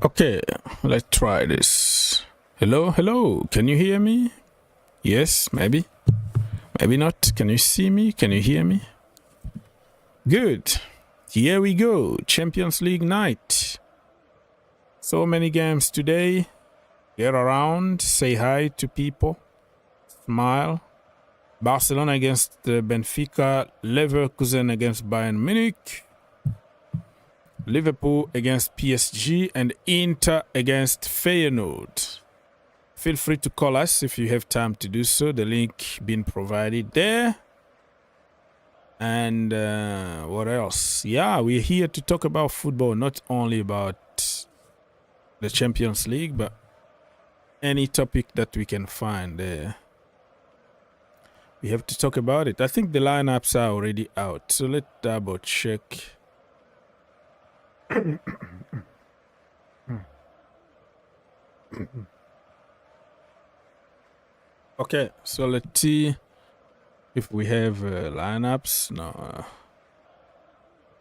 Okay, let's try this. Hello, hello. Can you hear me? Yes, maybe. Maybe not. Can you see me? Can you hear me? Good. Here we go. Champions League night. So many games today. Get around, say hi to people, smile. Barcelona against Benfica, Leverkusen against Bayern Munich, Liverpool against PSG, and Inter against Feyenoord. Feel free to call us if you have time to do so. The link being provided there. And what else? Yeah, we're here to talk about football, not only about the Champions League, but any topic that we can find there. We have to talk about it. I think the lineups are already out, so let's double check. Okay, so let's see if we have lineups. No,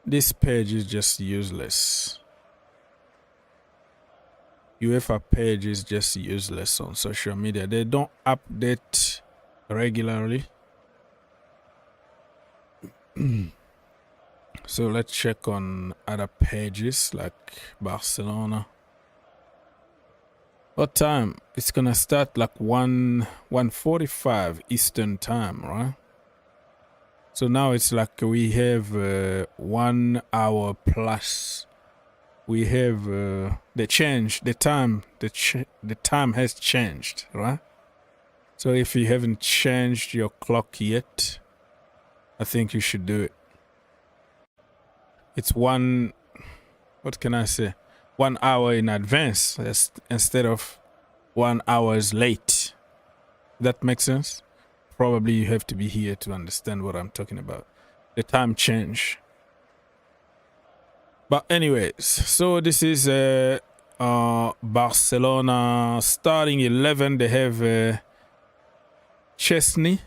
this page is just useless. UEFA page is just useless on social media. They don't update regularly. So let's check on other pages like Barcelona. What time? It's gonna start like 1:45 Eastern time, right? So now it's like we have 1 hour plus. We have the time has changed, right? So if you haven't changed your clock yet, I think you should do it. It's what can I say? 1 hour in advance instead of 1 hour late. That makes sense? Probably you have to be here to understand what I'm talking about. The time change. But anyways, so this is Barcelona starting 11. They have Chesney.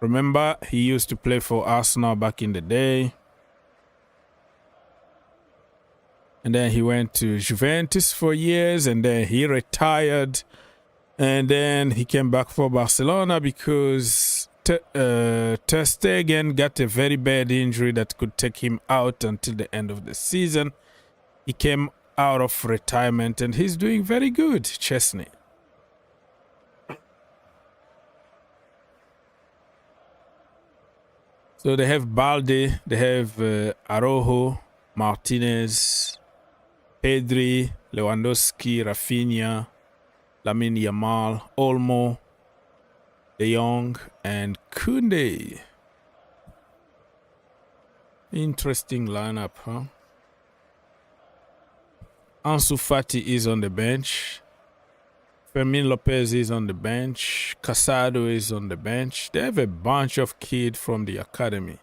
Remember, he used to play for Arsenal back in the day. And then he went to Juventus for years, and then he retired. And then he came back for Barcelona because Ter Stegen got a very bad injury that could take him out until the end of the season. He came out of retirement, and he's doing very good, Chesney. So they have Balde, they have Araujo, Martinez, Pedri, Lewandowski, Rafinha, Lamine Yamal, Olmo, De Jong, and Koundé. Interesting lineup, huh? Ansu Fati is on the bench. Fermin Lopez is on the bench. Casado is on the bench. They have a bunch of kids from the academy.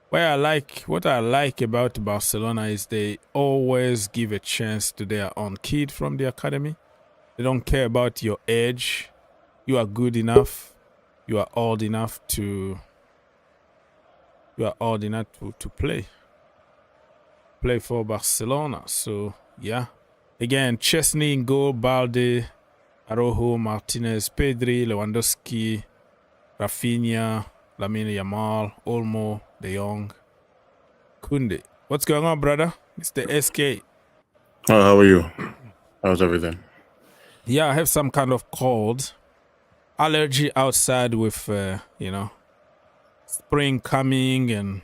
What I like about Barcelona is they always give a chance to their own kid from the academy. They don't care about your age. You are good enough. You are old enough to play for Barcelona. So yeah. Again, Chesney in goal, Balde, Araujo, Martinez, Pedri, Lewandowski, Rafinha, Lamine Yamal, Olmo, De Jong, Koundé. What's going on, brother? It's the SK. Oh, how are you? How's everything? Yeah, I have some kind of cold. Allergy outside with, spring coming and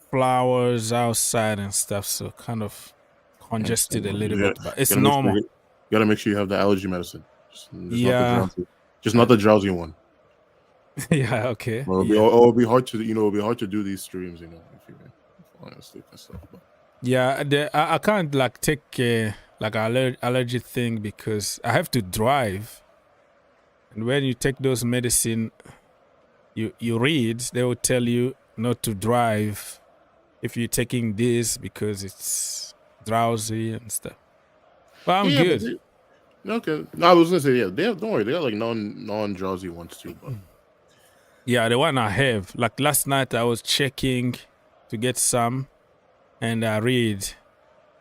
flowers outside and stuff. So kind of congested a little bit, but it's normal. You gotta make sure you have the allergy medicine. Just not the drowsy one. Yeah, okay. It'll be hard to do these streams, if you're falling asleep and stuff. But. Yeah, I can't like take allergy thing because I have to drive, and when you take those medicine, you read they will tell you not to drive if you're taking this because it's drowsy and stuff. But I'm good. Okay, no, I was gonna say don't worry, they got like non-drowsy ones too. But. Yeah, the one I have. Like last night, I was checking to get some, and I read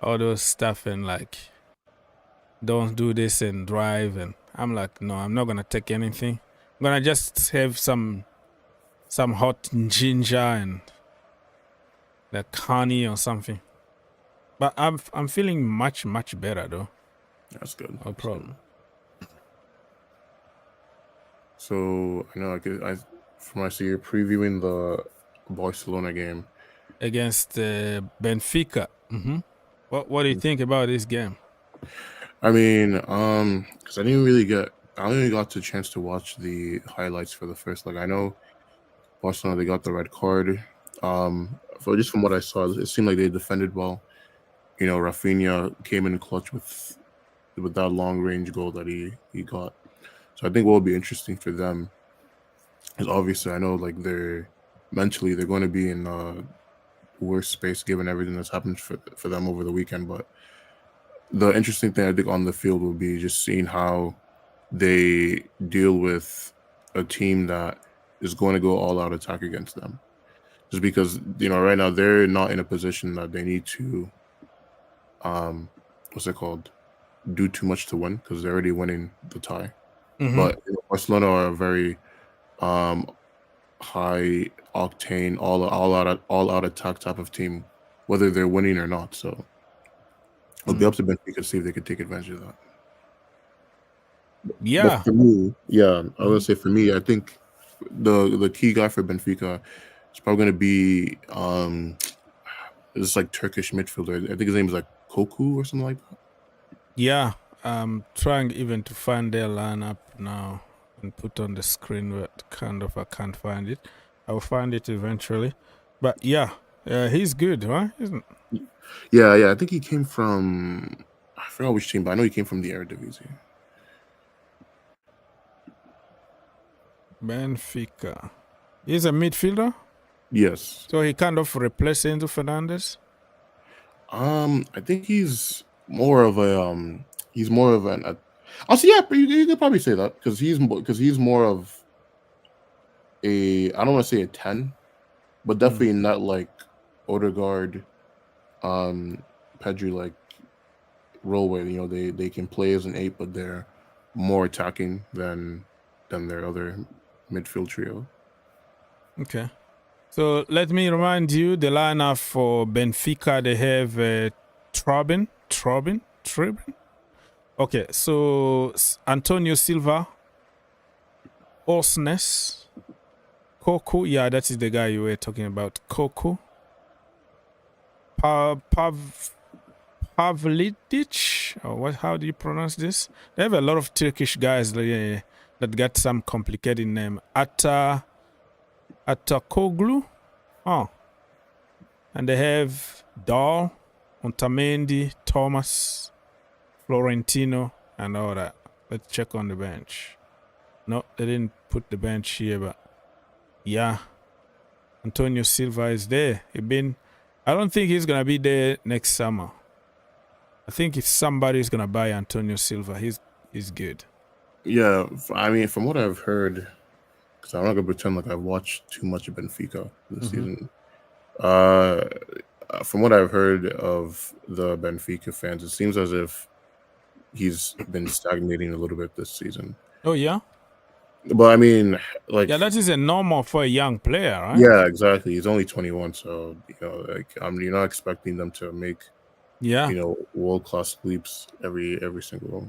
all those stuff and like don't do this and drive, and I'm like, no, I'm not gonna take anything. I'm gonna just have some hot ginger and the honey or something. But I'm feeling much better though. That's good. No problem. So I know from I see you're previewing the Barcelona game Against Benfica. What do you think about this game? I mean, because I only got the chance to watch the highlights for the first leg. I know Barcelona, they got the red card. From what I saw, it seemed like they defended well. You know, Rafinha came in clutch with that long range goal that he got. So I think what will be interesting for them is obviously I know like they're going to be in worse space given everything that's happened for them over the weekend. But the interesting thing I think on the field will be just seeing how they deal with a team that is going to go all out attack against them. Just because, you know, right now they're not in a position that they need to, do too much to win because they're already winning the tie. But Barcelona are a very high octane, all out attack type of team, whether they're winning or not. So it'll be up to Benfica to see if they could take advantage of that. Yeah. But for me, I would say for me, I think the key guy for Benfica is probably going to be this like Turkish midfielder. I think his name is like Koku or something like that. Yeah, I'm trying even to find their lineup now and put on the screen, but I can't find it. I'll find it eventually. But yeah, he's good, right? Isn't? Yeah. I think he came from, I forgot which team, but I know he came from the Eredivisie. Benfica. He's a midfielder? Yes. So he kind of replaced Enzo Fernandez? I think he's more of an I'll see. Yeah, you could probably say that because he's more of a, I don't want to say a 10, but definitely not like Odegaard, Pedri like role where, you know, they can play as an 8, but they're more attacking than their other midfield trio. Okay. So let me remind you the lineup for Benfica. They have Trobin. Okay, so Antonio Silva, Osnes, Koku. Yeah, that is the guy you were talking about. Koku. Pavlidic. Oh, how do you pronounce this? They have a lot of Turkish guys that got some complicated name. Atakoglu. Oh. And they have Dahl, Ontamendi, Thomas, Florentino, and all that. Let's check on the bench. No, they didn't put the bench here, but yeah. Antonio Silva is there. I don't think he's gonna be there next summer. I think if somebody is gonna buy Antonio Silva, he's good. Yeah, I mean, from what I've heard, because I'm not gonna pretend like I've watched too much of Benfica this season. From what I've heard of the Benfica fans, it seems as if he's been stagnating a little bit this season. Oh yeah. But I mean, like, yeah, that is a normal for a young player, right? Yeah, exactly. He's only 21, so you know, like, you're not expecting them to make, you know, world-class leaps every single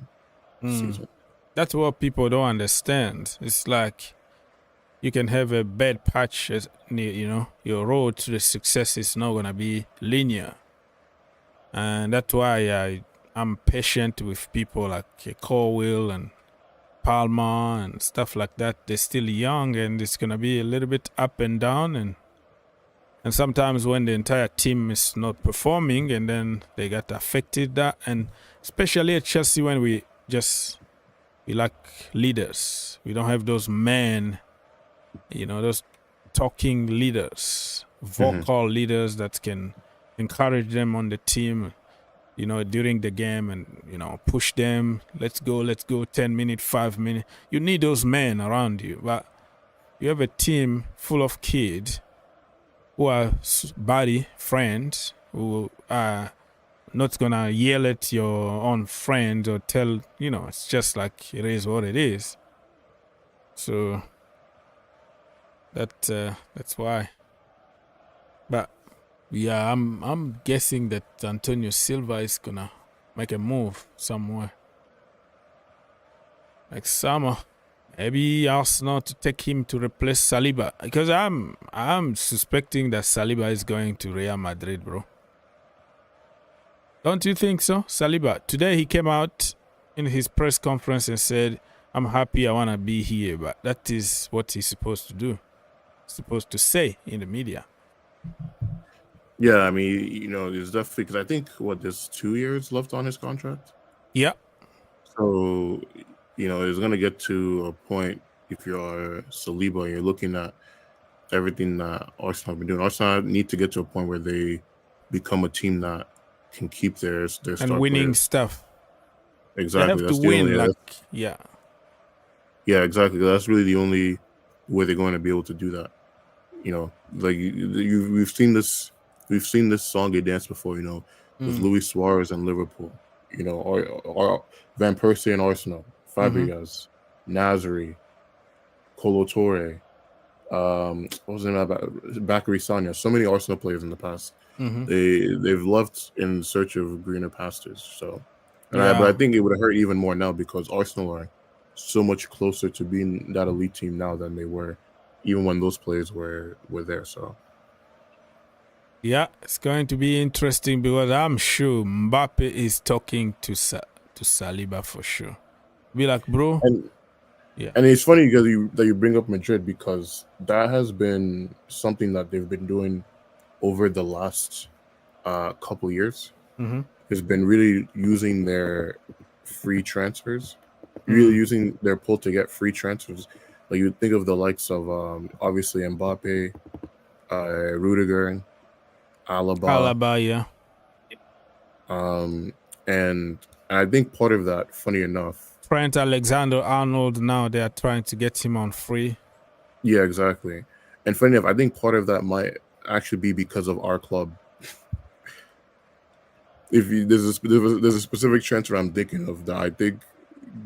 season. That's what people don't understand. It's like you can have a bad patch, you know, your road to the success is not gonna be linear, and that's why I'm patient with people like Colwill and Palmer and stuff like that. They're still young, and it's gonna be a little bit up and down, and sometimes when the entire team is not performing, and then they get affected. That, and especially at Chelsea, when we lack leaders. We don't have those men, you know, those talking leaders, vocal leaders that can encourage them on the team, you know, during the game, and, you know, push them. Let's go, 10 minutes, 5 minutes. You need those men around you. But you have a team full of kids who are buddy friends, who are not gonna yell at your own friend or tell, it's just like it is what it is. So that's why. But yeah, I'm guessing that Antonio Silva is gonna make a move somewhere next summer. Maybe Arsenal to take him to replace Saliba, because I'm suspecting that Saliba is going to Real Madrid, bro. Don't you think so? Saliba, today he came out in his press conference and said, I'm happy, I want to be here. But that is what he's supposed to do. Supposed to say in the media. Yeah, I mean, there's definitely, because I think, there's 2 years left on his contract? Yeah. So, it's going to get to a point, if you're Saliba, you're looking at everything that Arsenal have been doing. Arsenal need to get to a point where they become a team that can keep their star and winning players. Stuff. Exactly. They have to win, yeah. Yeah, exactly. That's really the only way they're going to be able to do that. We've seen this song get danced before, with Luis Suarez and Liverpool, or Van Persie and Arsenal, Fabregas, Nasri, Kolo Touré, what was the name about Bakary Sagna? So many Arsenal players in the past. They've left in search of greener pastures. So, but I think it would hurt even more now, because Arsenal are so much closer to being that elite team now than they were, even when those players were there. So, yeah, it's going to be interesting, because I'm sure Mbappe is talking to Saliba for sure. Be like, bro. And it's funny that you bring up Madrid, because that has been something that they've been doing over the last couple years. Has been really using their free transfers, really using their pull to get free transfers. Like, you think of the likes of obviously Mbappe, Rudiger, Alaba, yeah. And I think part of that, funny enough, Trent Alexander-Arnold, now they are trying to get him on free. Yeah, exactly. And funny enough, I think part of that might actually be because of our club. There's a specific transfer I'm thinking of that I think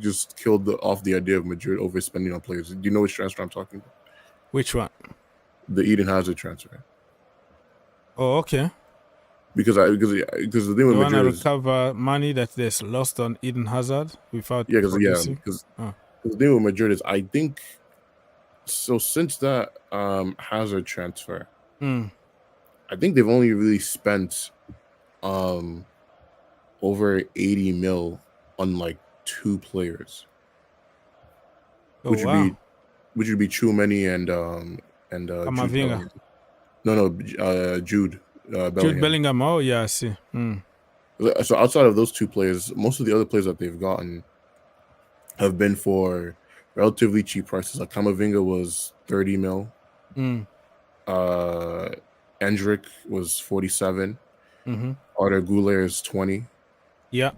just killed off the idea of Madrid overspending on players. Do you know which transfer I'm talking about? Which one? The Eden Hazard transfer. Oh, okay. Because the thing with Madrid is, recover money that there's lost on Eden Hazard without because the thing with Madrid is, I think, so since that Hazard transfer, I think they've only really spent over 80 mil on like 2 players, which would be Tchouameni and Camavinga. Jude Bellingham. Jude Bellingham. Oh yeah, I see. So outside of those 2 players, most of the other players that they've gotten have been for relatively cheap prices. Like Camavinga was 30 mil. Endrick was 47. Arda Güler is 20. Yeah.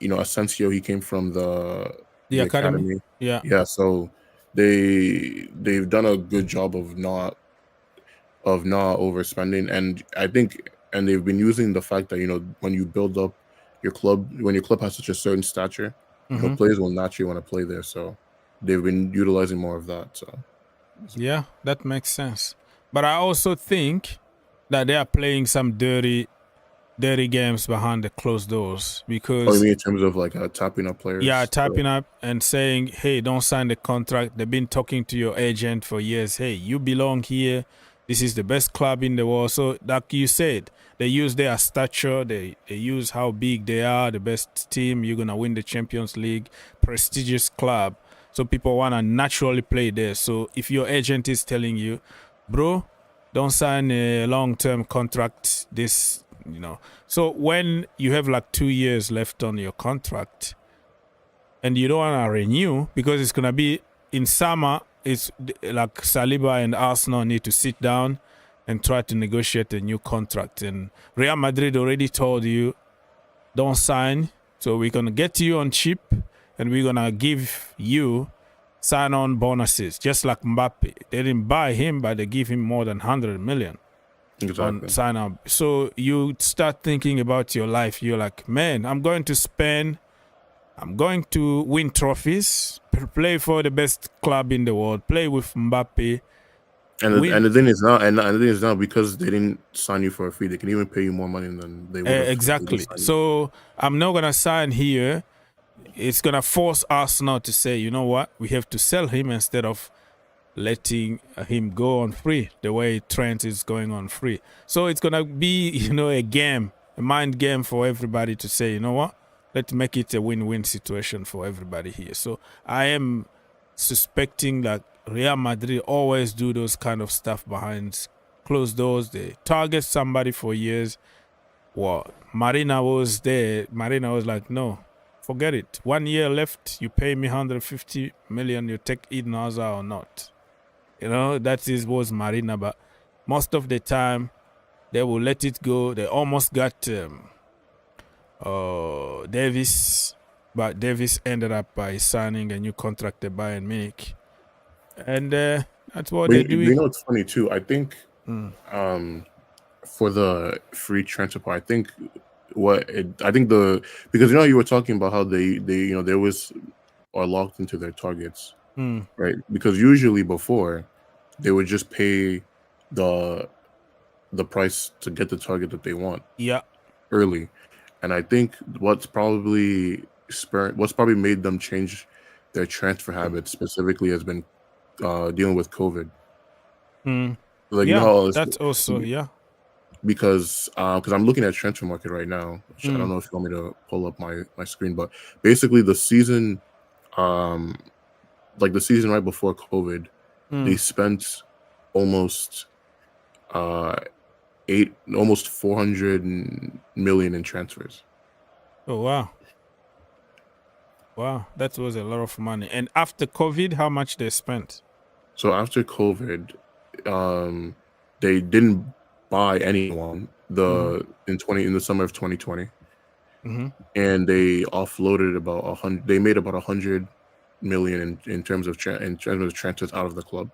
Asensio, he came from the academy. Yeah. Yeah. So they've done a good job of not overspending, and I think, and they've been using the fact that when you build up your club, when your club has such a certain stature, players will naturally want to play there. So they've been utilizing more of that. So yeah, that makes sense. But I also think that they are playing some dirty games behind the closed doors, because... Oh, you mean in terms of like tapping up players? Yeah, tapping up and saying, hey, don't sign the contract. They've been talking to your agent for years. Hey, you belong here. This is the best club in the world. So like you said, they use their stature. They use how big they are, the best team. You're going to win the Champions League, prestigious club. So people want to naturally play there. So if your agent is telling you, bro, don't sign a long-term contract, So when you have like 2 years left on your contract and you don't want to renew, because it's going to be in summer, it's like Saliba and Arsenal need to sit down and try to negotiate a new contract. And Real Madrid already told you, don't sign. So we're going to get you on cheap and we're going to give you sign-on bonuses, just like Mbappe. They didn't buy him, but they give him more than 100 million. on Exactly. sign up. So you start thinking about your life. You're like, man, I'm going to Spain. I'm going to win trophies, play for the best club in the world, play with Mbappe, win. The thing is now, and the thing is now, because they didn't sign you for a fee, they can even pay you more money than they would have if they did Exactly. sign you. So I'm not gonna sign here. It's gonna force Arsenal to say, you know what, we have to sell him instead of letting him go on free the way Trent is going on free. So it's gonna be, a game, a mind game for everybody to say, you know what, let's make it a win-win situation for everybody here. So I am suspecting that Real Madrid always do those kind of stuff behind closed doors. They target somebody for years. Well, Marina was there. Marina was like, no, forget it. 1 year left. You pay me 150 million. You take Eden Hazard or not. That was Marina. But most of the time, they will let it go. They almost got Davis, but Davis ended up by signing a new contract at Bayern Munich. And that's what they're doing. You know, it's funny too. I think for the free transfer part, I think because you were talking about how they always are locked into their targets, right? Because usually before they would just pay the price to get the target that they want early, and I think what's probably made them change their transfer habits specifically has been dealing with COVID. That's also because I'm looking at transfer market right now. I don't know if you want me to pull up my screen, but basically the season, like the season right before COVID, they spent almost 400 million in transfers. Oh wow, that was a lot of money. And after COVID, how much they spent? So after COVID, they didn't buy anyone in the summer of 2020, and they offloaded about 100. They made about 100 million in terms of transfers out of the club.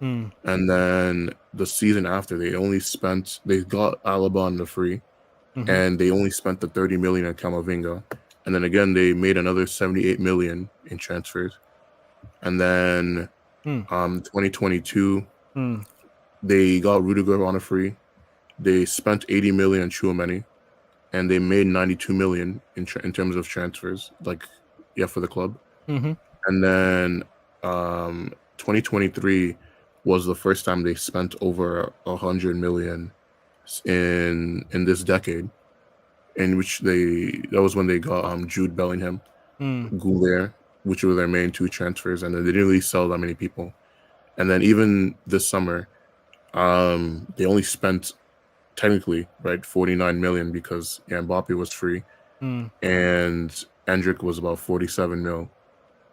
And then the season after, they got Alaba on the free, and they only spent the 30 million at Camavinga, and then again they made another 78 million in transfers, and then 2022 they got Rudiger on a free. They spent 80 million on Tchouaméni, and they made 92 million in terms of transfers, for the club. And then 2023 was the first time they spent over 100 million in this decade, in which that was when they got Jude Bellingham, Goulet, which were their main two transfers, and then they didn't really sell that many people. And then even this summer, they only spent technically 49 million because Mbappe was free, and Endrick was about 47 mil,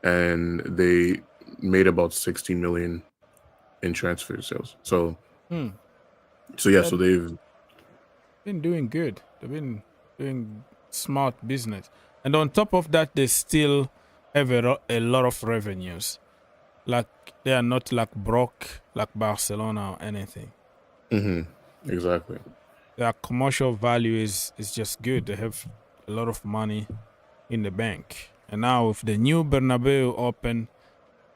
and they made about 16 million in transfer sales. So they've been doing good. They've been doing smart business, and on top of that, they still have a lot of revenues. Like they are not like broke like Barcelona or anything. Exactly. Their commercial value is just good. They have a lot of money in the bank, and now with the new Bernabeu open,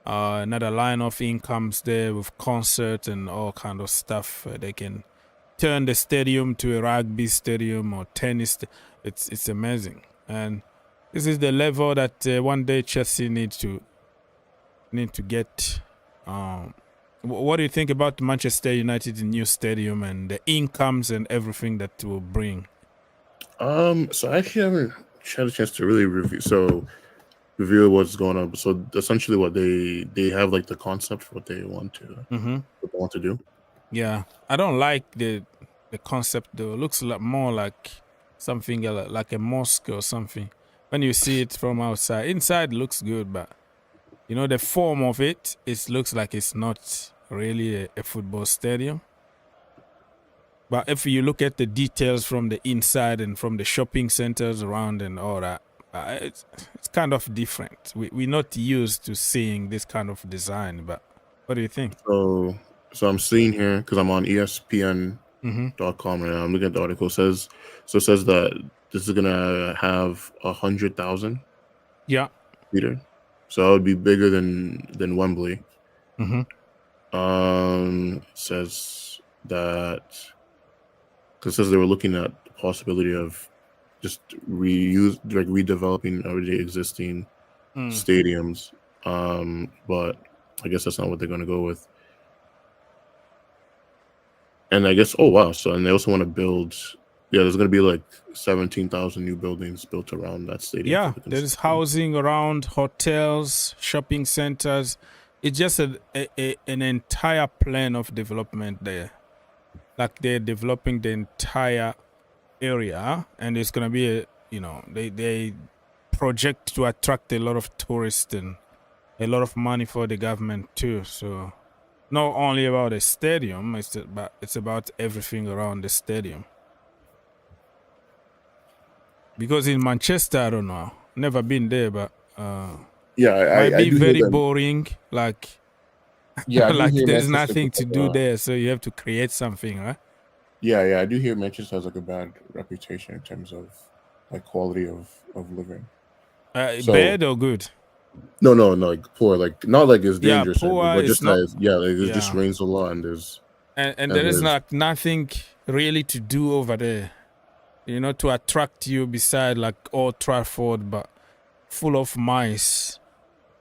another line of incomes there with concerts and all kind of stuff. They can turn the stadium to a rugby stadium or tennis. It's amazing, and this is the level that one day Chelsea need to get. What do you think about Manchester United's new stadium and the incomes and everything that will bring? So I actually haven't had a chance to really review what's going on. So essentially, what they have the concept for what they want to do. Yeah, I don't like the concept though. It looks more like something like a mosque or something. When you see it from outside, inside looks good, but the form of it looks like it's not really a football stadium. But if you look at the details from the inside and from the shopping centers around and all that, it's kind of different. We're not used to seeing this kind of design, but what do you think? So I'm seeing here, because I'm on ESPN .com right now. I'm looking at the article. It says that this is gonna have 100,000 Yeah. seater, so it would be bigger than Wembley. It says that because it says they were looking at the possibility of just redeveloping already existing stadiums, but I guess that's not what they're going to go with. And I guess and they also want to build. Yeah, there's going to be like 17,000 new buildings built around that stadium. Yeah, there is housing around, hotels, shopping centers. It's just an entire plan of development there. Like they're developing the entire area, and it's gonna be they project to attract a lot of tourists and a lot of money for the government too. So not only about the stadium, it's about everything around the stadium. Because in Manchester, I don't know, never been there, but I might be very boring. Like like there's nothing to do there, so you have to create something, right? Yeah, I do hear Manchester has like a bad reputation in terms of like quality of living. Bad or good? No, like poor, like not like it's dangerous, poor, but just it just rains a lot and there's and there is like nothing really to do over there, to attract you beside like Old Trafford, but full of mice,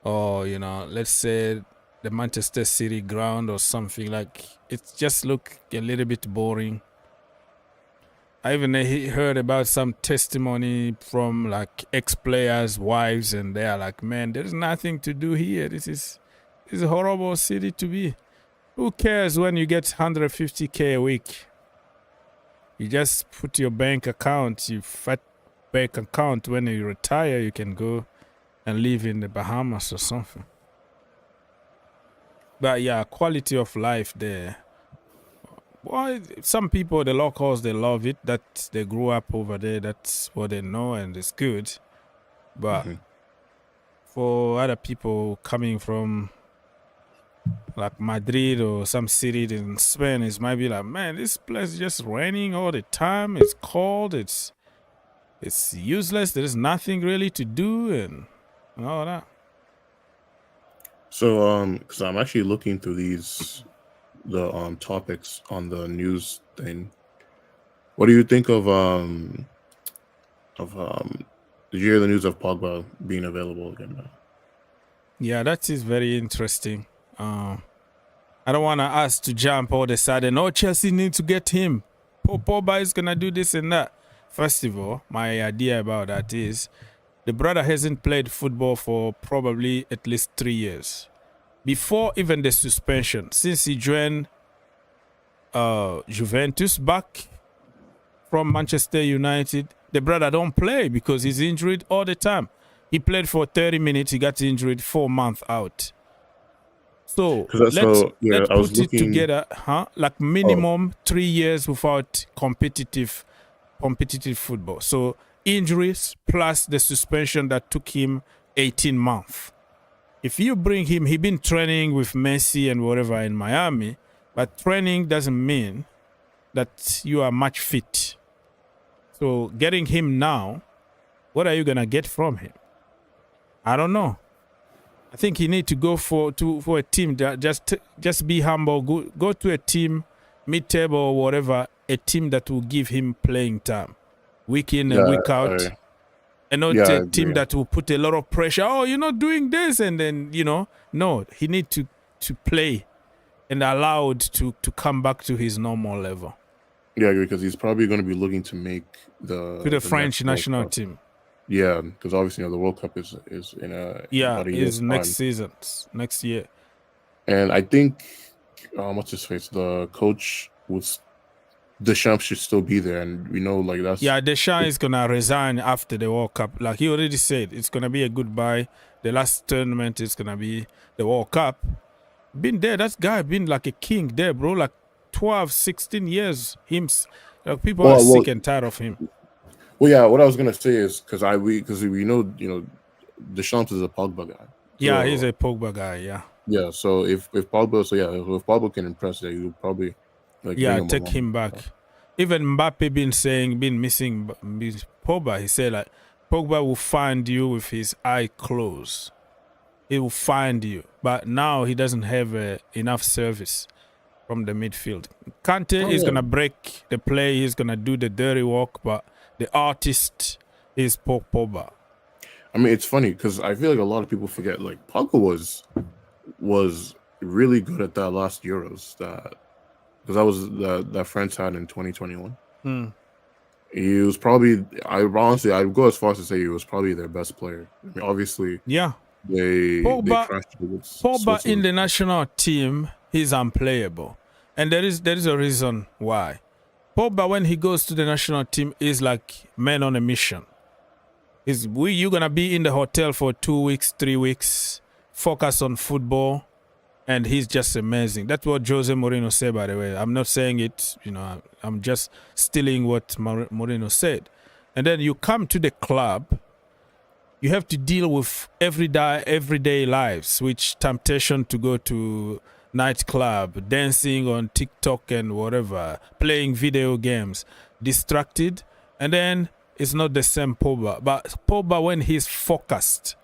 or let's say the Manchester City ground or something. Like it just look a little bit boring. I even heard about some testimony from like ex-players' wives, and they are like, man, there's nothing to do here. This is a horrible city to be. Who cares when you get 150K a week? You just put your bank account, your fat bank account. When you retire, you can go and live in the Bahamas or something. But yeah, quality of life there. Well, some people, the locals, they love it. That they grew up over there. That's what they know, and it's good. But for other people coming from like Madrid or some city in Spain, it might be like, man, this place is just raining all the time. It's cold. It's useless. There is nothing really to do and all that. So, because I'm actually looking through the topics on the news thing. What do you think of did you hear the news of Pogba being available again now? Yeah, that is very interesting. I don't want us to jump all of a sudden. Oh, Chelsea need to get him. Pogba is gonna do this and that. First of all, my idea about that is the brother hasn't played football for probably at least 3 years. Before even the suspension, since he joined Juventus back from Manchester United, the brother don't play because he's injured all the time. He played for 30 minutes, he got injured, 4 months out. So let's put it together, like minimum 3 years without competitive football. So injuries plus the suspension that took him 18 months. If you bring him, he been training with Messi and whatever in Miami, but training doesn't mean that you are much fit. So getting him now, what are you gonna get from him? I don't know. I think he need to go for a team that just be humble. Go to a team, mid-table or whatever, a team that will give him playing time, week in and week out. And not a team that will put a lot of pressure. Oh, you're not doing this, and then no, he need to play and allowed to come back to his normal level. Yeah, because he's probably going to be looking to make the French national team. Yeah, because obviously the World Cup is in is next season, next year. And I think what's his face, the coach was. Deschamps should still be there, and we know like that's Deschamps is gonna resign after the World Cup. Like he already said, it's gonna be a goodbye. The last tournament is gonna be the World Cup. Been there, that guy been like a king there, bro. Like 12, 16 years. People are sick and tired of him. Well, yeah. What I was gonna say is because we know Deschamps is a Pogba guy. Yeah, he's a Pogba guy. Yeah. Yeah. So if Pogba can impress, you probably. Take him back. even Mbappe been missing Pogba. He said like Pogba will find you with his eye closed. He will find you, but now he doesn't have enough service from the midfield. Kante is gonna break the play. He's gonna do the dirty work, but the artist is Pogba. I mean, it's funny because I feel like a lot of people forget. Like Pogba was really good at that last Euros. Because that was that France had in 2021. He was probably. I'd go as far as to say he was probably their best player. I mean, obviously, yeah. They crashed Pogba in the national team, he's unplayable, and there is a reason why. Pogba, when he goes to the national team, is like man on a mission. You're gonna be in the hotel for 2 weeks, 3 weeks, focus on football, and he's just amazing. That's what Jose Mourinho said, by the way. I'm not saying it, I'm just stealing what Mourinho said. And then you come to the club. You have to deal with everyday lives, which temptation to go to nightclub, dancing on TikTok and whatever, playing video games, distracted, and then it's not the same Pogba. But Pogba, when he's focused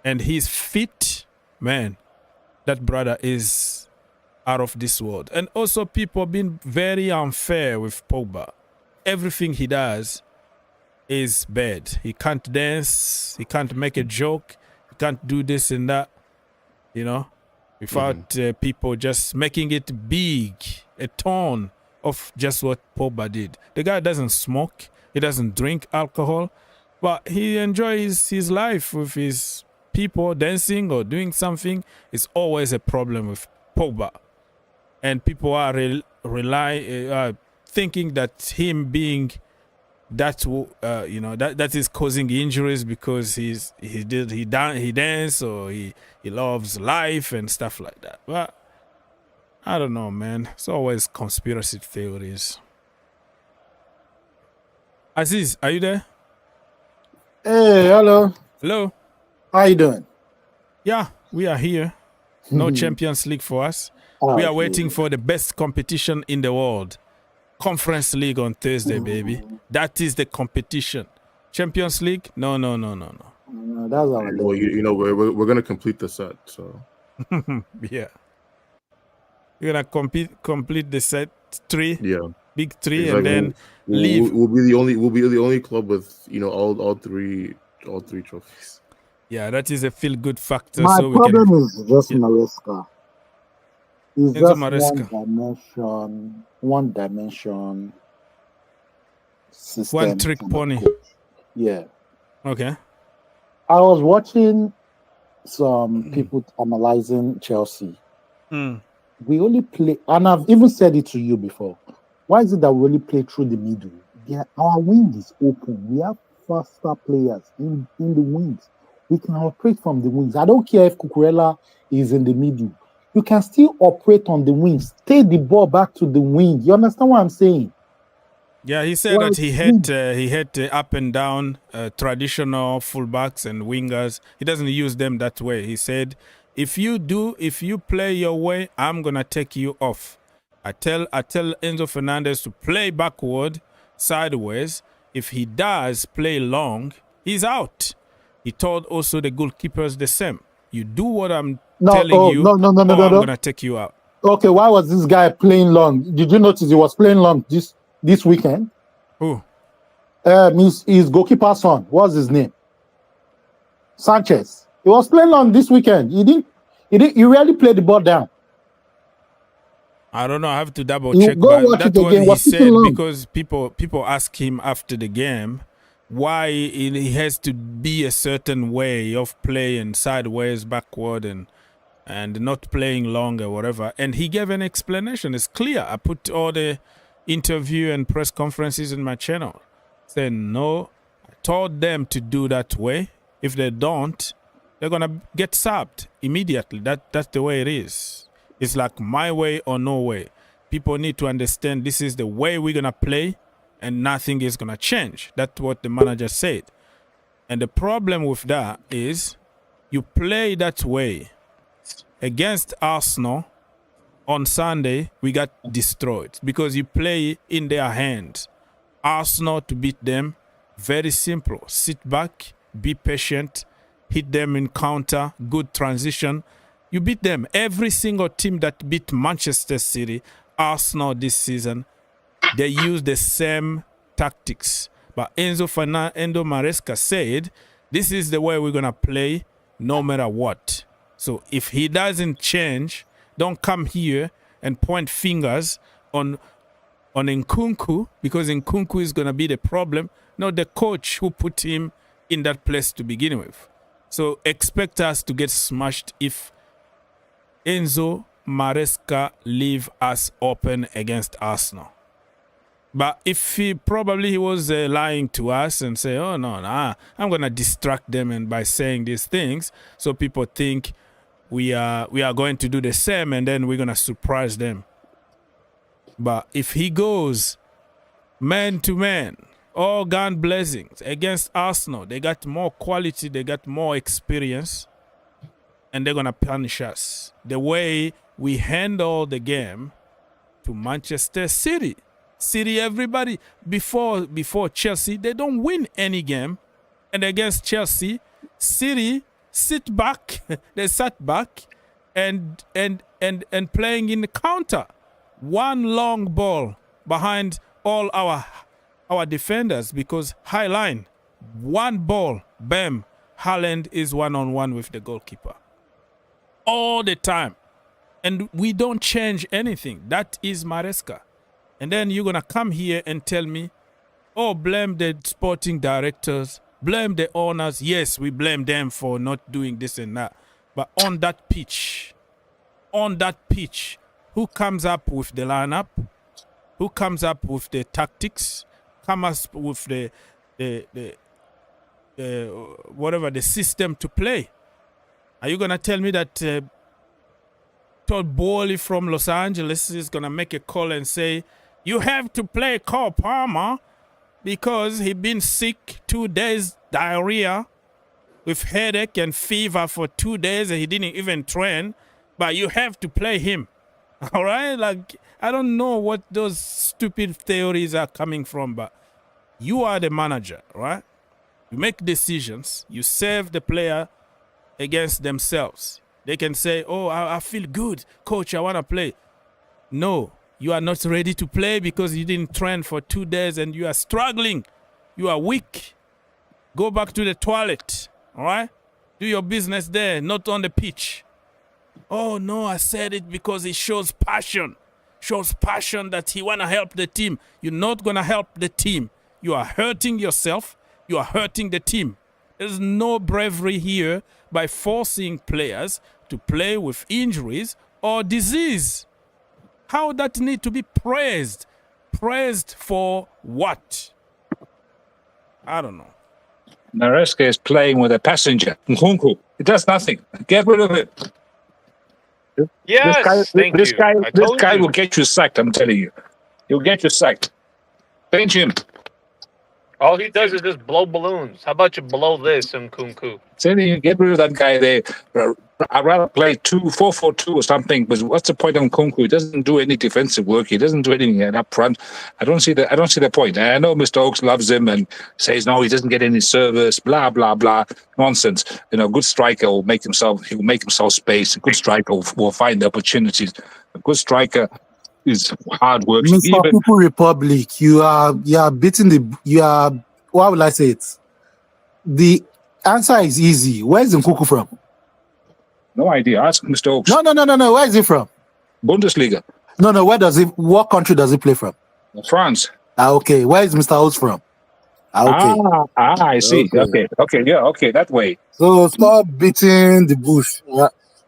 and he's fit, man, that brother is out of this world. And also people being very unfair with Pogba. Everything he does is bad. He can't dance. He can't make a joke. He can't do this and that, without people just making it big, a ton of just what Pogba did. The guy doesn't smoke. He doesn't drink alcohol, but he enjoys his life with his people dancing or doing something. It's always a problem with Pogba. And people are thinking that him being that is causing injuries because he dance or he loves life and stuff like that. But I don't know, man. It's always conspiracy theories. Aziz, are you there? Hey, hello. Hello. How you doing? Yeah, we are here. No Champions League for us. We are waiting for the best competition in the world. Conference League on Thursday, baby. That is the competition. Champions League? No. That's our well, we're gonna complete the set, so yeah. You're gonna complete the set 3. Yeah. Big 3, exactly. And then leave. We'll be the only club with all three trophies. Yeah, that is a feel good factor. My problem is just Maresca. It's just one dimension system. One trick pony. Yeah. Okay. I was watching some people analyzing Chelsea. We only play, and I've even said it to you before. Why is it that we only play through the middle? Our wing is open. We have faster players in the wings. We can operate from the wings. I don't care if Cucurella is in the middle. You can still operate on the wings. Take the ball back to the wing. You understand what I'm saying? Yeah, he said that he had up and down traditional fullbacks and wingers. He doesn't use them that way. He said, if you play your way, I'm gonna take you off. I tell Enzo Fernandez to play backward, sideways. If he does play long, he's out. He told also the goalkeepers the same. You do what I'm telling you. I'm gonna take you out. Okay, why was this guy playing long? Did you notice he was playing long this weekend? Who? His goalkeeper son. What's his name? Sanchez. He was playing long this weekend. He really played the ball down. I don't know. I have to double check. But that's what he said because people ask him after the game why he has to be a certain way of playing sideways, backward, and not playing long or whatever. And he gave an explanation. It's clear. I put all the interview and press conferences in my channel. Said no. I told them to do that way. If they don't, they're gonna get subbed immediately. That's the way it is. It's like my way or no way. People need to understand this is the way we're gonna play, and nothing is gonna change. That's what the manager said. And the problem with that is you play that way against Arsenal. on Sunday, we got destroyed because you play in their hands. Arsenal to beat them, very simple. Sit back, be patient, hit them in counter, good transition. You beat them. Every single team that beat Manchester City, Arsenal this season, they use the same tactics. But Enzo Maresca said, this is the way we're going to play no matter what. So if he doesn't change, don't come here and point fingers on Nkunku, because Nkunku is going to be the problem, not the coach who put him in that place to begin with. So expect us to get smashed if Enzo Maresca leave us open against Arsenal. But if he was lying to us and say, oh, no, I'm going to distract them and by saying these things so people think we are going to do the same and then we're going to surprise them. But if he goes man to man, all gun blessings against Arsenal, they got more quality, they got more experience, and they're going to punish us. The way we handle the game to Manchester City. City, everybody, before Chelsea, they don't win any game. And against Chelsea, City sit back, they sat back and playing in the counter. One long ball behind all our defenders because high line. One ball, bam, Haaland is one-on-one with the goalkeeper. All the time. And we don't change anything. That is Maresca. And then you're going to come here and tell me, oh, blame the sporting directors, blame the owners. Yes, we blame them for not doing this and that. But on that pitch, who comes up with the lineup? Who comes up with the tactics? Comes up with the whatever, the system to play? Are you going to tell me that Todd Bowley from Los Angeles is going to make a call and say, you have to play Cole Palmer because he been sick 2 days, diarrhea, with headache and fever for 2 days and he didn't even train, but you have to play him. All right? Like, I don't know what those stupid theories are coming from, but you are the manager, right? You make decisions. You save the player against themselves. They can say, oh, I feel good. Coach, I want to play. No, you are not ready to play because you didn't train for 2 days and you are struggling. You are weak. Go back to the toilet, all right? Do your business there, not on the pitch. Oh, no, I said it because it shows passion. Shows passion that he want to help the team. You're not going to help the team. You are hurting yourself. You are hurting the team. There's no bravery here by forcing players to play with injuries or disease. How that need to be praised? Praised for what? I don't know. Maresca is playing with a passenger, Nkunku. It does nothing. Get rid of it. Yes, this guy will get you sacked, I'm telling you. He'll get you sacked. Bench him. All he does is just blow balloons. How about you blow this, Nkunku? Saying you get rid of that guy there. I'd rather play 4-4-2 or something. But what's the point of Nkunku? He doesn't do any defensive work. He doesn't do anything up front. I don't see the point. And I know Mr. Oakes loves him and says no, he doesn't get any service. Blah blah blah. Nonsense. You know, a good striker will make himself space. A good striker will find the opportunities. A good striker is hard work. Mr. People Republic, you are beating what will I say it? The answer is easy. Where is Nkunku from? No idea. Ask Mr. Oakes. No. Where is he from? Bundesliga. No. What country does he play from? France. Okay. Where is Mr. Oakes from? Okay. I see. Okay, that way. So stop beating the bush.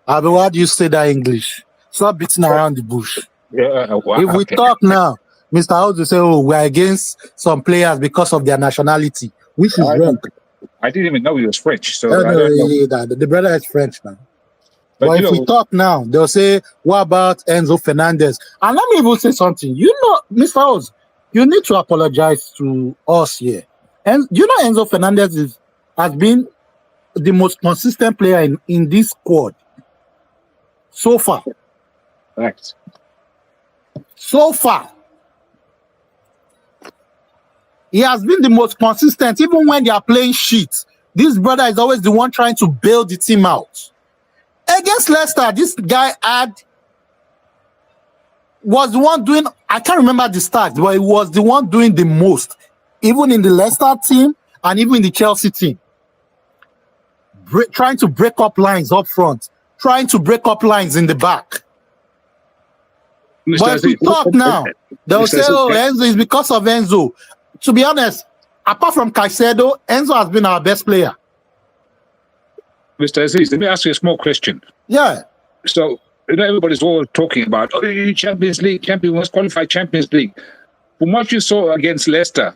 How do you say that in English? Stop beating around the bush. If we talk now, Mr. Oakes will say, oh, we're against some players because of their nationality, which is wrong. I didn't even know he was French. So the brother is French, man. But if we talk now, they'll say, what about Enzo Fernandez? And let me even say something. You know, Mr. Oz, you need to apologize to us here. And you know Enzo Fernandez has been the most consistent player in this squad so far. Correct. So far, he has been the most consistent, even when they are playing shit. This brother is always the one trying to bail the team out. Against Leicester, this guy was the one doing, I can't remember the stats, but he was the one doing the most, even in the Leicester team and even in the Chelsea team. Trying to break up lines up front, trying to break up lines in the back. But if we talk now, they'll say, oh, Enzo is because of Enzo. To be honest, apart from Caicedo, Enzo has been our best player. Mr. Aziz, let me ask you a small question. Yeah. So, everybody's all talking about, Champions League, must qualify Champions League. From what you saw against Leicester,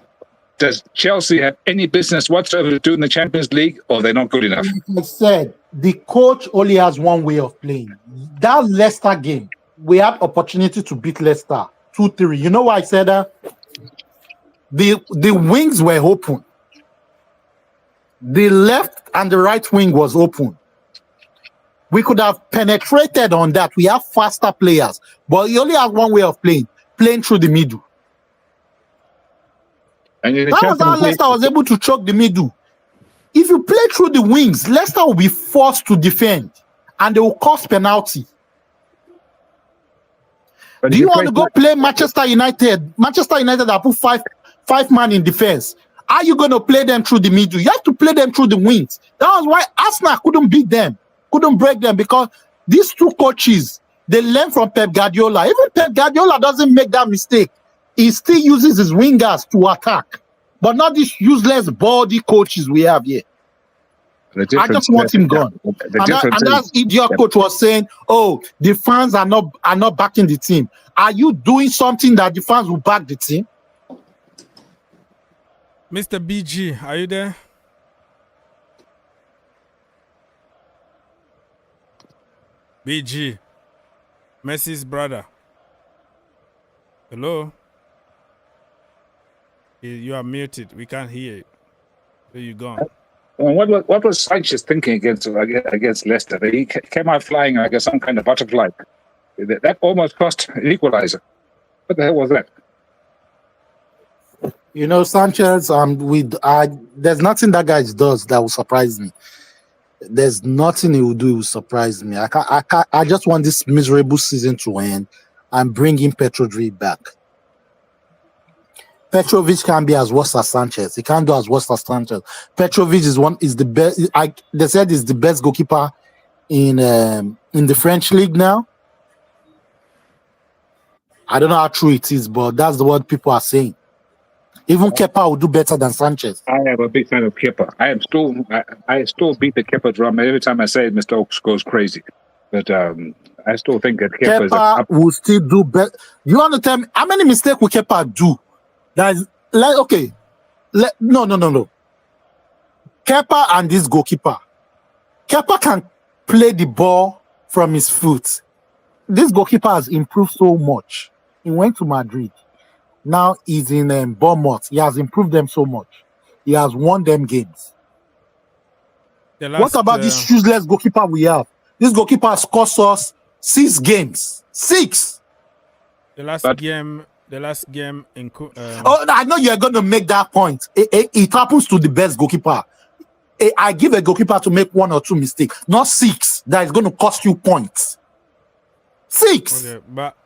does Chelsea have any business whatsoever to do in the Champions League, or they're not good enough? Like I said, the coach only has one way of playing. That Leicester game, we had opportunity to beat Leicester 2-3. You know why I said that? The wings were open. The left and the right wing was open. We could have penetrated on that. We have faster players, but he only has one way of playing through the middle. And that was how Leicester was able to choke the middle. If you play through the wings, Leicester will be forced to defend, and they will cost penalty. But do you want to go play Manchester United? Manchester United have put five man in defense. Are you going to play them through the middle? You have to play them through the wings. That was why Arsenal couldn't beat them, couldn't break them, because these two coaches, they learn from Pep Guardiola. Even Pep Guardiola doesn't make that mistake. He still uses his wingers to attack, but not these useless body coaches we have here. I just want him gone. And that idiot coach was saying, "Oh, the fans are not backing the team." Are you doing something that the fans will back the team? Mr. BG, are you there? BG, Messi's brother. Hello? You are muted. We can't hear you. Where you gone? What was Sanchez thinking against Leicester? He came out flying like some kind of butterfly. That almost cost an equalizer. What the hell was that? You know, Sanchez, there's nothing that guy does that will surprise me. There's nothing he will do that will surprise me. I just want this miserable season to end and bring in Petrovic back. Petrovic can't be as worse as Sanchez. He can't do as worse as Sanchez. Petrovic is the best. They said he's the best goalkeeper in the French league now. I don't know how true it is, but that's what people are saying. Even Kepa will do better than Sanchez. I am a big fan of Kepa. I still beat the Kepa drum. Every time I say it, Mr. Oaks goes crazy. But I still think that Kepa will still do better. You want to tell me how many mistakes will Kepa do? That is like, okay. No. Kepa and this goalkeeper. Kepa can play the ball from his foot. This goalkeeper has improved so much. He went to Madrid. Now he's in Bournemouth. He has improved them so much. He has won them games. What about this useless goalkeeper we have? This goalkeeper has cost us 6 games. 6. The last game in. I know you're going to make that point. It happens to the best goalkeeper. I give a goalkeeper to make 1 or 2 mistakes, not 6. That is going to cost you points. 6. Okay, but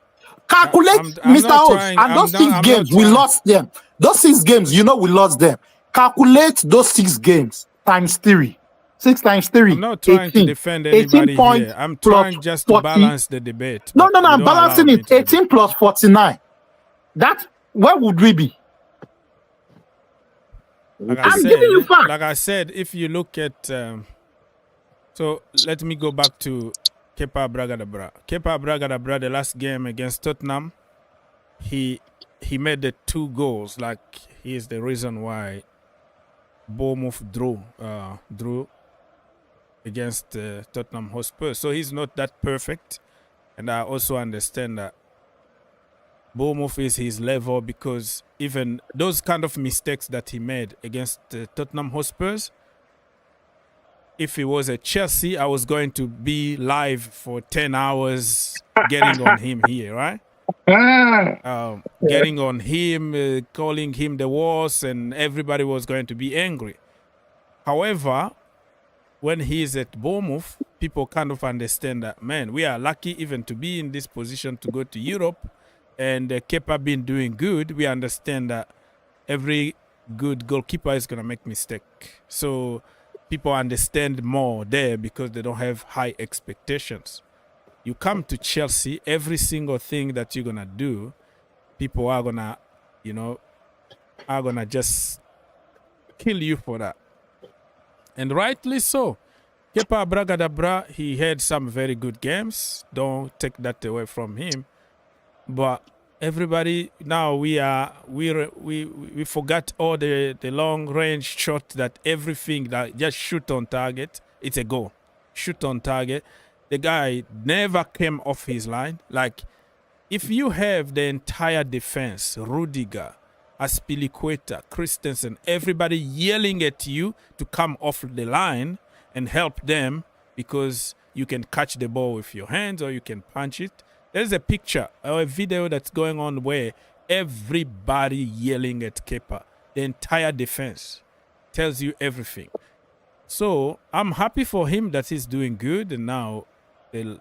calculate, Mr. Oaks, and those 6 games, we lost them. Those 6 games, we lost them. Calculate those 6 games times 3. 6 times 3. I'm not trying 18, to defend anybody here. I'm trying just to balance the debate. No, I'm balancing it. 18 plus 49. Where would we be? I'm giving you facts. Like I said, if you look at... so let me go back to Kepa Bragadabra. Kepa Bragadabra, the last game against Tottenham, he made the 2 goals. Like, he is the reason why Bournemouth drew against Tottenham Hotspur. So he's not that perfect. And I also understand that Bournemouth is his level, because even those kind of mistakes that he made against Tottenham Hotspurs, if he was at Chelsea, I was going to be live for 10 hours getting on him here, right? getting on him, calling him the worst, and everybody was going to be angry. However, when he's at Bournemouth, people kind of understand that, man, we are lucky even to be in this position to go to Europe, and Kepa been doing good. We understand that every good goalkeeper is going to make mistake. So people understand more there because they don't have high expectations. You come to Chelsea, every single thing that you're going to do, people are going to, just kill you for that. And rightly so. Kepa Bragadabra, he had some very good games. Don't take that away from him. But everybody now we forgot all the long range shot, that everything that just shoot on target, it's a goal. Shoot on target. The guy never came off his line. Like, if you have the entire defense, Rudiger, Aspilicueta, Christensen, everybody yelling at you to come off the line and help them because you can catch the ball with your hands or you can punch it. There's a picture or a video that's going on where everybody yelling at Kepa. The entire defense tells you everything. So I'm happy for him that he's doing good, and now the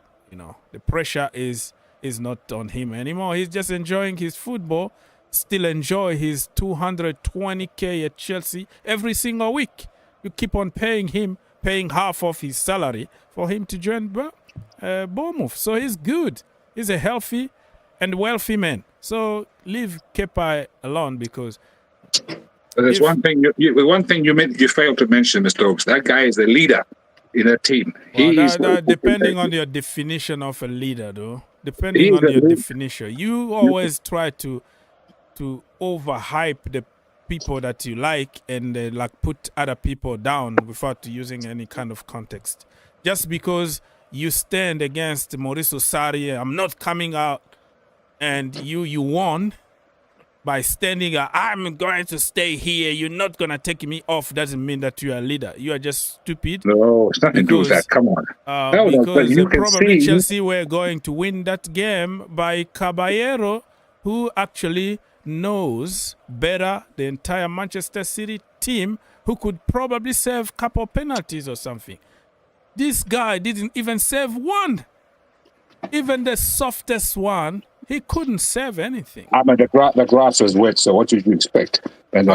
pressure is not on him anymore. He's just enjoying his football. Still enjoy his 220k at Chelsea every single week. You keep on paying half of his salary for him to join Bournemouth. So he's good. He's a healthy and wealthy man. So leave Kepa alone, because there's one thing you failed to mention, Mr. Oaks. That guy is the leader in a team. Depending on your definition of a leader, though. Depending on your definition. You always try to overhype the people that you like and put other people down without using any kind of context. Just because you stand against Mauricio Sarri, I'm not coming out, and you won by standing out, I'm going to stay here, you're not going to take me off, doesn't mean that you are a leader. You are just stupid. No, it's nothing to do with that. Come on. Because probably Chelsea were going to win that game by Caballero, who actually knows better the entire Manchester City team, who could probably save a couple penalties or something. This guy didn't even save one. Even the softest one, he couldn't save anything. I mean, the grass was wet, so what did you expect? And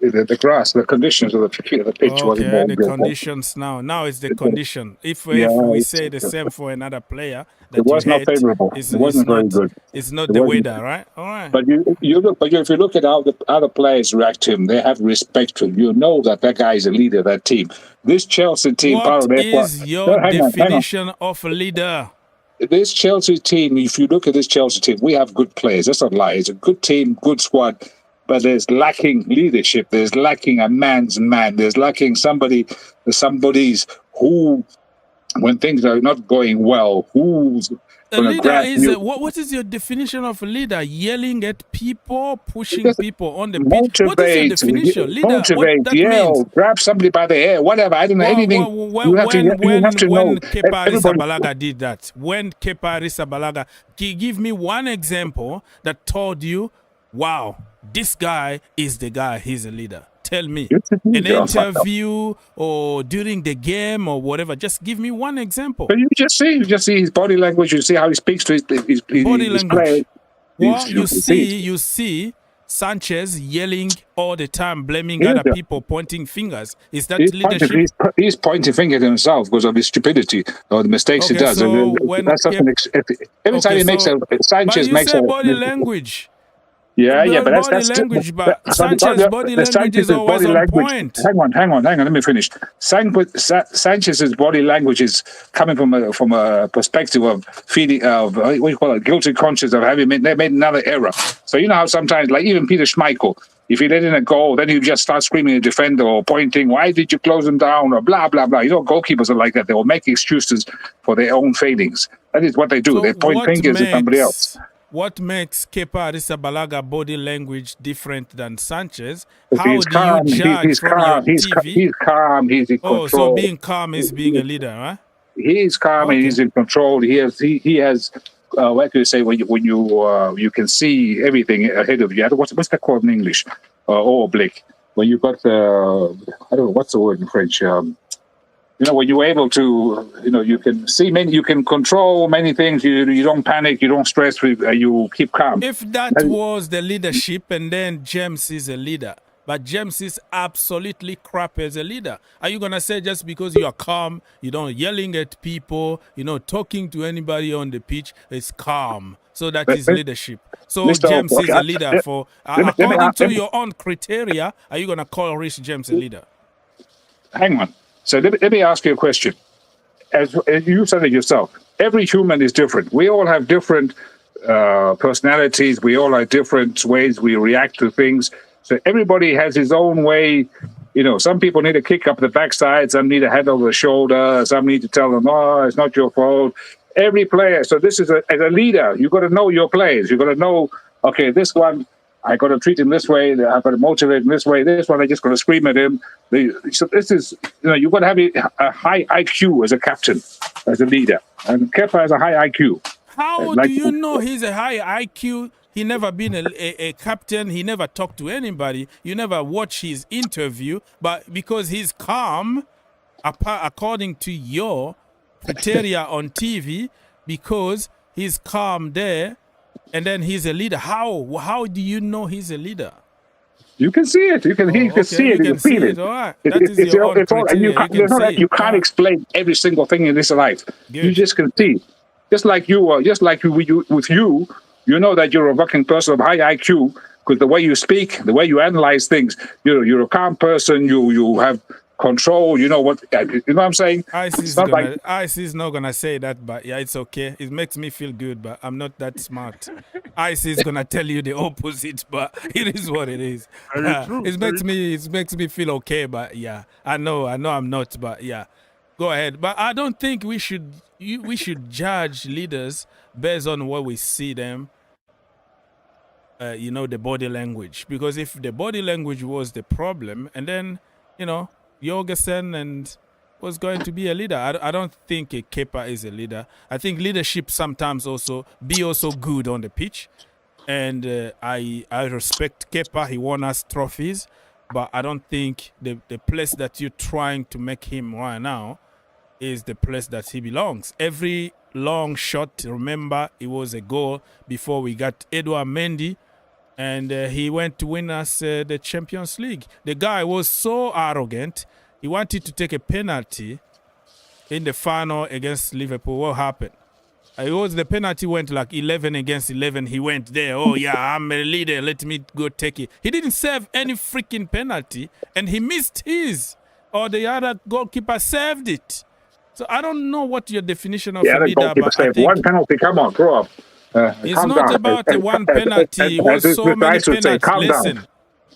the grass, the conditions of the pitch wasn't more the good. Conditions now it's the condition. If we say the same for another player, that it was not favorable. It wasn't very good. It's not the weather, right? All right. But if you look at how the other players react to him, they have respect for him. You know that guy is a leader of that team. This Chelsea team, what is your definition of a leader? This Chelsea team, if you look at this Chelsea team, we have good players. That's not a lie. It's a good team, good squad, but there's lacking leadership. There's lacking a man's man. There's lacking somebody's who, when things are not going well, who's a leader is what is your definition of a leader? Yelling at people, pushing people on the pitch. What is your definition? Leader, motivate, what that yell, means? grab somebody by the hair, whatever. I don't know anything. When Kepa Arrizabalaga did that, when Kepa Arrizabalaga, give me one example that told you, wow, this guy is the guy. He's a leader. Tell me, an interview or during the game or whatever. Just give me one example. But you just see his body language. You see how he speaks to his body language. Player. Well, you see Sanchez yelling all the time, blaming other people, pointing fingers. Is that leadership? He's pointing finger at himself because of his stupidity or the mistakes he does. So every time he makes Sanchez makes a body language. Yeah, but that's language. But Sanchez's body language is always on point. Hang on. Let me finish. Sanchez's body language is coming from a perspective of feeding of what do you call it, guilty conscience of having made another error. So you know how sometimes, like even Peter Schmeichel, if he let in a goal, then he just start screaming at the defender or pointing, "Why did you close him down?" or blah blah blah. You know, goalkeepers are like that. They will make excuses for their own failings. That is what they do. So they point fingers at somebody else. What makes Kepa Arrizabalaga body language different than Sanchez? How you judge from your TV? He's calm. He's in control. So being calm is being a leader, right? He's calm and he's in control. He has what can you say, when you can see everything ahead of you. What's that called in English? Or oblique. When you got, I don't know, what's the word in French? When you're able to, you can see you can control many things. You don't panic, you don't stress, you keep calm. If that was the leadership, and then James is a leader, but James is absolutely crap as a leader. Are you going to say just because you are calm, you don't yelling at people, talking to anybody on the pitch, it's calm? So that is leadership. So Mr. James is a leader for, according to me- your own criteria, are you going to call Rhys James a leader? Hang on. So let me ask you a question. As you said it yourself, every human is different. We all have different personalities. We all have different ways we react to things. So everybody has his own way. Some people need a kick up the backside. Some need a head over the shoulder. Some need to tell them, "Oh, it's not your fault." Every player. So this is as a leader, you got to know your players. You got to know, okay, this one, I got to treat him this way. I got to motivate him this way. This one, I just got to scream at him. So this is, you've got to have a high IQ as a captain, as a leader. And Kepa has a high IQ. How do you know he's a high IQ? He never been a captain. He never talked to anybody. You never watch his interview. But because he's calm, according to your criteria on TV, because he's calm there, and then he's a leader. How do you know he's a leader? You can see it. You can see it. You can feel it. All right. That is your own criteria. You can't explain every single thing in this life. Good. You just can see. Just like you with you, you know that you're a fucking person of high IQ because the way you speak, the way you analyze things, you're a calm person. You have control. You know what I'm saying? Ice is not gonna say that, but yeah, it's okay. It makes me feel good, but I'm not that smart. Ice is gonna tell you the opposite, but it is what it is. It makes me feel okay, but yeah, I know I'm not, but yeah, go ahead. But I don't think we should judge leaders based on what we see them. The body language, because if the body language was the problem, and then Jorgensen and was going to be a leader. I don't think Kepa is a leader. I think leadership sometimes also good on the pitch. And I respect Kepa. He won us trophies. But I don't think the place that you're trying to make him right now is the place that he belongs. Every long shot, remember, it was a goal before we got Edouard Mendy. And he went to win us the Champions League. The guy was so arrogant. He wanted to take a penalty in the final against Liverpool. What happened? The penalty went like 11 against 11. He went there. Oh, yeah, I'm a leader. Let me go take it. He didn't save any freaking penalty, and he missed his. Or the other goalkeeper saved it. So I don't know what your definition of a leader, but I think one penalty. Come on, grow up. It's not about the one penalty. It was so many penalties. Listen,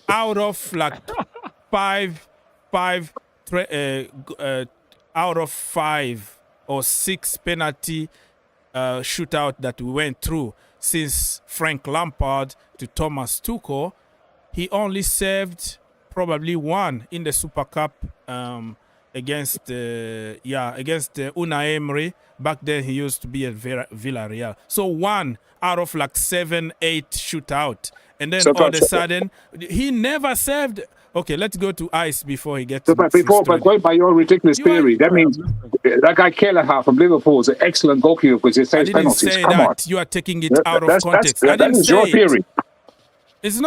out of like out of 5 or 6 penalty shootout that we went through since Frank Lampard to Thomas Tuchel, he only saved probably 1 in the Super Cup against Unai Emery. Back then, he used to be at Villarreal. So 1 out of like 7, 8 shootout. And then all of a sudden, he never saved. Okay, let's go to Ice before he gets but going by your ridiculous theory, that means that guy Kelleher from Liverpool is an excellent goalkeeper because he saves penalties. I didn't say that. You are taking it out of context. I didn't say your theory. It's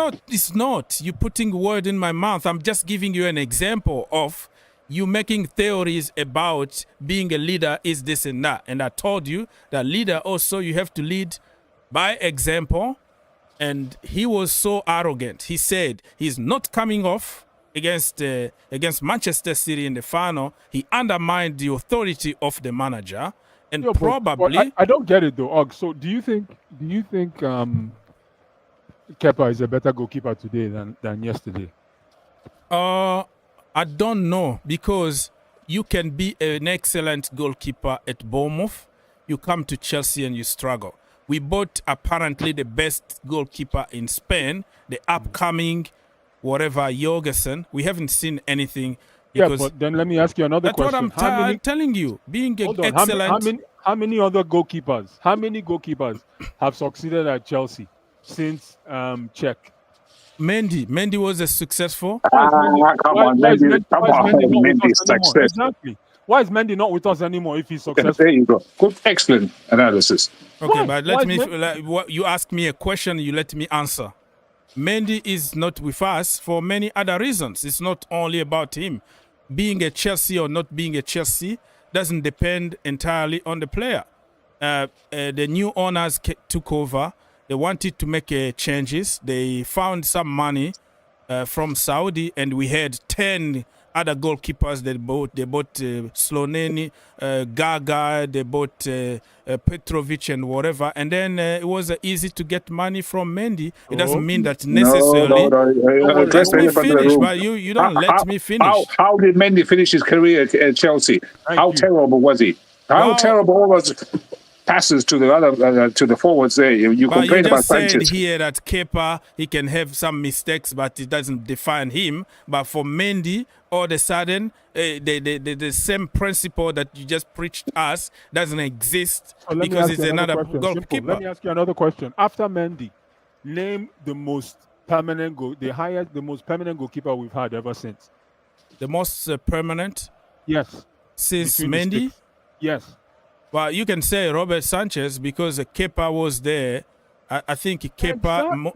not. You're putting word in my mouth. I'm just giving you an example of you making theories about being a leader is this and that. And I told you that leader also, you have to lead by example. And he was so arrogant. He said he's not coming off against Manchester City in the final. He undermined the authority of the manager. And probably... I don't get it though, Og. So do you think Kepa is a better goalkeeper today than yesterday? I don't know, because you can be an excellent goalkeeper at Bournemouth. You come to Chelsea and you struggle. We bought apparently the best goalkeeper in Spain, the upcoming whatever Jorgensen. We haven't seen anything Because but then let me ask you another that's what question. I'm telling you. Being Hold on. excellent. How many other goalkeepers? How many goalkeepers have succeeded at Chelsea since Czech? Mendy was a successful. Why is Mendy not with Mendy's us anymore? success. Exactly. Why is Mendy not with us anymore if he's successful? There you go. Good, excellent analysis. Okay, Why? but you ask me a question, you let me answer. Mendy is not with us for many other reasons. It's not only about him. Being a Chelsea or not being a Chelsea doesn't depend entirely on the player. The new owners took over. They wanted to make changes. They found some money from Saudi, and we had 10 other goalkeepers. They bought Sloneni, Gaga, they bought Petrovic and whatever. And then it was easy to get money from Mendy. It doesn't mean that necessarily. Let me finish, but you don't let me finish. How did Mendy finish his career at Chelsea? How terrible was he? How terrible was passes to the other to the forwards there? You complain about Sanchez. You said here that Kepa, he can have some mistakes, but it doesn't define him. But for Mendy, all of a sudden, the same principle that you just preached us doesn't exist because he's another goalkeeper. Let me ask you another question. After Mendy, name the most permanent goalkeeper we've had ever since. The most permanent? Yes. Since Mendy? Yes. Well, you can say Robert Sanchez because Kepa was there. I think Kepa...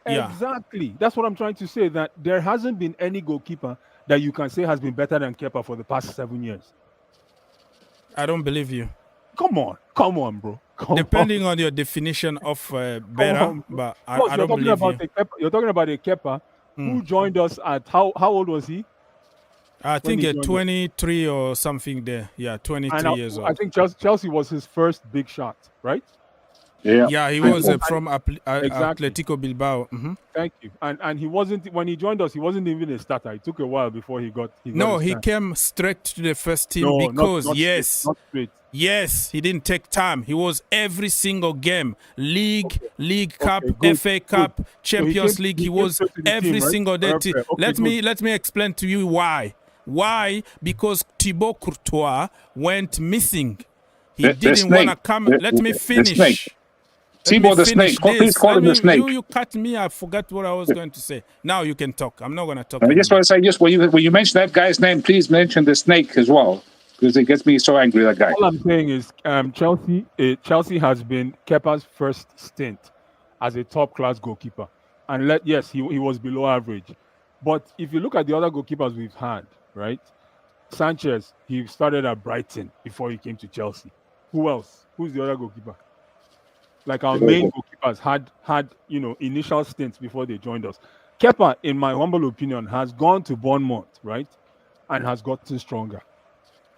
Exactly. That's what I'm trying to say, that there hasn't been any goalkeeper that you can say has been better than Kepa for the past 7 years. I don't believe you. Come on, bro. Depending on your definition of better, but I don't believe you. You're talking about a Kepa who joined us at, how old was he? I think 23 or something there. Yeah, 23 years old. I think Chelsea was his first big shot, right? Yeah, he was from Atletico Bilbao. Mm-hmm. Thank you. And he wasn't, when he joined us, he wasn't even a starter. It took a while before he got he came straight to the first team because he didn't take time. He was every single game. League Cup, FA Cup, Champions League. He was every single day. Let me explain to you why. Why? Because Thibaut Courtois went missing. He didn't want to come. Let me finish. Thibaut the Snake. Please call him the Snake. You cut me. I forgot what I was going to say. Now you can talk. I'm not going to talk. I just want to say, when you mention that guy's name, please mention the Snake as well, because it gets me so angry, that guy. All I'm saying is Chelsea has been Kepa's first stint as a top-class goalkeeper. And he was below average. But if you look at the other goalkeepers we've had, right? Sanchez, he started at Brighton before he came to Chelsea. Who else? Who's the other goalkeeper? Like our main goalkeepers had initial stints before they joined us. Kepa, in my humble opinion, has gone to Bournemouth, right? And has gotten stronger.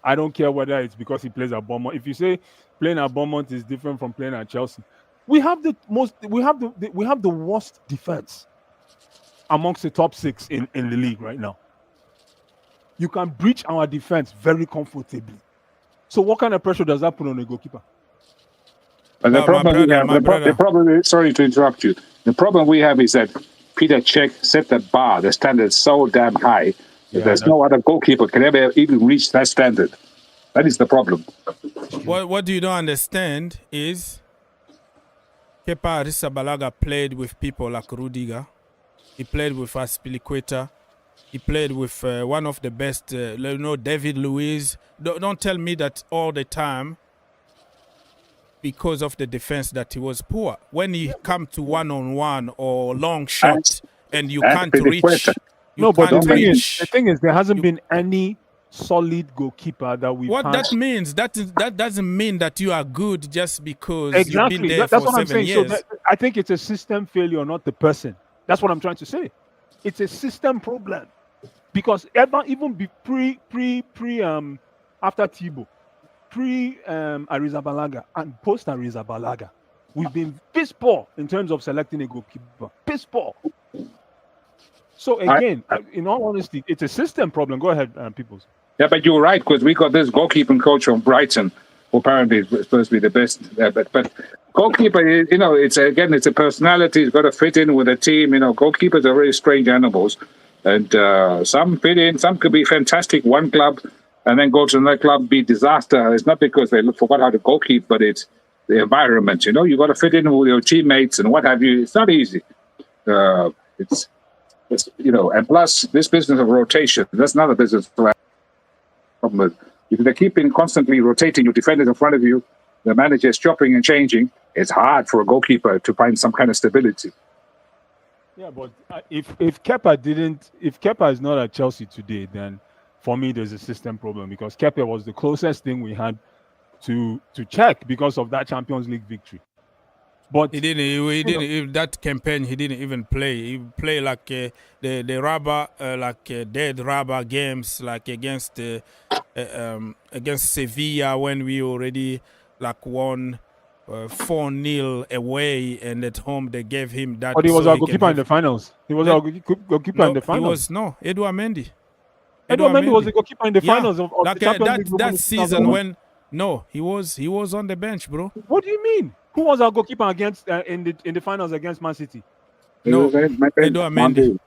I don't care whether it's because he plays at Bournemouth. If you say playing at Bournemouth is different from playing at Chelsea, we have the worst defense amongst the top 6 in the league right now. You can breach our defense very comfortably. So what kind of pressure does that put on a goalkeeper? But the problem, sorry to interrupt you. The problem we have is that Peter Cech set the bar, the standard, so damn high that there's no other goalkeeper can ever even reach that standard. That is the problem. What you don't understand is Kepa Arrizabalaga played with people like Rudiger. He played with Aspilicueta. He played with one of the best, David Luiz. Don't tell me that all the time because of the defense that he was poor. When he come to one-on-one or long shot and you can't reach. The thing is, there hasn't been any solid goalkeeper that we've had. That means that doesn't mean that you are good just because you've been there that's for what 7 years. So I think it's a system failure, not the person. That's what I'm trying to say. It's a system problem. Because even after Thibaut, Arrizabalaga and post Arrizabalaga, we've been piss poor in terms of selecting a goalkeeper. Piss poor. So again, in all honesty, it's a system problem. Go ahead, Peoples. Yeah, but you're right, because we got this goalkeeping coach from Brighton, who apparently is supposed to be the best. But goalkeeper, it's a personality. He's got to fit in with a team. Goalkeepers are very strange animals. And some fit in, some could be fantastic, one club, and then go to another club, be disaster. It's not because they forgot how to goalkeep, but it's the environment. You know, you got to fit in with your teammates and what have you. It's not easy. It's and plus this business of rotation. That's another business. If they keep constantly rotating your defenders in front of you, the manager is chopping and changing. It's hard for a goalkeeper to find some kind of stability. Yeah, but if Kepa is not at Chelsea today, then for me there's a system problem, because Kepa was the closest thing we had to check because of that Champions League victory. But he didn't. That campaign, he didn't even play. He played like the rubber, dead rubber games, like against Sevilla when we already won 4-0 away, and at home they gave him that. But he was our goalkeeper in the finals. He was our goalkeeper in the finals. Edouard Mendy. Edouard Mendy was the goalkeeper in the finals of the Champions League that season when. No, he was on the bench, bro. What do you mean? Who was our goalkeeper against in the finals against Man City? No, Edouard Mendy.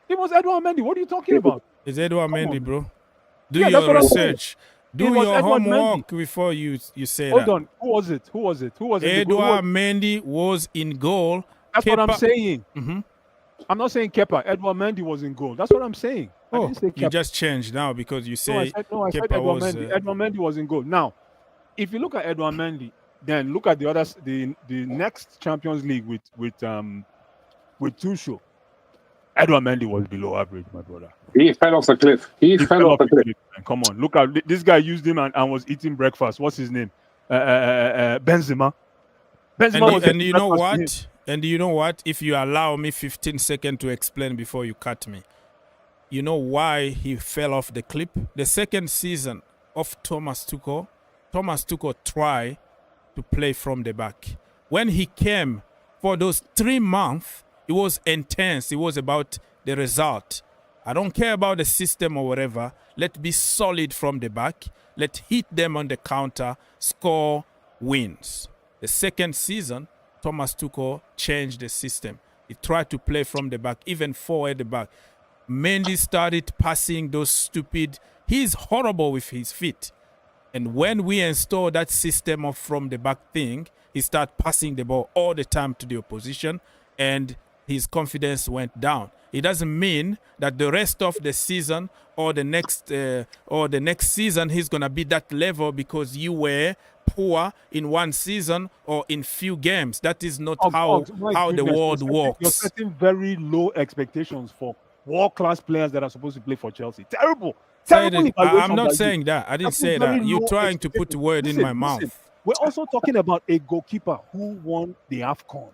It was Edouard Mendy. What are you talking about? It's Edouard Mendy, bro. Do your research. Do your homework before you say that. Hold on. Who was it? Edouard Mendy was in goal. That's what I'm saying. Mm-hmm. I'm not saying Kepa. Edouard Mendy was in goal. That's what I'm saying. I didn't say Kepa. You just changed now because you say I said Edouard Mendy. Edouard Mendy was in goal. Now, if you look at Edouard Mendy, then look at the others. The next Champions League with Tuchel, Edouard Mendy was below average, my brother. He fell off the cliff. He fell off the cliff. Come on, look at this guy used him and was eating breakfast. What's his name? Benzema. And you know what? And you know what? If you allow me 15 seconds to explain before you cut me, you know why he fell off the cliff? The second season of Thomas Tuchel tried to play from the back. When he came for those 3 months, it was intense. It was about the result. I don't care about the system or whatever. Let's be solid from the back. Let's hit them on the counter, score, wins. The second season, Thomas Tuchel changed the system. He tried to play from the back, even 4 at the back. Mendy started passing those stupid... He's horrible with his feet. And when we install that system of from the back thing, he started passing the ball all the time to the opposition, and his confidence went down. It doesn't mean that the rest of the season or the next season he's gonna be that level because you were poor in one season or in few games. That is not how the world works. You're setting very low expectations for world-class players that are supposed to play for Chelsea. Terrible. I'm not saying that. I didn't say that. You're trying to put the word in my mouth. We're also talking about a goalkeeper who won the AFCON.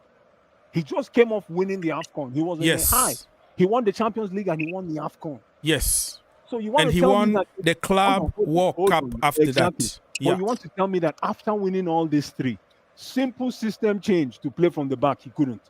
He just came off winning the AFCON. He was in a high. He won the Champions League and he won the AFCON. Yes. So you want and to he tell won me that the Club World Cup after that. Yeah. But you want to tell me that after winning all these 3, simple system change to play from the back, he couldn't?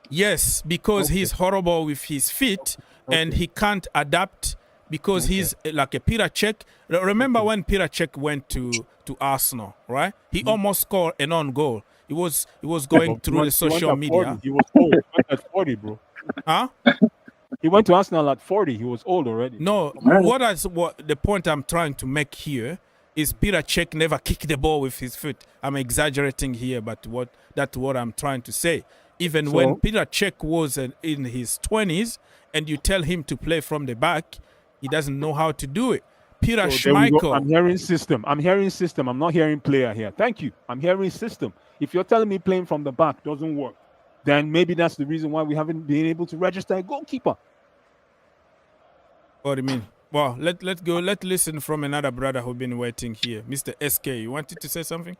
Yes, because he's horrible with his feet and he can't adapt because he's like a Peter Cech. Remember when Peter Cech went to Arsenal, right? He almost scored an own goal. He was going through the social media. He was old. He went at 40, bro. Huh? He went to Arsenal at 40. He was old already. No, what the point I'm trying to make here is Peter Cech never kicked the ball with his foot. I'm exaggerating here, but that's what I'm trying to say. Even when Peter Cech was in his 20s and you tell him to play from the back, he doesn't know how to do it. Peter Schmeichel. I'm hearing system. I'm not hearing player here. Thank you. I'm hearing system. If you're telling me playing from the back doesn't work, then maybe that's the reason why we haven't been able to register a goalkeeper. What do you mean? Well, let's go. Let's listen from another brother who's been waiting here. Mr. SK, you wanted to say something?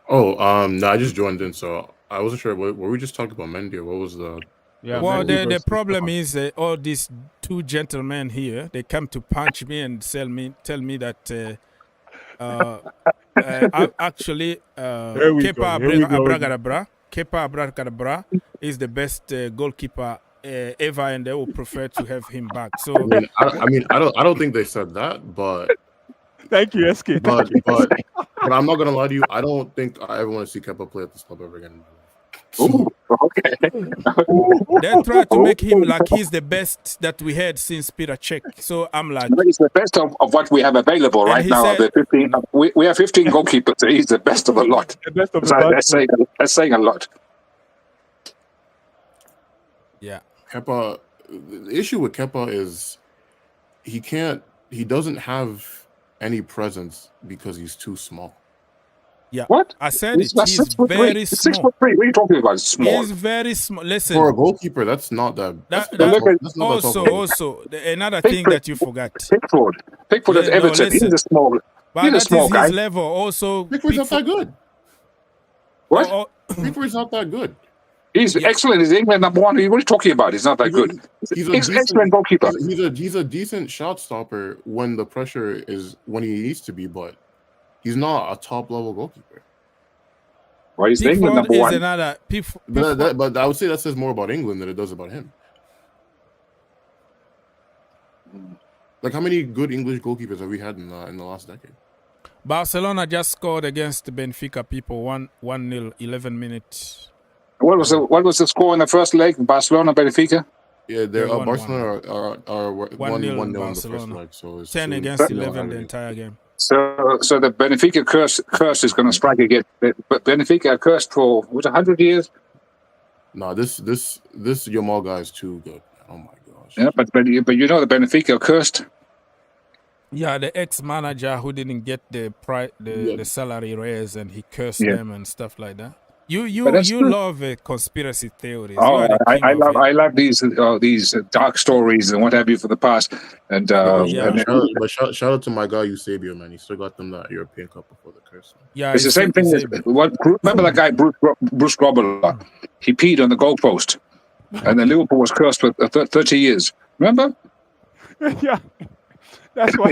No, I just joined in, so I wasn't sure. Were we just talking about Mendy or what was the... Yeah, well, the problem is all these 2 gentlemen here, they come to punch me and tell me that actually Kepa Abrakadabra is the best goalkeeper ever, and they will prefer to have him back. So I don't think they said that, but thank you, SK. But I'm not gonna lie to you. I don't think I ever want to see Kepa play at this club ever again. Ooh, okay. They try to make him like he's the best that we had since Peter Cech. So I'm like, He's the best of what we have available And right he now. said- The 15, we have 15 goalkeepers. He's the best of a lot. The best of the So best. that's saying a lot. yeah. Kepa, the issue with Kepa is he doesn't have any presence because he's too small. Yeah. What? I said He's it. He's 6'3". very He's small. 6'3". What are you talking about? Small. He's very small. Listen. For a goalkeeper, that's not that. That's not that Also, another thing that you forgot. Pickford at Yeah, no, Everton. listen. He's a small. But He's a that small is guy. his level. Also, Pickford's not that good. What? Pickford's not that good. He's excellent. He's England #1. What are you talking about? He's not that good. He's a He's decent, excellent goalkeeper. He's a decent shot stopper when the pressure is when he needs to be, but he's not a top level goalkeeper. Well, he's England Pickford is #1. another. But I would say that says more about England than it does about him. Like, how many good English goalkeepers have we had in the last decade? Barcelona just scored against the Benfica people 1-0, 11 minutes. What was the score in the first leg? Barcelona, Benfica. Yeah, they're They won Barcelona are 1-0 in the first Barcelona. leg, so it's 10 2-0 against 11 the aggregate. entire game. So the Benfica curse is going to strike again. But Benfica are cursed for 100 years. No, this Yamal guy is too good. Oh my gosh. Yeah, but you know the Benfica are cursed. Yeah, the ex-manager who didn't get the salary raise and he cursed them and stuff like that. You love conspiracy theories. Oh, I love these dark stories and what have you for the past. And shout out to my guy Eusebio, man. He still got them that European Cup before the curse. Yeah, it's the same thing. Remember that guy Bruce Grobbelaar? He peed on the goalpost, and then Liverpool was cursed for 30 years. Remember? Yeah. That's why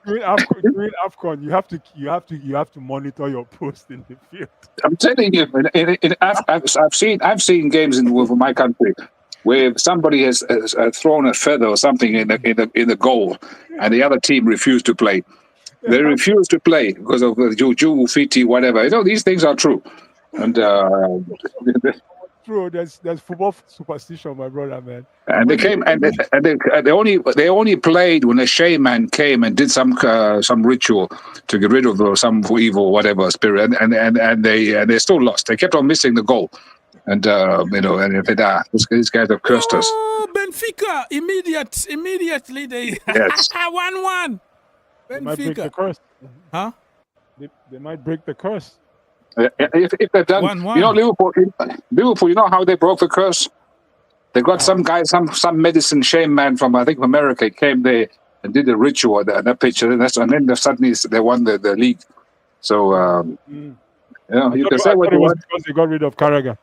during AFCON you have to monitor your post in the field. I'm telling you, I've seen games with my country where somebody has thrown a feather or something in the goal, and the other team refused to play. They refused to play because of juju, fiti, whatever. You know, these things are true, and. True, there's football superstition, my brother, man. And they came and they only played when a shaman came and did some ritual to get rid of some evil whatever spirit, and they still lost. They kept on missing the goal, and these guys have cursed us. Oh, Benfica! Immediately they 1-1. Benfica. They might break the curse. Huh? They might break the curse. If they've done, 1-1. You know, Liverpool, you know how they broke the curse? They got some guy, some medicine shaman from, I think, America. He came there and did a ritual at that pitch, and then suddenly they won the league. So, you can say what you want. Because they got rid of Carragher.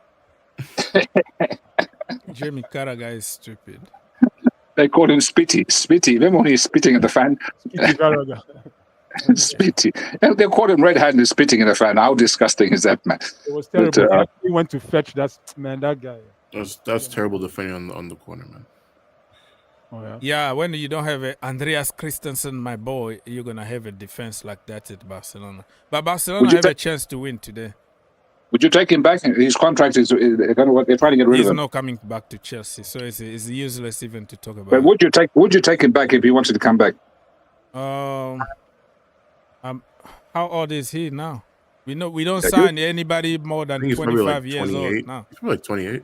Jamie Carragher is stupid. They called him Spitty. Remember when he's spitting at the fan? Spitty Carragher. Spitty. They called him red-handed spitting in the fan. How disgusting is that, man? It was terrible. But, he went to fetch that guy. That's terrible defending on the corner, man. Oh, yeah. Yeah, when you don't have Andreas Christensen, my boy, you're gonna have a defense like that at Barcelona. But Barcelona have a chance to win today. Would you take him back? His contract is they're trying to get rid of him. He's not coming back to Chelsea, so it's useless even to talk about. But would you take him back if he wanted to come back? How old is he now? We don't sign anybody more than 25 years old now. He's probably like 28.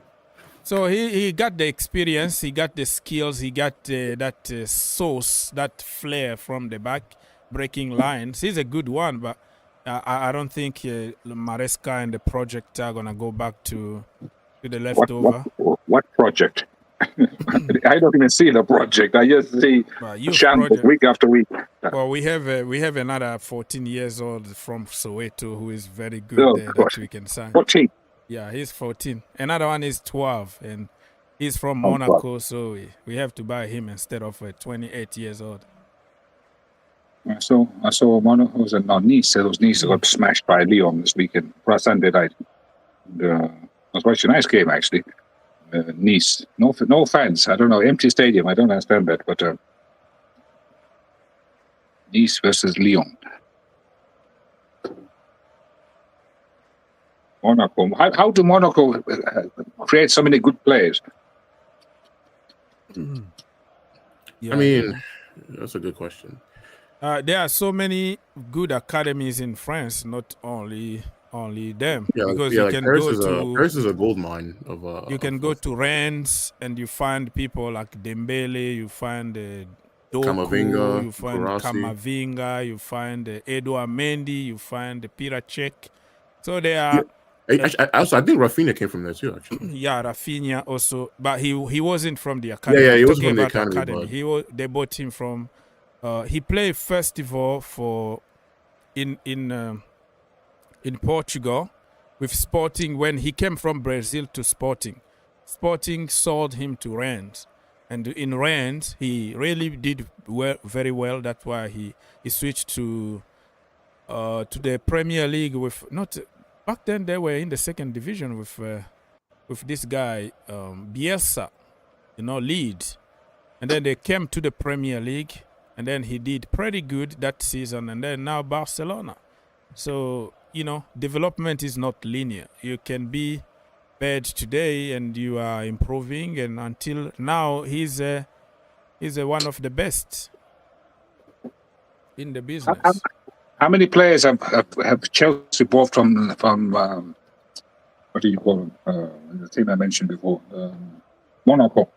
So he got the experience, he got the skills, he got that sauce, that flair from the back, breaking lines. He's a good one, but I don't think Maresca and the project are gonna go back to the leftover. What project? I don't even see the project. I just see shambles week after week. Well, we have another 14 years old from Soweto who is very good that we can sign. 14. Yeah, he's 14. Another one is 12, and he's from Monaco, so we have to buy him instead of 28 years old. I saw Monaco was Nice. Those Nice got smashed by Lyon this weekend. Sunday night. It was quite a nice game actually. Nice, no fans. I don't know, empty stadium. I don't understand that, but Nice versus Lyon. Monaco. How do Monaco create so many good players? Yeah. I mean, that's a good question. There are so many good academies in France, not only them. Yeah, because yeah, you like can Paris go is to Paris is a gold mine of you can of go to football. Rennes and you find people like Dembele, you find Doku, Camavinga, you find Guirassy. Kamavinga, you find Edouard Mendy, you find Piracek. So they Yeah. are I think Rafinha came from there too, actually. yeah, Rafinha also, but he wasn't from the academy. Yeah, he I'm wasn't talking from the about academy, but They bought him from. He played first of all for in Portugal with Sporting when he came from Brazil to Sporting. Sporting sold him to Rennes, and in Rennes he really did very well. That's why he switched to the Premier League with not back then they were in the second division with this guy Bielsa, Leeds, and then they came to the Premier League, and then he did pretty good that season, and then now Barcelona. So development is not linear. You can be bad today and you are improving, and until now he's one of the best in the business. How many players have Chelsea bought from what do you call them? The team I mentioned before, Monaco.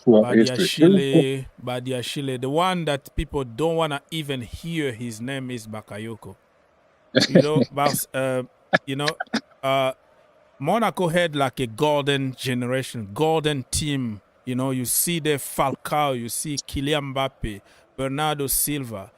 Badiashile. The one that people don't want to even hear his name is Bakayoko. Monaco had like a golden generation, golden team. You see the Falcao, you see Kylian Mbappe, Bernardo Silva,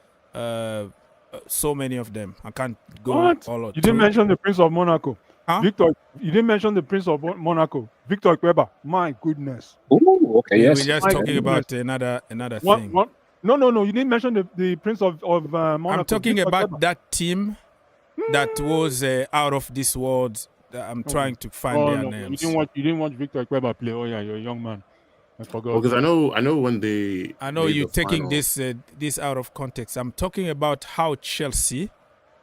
so many of them. I can't go all of. You didn't mention the Prince of Monaco. Huh? Victor, you didn't mention the Prince of Monaco, Victor Cueba. My goodness. Oh, okay, yes. We're just talking about another thing. No. You didn't mention the Prince of Monaco. I'm talking Victor about Cueba. that team that was out of this world. I'm trying to find their names. You didn't watch Victor Cueba play. Oh yeah, you're a young man. I forgot. Because I know when they. I know you're taking final. this out of context. I'm talking about how Chelsea,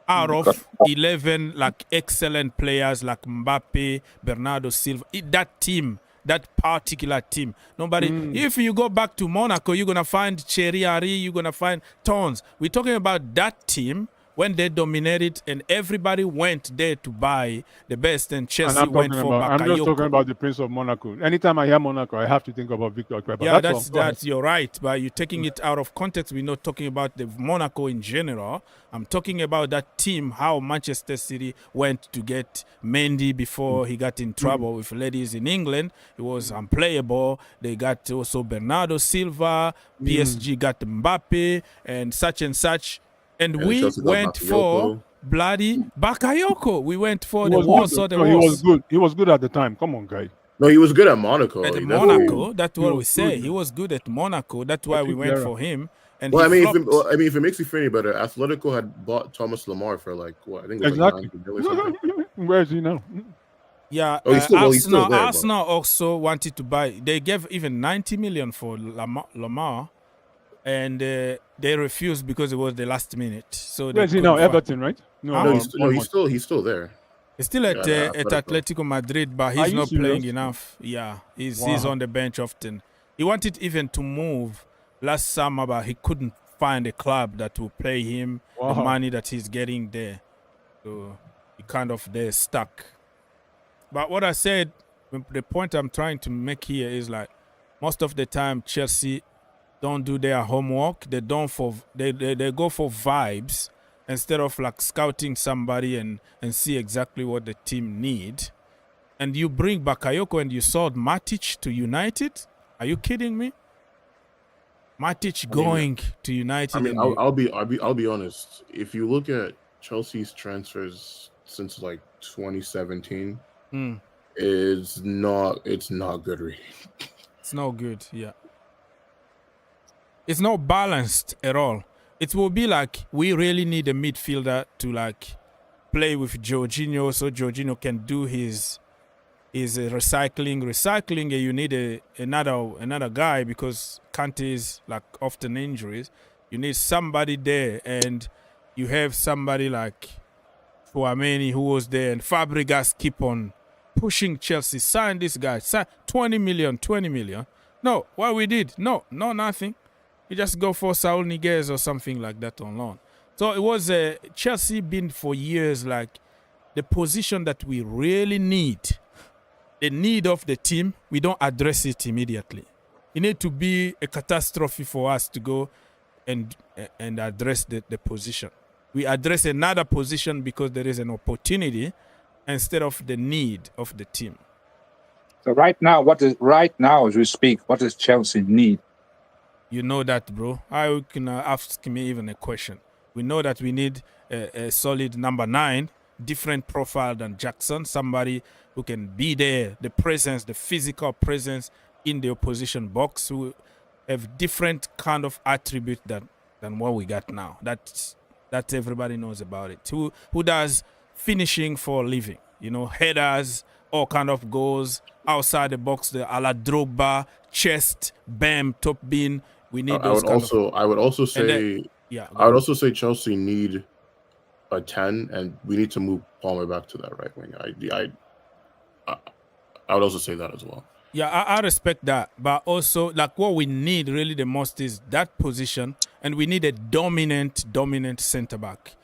out of 11 like excellent players like Mbappe, Bernardo Silva, that team, that particular team. Nobody. If you go back to Monaco, you're gonna find Thierry Henry. You're gonna find tons. We're talking about that team when they dominated and everybody went there to buy the best, and Chelsea went for Bakayoko. I'm just talking about the Prince of Monaco. Anytime I hear Monaco, I have to think about Victor Cueba. Yeah, that's you're right, but you're taking it out of context. We're not talking about the Monaco in general. I'm talking about that team, how Manchester City went to get Mendy before he got in trouble with ladies in England. It was unplayable. They got also Bernardo Silva. PSG got Mbappe and such. And we went for bloody Bakayoko. We went for the walls or the walls. He was good. He was good at the time. Come on, guy. No, he was good at Monaco. At Monaco, that's what we say. He was good at Monaco. That's why we went for him. And well, if it makes you feel any better, Atletico had bought Thomas Lemar for like what? I think it was exactly. like $9 million or something. Where is he now? Yeah, he's still there, Arsenal also wanted to buy. They gave even 90 million for Lemar. And they refused because it was the last minute. So where is he now? Everton, right? He's still there. He's still at Atletico Madrid, but he's not playing enough. Yeah, he's on the bench often. He wanted even to move last summer, but he couldn't find a club that will pay him the money that he's getting there. So he kind of there stuck. But what I said, the point I'm trying to make here is like most of the time Chelsea don't do their homework. They go for vibes instead of like scouting somebody and see exactly what the team need. And you bring Bakayoko and you sold Matic to United? Are you kidding me? Matic going to United. I mean, I'll be honest. If you look at Chelsea's transfers since like 2017, it's not good. Really. It's not good. Yeah. It's not balanced at all. It will be like we really need a midfielder to like play with Jorginho, so Jorginho can do his recycling. You need another guy because Kante is like often injuries. You need somebody there, and you have somebody like Chouameni who was there, and Fabregas keep on pushing Chelsea, sign this guy, sign 20 million. No, what we did? No, nothing. We just go for Saul Niguez or something like that on loan. So it was Chelsea been for years like the position that we really need, the need of the team, we don't address it immediately. It need to be a catastrophe for us to go and address the position. We address another position because there is an opportunity instead of the need of the team. So right now as we speak, what does Chelsea need? You know that, bro. How can ask me even a question? We know that we need a solid number 9, different profile than Jackson, somebody who can be there, the presence, the physical presence in the opposition box, who have different kind of attribute than what we got now. That everybody knows about it. Who does finishing for a living? You know, headers, all kind of goals outside the box, the a la Drogba, chest, bam, top bin. We need those. I would also say Chelsea need a 10, and we need to move Palmer back to that right wing. I would also say that as well. Yeah, I respect that, but also like what we need really the most is that position, and we need a dominant center back.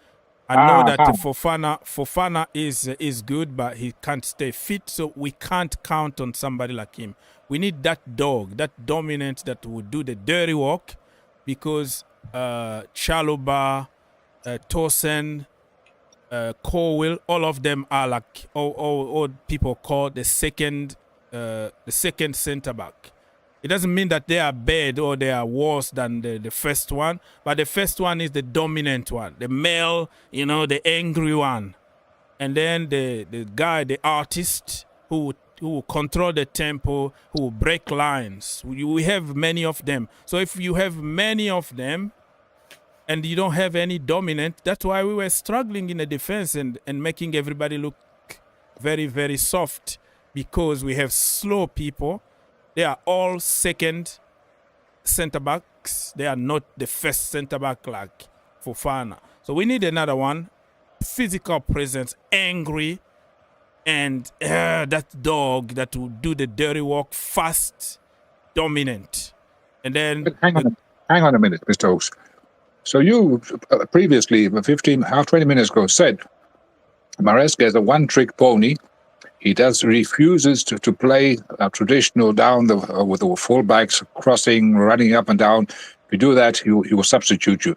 I know that Fofana is good, but he can't stay fit, so we can't count on somebody like him. We need that dog, that dominant that will do the dirty work, because Chalobah, Tosin, Colwill, all of them are like all people call the second center back. It doesn't mean that they are bad or they are worse than the first one, but the first one is the dominant one, the male, the angry one. And then the guy, the artist who will control the tempo, who will break lines. We have many of them. So if you have many of them and you don't have any dominant, that's why we were struggling in the defense and making everybody look very, very soft, because we have slow people. They are all second center backs. They are not the first center back like Fofana. So we need another one. Physical presence, angry, and that dog that will do the dirty work, fast, dominant. And then... Hang on a minute, Mr. Oaks. So you previously, 20 minutes ago, said Maresca is a one-trick pony. He refuses to play a traditional down with the fullbacks crossing, running up and down. If you do that, he will substitute you.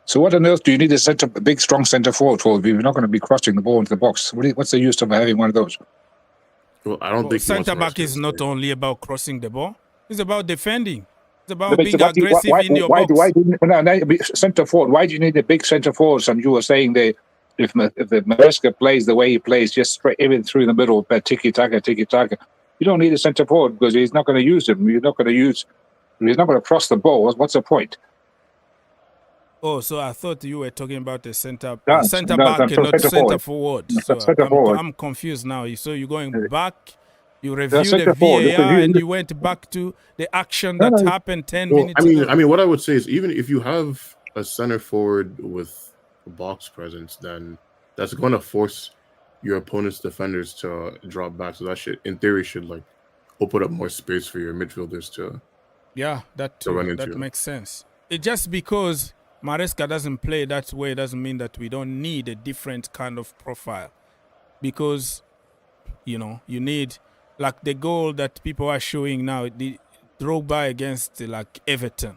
So what on earth do you need a big, strong centre forward for if you're not going to be crossing the ball into the box? What's the use of having one of those? Well, I don't think centre back is not only about crossing the ball. It's about defending. It's about being aggressive in your box. Centre forward. Why do you need a big centre forward? And you were saying that if the Maresca plays the way he plays, just straight even through the middle, tiki-taka, you don't need a centre forward because he's not going to use him. He's not going to cross the ball. What's the point? Oh, so I thought you were talking about the centre back and not centre forward. So I'm confused now. So you're going back, you review the VAR, and you went back to the action that happened 10 minutes ago. I mean, what I would say is even if you have a centre forward with a box presence, then that's going to force your opponent's defenders to drop back. So that should, in theory, like open up more space for your midfielders to that makes sense. It just because Maresca doesn't play that way doesn't mean that we don't need a different kind of profile, because you need like the goal that people are showing now, the Drogba against like Everton,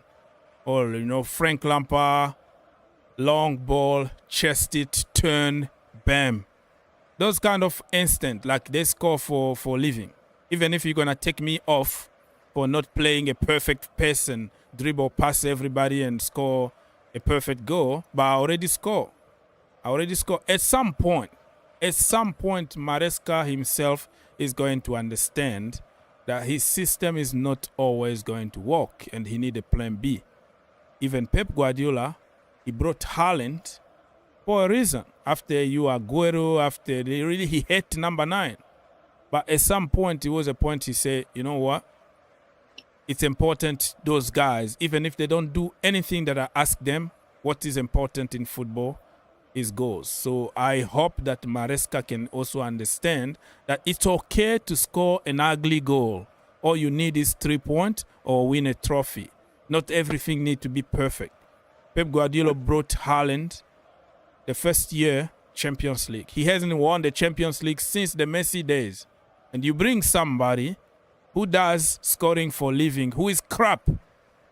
or Frank Lampard. Long ball, chest it, turn, bam. Those kind of instant, like they score for living. Even if you're going to take me off for not playing a perfect pass and dribble past everybody and score a perfect goal, but I already score. At some point, Maresca himself is going to understand that his system is not always going to work and he need a plan B. Even Pep Guardiola, he brought Haaland for a reason. After you Aguero, he hit number 9. But at some point, it was a point he said, you know what? It's important, those guys, even if they don't do anything that I ask them, what is important in football his goals. So I hope that Maresca can also understand that it's okay to score an ugly goal. All you need is 3 points or win a trophy. Not everything needs to be perfect. Pep Guardiola brought Haaland the first year Champions League. He hasn't won the Champions League since the Messi days. And you bring somebody who does scoring for living, who is crap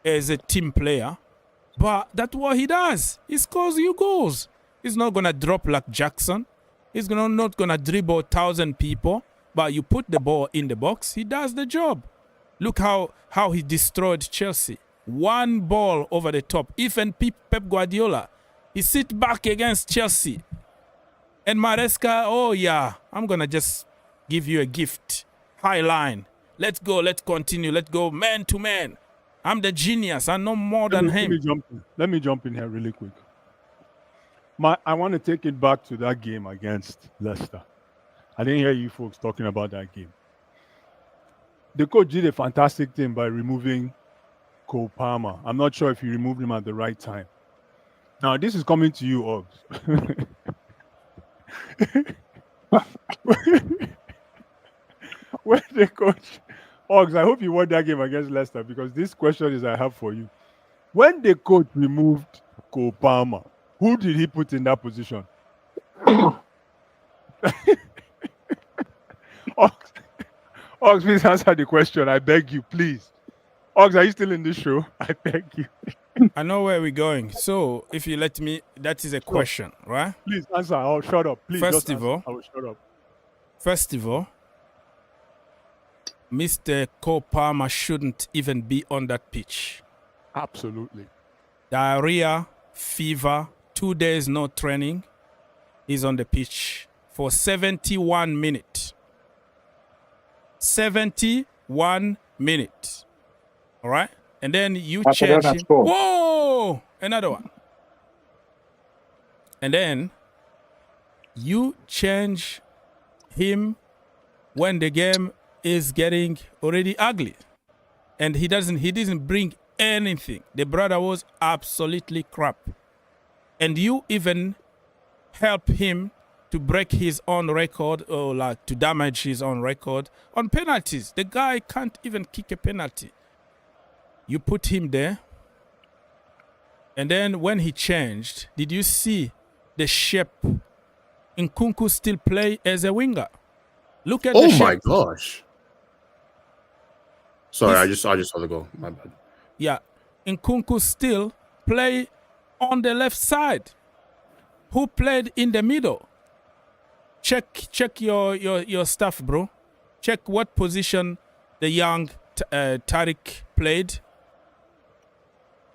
as a team player, but that's what he does. He scores you goals. He's not going to drop like Jackson. He's not going to dribble 1,000 people, but you put the ball in the box, he does the job. Look how he destroyed Chelsea. One ball over the top. Even Pep Guardiola, he sit back against Chelsea. And Maresca, oh yeah, I'm going to just give you a gift. High line. Let's go, let's continue, let's go man to man. I'm the genius. I know more than him. Let me jump in here really quick. I want to take it back to that game against Leicester. I didn't hear you folks talking about that game. The coach did a fantastic thing by removing Cole Palmer. I'm not sure if he removed him at the right time. Now, this is coming to you, Oggs. When the coach... Oggs, I hope you won that game against Leicester, because this question is I have for you. When the coach removed Cole Palmer, who did he put in that position? Oggs, please answer the question. I beg you, please. Oggs, are you still in this show? I beg you. I know where we're going. So, if you let me, that is a question, right? Please answer. I'll shut up. Please. First of all, I will shut up. First of all, Mr. Cole Palmer shouldn't even be on that pitch. Absolutely. Diarrhea, fever, 2 days no training. He's on the pitch for 71 minutes. 71 minutes. All right? And then you change him. Whoa! Another one. And then you change him when the game is getting already ugly. And he didn't bring anything. The brother was absolutely crap. And you even help him to break his own record, or like to damage his own record on penalties. The guy can't even kick a penalty. You put him there. And then when he changed, did you see the shape? Nkunku still play as a winger. Look at the shape. Oh my gosh. Sorry, I just saw the goal. My bad. Yeah. Nkunku still play on the left side. Who played in the middle? Check your stuff, bro. Check what position the young Tariq played.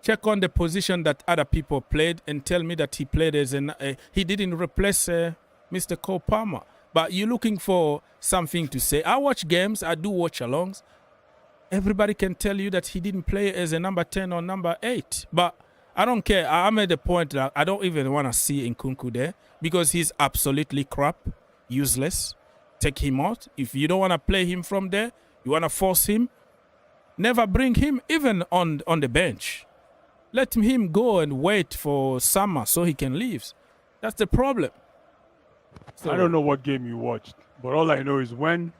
Check on the position that other people played and tell me that he played as he didn't replace Mr. Cole Palmer. But you're looking for something to say. I watch games. I do watch alongs. Everybody can tell you that he didn't play as a number 10 or number 8. But I don't care. I'm at the point that I don't even want to see Nkunku there because he's absolutely crap, useless. Take him out. If you don't want to play him from there, you want to force him, never bring him even on the bench. Let him go and wait for summer so he can leave. That's the problem. So, I don't know what game you watched, but all I know is when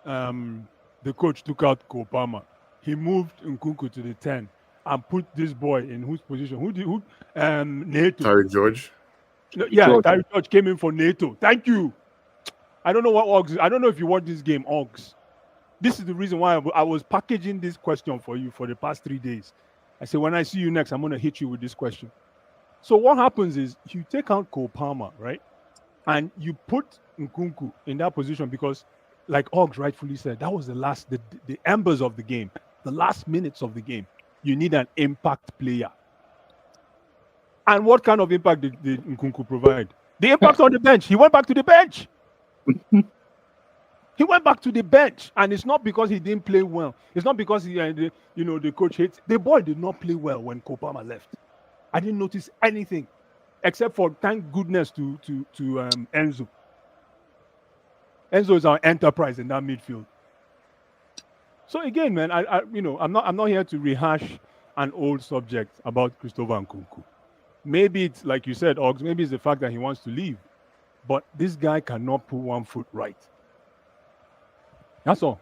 the coach took out Cole Palmer, he moved Nkunku to the 10 and put this boy in whose position? Neto. Tariq George. No, yeah, Tariq George came in for Neto. Thank you. I don't know what Oggs. I don't know if you watch this game, Oggs. This is the reason why I was packaging this question for you for the past 3 days. I said, when I see you next, I'm going to hit you with this question. So what happens is you take out Cole Palmer, right? And you put Nkunku in that position because, like Oggs rightfully said, that was the embers of the game, the last minutes of the game. You need an impact player. And what kind of impact did Nkunku provide? The impact on the bench. He went back to the bench. He went back to the bench, and it's not because he didn't play well. It's not because the coach hates. The boy did not play well when Cole Palmer left. I didn't notice anything, except for thank goodness to Enzo. Enzo is our enterprise in that midfield. So again, man, I'm not here to rehash an old subject about Christopher Nkunku. maybe it's like you said, Oggs, maybe it's the fact that he wants to leave. But this guy cannot put one foot right. That's all.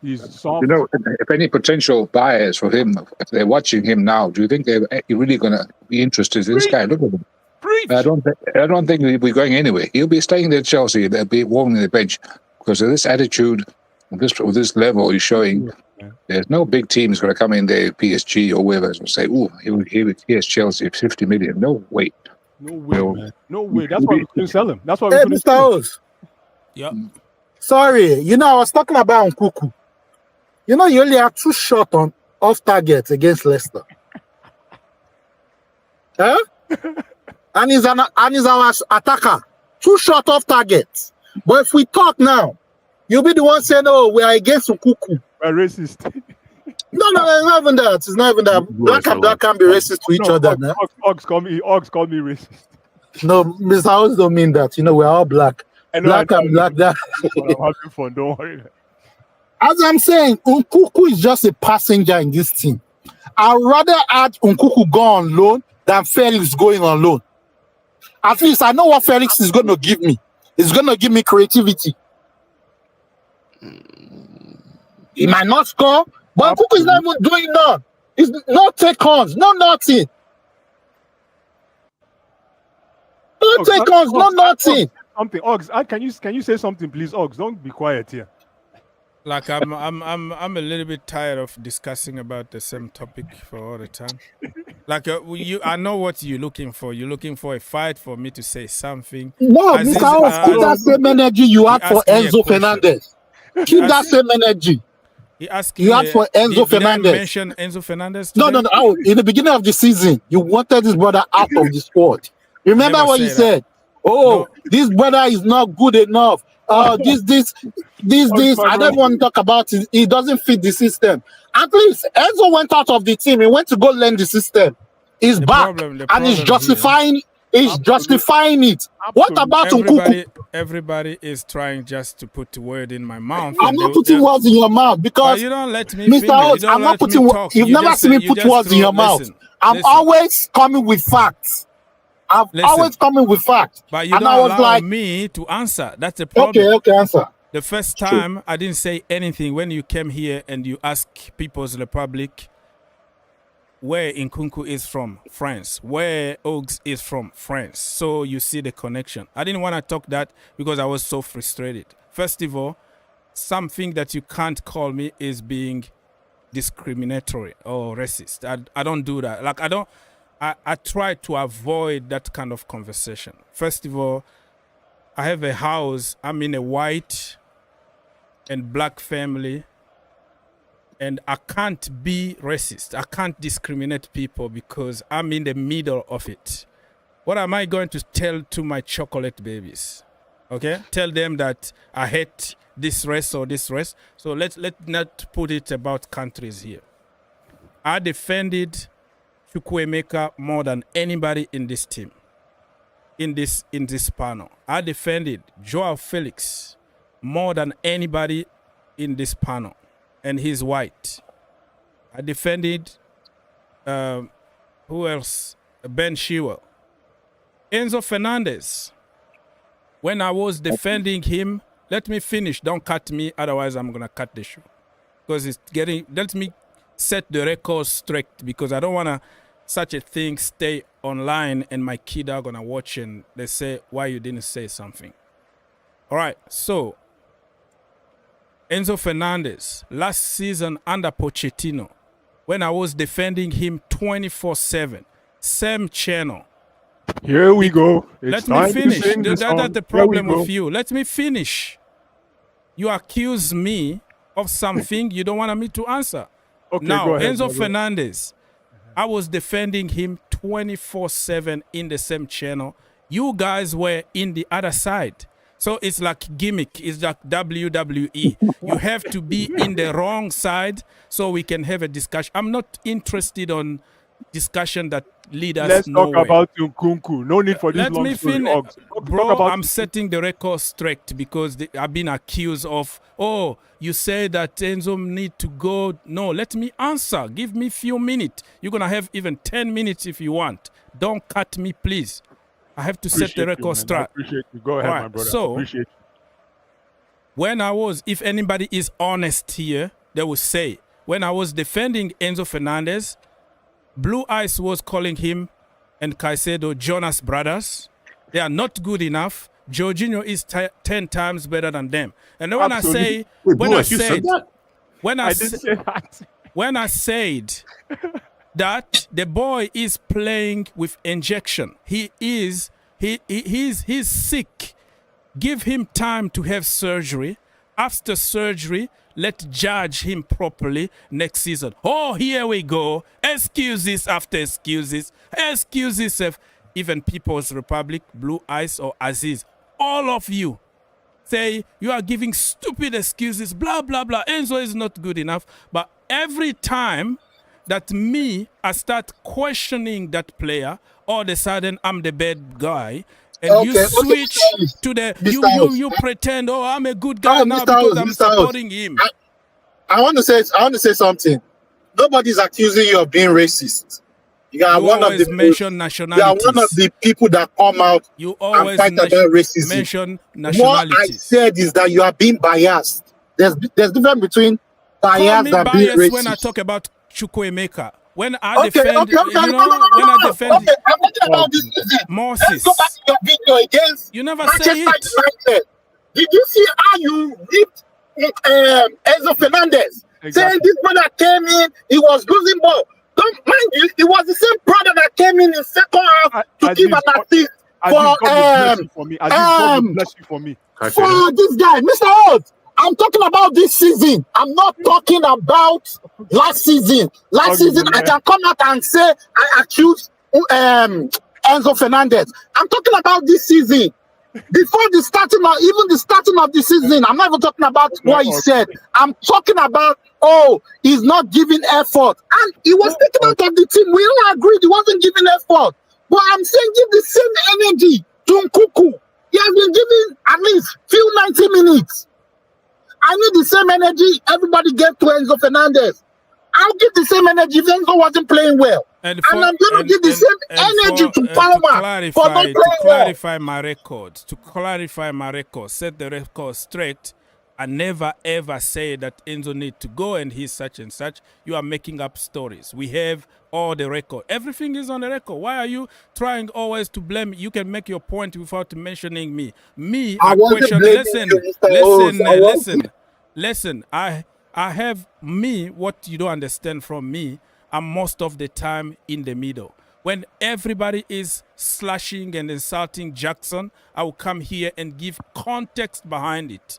He's soft. You know, if any potential buyers for him, if they're watching him now, do you think they're really going to be interested in this guy? Look at him. Preach. I don't think he'll be going anywhere. He'll be staying there at Chelsea. They'll be warming the bench because of this attitude, with this level he's showing. Yeah. There's no big team is going to come in there, PSG or whoever, and say, "Oh, here's Chelsea, 50 million." No way. No way, man. No way. That's why we couldn't sell him. That's why we Hey, couldn't Mr. sell him. Oz. Yeah. Sorry, I was talking about Nkuku. You only have 2 shots off target against Leicester. Huh? and he's our attacker. 2 shots off target. But if we talk now, you'll be the one saying, "Oh, we are against Nkuku." We're racist. No, it's not even that. It's not even that. Black and black can be racist to each other. Nah? Oggs call me racist. No, Mr. House don't mean that. We're all black. Black and black. That. I'm having fun. Don't worry. As I'm saying, Nkuku is just a passenger in this team. I'd rather have Nkuku go on loan than Felix going on loan. At least I know what Felix is going to give me. He's going to give me creativity. He might not score, but Nkuku is not even doing that. It's no take-ons, no nothing. No take-ons, no nothing. Something, Oggs. Can you say something, please, Oggs? Don't be quiet here. Like I'm a little bit tired of discussing about the same topic for all the time. Like I know what you're looking for. You're looking for a fight for me to say something. No, Mr. House, keep that same energy you had for Enzo Fernandez. Keep that same energy. He asked you had for Enzo Fernandez. Mention Enzo Fernandez today? No. In the beginning of the season, you wanted this brother out of the squad. Remember what you said? Oh, no. This brother is not good enough. This. I don't want to talk about it. He doesn't fit the system. At least Enzo went out of the team. He went to go learn the system. He's back and he's justifying. He's justifying it. What about Nkuku? Everybody is trying just to put word in my mouth. I'm not putting words in your mouth because you don't let me. Mr. House, I'm not putting. You've never seen me put words in your mouth. I'm always coming with facts. Always coming with facts. But you don't allow me to answer. That's the problem. Okay, answer. The first time I didn't say anything when you came here and you asked People's Republic where Nkunku is from, France. Where Oggs is from, France. So you see the connection. I didn't want to talk that because I was so frustrated. First of all, something that you can't call me is being discriminatory or racist. I don't do that. Like I try to avoid that kind of conversation. First of all, I have a house. I'm in a white and black family. And I can't be racist. I can't discriminate people because I'm in the middle of it. What am I going to tell to my chocolate babies? Okay? Tell them that I hate this race or this race. So let's not put it about countries here. I defended Chukwuemeka more than anybody in this team, in this panel. I defended Joao Felix more than anybody in this panel, and he's white. I defended who else? Ben Chilwell. Enzo Fernandez. When I was defending him, let me finish. Don't cut me, otherwise I'm gonna cut the show because it's getting. Let me set the record straight because I don't want to such a thing stay online and my kid are going to watch and they say, why you didn't say something? All right, so Enzo Fernandez, last season under Pochettino, when I was defending him 24/7, same channel. Here we go. Let me finish. That's the problem with you. Let me finish. You accuse me of something you don't want me to answer. Okay, now, go ahead, Enzo Fernandez, I was defending him 24/7 in the same channel. You guys were in the other side. So it's like gimmick. It's like WWE. You have to be in the wrong side so we can have a discussion. I'm not interested on discussion that lead us Let's nowhere. talk about Nkunku. No need for this Let long me story. finish. Talk Bro, about I'm setting the record straight because I've been accused of, oh, you say that Enzo need to go. No, let me answer. Give me few minutes. You're going to have even 10 minutes if you want. Don't cut me, please. I have to set the record straight. I appreciate you. Go ahead, my brother. So, appreciate you. If anybody is honest here, they will say, when I was defending Enzo Fernandez, Blue Eyes was calling him and Caicedo Jonas brothers. They are not good enough. Jorginho is 10 times better than them. And then when Absolutely. I said that the boy is playing with injection, he's sick. Give him time to have surgery. After surgery, let's judge him properly next season. Oh, here we go. Excuses after excuses. Excuses of even People's Republic, Blue Eyes, or Aziz. All of you say you are giving stupid excuses, blah, blah, blah. Enzo is not good enough. But every time that I start questioning that player, all of a sudden I'm the bad guy. And you switch to the you pretend, oh, I'm a good guy now because I'm supporting him. I want to say something. Nobody's accusing you of being racist. You are one of the mention nationalities. You are one of the people that come out you always and fight about racism. Mention nationalities. What I said is that you are being biased. There's difference between biased and being racist. When I talk about Chukwuemeka. When I defend, I'm talking about this season. Moses. Let's go back to your video against you never Manchester say it. United. Did you see how you ripped Enzo Fernandez? Exactly. Saying this brother came in, he was losing ball. Don't mind you, it was the same brother that came in second half to give an assist for this guy, Mr. Holt. I'm talking about this season. I'm not talking about last season. Last season, I can come out and say I accused Enzo Fernandez. I'm talking about this season. Before the starting of the season, I'm not even talking about what he said. I'm talking about, he's not giving effort. And he was taken out of the team. We all agreed he wasn't giving effort. But I'm saying give the same energy to Nkunku. He has been giving at least 90 minutes. I need the same energy everybody gave to Enzo Fernandez. I'll give the same energy if Enzo wasn't playing well. And I'm going to give the same energy to Palmer for not playing well. To clarify my record, set the record straight. I never ever say that Enzo need to go and he's such and such. You are making up stories. We have all the record. Everything is on the record. Why are you trying always to blame? You can make your point without mentioning me. I question. Listen. I have what you don't understand from me. I'm most of the time in the middle. When everybody is slashing and insulting Jackson, I will come here and give context behind it.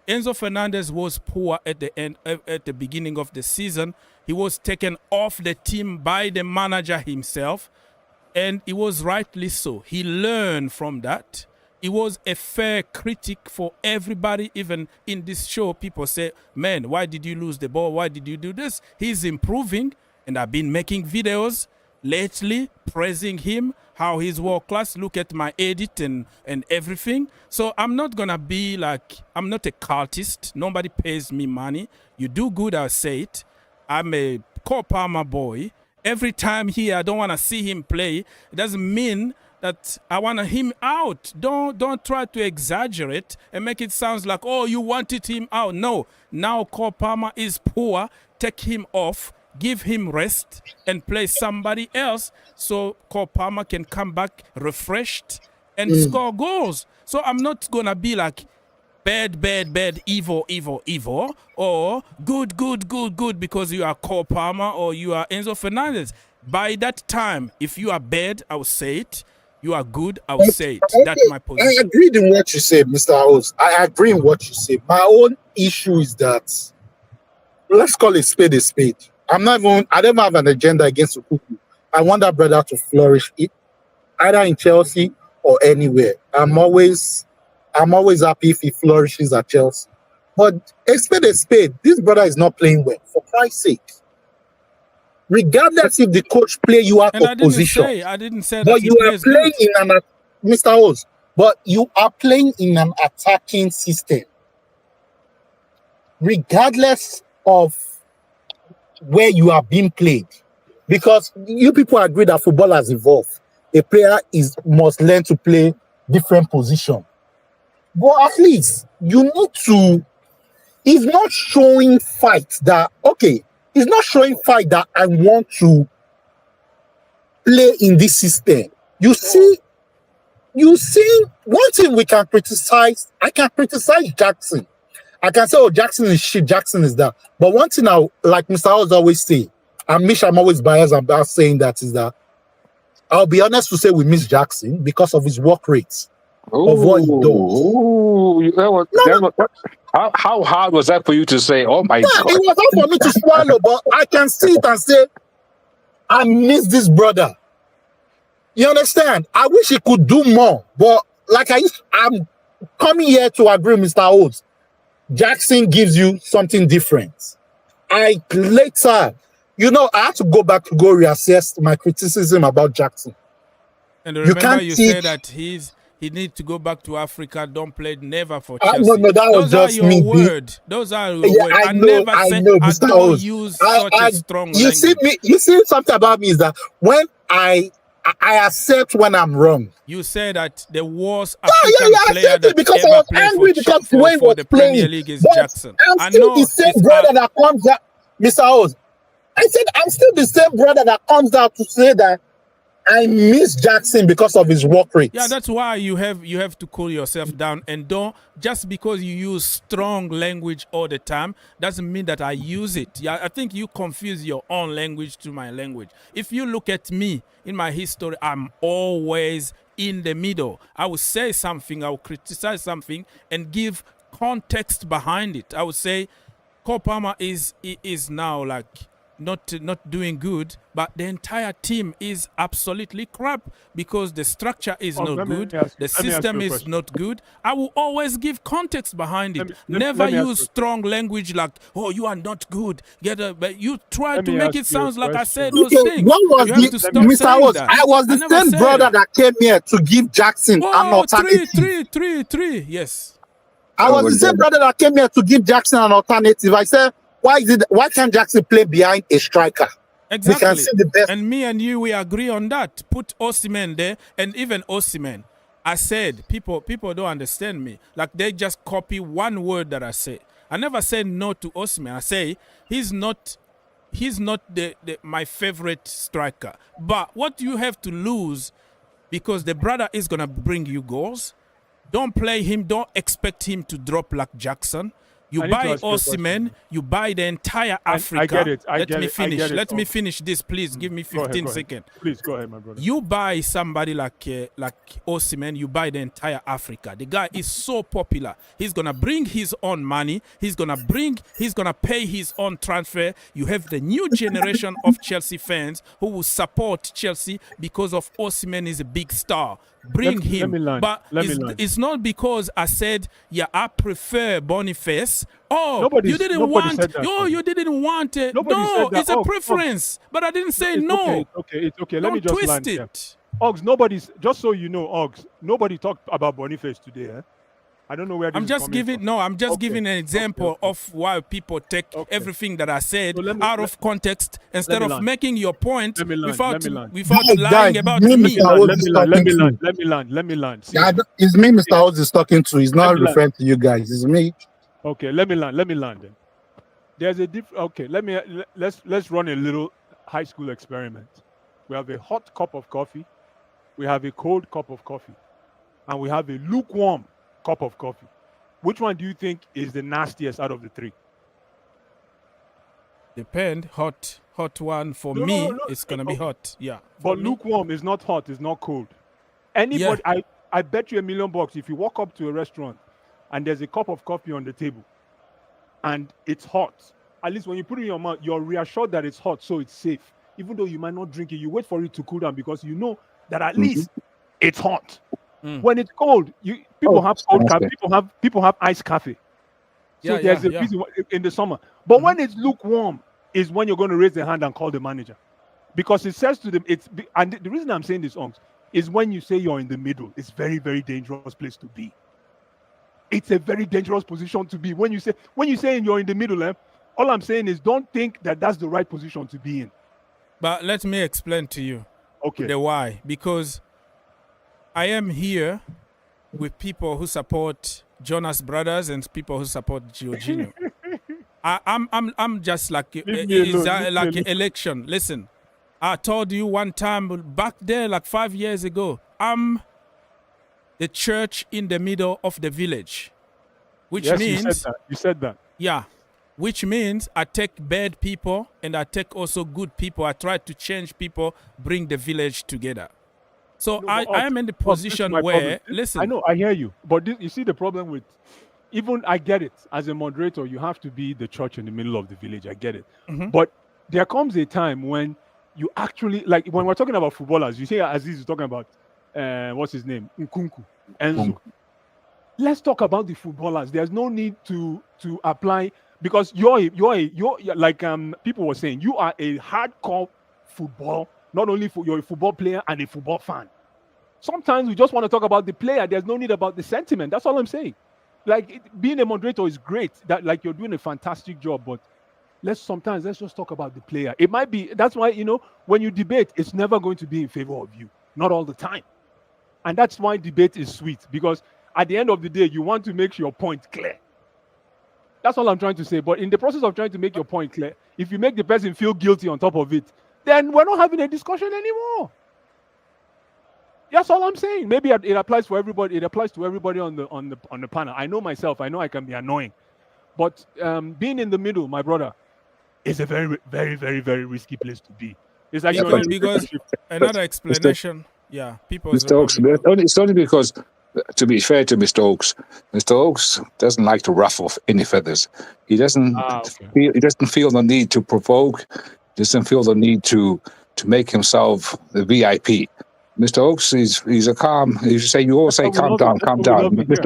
Enzo Fernandez was poor at the beginning of the season. He was taken off the team by the manager himself, and it was rightly so. He learned from that. He was a fair critic for everybody. Even in this show, people say, man, why did you lose the ball? Why did you do this? He's improving, and I've been making videos lately praising him, how he's world class. Look at my edit and everything. So I'm not gonna be like, I'm not a cultist. Nobody pays me money. You do good, I'll say it. I'm a Cole Palmer boy. Every time here I don't want to see him play. It doesn't mean that I want him out. Don't try to exaggerate and make it sound like, oh, you wanted him out. No, now Cole Palmer is poor. Take him off. Give him rest and play somebody else so Cole Palmer can come back refreshed and score goals. So I'm not going to be like bad, evil, or good because you are Cole Palmer or you are Enzo Fernandez. By that time, if you are bad, I will say it. You are good, I will say it. That's my position. I agree in what you say, Mr. Host. I agree in what you say. My own issue is that, let's call it spade a spade. I don't have an agenda against Nkunku. I want that brother to flourish, either in Chelsea or anywhere. I'm always happy if he flourishes at Chelsea. But a spade, this brother is not playing well, for Christ's sake. regardless if the coach play you out And of position. I didn't say that But he you are plays playing good. in an Mr. Oz, but you are playing in an attacking system. Regardless of where you are being played. Because you people agree that football has evolved. A player must learn to play different position. But at least you need to. He's not showing fight that he's not showing fight that I want to play in this system. You see one thing we can criticize. I can criticize Jackson. I can say, Jackson is shit, Jackson is that. But one thing like Mr. Oz always say, and Mish, I'm always biased about saying that, is that I'll be honest to say we miss Jackson because of his work rates of what he does. How hard was that for you to say? Oh my God! It was hard for me to swallow, but I can see it and say, I miss this brother. You understand? I wish he could do more, but I'm coming here to agree, Mr. Oates. Jackson gives you something different. I had to go back to go reassess my criticism about Jackson. And remember, you said that he needs to go back to Africa. Don't play never for Chelsea. No, that was just your me. Word. Those are your words. I don't use such a strong language. You see something about me is that when I accept when I'm wrong. You say that the worst African player that because ever I was played angry because for was the playing. Premier League is But Jackson. I'm still the same brother that comes out, Mr. Oz. I said I'm still the same brother that comes out to say that I miss Jackson because of his work rates. Yeah, that's why you have to cool yourself down, and don't just because you use strong language all the time doesn't mean that I use it. Yeah, I think you confuse your own language to my language. If you look at me in my history, I'm always in the middle. I will say something, I will criticize something, and give context behind it. I would say Cole Palmer is now like not doing good, but the entire team is absolutely crap because the structure is not good, the system is not good. I will always give context behind it. Never use strong language like, "Oh, you are not good." But you try to make it sound like I said those things. What was Mr. Oz? I was the same brother that came here to give Jackson an alternative. Three. Yes. I was the same brother that came here to give Jackson an alternative. I said, why can't Jackson play behind a striker? Exactly. We can see the best. And me and you, we agree on that. Put Osimhen there, and even Osimhen. I said, people don't understand me. Like they just copy one word that I say. I never said no to Osimhen. I say he's not my favorite striker. But what you have to lose, because the brother is gonna bring you goals. Don't play him. Don't expect him to drop like Jackson. You buy Osimhen, you buy the entire Africa. I get it. Let me finish this, please. Give me 15 seconds. Please go ahead, my brother. You buy somebody like Osimhen, you buy the entire Africa. The guy is so popular. He's gonna bring his own money. He's gonna pay his own transfer. You have the new generation of Chelsea fans who will support Chelsea because of Osimhen is a big star. Bring him. But it's not because I said, I prefer Boniface. You didn't want it. No, it's a preference. But I didn't say no. It's okay. Let me just twist it. Oggs, just so you know, Oggs, nobody talked about Boniface today. I don't know where I'm just giving an example of why people take everything that I said out of context instead of making your point without lying about me. Let me land. It's me Mr. Oz is talking to. He's not referring to you guys. It's me. Okay, let me land then. There's a let's run a little high school experiment. We have a hot cup of coffee, we have a cold cup of coffee, and we have a lukewarm cup of coffee. Which one do you think is the nastiest out of the three? Depend. Hot one for me. It's gonna be hot. Yeah. But lukewarm is not hot. It's not cold. Anybody, I bet you $1 million if you walk up to a restaurant and there's a cup of coffee on the table and it's hot. At least when you put it in your mouth, you're reassured that it's hot, so it's safe. Even though you might not drink it, you wait for it to cool down because you know that at least it's hot. When it's cold, people have cold coffee. People have iced coffee. So there's a reason in the summer. But when it's lukewarm, is when you're going to raise the hand and call the manager. Because it says to them, and the reason I'm saying this, Onks, is when you say you're in the middle, it's very, very dangerous place to be. It's a very dangerous position to be. When you say you're in the middle, all I'm saying is don't think that that's the right position to be in. But let me explain to you the why. Because I am here with people who support Jonas Brothers and people who support Jorginho. I'm just like like an election. Listen, I told you one time back there, like 5 years ago, I'm the church in the middle of the village, which means you said that. Yeah, which means I take bad people and I take also good people. I try to change people, bring the village together. So I am in the position where, listen. I know, I hear you. But you see the problem with, even I get it. As a moderator, you have to be the church in the middle of the village. I get it. Mm-hmm. But there comes a time when you actually, like when we're talking about footballers, you see Aziz is talking about, what's his name? Nkunku, Enzo. Let's talk about the footballers. There's no need to apply, because you're like people were saying, you are a hardcore football. Not only you're a football player and a football fan. Sometimes we just want to talk about the player. There's no need about the sentiment. That's all I'm saying. Like being a moderator is great. That like you're doing a fantastic job, but let's just talk about the player. It might be, that's why, when you debate, it's never going to be in favor of you. Not all the time. And that's why debate is sweet, because at the end of the day, you want to make your point clear. That's all I'm trying to say. But in the process of trying to make your point clear, if you make the person feel guilty on top of it, then we're not having a discussion anymore. That's all I'm saying. Maybe it applies for everybody. It applies to everybody on the panel. I know myself. I know I can be annoying, but being in the middle, my brother, is a very, very, very, very risky place to be. It's like because another explanation. Yeah, people. Mr. Oaks, it's only because, to be fair to Mr. Oaks doesn't like to ruffle any feathers. He doesn't feel the need to provoke. Doesn't feel the need to make himself the VIP. Mr. Oaks he's a calm. You always say calm down. Mr.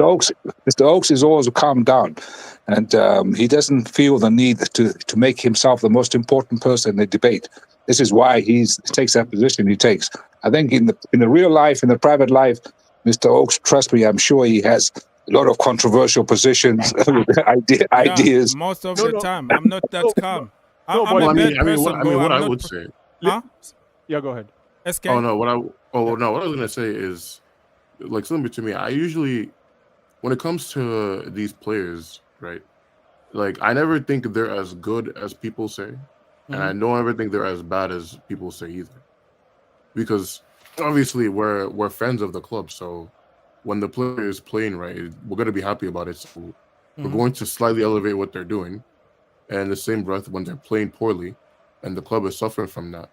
Oaks is always calm down, and he doesn't feel the need to make himself the most important person in the debate. This is why he takes that position he takes. I think in the real life, in the private life, Mr. Oaks, trust me, I'm sure he has a lot of controversial positions, ideas. Most of the time, I'm not that calm. What I would say. Huh? Yeah, go ahead. SK? What I was gonna say is, like, something to me. I usually, when it comes to these players, right? Like, I never think they're as good as people say, and I don't ever think they're as bad as people say either. Because obviously we're fans of the club, so when the player is playing right, we're gonna be happy about it. So we're going to slightly elevate what they're doing. And in the same breath, when they're playing poorly and the club is suffering from that,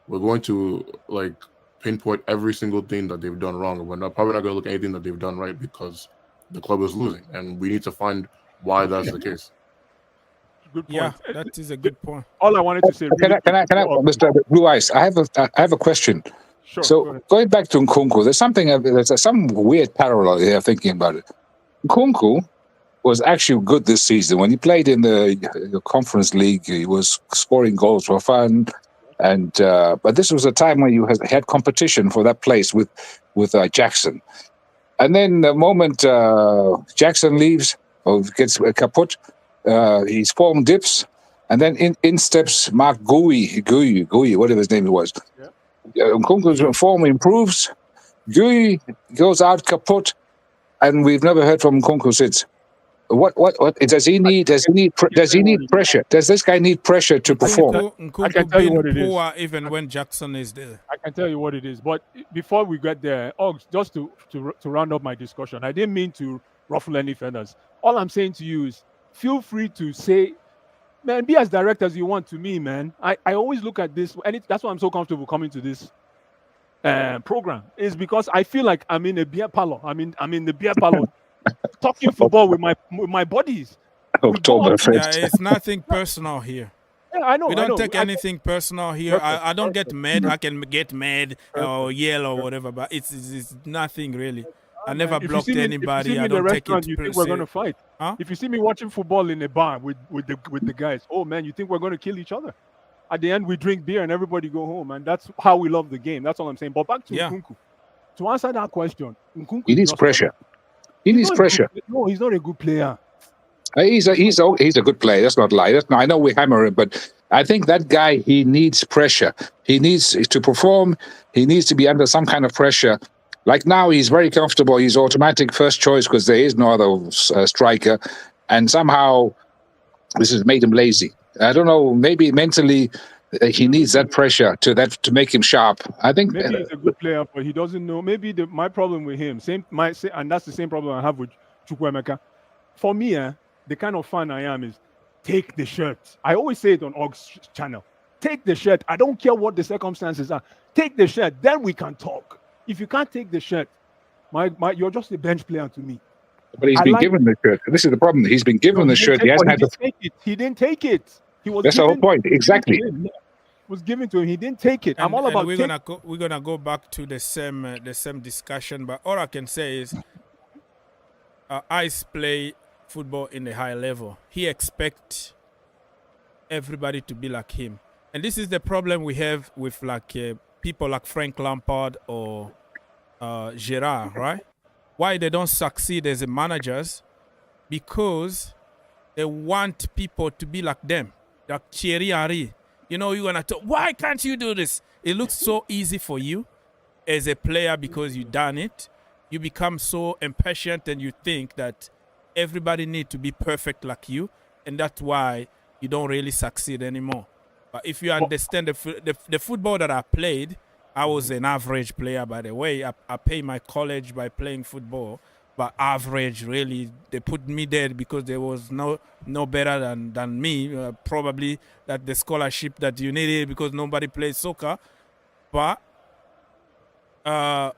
we're going to like pinpoint every single thing that they've done wrong. And we're probably not going to look at anything that they've done right, because the club is losing. And we need to find why that's the case. Good point. Yeah, that is a good point. All I wanted to say. Can I, Mr. Blue Eyes? I have a question. Sure. So going back to Nkunku, there's some weird parallel here thinking about it. Nkunku was actually good this season. When he played in the Conference League, he was scoring goals for fun. And but this was a time when you had competition for that place with Jackson. And then the moment Jackson leaves or gets kaput, his form dips. And then in steps Mark Gui, whatever his name was. Yeah. Nkunku's form improves. Gui goes out kaput. And we've never heard from Nkunku since. What does he need? Does he need pressure? Does this guy need pressure to perform? I can tell you what it is. Even when Jackson is there, I can tell you what it is. But before we get there, just to round up my discussion, I didn't mean to ruffle any feathers. All I'm saying to you is, feel free to say, man, be as direct as you want to me, man. I always look at this, and that's why I'm so comfortable coming to this program, is because I feel like I'm in a beer parlor. I'm in the beer parlor. Talking football with my buddies. It's nothing personal here. Yeah, I know. We don't take anything personal here. I don't get mad. I can get mad or yell or whatever, but it's nothing really. I never If you blocked see me, anybody. in I the don't take restaurant, it you per think we're se. gonna fight. Huh? If you see me watching football in a bar with the guys, oh man, you think we're gonna kill each other? At the end, we drink beer and everybody go home, and that's how we love the game. That's all I'm saying. But back to Yeah. Nkunku. To answer that question, Nkunku He is needs just pressure. He he's needs not a good- pressure. no, he's not a good player. He's a good player. That's not lie. I know we hammer him, but I think that guy, he needs pressure. He needs to perform. He needs to be under some kind of pressure. Like now, he's very comfortable. He's automatic first choice because there is no other striker, and somehow this has made him lazy. I don't know. Maybe mentally, he needs that pressure to make him sharp. I think Maybe he's a good player, but he doesn't know. Maybe my problem with him, and that's the same problem I have with Chukwuemeka. For me, the kind of fan I am is take the shirt. I always say it on Og's channel. Take the shirt. I don't care what the circumstances are. Take the shirt. Then we can talk. If you can't take the shirt, you're just a bench player to me. But he's been given the shirt. This is the problem. He's been given the shirt. He hasn't had to take it. He didn't take it. He was. That's the whole point. Exactly. Was given to him. He didn't take it. I'm all about. We're gonna go back to the same discussion. But all I can say is, Ice play football in a high level. He expects everybody to be like him, and this is the problem we have with people like Frank Lampard or Gerrard, right? Why they don't succeed as managers? Because they want people to be like them, like Thierry Henry. You know, you're gonna talk. Why can't you do this? It looks so easy for you as a player because you've done it. You become so impatient and you think that everybody needs to be perfect like you, and that's why you don't really succeed anymore. But if you understand the football that I played, I was an average player, by the way. I paid my college by playing football, but average, really. They put me there because there was no better than me. Probably that the scholarship that you needed because nobody plays soccer. But the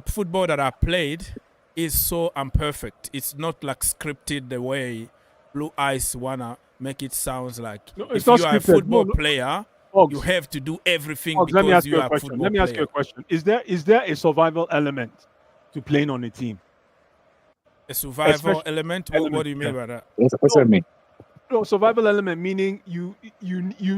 football that I played is so imperfect. It's not like scripted the way Blue Eyes wanna make it sound like. No, if you are a football player, Ogs, you have to do everything Ogs, because you are a football Let me ask you a question. Is there a survival element to playing on a team? A survival element? What do you mean by that? What's that mean? No, survival element meaning you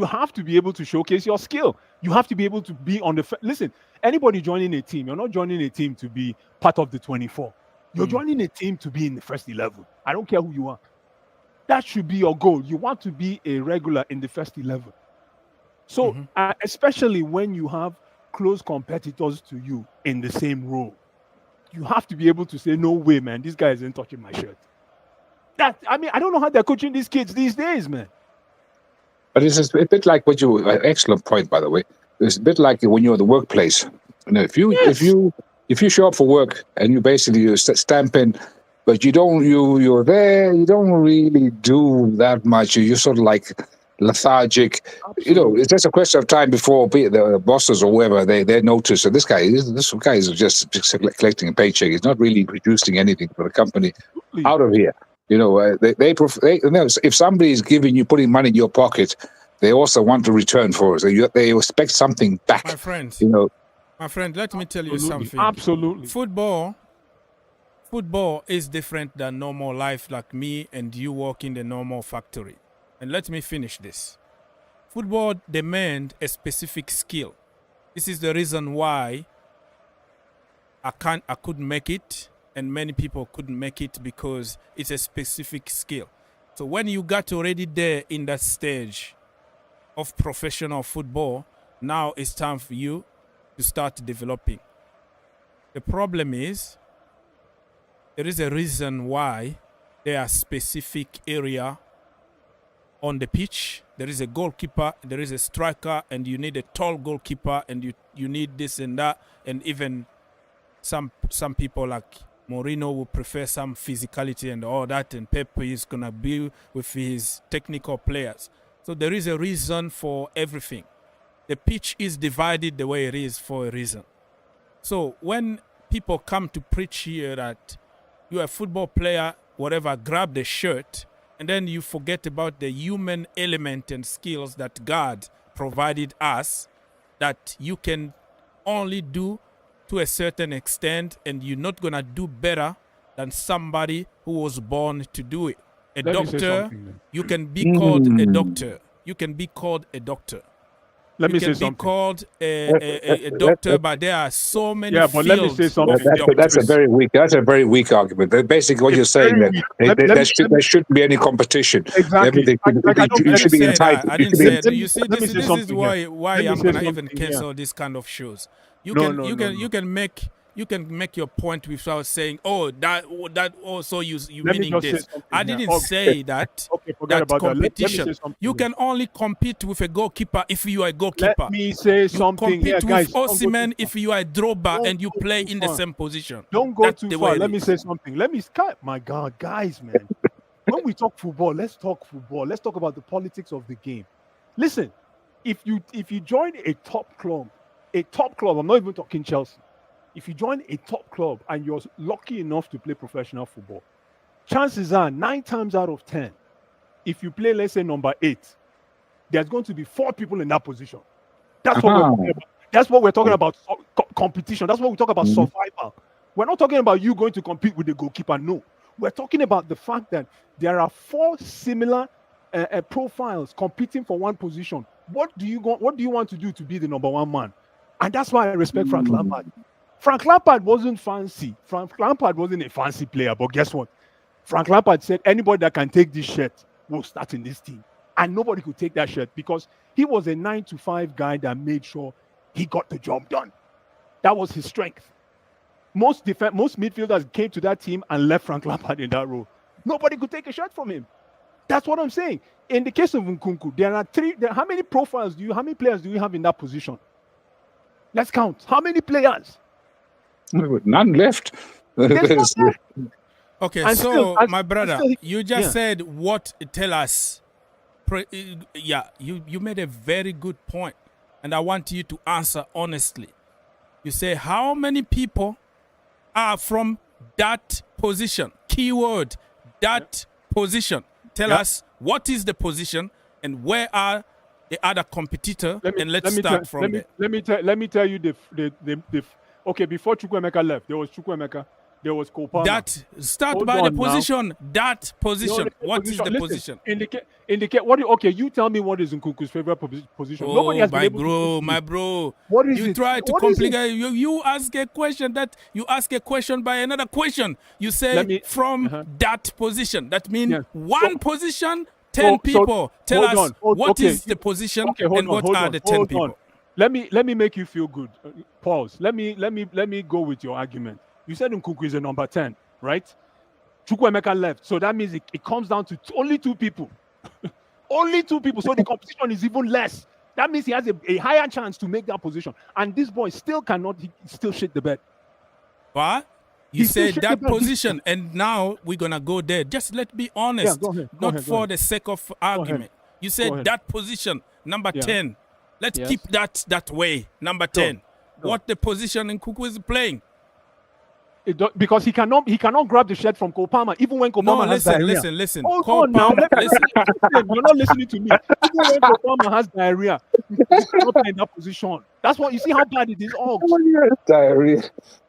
have to be able to showcase your skill. You have to be able to be on the... Listen, anybody joining a team, you're not joining a team to be part of the 24. You're joining a team to be in the first 11. I don't care who you are. That should be your goal. You want to be a regular in the first 11. So, especially when you have close competitors to you in the same role, you have to be able to say, no way, man, this guy isn't touching my shirt. I don't know how they're coaching these kids these days, man. But it's a bit like what you... excellent point, by the way. It's a bit like when you're in the workplace. You know, if you show up for work and you basically stamp in, but you're there, you don't really do that much. You're sort of like lethargic. Absolutely. You know, it's just a question of time before the bosses or whoever they notice that this guy is just collecting a paycheck. He's not really producing anything for the company. Absolutely. Out of here. You know, if somebody is putting money in your pocket, they also want to return for it. So they expect something back. My friend, let me tell you something. Absolutely. Football is different than normal life, like me and you work in the normal factory. And let me finish this. Football demands a specific skill. This is the reason why I couldn't make it, and many people couldn't make it, because it's a specific skill. So when you got already there in that stage of professional football, now it's time for you to start developing. The problem is, there is a reason why there are specific area on the pitch. There is a goalkeeper, there is a striker, and you need a tall goalkeeper, and you need this and that, and even some people like Mourinho will prefer some physicality and all that, and Pep is gonna be with his technical players. So there is a reason for everything. The pitch is divided the way it is for a reason. So when people come to preach here that you're a football player, whatever, grab the shirt, and then you forget about the human element and skills that God provided us, that you can only do to a certain extent, and you're not gonna do better than somebody who was born to do it. A Let me say doctor, something then. you can be called a doctor. You can be called a doctor. Let me You say can be something. called a doctor, but there are so many Yeah, but let me fields say of something. That's a doctors. very weak. That's a very weak argument. Basically, what It's you're saying very that weak. Let me- there shouldn't be any competition. Exactly. Everything I don't- you I should didn't be say entitled. that. I You didn't should be say en- that. You see, let me this say is something why here. why Let me I'm say gonna even something here. cancel this kind of shows. You No, can no, you no, can no. you can make your point without saying, oh, that also you Let me meaning just say this. something I here. didn't Okay. say that. Okay, forget That about that. Let me competition. say something. You here. can only compete with a goalkeeper if you are a goalkeeper. Let me say You something here, compete guys. with Osimhen if you are a Drogba Don't and you go play too in the far. same position. Don't go That's too the way far. it Let me is. say something. My God, guys, man. When we talk football, let's talk football. Let's talk about the politics of the game. Listen, if you join a top club, I'm not even talking Chelsea. If you join a top club and you're lucky enough to play professional football, chances are 9 times out of 10, if you play, let's say, number 8, there's going to be 4 people in that position. That's what we're talking about. That's what we're talking about. Competition. That's what we talk about. Survival. We're not talking about you going to compete with the goalkeeper. No, we're talking about the fact that there are 4 similar profiles competing for one position. What do you want to do to be the number 1 man? And that's why I respect Frank Lampard. Frank Lampard wasn't fancy. Frank Lampard wasn't a fancy player, but guess what? Frank Lampard said anybody that can take this shirt will start in this team. And nobody could take that shirt because he was a 9-to-5 guy that made sure he got the job done. That was his strength. Most midfielders came to that team and left Frank Lampard in that role. Nobody could take a shot from him. That's what I'm saying. In the case of Nkunku, there are 3. How many players do you have in that position? Let's count. How many players? None left. There's none left. Okay, And so still- my brother, still- you just yeah. said what tell us. You made a very good point, and I want you to answer honestly. You say how many people are from that position? Keyword that position. Tell us what is the position and where are the other competitor, and let's start from there. Let me tell you the okay, before Chukwuemeka left, there was Chukwuemeka, there was Kopama. That start Hold by the on now. position. That position. No, What is the Listen, position? Indicate what? Okay, you tell me what is Nkunku's favorite position. Nobody Oh, has been my able to bro, give me. my bro. What is You it? try to What is it? complicate. You ask a question by another question. You say Let me- from that position. That means Yes. one position, 10 people. Tell hold us on. what Okay, is the position Okay, hold and on, what hold are on, the 10 hold people. on. Let me make you feel good. Pause. Let me go with your argument. You said Nkunku is a number 10, right? Chukwuemeka left, so that means it comes down to only 2 people. Only 2 people. So the competition is even less. That means he has a higher chance to make that position. And this boy still cannot. He still shit the bed. What? You He still said shit that the bed. position, and now we're gonna go there. Just let me honest, go ahead, not go for ahead. the sake of argument. You said ahead. that position, number Yeah. 10. Let's Yes. keep that way, number 10. What the position in Nkunku is playing? Because he cannot grab the shirt from Kopama, even when Kopama No, has listen, diarrhea. listen. Hold Cole on now. Palmer, listen. You're not listening to me. Even when Kopama has diarrhea, he cannot play in that position. That's what you see how bad it is. Oh, Diarrhea.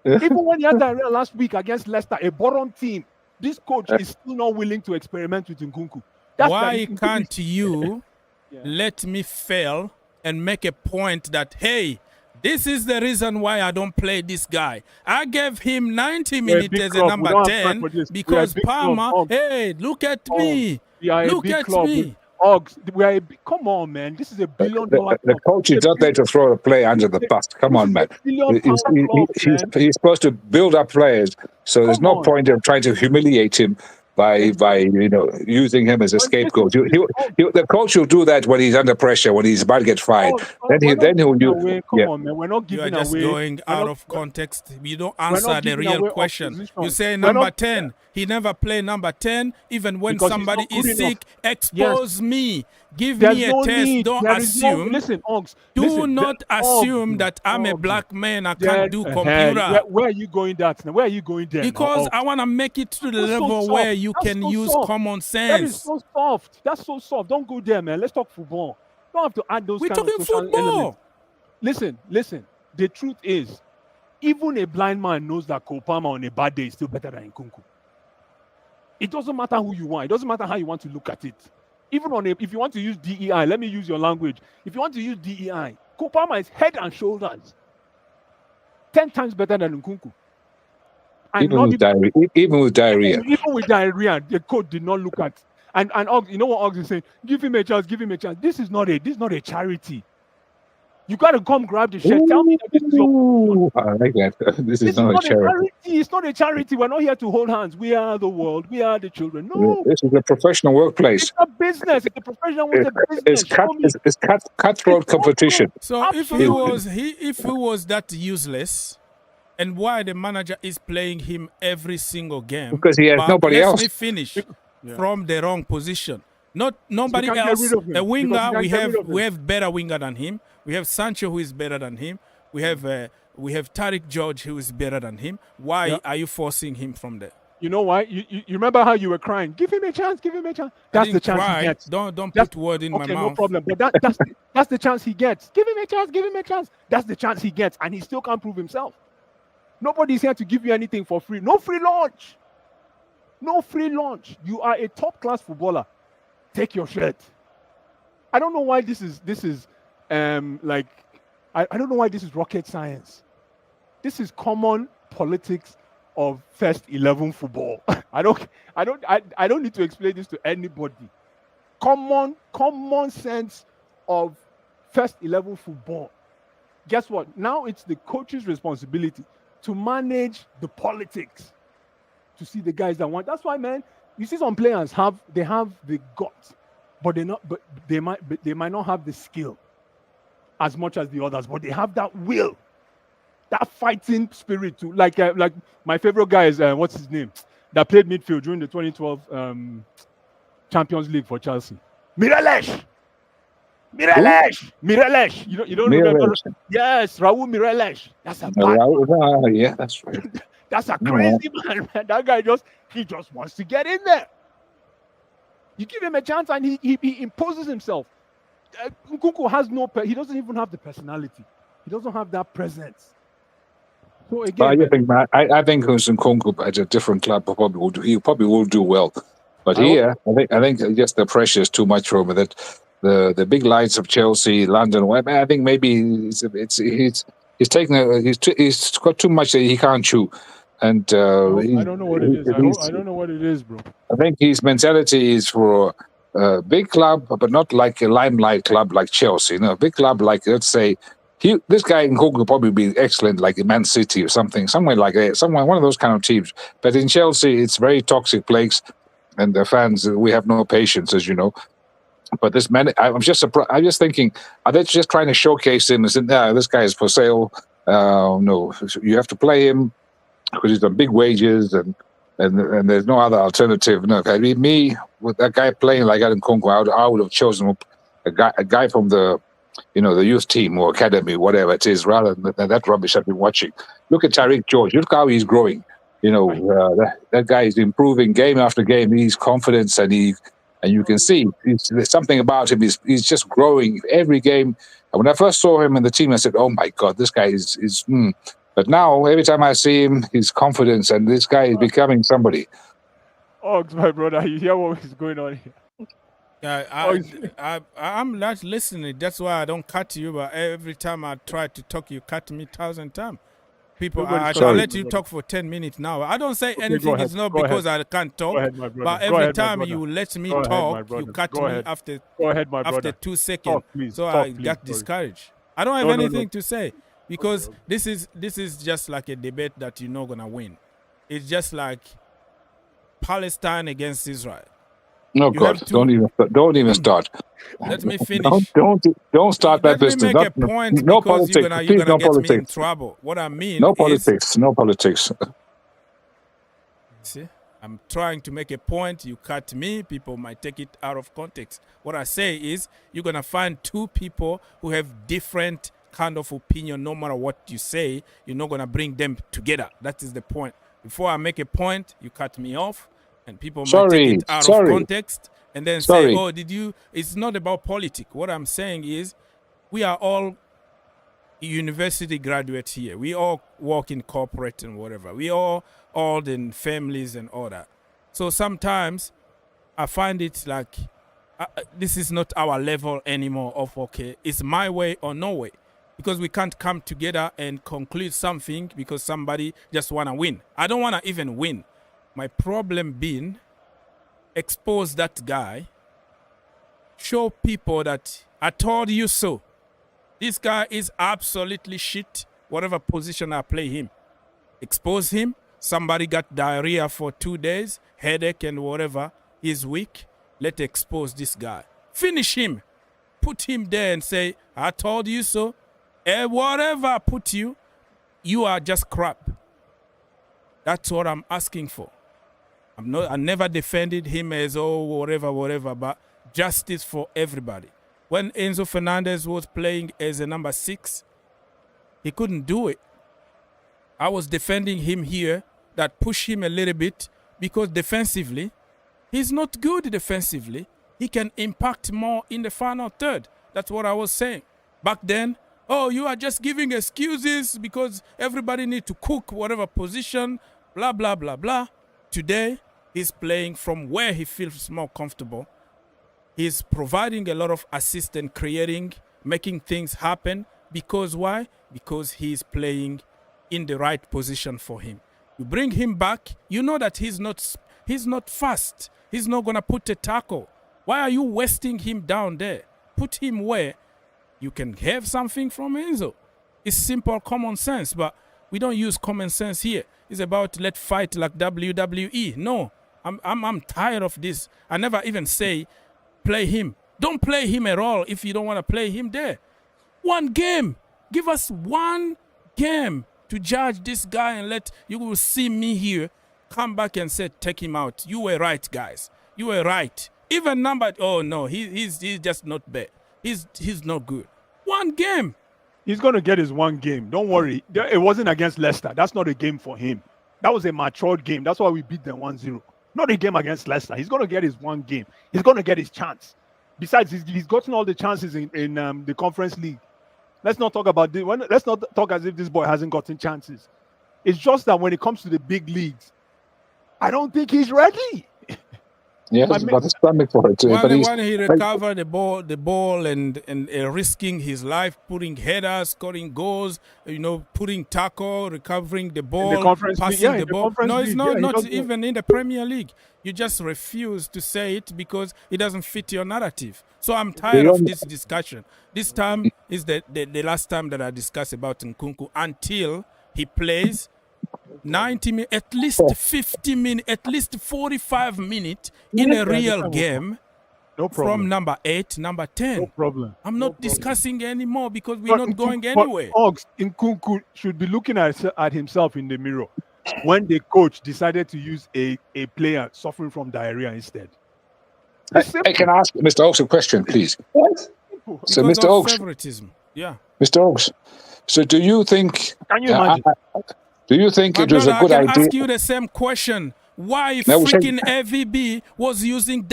even when he had diarrhea last week against Leicester, a bottom team, this coach is still not willing to experiment with Nkunku. Why can't you Yeah. let me fail and make a point that, hey, this is the reason why I don't play this guy. I gave him 90 minutes big as a club. We number don't have time 10 for this. We are a because big club. Palmer, hey, look at me. We are a Look big at club. me. We are come on, man. This is $1 billion The club. coach is not there to throw a player under the bus. Come on, man. $1 billion club, man. He's supposed to build up players. So there's Come no on. point of trying to humiliate him by using him as a scapegoat. The coach will do that when he's under pressure, when he's about to get fired. Then he'll do. Come on, man. We're not You are giving just away. going out of context. You don't answer the giving real away question. opposition. You say We're number not- 10. He never played number 10. Even when Because he's somebody not good is enough. sick, expose me. Give There's me a no test. need. Don't There is no- assume. listen, Ogs. Do listen, not there- assume Ogs, that I'm a Ogs. black man. I There- can't do computer. Where are you going that now? Where are you going there? Because now, I want to make it to the That's so level soft. where you That's can so use soft. common That is sense. so soft. That's so soft. Don't go there, man. Let's talk football. Don't have to add those We're kind of talking social football. elements. Listen. The truth is, Even a blind man knows that Cole Palmer on a bad day is still better than Nkunku. It doesn't matter who you want. It doesn't matter how you want to look at it. Even if you want to use DEI, let me use your language. If you want to use DEI, Cole Palmer is head and shoulders 10 times better than Nkunku. And even with diarrhea. Even with diarrhea, the coach did not look at. And you know what Oggs is saying? Give him a chance. This is not a charity. You got to come grab the shirt. Tell me that this is your. I like that. This is not a charity. It's not a charity. We're not here to hold hands. We are the world. We are the children. No. This is a professional workplace. It's a business. It's a professional business. It's cutthroat competition. So if he was that useless, and why the manager is playing him every single game? Because he has nobody else. Let me finish from the wrong position. Nobody else. A winger, we have better winger than him. We have Sancho, who is better than him. We have Tariq George, who is better than him. Why are you forcing him from there? You know why? You remember how you were crying? Give him a chance. That's the chance he gets. Don't put word in my mouth. No problem. But that's the chance he gets. Give him a chance. That's the chance he gets, and he still can't prove himself. Nobody's here to give you anything for free. No free lunch. You are a top-class footballer. Take your shirt. I don't know why this is I don't know why this is rocket science. This is common politics of first 11 football. I don't need to explain this to anybody. Common sense of first 11 football. Guess what? Now it's the coach's responsibility to manage the politics, to see the guys that want. That's why, man, you see some players have the guts, but they might not have the skill as much as the others, but they have that will, that fighting spirit too. Like my favorite guy is what's his name, that played midfield during the 2012 Champions League for Chelsea. Mireles. You don't remember? Yes, Raul Mireles. That's a bad yeah, that's right. That's a crazy man. That guy he just wants to get in there. You give him a chance and he imposes himself. Nkunku has he doesn't even have the personality. He doesn't have that presence. So again, I think Nkunku at a different club he probably will do well. But here, I think just the pressure is too much for him. That the big lights of Chelsea, London. I think maybe he's got too much that he can't chew. And I don't know what it is. I don't know what it is, bro. I think his mentality is for a big club, but not like a limelight club like Chelsea. A big club like, let's say, this guy in Nkunku could probably be excellent, like Man City or somewhere like that, one of those kind of teams. But in Chelsea, it's very toxic place, and the fans, we have no patience, as you know. But this man, I'm just surprised. I'm just thinking, are they just trying to showcase him and say, this guy is for sale? No, you have to play him because he's on big wages and there's no other alternative. No, I mean, me with that guy playing like that in Nkunku, I would have chosen a guy from the youth team or academy, whatever it is, rather than that rubbish I've been watching. Look at Tariq George. Look how he's growing. That guy is improving game after game. He's confident and you can see there's something about him. He's just growing every game. And when I first saw him in the team, I said, "Oh my God, this guy is." But now every time I see him, his confidence and this guy is becoming somebody. Oh, my brother, you hear what is going on here? Yeah, I'm not listening. That's why I don't cut you. But every time I try to talk, you cut me 1,000 times. People, I can let you talk for 10 minutes now. I don't say anything. It's not because I can't talk. But every time you let me talk, you cut me after 2 seconds. So I got discouraged. I don't have anything to say because this is just like a debate that you're not gonna win. It's just like Palestine against Israel. No, God, don't even start. Let me finish. Don't start that business. Let me make a point no because politics. you're gonna get politics. me in trouble. What I mean no is... No politics. See? I'm trying to make a point. You cut me. People might take it out of context. What I say is you're going to find two people who have different kind of opinion. No matter what you say, you're not going to bring them together. That is the point. Before I make a point, you cut me off. And people might take it out of context and then say, oh, did you? It's not about politics. What I'm saying is we are all university graduates here. We all work in corporate and whatever. We all in families and all that. So sometimes I find it like this is not our level anymore of, okay, it's my way or no way. Because we can't come together and conclude something because somebody just want to win. I don't want to even win. My problem being, expose that guy, show people that I told you so. This guy is absolutely shit, whatever position I play him. Expose him. Somebody got diarrhea for 2 days, headache and whatever. He's weak. Let's expose this guy. Finish him. Put him there and say, I told you so. And whatever I put you, you are just crap. That's what I'm asking for. I never defended him as, whatever, but justice for everybody. When Enzo Fernandez was playing as a number 6, he couldn't do it. I was defending him here, that push him a little bit, because defensively, he's not good defensively. He can impact more in the final third. That's what I was saying. Back then, you are just giving excuses because everybody need to cook whatever position, blah, blah, blah, blah. Today, he's playing from where he feels more comfortable. He's providing a lot of assist and creating, making things happen. Because why? Because he's playing in the right position for him. You bring him back, you know that he's not fast. He's not going to put a tackle. Why are you wasting him down there? Put him where you can have something from Enzo. It's simple common sense, but we don't use common sense here. It's about let's fight like WWE. No, I'm tired of this. I never even say play him. Don't play him at all if you don't want to play him there. One game. Give us one game to judge this guy and you will see me here come back and say take him out. You were right, guys. You were right. Even he's just not bad. He's not good. One game. He's going to get his one game. Don't worry. It wasn't against Leicester. That's not a game for him. That was a matured game. That's why we beat them 1-0. Not a game against Leicester. He's going to get his one game. He's going to get his chance. Besides, he's gotten all the chances in the Conference League. Let's not talk about this. Let's not talk as if this boy hasn't gotten chances. It's just that when it comes to the big leagues, I don't think he's ready. Yeah, he's got a stomach for it. When he recovered the ball and risking his life, putting headers, scoring goals, putting tackle, recovering the ball, passing the ball. No, it's not even in the Premier League. You just refuse to say it because it doesn't fit your narrative. So I'm tired of this discussion. This time is the last time that I discuss about Nkunku until he plays 90 minutes, at least 50 minutes, at least 45 minutes in a real game. No problem. From number 8, number 10. No problem. I'm not discussing anymore because we're not going anywhere. Nkunku should be looking at himself in the mirror when the coach decided to use a player suffering from diarrhea instead. I can ask Mr. Oaks a question, please. So, Mr. Oaks. Favoritism. Yeah. Mr. Oaks. So, do you think? Can you imagine? Do you think it was a good idea? I can ask you the same question. Why freaking AVB was using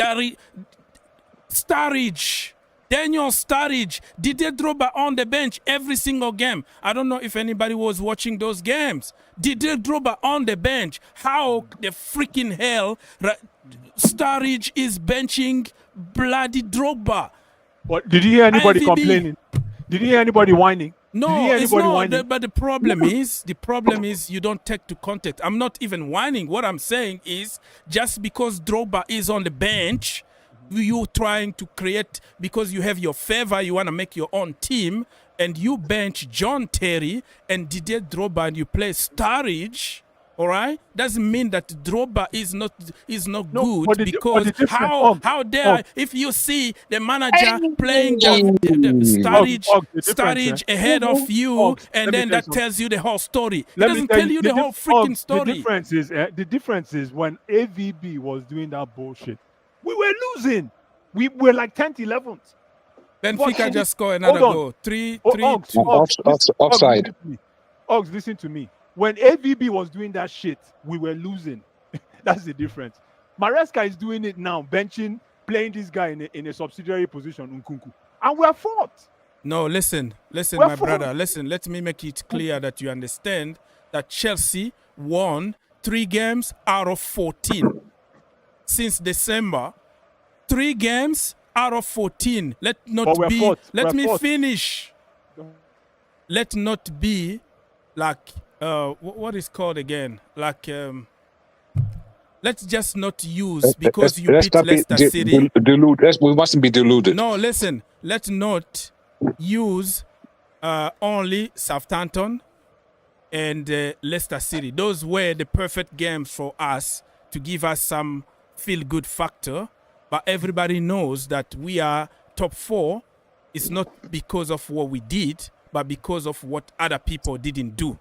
Sturridge? Daniel Sturridge, Didier Drogba on the bench every single game. I don't know if anybody was watching those games. Didier Drogba on the bench. How the freaking hell Sturridge is benching bloody Drogba? What, did you hear anybody complaining? Did you hear anybody whining? No, it's not. But the problem is you don't take to context. I'm not even whining. What I'm saying is just because Drogba is on the bench, you trying to create, because you have your favor, you want to make your own team, and you bench John Terry and Didier Drogba and you play Sturridge, all right? Doesn't mean that Drogba is not good, because how dare if you see the manager playing Sturridge ahead of you, and then that tells you the whole story. It doesn't tell you the whole freaking story. The difference is when AVB was doing that bullshit, we were losing. We were like 10th, 11th. Benfica just scored another goal. 3-2. Offside. Ogs, listen to me. When AVB was doing that shit, we were losing. That's the difference. Maresca is doing it now, benching, playing this guy in a subsidiary position, Nkunku. And we are fourth. No, listen, We're my four- brother. Listen, let me make it clear that you understand that Chelsea won 3 games out of 14 since December. 3 games out of 14. But we're fourth. Let We're me fourth. finish. Let not be like what is called again? Like let's just not use because you beat Leicester City. We mustn't be deluded. No, listen. Let's not use only Southampton and Leicester City. Those were the perfect games for us to give us some feel-good factor. But everybody knows that we are top 4. It's not because of what we did, but because of what other people didn't do.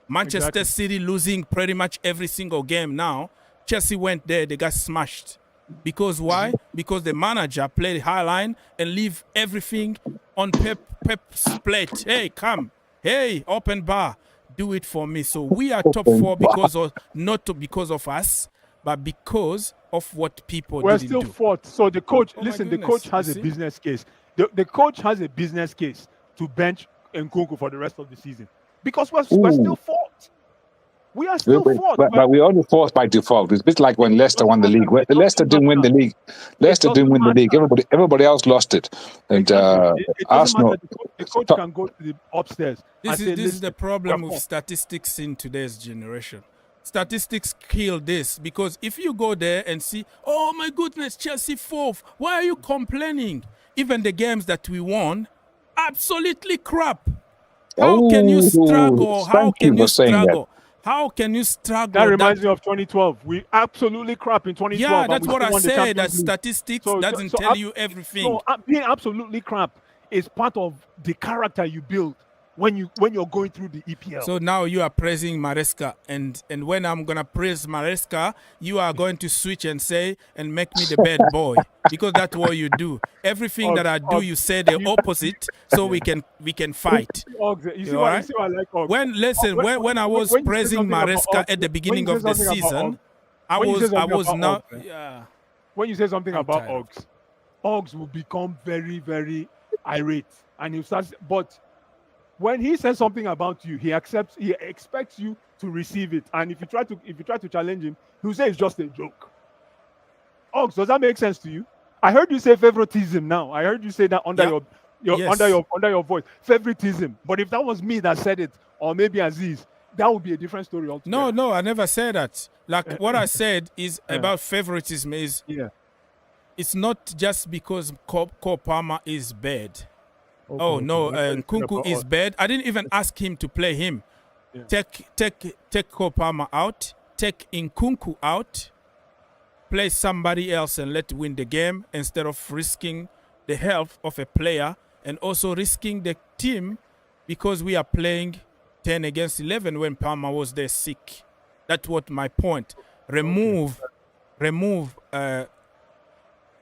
Manchester City losing pretty much every single game now. Chelsea went there, they got smashed. Because why? Because the manager played high line and leave everything on Pep's plate. Hey, come. Hey, open bar. Do it for me. So we are top 4 because of not because of us, but because of what people We're didn't still do. fourth. So the coach, Oh my listen, the goodness, coach has you a see? business case. The coach has a business case to bench Nkunku for the rest of the season because we're still fourth. We are still fourth. But we're only fourth by default. It's a bit like when Leicester won the league. Leicester didn't win the league. Leicester didn't win the league. Everybody else lost it. And It doesn't Arsenal. matter. The coach can go to the upstairs. This and say, is the problem we're with fourth. statistics in today's generation. Statistics kill this because if you go there and see, oh my goodness, Chelsea 4th, why are you complaining? Even the games that we won, absolutely crap. How can you struggle? How can you struggle? How can you struggle? That reminds me of 2012. We absolutely crap in 2012. Yeah, and that's we what still I won the said. That Champions League. statistics doesn't tell you everything. So being absolutely crap is part of the character you build when you're going through the EPL. So now you are praising Maresca, and when I'm gonna praise Maresca, you are going to switch and say and make me the bad boy because that's what you do. Everything that I do, you say the opposite, so we can fight. You see why I like Oggs? When I was praising Maresca at the beginning of the season, I was not. Yeah. When you say something I'm about tired. Oggs will become very, very irate, and he'll start. But when he says something about you, he expects you to receive it. And if you try to challenge him, he'll say it's just a joke. Oggs, does that make sense to you? I heard you say favoritism now. I heard you say that under Yes. under your voice. Favoritism. But if that was me that said it, or maybe Aziz, that would be a different story altogether. No, I never said that. Like what I said is about favoritism is it's not just because Cole Palmer is bad. Okay, Oh no, okay. Nkunku is bad. I didn't even ask him to play him. Yeah. Take Cole Palmer out. Take Nkunku out. Play somebody else and let win the game instead of risking the health of a player and also risking the team because we are playing 10 against 11 when Palmer was there sick. That's what my point. Remove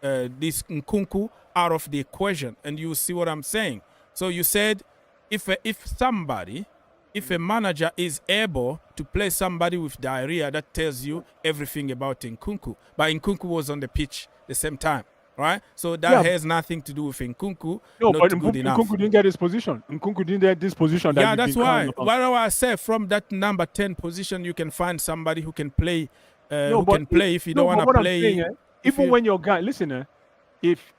this Nkunku out of the equation, and you see what I'm saying. So you said if a manager is able to play somebody with diarrhea, that tells you everything about Nkunku. But Nkunku was on the pitch the same time, right? So that has nothing to do with Nkunku. No, not but good enough. Nkunku didn't get his position. Nkunku didn't get this position. That's why. Why do I say from that number 10 position you can find somebody who can play? If you don't want to play. Even when your guy, if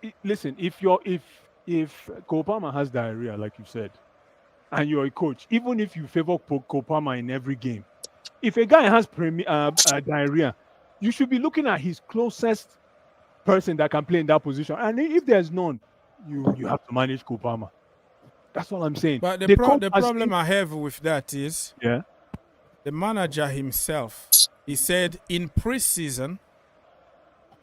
Cole Palmer has diarrhea, like you said, and you're a coach, even if you favor Cole Palmer in every game, if a guy has diarrhea, you should be looking at his closest person that can play in that position. And if there's none, you have to manage Cole Palmer. That's all I'm saying. But the problem I have with that is the manager himself. He said in preseason,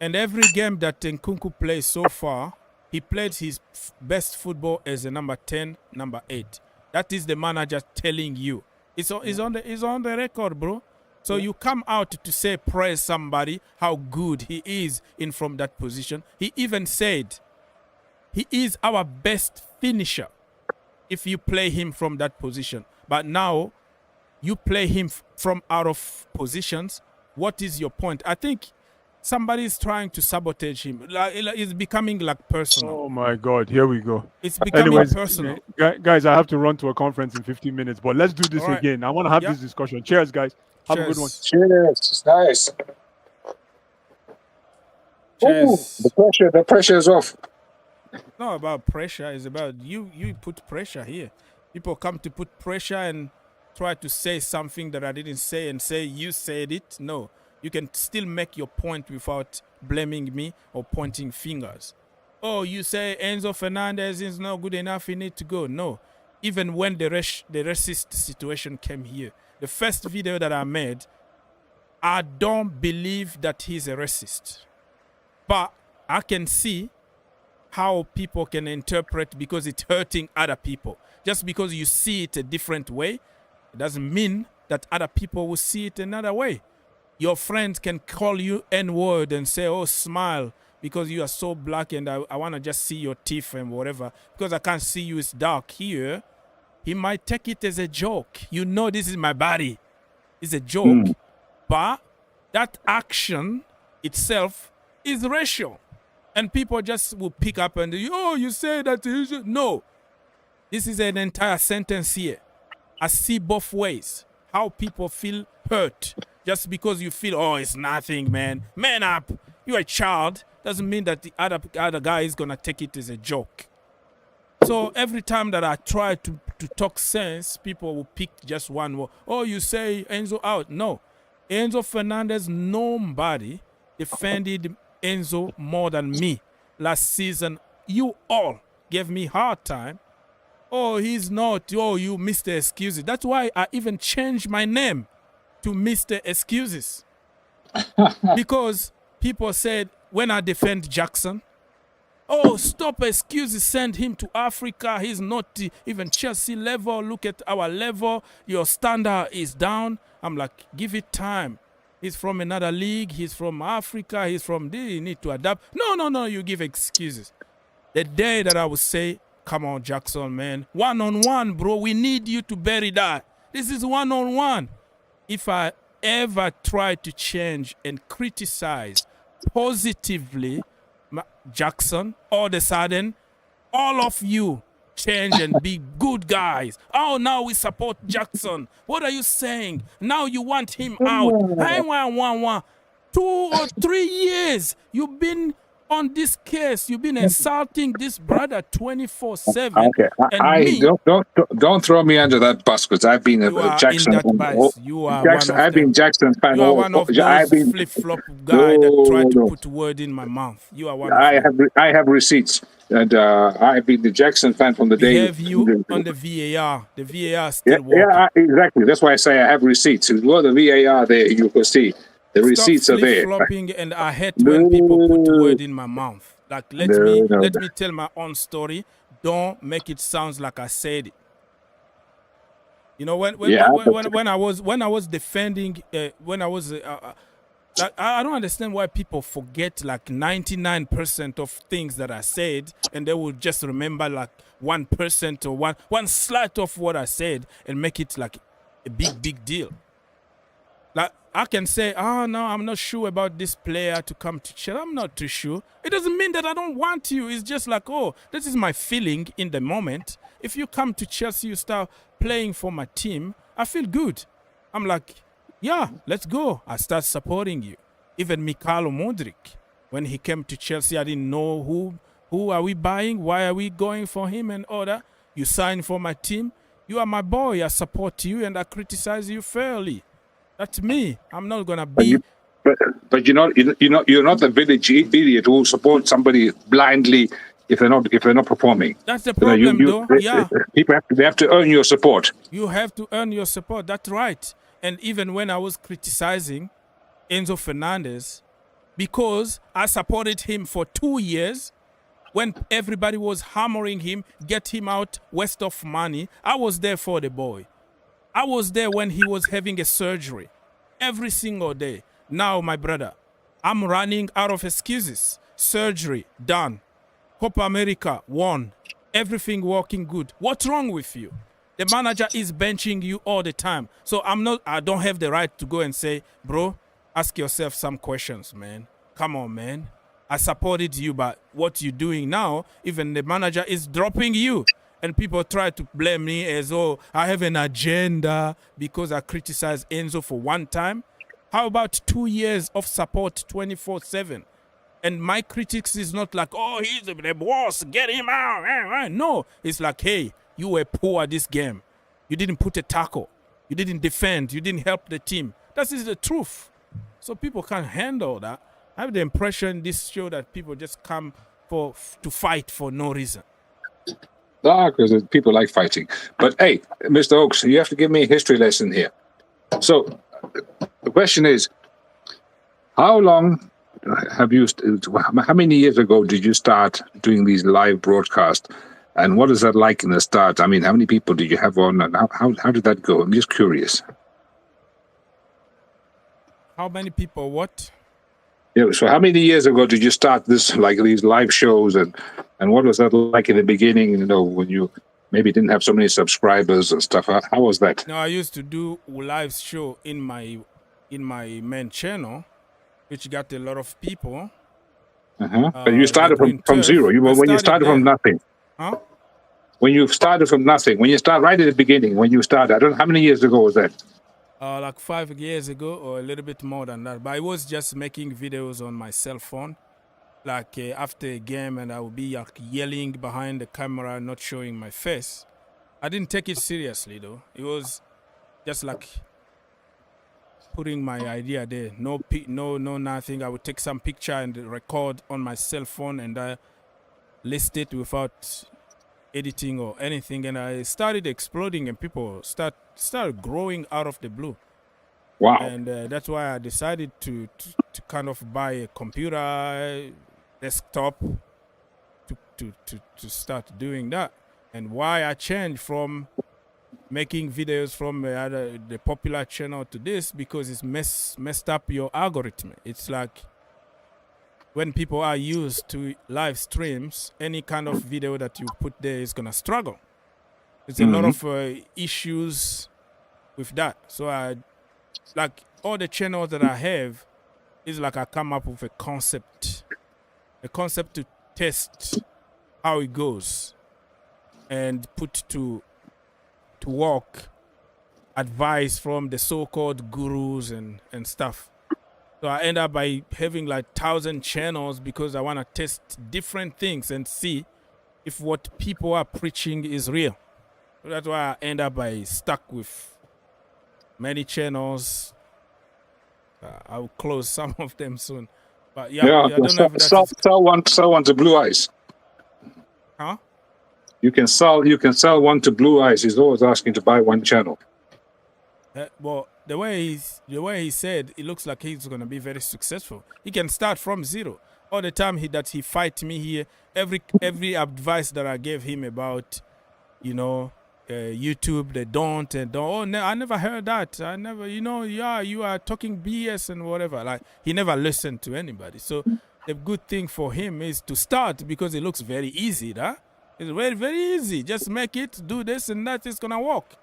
and every game that Nkunku plays so far, he played his best football as a number 10, number 8. That is the manager telling you. It's on the record, bro. So you come out to say praise somebody how good he is in from that position. He even said he is our best finisher if you play him from that position. But now you play him from out of positions. What is your point? I think somebody's trying to sabotage him. Like it's becoming like personal. Oh my God, here we go. It's becoming Anyways, personal. guys, I have to run to a conference in 15 minutes, but let's do this All right. again. I want to have Yep. this discussion. Cheers, guys. Have a good one. Cheers. Cheers. Nice. Cheers. The pressure is off. It's not about pressure. It's about you put pressure here. People come to put pressure and try to say something that I didn't say and say you said it. No, you can still make your point without blaming me or pointing fingers. Oh, you say Enzo Fernandez is not good enough, he need to go. No, even when the racist situation came here, the first video that I made, I don't believe that he's a racist. But I can see how people can interpret because it's hurting other people. Just because you see it a different way, it doesn't mean that other people will see it another way. Your friends can call you N-word and say, oh, smile, because you are so black and I want to just see your teeth and whatever. Because I can't see you, it's dark here. He might take it as a joke. You know this is my body. It's a joke. But that action itself is racial. And people just will pick up and, oh, you say that. No. This is an entire sentence here. I see both ways. How people feel hurt. Just because you feel, oh, it's nothing, man. Man up. You're a child. Doesn't mean that the other guy is going to take it as a joke. So every time that I try to talk sense, people will pick just one word. Oh, you say Enzo out. No. Enzo Fernandez, nobody defended Enzo more than me last season. You all gave me hard time. Oh, he's not. Oh, you Mr. Excuses. That's why I even changed my name to Mr. Excuses. Because people said when I defend Jackson, oh, stop excuses, send him to Africa. He's not even Chelsea level. Look at our level. Your standard is down. I'm like, give it time. He's from another league. He's from Africa. He's from there. You need to adapt. No. You give excuses. The day that I would say, come on, Jackson, man. One-on-one, bro. We need you to bury that. This is one-on-one. If I ever try to change and criticize positively Jackson, all of a sudden, all of you change and be good guys. Oh, now we support Jackson. What are you saying? Now you want him out. I want 2 or 3 years. You've been on this case. You've been insulting this brother 24/7. Okay, don't throw me under that bus because I've been a Jackson. You are Jackson, I've been Jackson fan. You are one of those flip-flop guy that tried to put word in my mouth. You are one. I have receipts, and I've been the Jackson fan from the day. We have you on the VAR. The VAR still working. Yeah, exactly. That's why I say I have receipts. If you go to the VAR there, you can see. The receipts are there. Flopping, and I hate when people put word in my mouth. Like let me tell my own story. Don't make it sound like I said it. You know when I was defending like I don't understand why people forget like 99% of things that I said and they will just remember like 1% or one slight of what I said and make it like a big deal. Like I can say, oh no, I'm not sure about this player to come to Chelsea. I'm not too sure. It doesn't mean that I don't want you. It's just like, oh, this is my feeling in the moment. If you come to Chelsea, you start playing for my team, I feel good. I'm like, yeah, let's go. I start supporting you. Even Mikhailo Modric, when he came to Chelsea, I didn't know who are we buying, why are we going for him and all that. You sign for my team. You are my boy. I support you and I criticize you fairly. That's me. I'm not gonna be. But you're not the village idiot who supports somebody blindly if they're not performing. That's the problem, though. Yeah. People have to earn your support. You have to earn your support. That's right. And even when I was criticizing Enzo Fernandez, because I supported him for 2 years, when everybody was hammering him, get him out, waste of money, I was there for the boy. I was there when he was having a surgery every single day. Now, my brother, I'm running out of excuses. Surgery, done. Copa America, won. Everything working good. What's wrong with you? The manager is benching you all the time. So I don't have the right to go and say, bro, ask yourself some questions, man. come on, man. I supported you, but what you're doing now, even the manager is dropping you. And people try to blame me as, oh, I have an agenda because I criticized Enzo for one time. How about 2 years of support 24/7? And my critics is not like, oh, he's the boss, get him out. No, it's like, hey, you were poor this game. You didn't put a tackle. You didn't defend. You didn't help the team. That is the truth. So people can't handle that. I have the impression this show that people just come to fight for no reason. Because people like fighting. But hey, Mr. Oaks, you have to give me a history lesson here. So the question is, how many years ago did you start doing these live broadcasts? And what is that like in the start? I mean, how many people did you have on, and how did that go? I'm just curious. How many people what? Yeah, so how many years ago did you start this, like these live shows, and what was that like in the beginning, you know, when you maybe didn't have so many subscribers and stuff? How was that? No, I used to do a live show in my main channel, which got a lot of people. But you started from zero. When you started from nothing. Huh? When you started from nothing, when you start right at the beginning, when you started, I don't know, how many years ago was that? Like 5 years ago or a little bit more than that. But I was just making videos on my cell phone, like after a game, and I would be like yelling behind the camera, not showing my face. I didn't take it seriously though. It was just like putting my idea there. No, nothing. I would take some picture and record on my cell phone, and I list it without editing or anything, and I started exploding, and people started growing out of the blue. Wow! And that's why I decided to kind of buy a computer, desktop, to start doing that. And why I changed from making videos from the popular channel to this, because it's messed up your algorithm. It's like when people are used to live streams, any kind of video that you put there is going to struggle. There's a lot of issues with that. So like all the channels that I have is like I come up with a concept to test how it goes and put to work advice from the so-called gurus and stuff. So I end up by having like 1,000 channels because I want to test different things and see if what people are preaching is real. So that's why I end up by stuck with many channels. I'll close some of them soon. But I don't know if that's... Sell one to Blue Eyes. Huh? You can sell one to Blue Eyes. He's always asking to buy one channel. Well, the way he said, it looks like he's going to be very successful. He can start from zero. All the time he fight me here, every advice that I gave him about, YouTube, they don't. Oh, no, I never heard that. I never, you are talking BS and whatever. Like, he never listened to anybody. So the good thing for him is to start because it looks very easy, huh? It's very, very easy. Just make it, do this and that, it's going to work.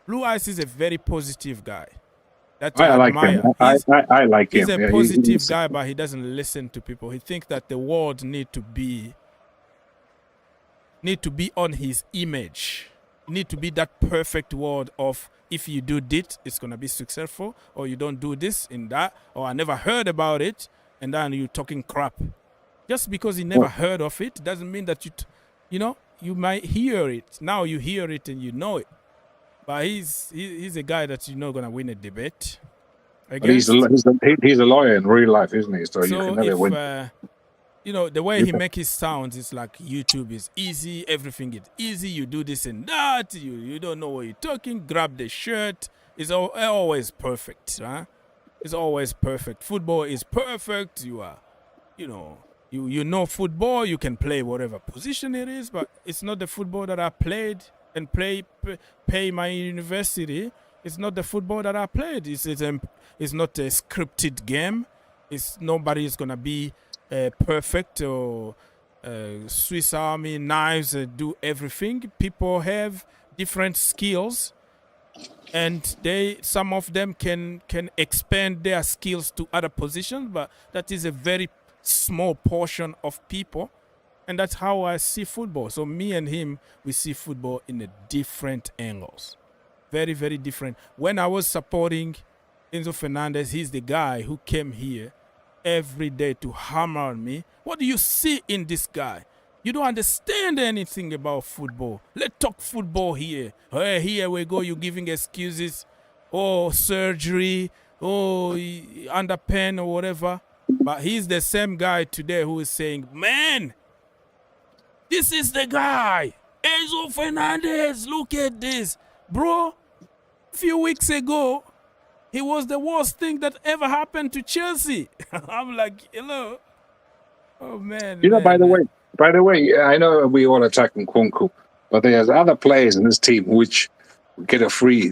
Blue Eyes is a very positive guy. I like him. I like him. He's a positive guy, but he doesn't listen to people. He thinks that the world need to be on his image. It need to be that perfect world of if you do this, it's gonna be successful, or you don't do this and that, or I never heard about it, and then you're talking crap. Just because you never heard of it doesn't mean that you might hear it. Now you hear it and you know it. But he's a guy that's gonna win a debate. He's a lawyer in real life, isn't he? So you can never win. The way he makes his sounds is like YouTube is easy, everything is easy. You do this and that. You don't know what you're talking. Grab the shirt. It's always perfect, huh? It's always perfect. Football is perfect. You are, you know football. You can play whatever position it is, but it's not the football that I played and pay my university. It's not the football that I played. It's not a scripted game. Nobody is gonna be perfect or Swiss Army knives do everything. People have different skills, and some of them can expand their skills to other positions, but that is a very small portion of people, and that's how I see football. So me and him, we see football in a different angles, very, very different. When I was supporting Enzo Fernandez, he's the guy who came here every day to hammer on me. What do you see in this guy? You don't understand anything about football. Let's talk football here. Hey, here we go. You're giving excuses. Oh, surgery. Oh, underpen or whatever. But he's the same guy today who is saying, man, this is the guy. Enzo Fernandez, look at this. Bro, a few weeks ago, he was the worst thing that ever happened to Chelsea. I'm like, hello. Oh, man. You know, man, by the man. way, I know we all attack Nkunku, but there's other players in this team which get a free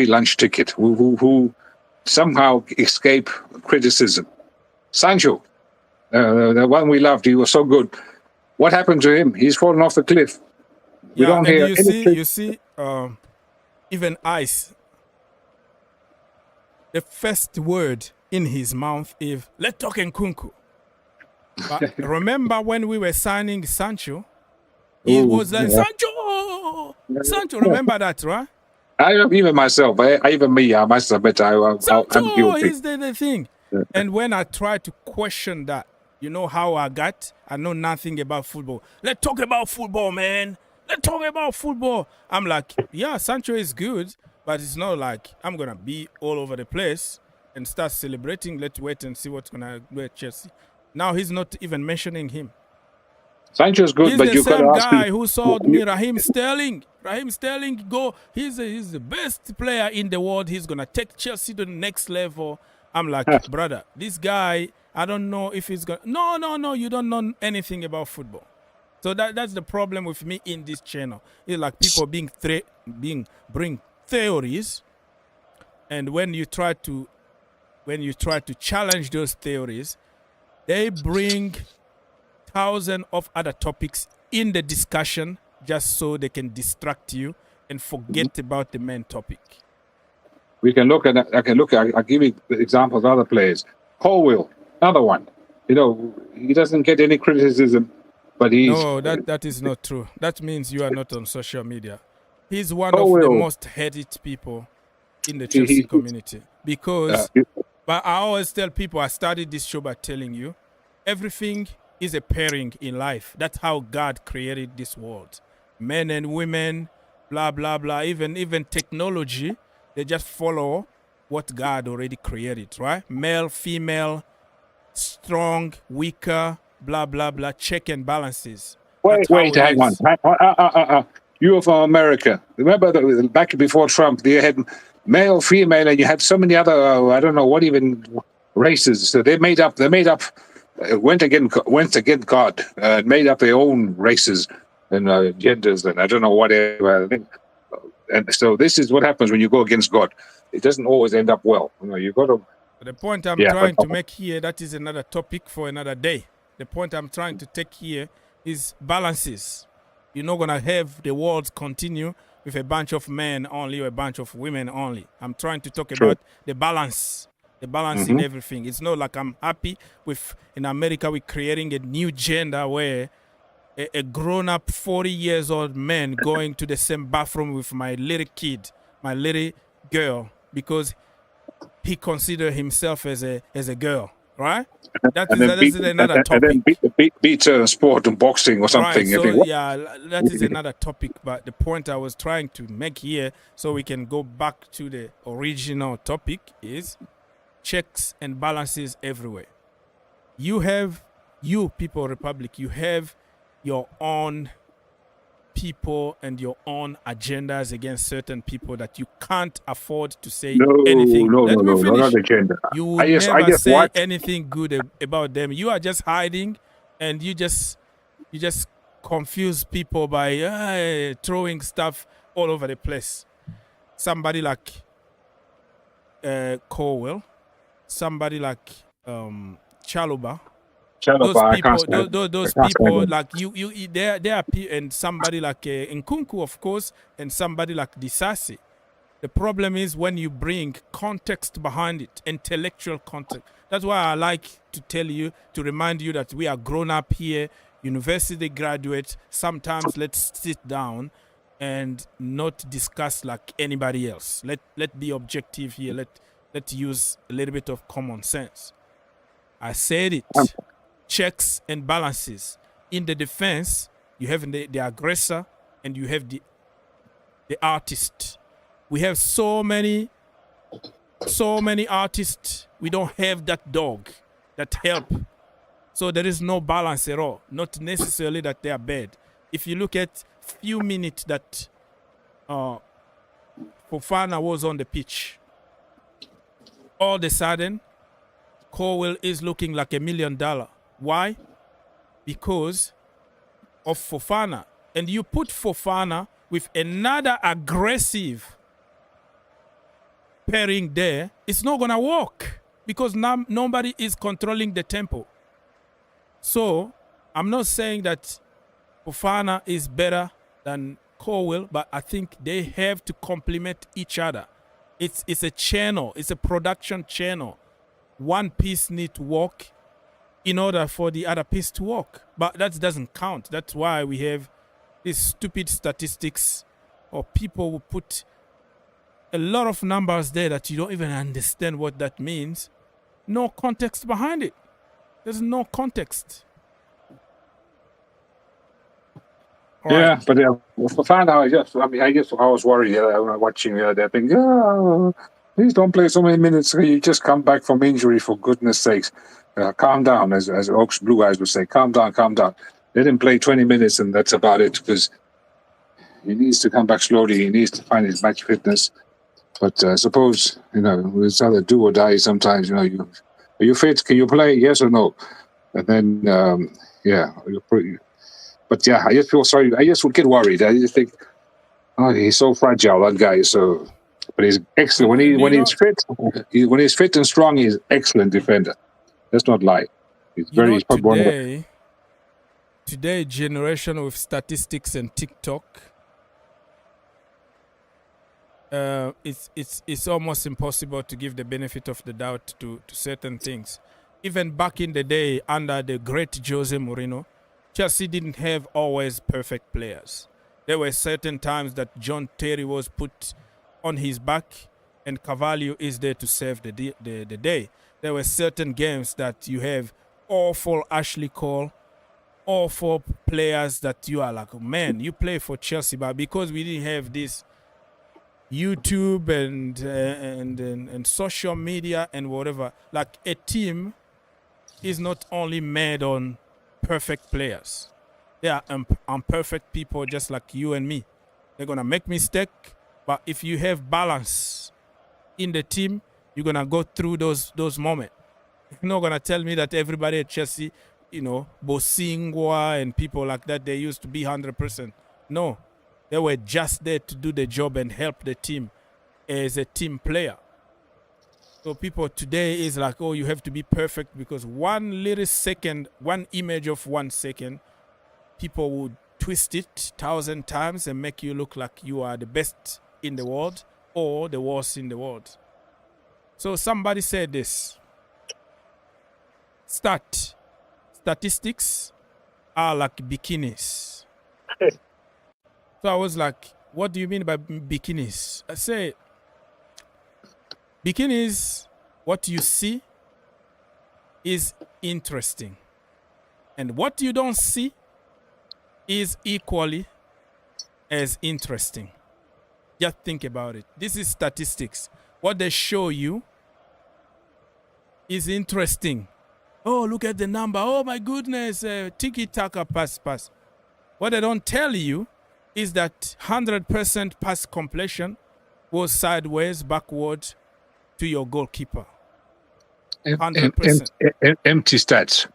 lunch ticket, who somehow escape criticism. Sancho, the one we loved, he was so good. What happened to him? He's fallen off the cliff. We don't hear you see, even Ice, the first word in his mouth is, let's talk Nkunku. But remember when we were signing Sancho, he was like, Sancho, remember that, right? Even myself, I must admit, I'm guilty. He's the thing. And when I try to question that, you know how I know nothing about football. Let's talk about football, man. Let's talk about football. I'm like, yeah, Sancho is good, but it's not like I'm going to be all over the place and start celebrating. Let's wait and see what's going to do at Chelsea. Now he's not even mentioning him. Sancho's good, he's but you got to ask the same guy who sold me Raheem Sterling. Raheem Sterling, he's the best player in the world. He's going to take Chelsea to the next level. I'm like, brother, this guy, I don't know if he's going to... No, you don't know anything about football. So that's the problem with me in this channel. It's like people bring theories, and when you try to challenge those theories, they bring thousands of other topics in the discussion just so they can distract you and forget about the main topic. We can look at. I'll give you examples of other players. Colwill, another one. You know, he doesn't get any criticism, but he's... No, that is not true. That means you are not on social media. He's one of the most hated people in the Chelsea community. Because, but I always tell people, I started this show by telling you, everything is a pairing in life. That's how God created this world. Men and women, blah, blah, blah. Even technology, they just follow what God already created, right? Male, female, strong, weaker, blah, blah, blah, check and balances. Wait, hang on. You are from America. Remember back before Trump, they had male, female, and you had so many other, I don't know what even races. So they went against God, made up their own races and genders, and I don't know whatever. And so this is what happens when you go against God. It doesn't always end up well. You know, you got to... The point I'm trying to make here, that is another topic for another day. The point I'm trying to take here is balances. You're not going to have the world continue with a bunch of men only or a bunch of women only. I'm trying to talk about the balance. The balance in everything. It's not like I'm happy with, in America, we're creating a new gender where a grown-up 40 years old man going to the same bathroom with my little kid, my little girl, because he considers himself as a girl, right? That is another topic. And then beat sport and boxing or something. Right, so, that is another topic. But the point I was trying to make here, so we can go back to the original topic, is checks and balances everywhere. You People Republic, you have your own people and your own agendas against certain people that you can't afford to say anything. No, not agenda. You will never say anything good about them. You are just hiding, and you just confuse people by throwing stuff all over the place. Somebody like Colwell, somebody like Chaluba. Those people like you there are and somebody like Nkunku, of course, and somebody like Disasi. The problem is when you bring context behind it, intellectual context. That's why I like to remind you that we are grown up here, university graduates. Sometimes let's sit down and not discuss like anybody else. Let be objective here. Let's use a little bit of common sense. I said it. Checks and balances. In the defense, you have the aggressor and you have the artist. We have so many artists. We don't have that dog that help. So there is no balance at all. Not necessarily that they are bad. If you look at few minutes that Fofana was on the pitch, all of a sudden, Colwill is looking like $1 million. Why? Because of Fofana. And you put Fofana with another aggressive pairing there, it's not going to work because nobody is controlling the tempo. So I'm not saying that Fofana is better than Colwill, but I think they have to complement each other. It's a channel. It's a production channel. One piece needs to work in order for the other piece to work. But that doesn't count. That's why we have these stupid statistics, or people who put a lot of numbers there that you don't even understand what that means. No context behind it. There's no context. Yeah, but Fofana, I was worried watching that thing. Oh, please don't play so many minutes. You just come back from injury, for goodness sakes. Calm down, as Oaks Blue Eyes would say. Calm down. Let him play 20 minutes and that's about it, because he needs to come back slowly. He needs to find his match fitness. But I suppose, it's either do or die sometimes. Are you fit? Can you play? Yes or no? And then, But yeah, I just feel sorry. I just would get worried. I just think, he's so fragile, that guy. So, but he's excellent when he's fit. When he's fit and strong, he's an excellent defender. Let's not lie. He's very today generation with statistics and TikTok. It's almost impossible to give the benefit of the doubt to certain things. Even back in the day, under the great Jose Mourinho, Chelsea didn't have always perfect players. There were certain times that John Terry was put on his back and Carvalho is there to save the day. There were certain games that you have awful Ashley Cole, awful players that you are like, man, you play for Chelsea, but because we didn't have this YouTube and social media and whatever, like a team is not only made on perfect players. They are imperfect people just like you and me. They're going to make mistakes, but if you have balance in the team, you're going to go through those moments. You're not going to tell me that everybody at Chelsea, Bosingwa and people like that, they used to be 100%. No, they were just there to do the job and help the team as a team player. So people today is like, oh, you have to be perfect, because one little second, one image of 1 second, people would twist it 1,000 times and make you look like you are the best in the world or the worst in the world. So somebody said this. Statistics are like bikinis. So I was like, what do you mean by bikinis? I say, bikinis, what you see is interesting. And what you don't see is equally as interesting. Just think about it. This is statistics. What they show you is interesting. Oh, look at the number. Oh, my goodness. Tiki-taka, pass. What they don't tell you is that 100% pass completion was sideways, backward to your goalkeeper. 100%. Empty stats.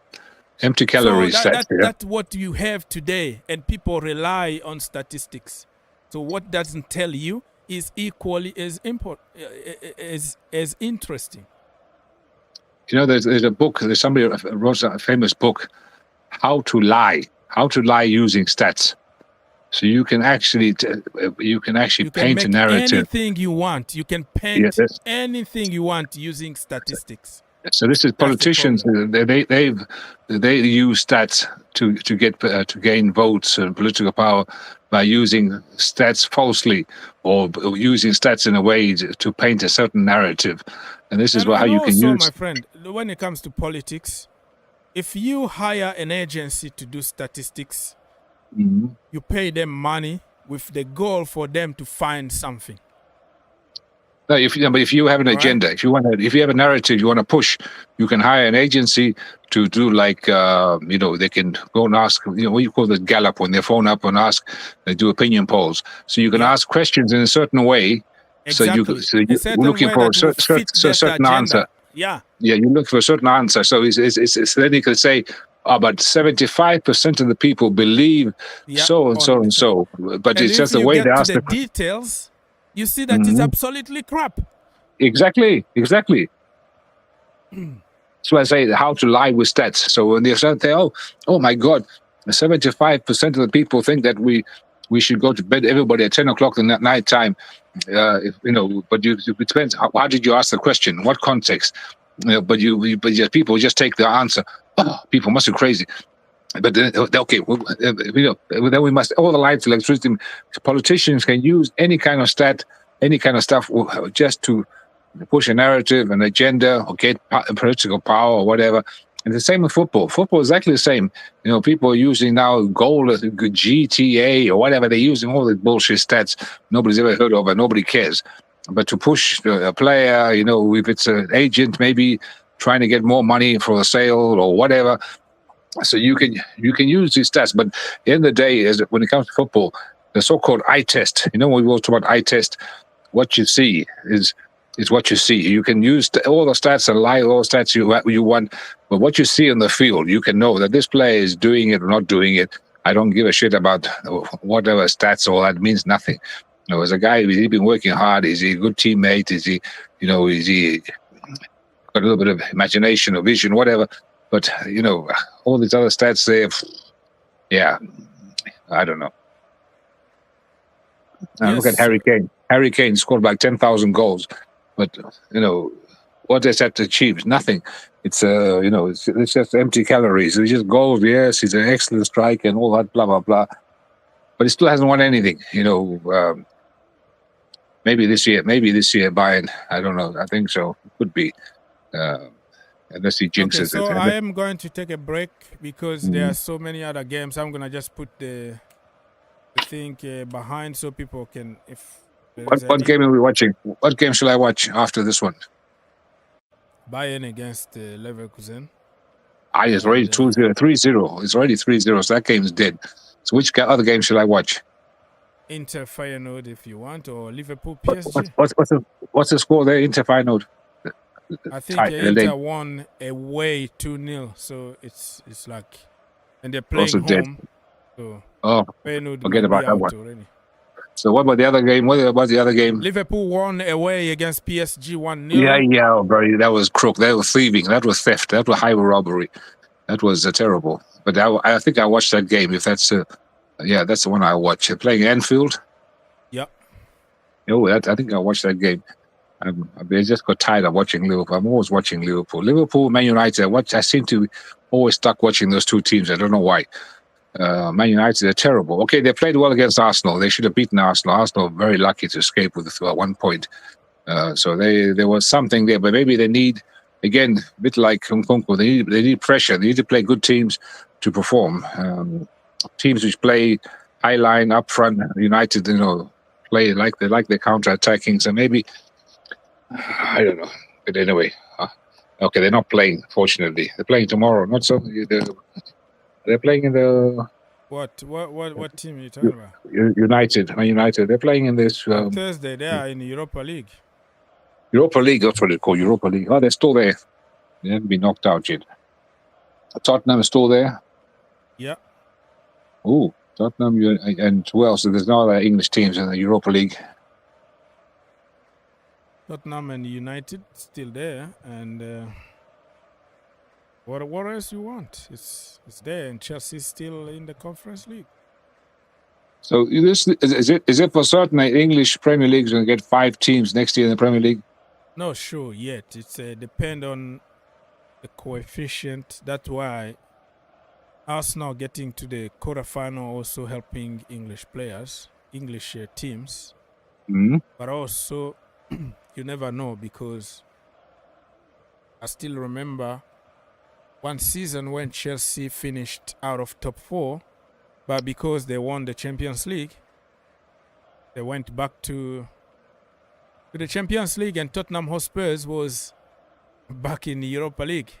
Empty calorie stats. That's what you have today, and people rely on statistics. So what doesn't tell you is equally as interesting. There's a book. There's somebody wrote a famous book, How to Lie using stats. So you can actually You can paint a make narrative. anything you want. You can paint anything you want using statistics. So this is politicians. They use stats to get to gain votes and political power by using stats falsely or using stats in a way to paint a certain narrative. And this is how you can also, use. my friend, when it comes to politics, if you hire an agency to do statistics, you pay them money with the goal for them to find something. No, but if you have an agenda, if you have a narrative you want to push, you can hire an agency to do like they can go and ask, what you call the Gallup, when they phone up and ask, they do opinion polls. So you can ask questions in a certain way. Exactly. So you're looking for a certain answer. Yeah, you look for a certain answer. So it's then you can say, but 75% of the people believe so and so and so. But it's just the way they ask the details. You see that it's absolutely crap. Exactly. So I say how to lie with stats. So when they say, oh my God, 75% of the people think that we should go to bed, everybody at 10 o'clock in that night time. But it depends. How did you ask the question? What context? But people just take the answer. Oh, people must be crazy. But then, okay, then we must all the lights, electricity. Politicians can use any kind of stat, any kind of stuff, just to push a narrative, an agenda, or get political power or whatever. And the same with football. Football is exactly the same. People are using now goal, GTA, or whatever. They're using all the bullshit stats nobody's ever heard of and nobody cares. But to push a player, if it's an agent, maybe trying to get more money for a sale or whatever. So you can use these stats. But at the end of the day, when it comes to football, the so-called eye test. When we talk about eye test, what you see is what you see. You can use all the stats and lie all the stats you want, but what you see on the field, you can know that this player is doing it or not doing it. I don't give a shit about whatever stats, all that means nothing. As a guy, is he been working hard? Is he a good teammate? Is he, is he got a little bit of imagination or vision, whatever? But, all these other stats there, I don't know. Now look at Harry Kane. Harry Kane scored like 10,000 goals. But, what does that achieve? Nothing. It's, it's just empty calories. It's just goals. Yes, he's an excellent striker and all that, blah, blah, blah. But he still hasn't won anything. Maybe this year, Bayern. I don't know. I think so. Could be. Unless he jinxes so I am going to take a break because there are so many other games. I'm going to just put the thing behind so people can... What game are we watching? What game shall I watch after this one? Bayern against Leverkusen. It's already 2-0, 3-0. It's already 3-0, so that game's dead. So which other game shall I watch? Inter Feyenoord, if you want, or Liverpool PSG. What's the score there? Inter Feyenoord. I think Inter won away 2-0, so it's like, and they're playing home. Dead. So Feyenoord forget about that one. Already. So what about the other game? What about the other game? Liverpool won away against PSG 1-0. Yeah, bro. That was crook. That was thieving. That was theft. That was highway robbery. That was terrible. But I think I watched that game. If that's that's the one I watched. They're playing Anfield. Yep. I think I watched that game. I just got tired of watching Liverpool. I'm always watching Liverpool. Liverpool, Man United. I seem to always stuck watching those two teams. I don't know why. Man United are terrible. Okay, they played well against Arsenal. They should have beaten Arsenal. Arsenal were very lucky to escape with 1 point. So there was something there. But maybe they need, again, a bit like Nkunku, they need pressure. They need to play good teams to perform. Teams which play high line up front. United, play like they're counter-attacking. So maybe, I don't know. But anyway, okay, they're not playing, fortunately. They're playing tomorrow. Not so. They're playing in the... What team are you talking about? United. Man United. They're playing in this... Thursday, they are in the Europa League. Europa League, that's what they call Europa League. Oh, they're still there. They haven't been knocked out yet. Tottenham is still there? Yeah. Oh, Tottenham and who else? There's no other English teams in the Europa League. Tottenham and United still there, and what else you want? It's there, and Chelsea's still in the Conference League. So is it for certain that English Premier League is going to get 5 teams next year in the Premier League? Not sure yet. It's depend on the coefficient. That's why Arsenal getting to the quarterfinal also helping English players, English teams. Mm-hmm. But also, you never know, because I still remember one season when Chelsea finished out of top 4, but because they won the Champions League, they went back to the Champions League, and Tottenham Hotspurs was back in the Europa League.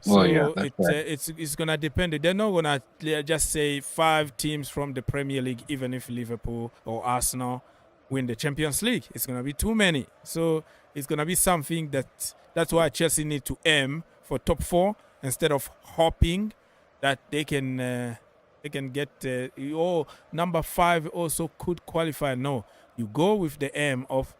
So it's gonna depend. They're not gonna just say 5 teams from the Premier League, even if Liverpool or Arsenal win the Champions League. It's gonna be too many. So it's gonna be something that's why Chelsea need to aim for top 4 instead of hoping that they can get number 5 also could qualify. No, you go with the aim of,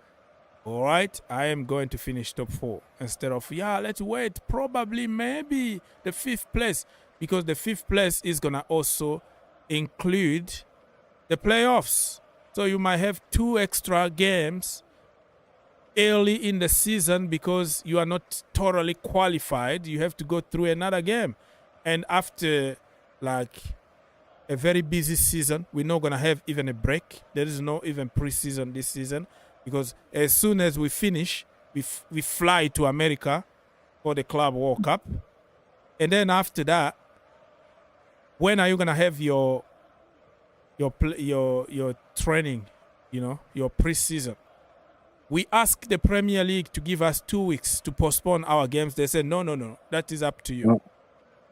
all right, I am going to finish top 4 instead of, let's wait, probably maybe the 5th place, because the 5th place is going to also include the playoffs. So you might have 2 extra games early in the season because you are not totally qualified. You have to go through another game. And after like a very busy season, we're not going to have even a break. There is no even preseason this season. Because as soon as we finish, we fly to America for the Club World Cup. And then after that, when are you going to have your training, your preseason? We asked the Premier League to give us 2 weeks to postpone our games. They said, no, that is up to you. No.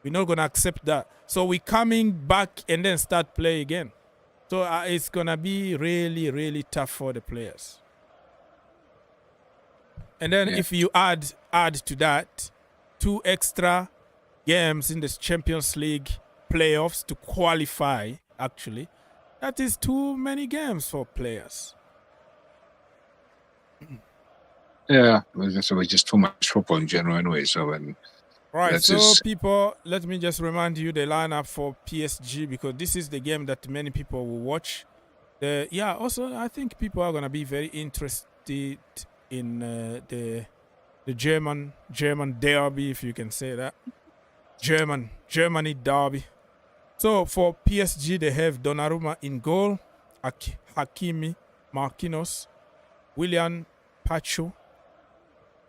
We're not going to accept that. So we're coming back and then start play again. So it's going to be really, really tough for the players. And then if you add to that 2 extra games in the Champions League playoffs to qualify, actually, that is too many games for players. Yeah, it's just too much football in general anyway. So right, so people, let me just remind you the lineup for PSG, because this is the game that many people will watch. Also, I think people are going to be very interested in the German derby, if you can say that. Germany derby. So for PSG, they have Donnarumma in goal, Hakimi, Marquinhos, Willian Pacho,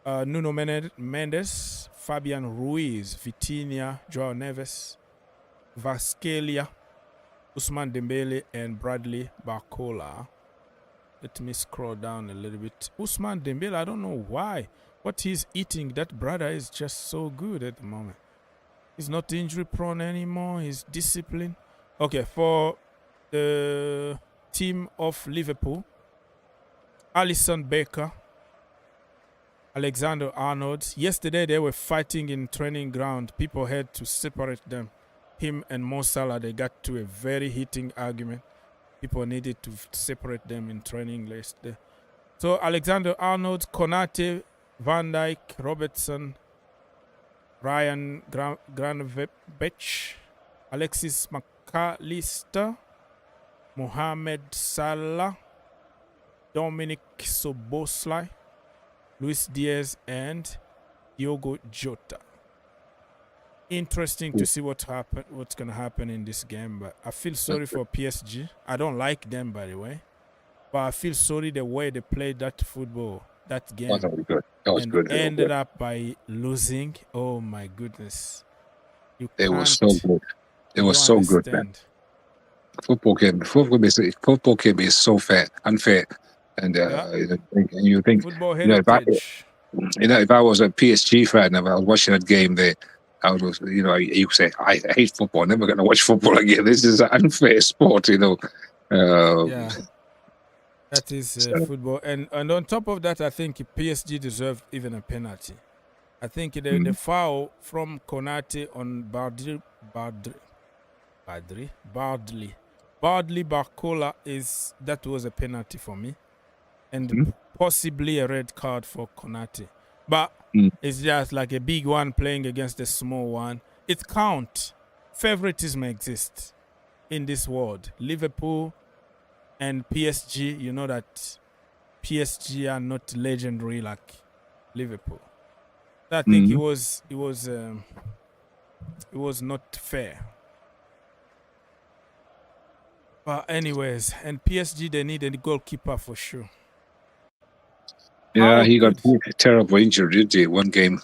Nuno Mendes, Fabian Ruiz, Vitinha, Joao Neves, Vasquelia, Ousmane Dembele, and Bradley Barcola. Let me scroll down a little bit. Ousmane Dembele, I don't know why. What he's eating, that brother is just so good at the moment. He's not injury prone anymore. He's disciplined. Okay, for the team of Liverpool, Alisson Becker, Alexander Arnold. Yesterday they were fighting in training ground. People had to separate them. Him and Mo Salah, they got to a very heating argument. People needed to separate them in training last day. So Alexander Arnold, Konate, Van Dijk, Robertson, Ryan Gravenberch, Alexis McAllister, Mohamed Salah, Dominic Soboslai, Luis Diaz, and Diogo Jota. Interesting to see what's going to happen in this game. But I feel sorry for PSG. I don't like them, by the way. But I feel sorry the way they played that football, that game. That was good. That was good. Ended up by losing. Oh, my goodness. It was so good. It was so good, man. Football game is so unfair. And you think, if I was a PSG fan, if I was watching that game there, I was, you say, I hate football. I'm never going to watch football again. This is an unfair sport, That is football. And on top of that, I think PSG deserved even a penalty. I think the foul from Konate on Bardley Barcola that was a penalty for me. And possibly a red card for Konate. But it's just like a big one playing against a small one. It counts. Favoritism exists in this world. Liverpool And PSG, you know that PSG are not legendary like Liverpool. So I think it was not fair. But anyways, and PSG they need a goalkeeper for sure. Yeah, he got a terrible injury, didn't he? One game.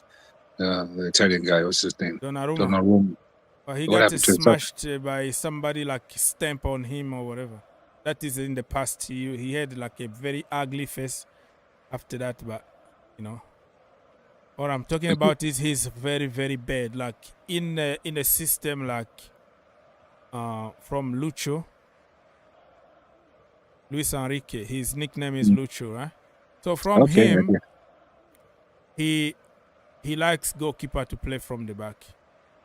The Italian guy, what's his name? Donnarumma. But he got smashed by somebody like stamp on him or whatever. That is in the past. He had like a very ugly face after that, but you know. What I'm talking about is he's very, very bad. Like in a system like from Luis Enrique. His nickname is Lucho, right? So from him, he likes goalkeeper to play from the back,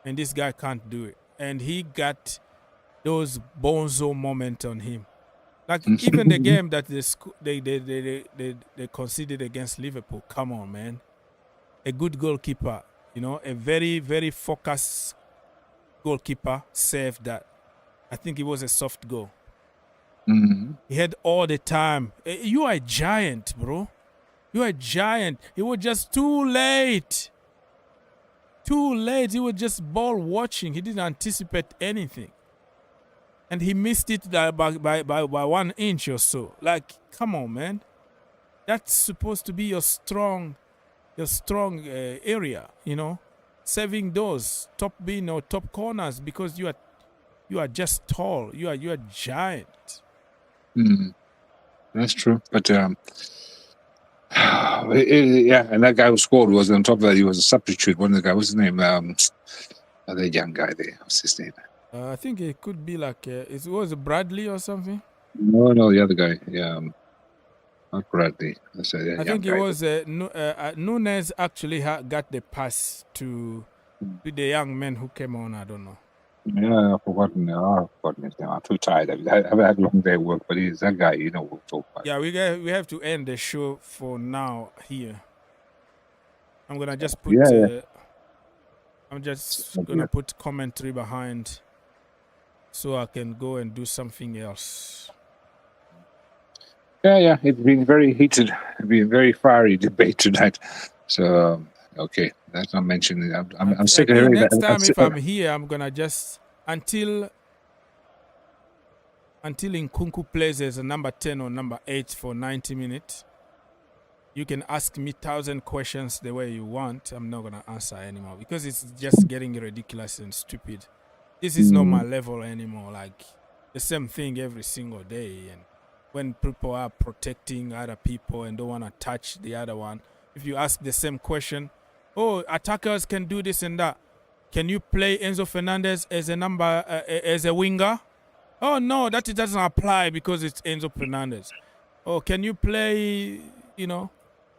and this guy can't do it. And he got those bonzo moments on him. Like even the game that they conceded against Liverpool. Come on, man. A good goalkeeper, you know, a very, very focused goalkeeper saved that. I think it was a soft goal. He had all the time. You are a giant, bro. You are a giant. It was just too late. Too late. He was just ball watching. He didn't anticipate anything. And he missed it by 1 inch or so. Like, come on, man. That's supposed to be your strong area, you know, saving those top bin or top corners because you are just tall. You are giant. That's true, but yeah, and that guy who scored was on top of that. He was a substitute. One of the guys, what's his name? The young guy there. What's his name? I think it could be like it was Bradley or something. No, the other guy. Yeah. Not Bradley. I think it was Nunes actually got the pass to the young man who came on. I don't know. Yeah, I've forgotten his name. I'm too tired. I've had a long day at work, but he's that guy, you know, we'll talk about. Yeah, we have to end the show for now here. I'm gonna just put I'm just gonna put commentary behind so I can go and do something else. Yeah, it's been very heated. It's been very fiery debate tonight. So, okay, that's not mentioning. I'm sick of hearing that. Next time, if I'm here, I'm gonna just until Nkunku plays as a number 10 or number 8 for 90 minutes. You can ask me 1,000 questions the way you want. I'm not gonna answer anymore because it's just getting ridiculous and stupid. This is not my level anymore. Like the same thing every single day, and when people are protecting other people and don't want to touch the other one, if you ask the same question, attackers can do this and that. Can you play Enzo Fernandez as as a winger? Oh no, that it doesn't apply because it's Enzo Fernandez. Oh, can you play,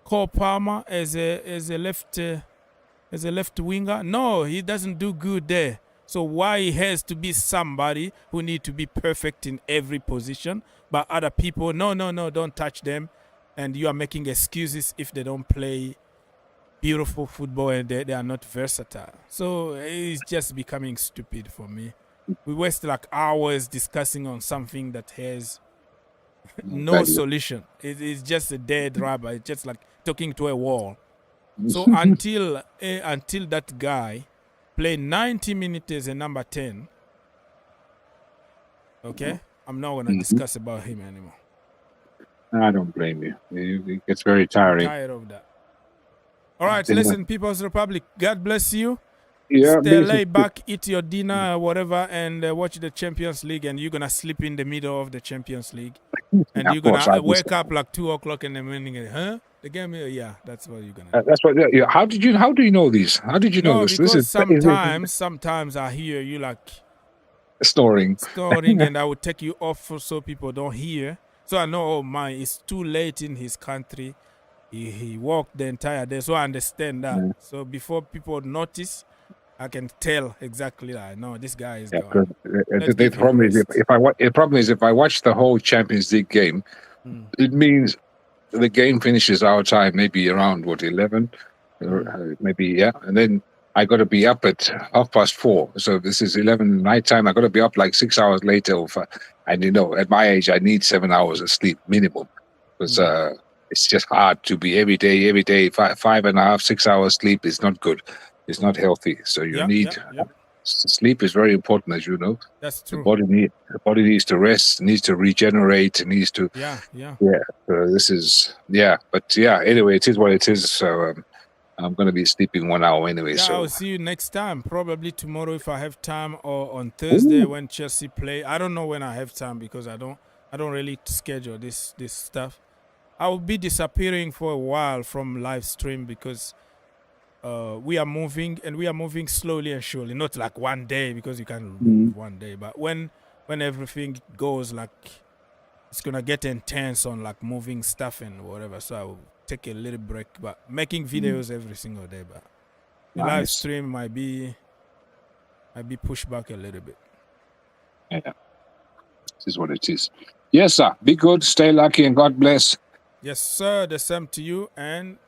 Cole Palmer as a left winger? No, he doesn't do good there. So why he has to be somebody who need to be perfect in every position, but other people, no, don't touch them, and you are making excuses if they don't play beautiful football and they are not versatile. So it's just becoming stupid for me. We waste like hours discussing on something that has no solution. It's just a dead rubber. It's just like talking to a wall. So until that guy play 90 minutes as a number 10, okay, I'm not going to discuss about him anymore. I don't blame you. It gets very tiring. I'm tired of that. All right, listen, People's Republic, God bless you. Yeah, lay back, eat your dinner, whatever, and watch the Champions League, and you're going to sleep in the middle of the Champions League. And you're going to wake up like 2 o'clock in the morning and, the game, yeah, that's what you're going to do. That's what. Yeah. How do you know this? How did you know this? Because sometimes I hear you like snoring, and I would take you off so people don't hear. So I know, it's too late in his country. He walked the entire day, so I understand that. Yeah. So before people notice, I can tell exactly that. No, this guy is gone. The problem is if I watch the whole Champions League game, it means the game finishes our time, maybe around 11, maybe, and then I got to be up at 4:30. So this is 11 night time. I got to be up like 6 hours later. And at my age, I need 7 hours of sleep minimum, because it's just hard to be every day, 5.5, 6 hours sleep is not good. It's not healthy. So you need sleep is very important, as you know. That's true. The body needs to rest, needs to regenerate, it needs to. Yeah. Anyway, it is what it is. So I'm going to be sleeping 1 hour anyway. Yeah, so I'll see you next time. Probably tomorrow if I have time, or on Thursday when Chelsea play. I don't know when I have time because I don't really schedule this stuff. I will be disappearing for a while from live stream because we are moving slowly and surely. Not like one day, because you can move one day, but when everything goes like it's gonna get intense on like moving stuff and whatever, so I will take a little break, but making videos every single day. But the live stream might be pushed back a little bit. Yeah, this is what it is. Yes, sir. Be good, stay lucky, and God bless. Yes, sir. The same to you. And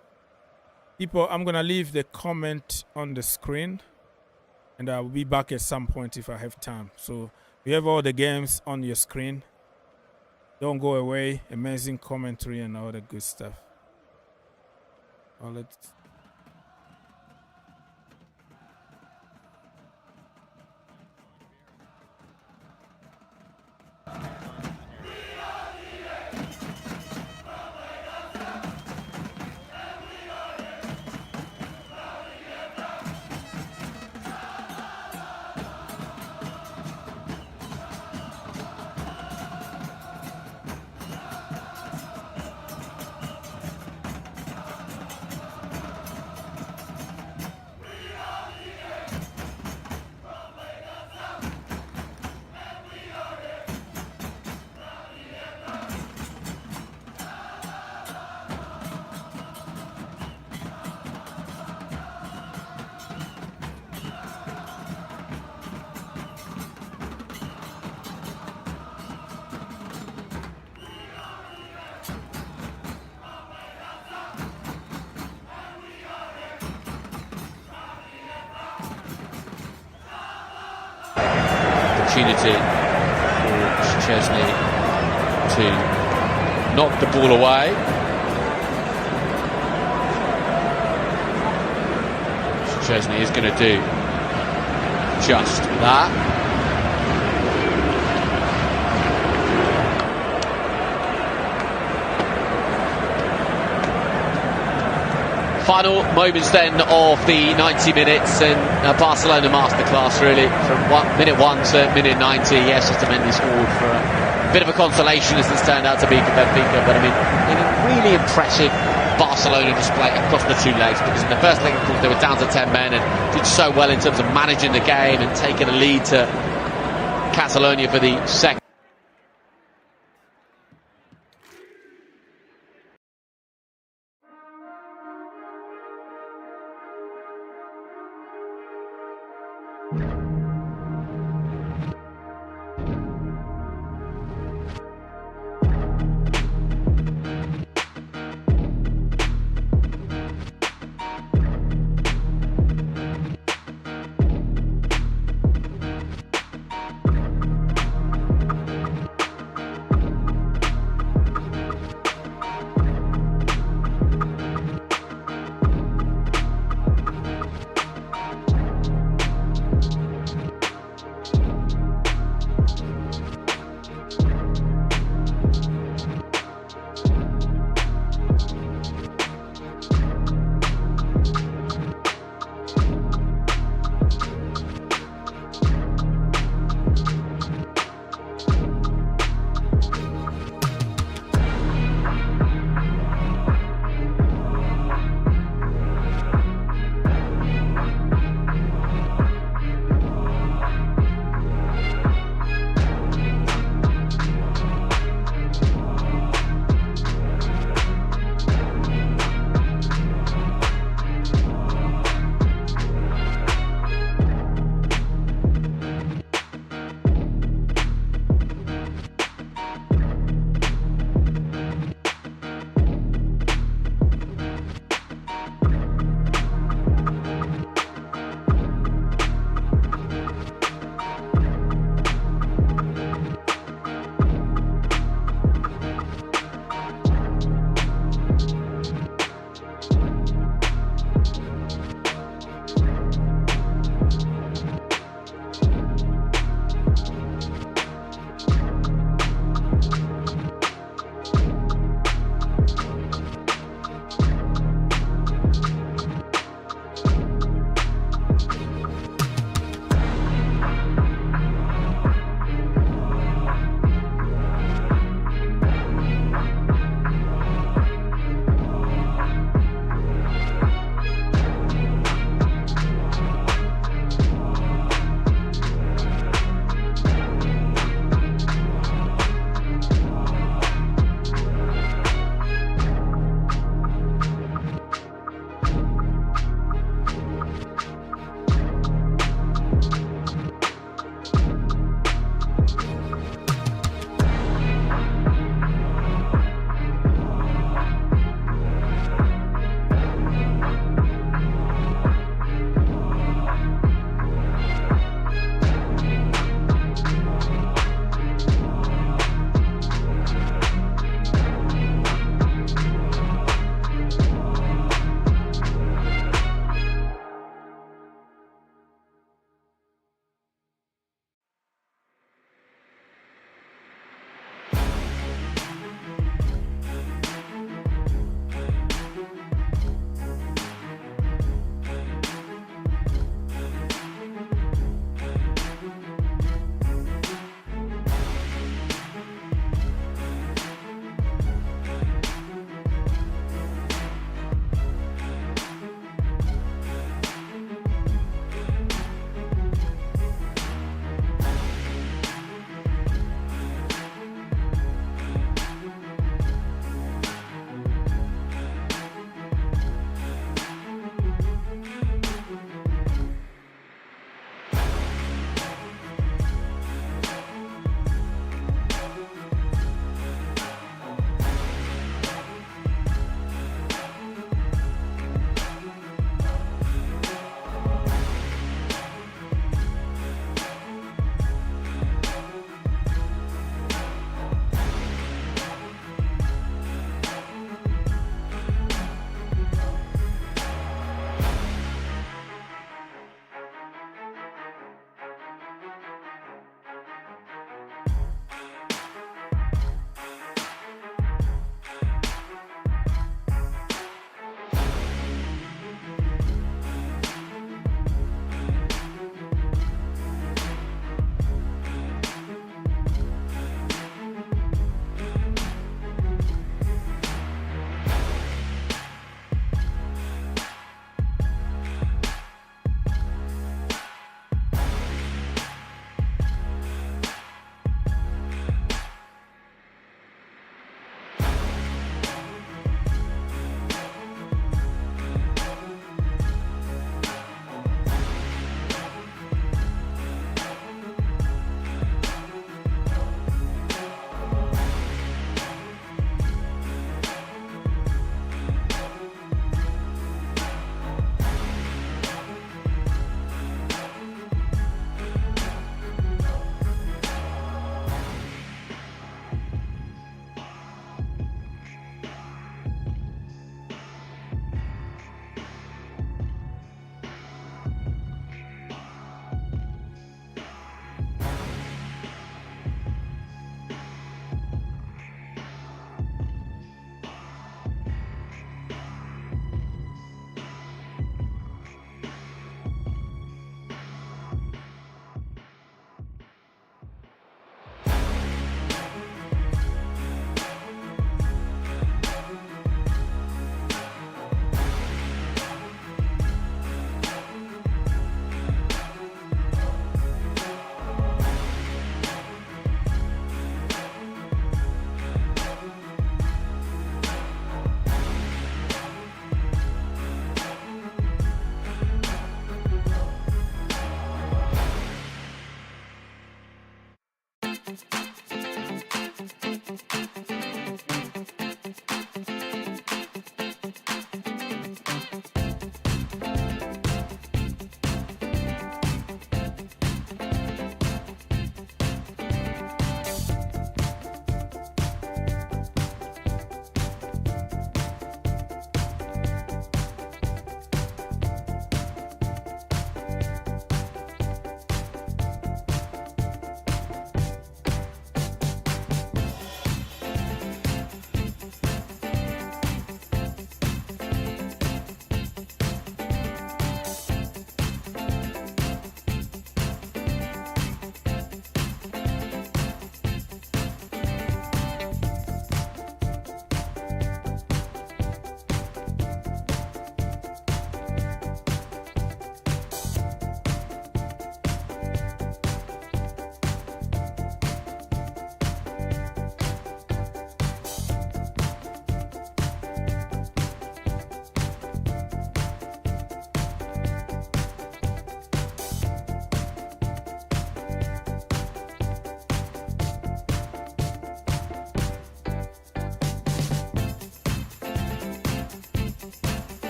people, I'm gonna leave the comment on the screen, and I will be back at some point if I have time. So you have all the games on your screen. Don't go away. Amazing commentary and all the good stuff. Opportunity for Chesney to knock the ball away. Chesney is going to do just that. Final moments then of the 90 minutes, and Barcelona masterclass really from minute 1 to minute 90. Yes, Otamendi scored for a bit of a consolation as this turned out to be for Benfica, but I mean, in a really impressive Barcelona display across the two legs, because in the first leg, of course, they were down to 10 men and did so well in terms of managing the game and taking a lead to Catalonia for the second.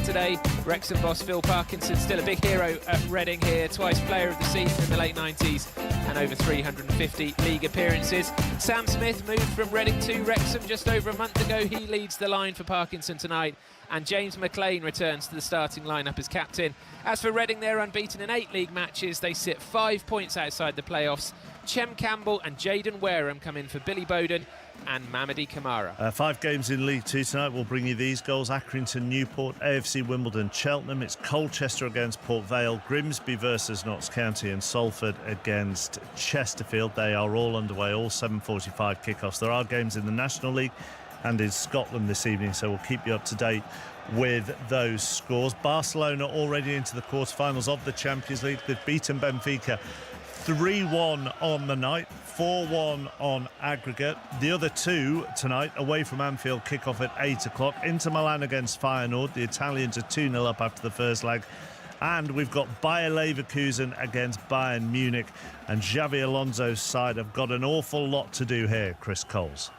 Saturday. Wrexham boss Phil Parkinson, still a big hero at Reading here, twice player of the season in the late 90s and over 350 league appearances. Sam Smith moved from Reading to Wrexham just over a month ago. He leads the line for Parkinson tonight, and James McLean returns to the starting lineup as captain. As for Reading, they're unbeaten in 8 league matches. They sit 5 points outside the playoffs. Chem Campbell and Jayden Wareham come in for Billy Bowden and Mamadi Kamara. 5 games in League 2 tonight. We'll bring you these goals: Accrington, Newport, AFC Wimbledon, Cheltenham. It's Colchester against Port Vale, Grimsby versus Notts County, and Salford against Chesterfield. They are all underway, all 7:45 kickoffs. There are games in the National League and in Scotland this evening, so we'll keep you up to date with those scores. Barcelona already into the quarterfinals of the Champions League. They've beaten Benfica 3-1 on the night, 4-1 on aggregate. The other 2 tonight away from Anfield, kick off at 8 o'clock. Inter Milan against Feyenoord. The Italians are 2-0 up after the first leg. And we've got Bayer Leverkusen against Bayern Munich. And Xabi Alonso's side have got an awful lot to do here, Chris Coles.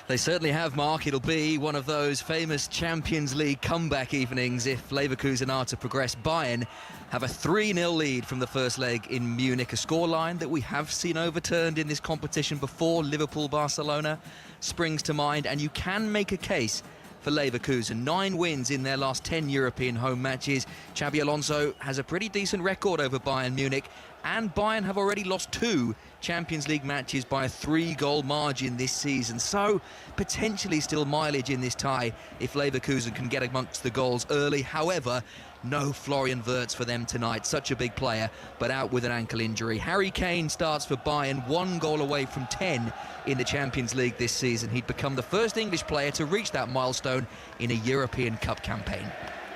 They certainly have, Mark. It'll be one of those famous Champions League comeback evenings if Leverkusen are to progress. Bayern have a 3-0 lead from the first leg in Munich, a scoreline that we have seen overturned in this competition before. Liverpool, Barcelona springs to mind, and you can make a case for Leverkusen. 9 wins in their last 10 European home matches. Xabi Alonso has a pretty decent record over Bayern Munich, and Bayern have already lost 2 Champions League matches by a 3-goal margin this season. So potentially still mileage in this tie if Leverkusen can get amongst the goals early. However, no Florian Wirtz for them tonight. Such a big player, but out with an ankle injury. Harry Kane starts for Bayern, 1 goal away from 10 in the Champions League this season. He'd become the first English player to reach that milestone in a European Cup campaign.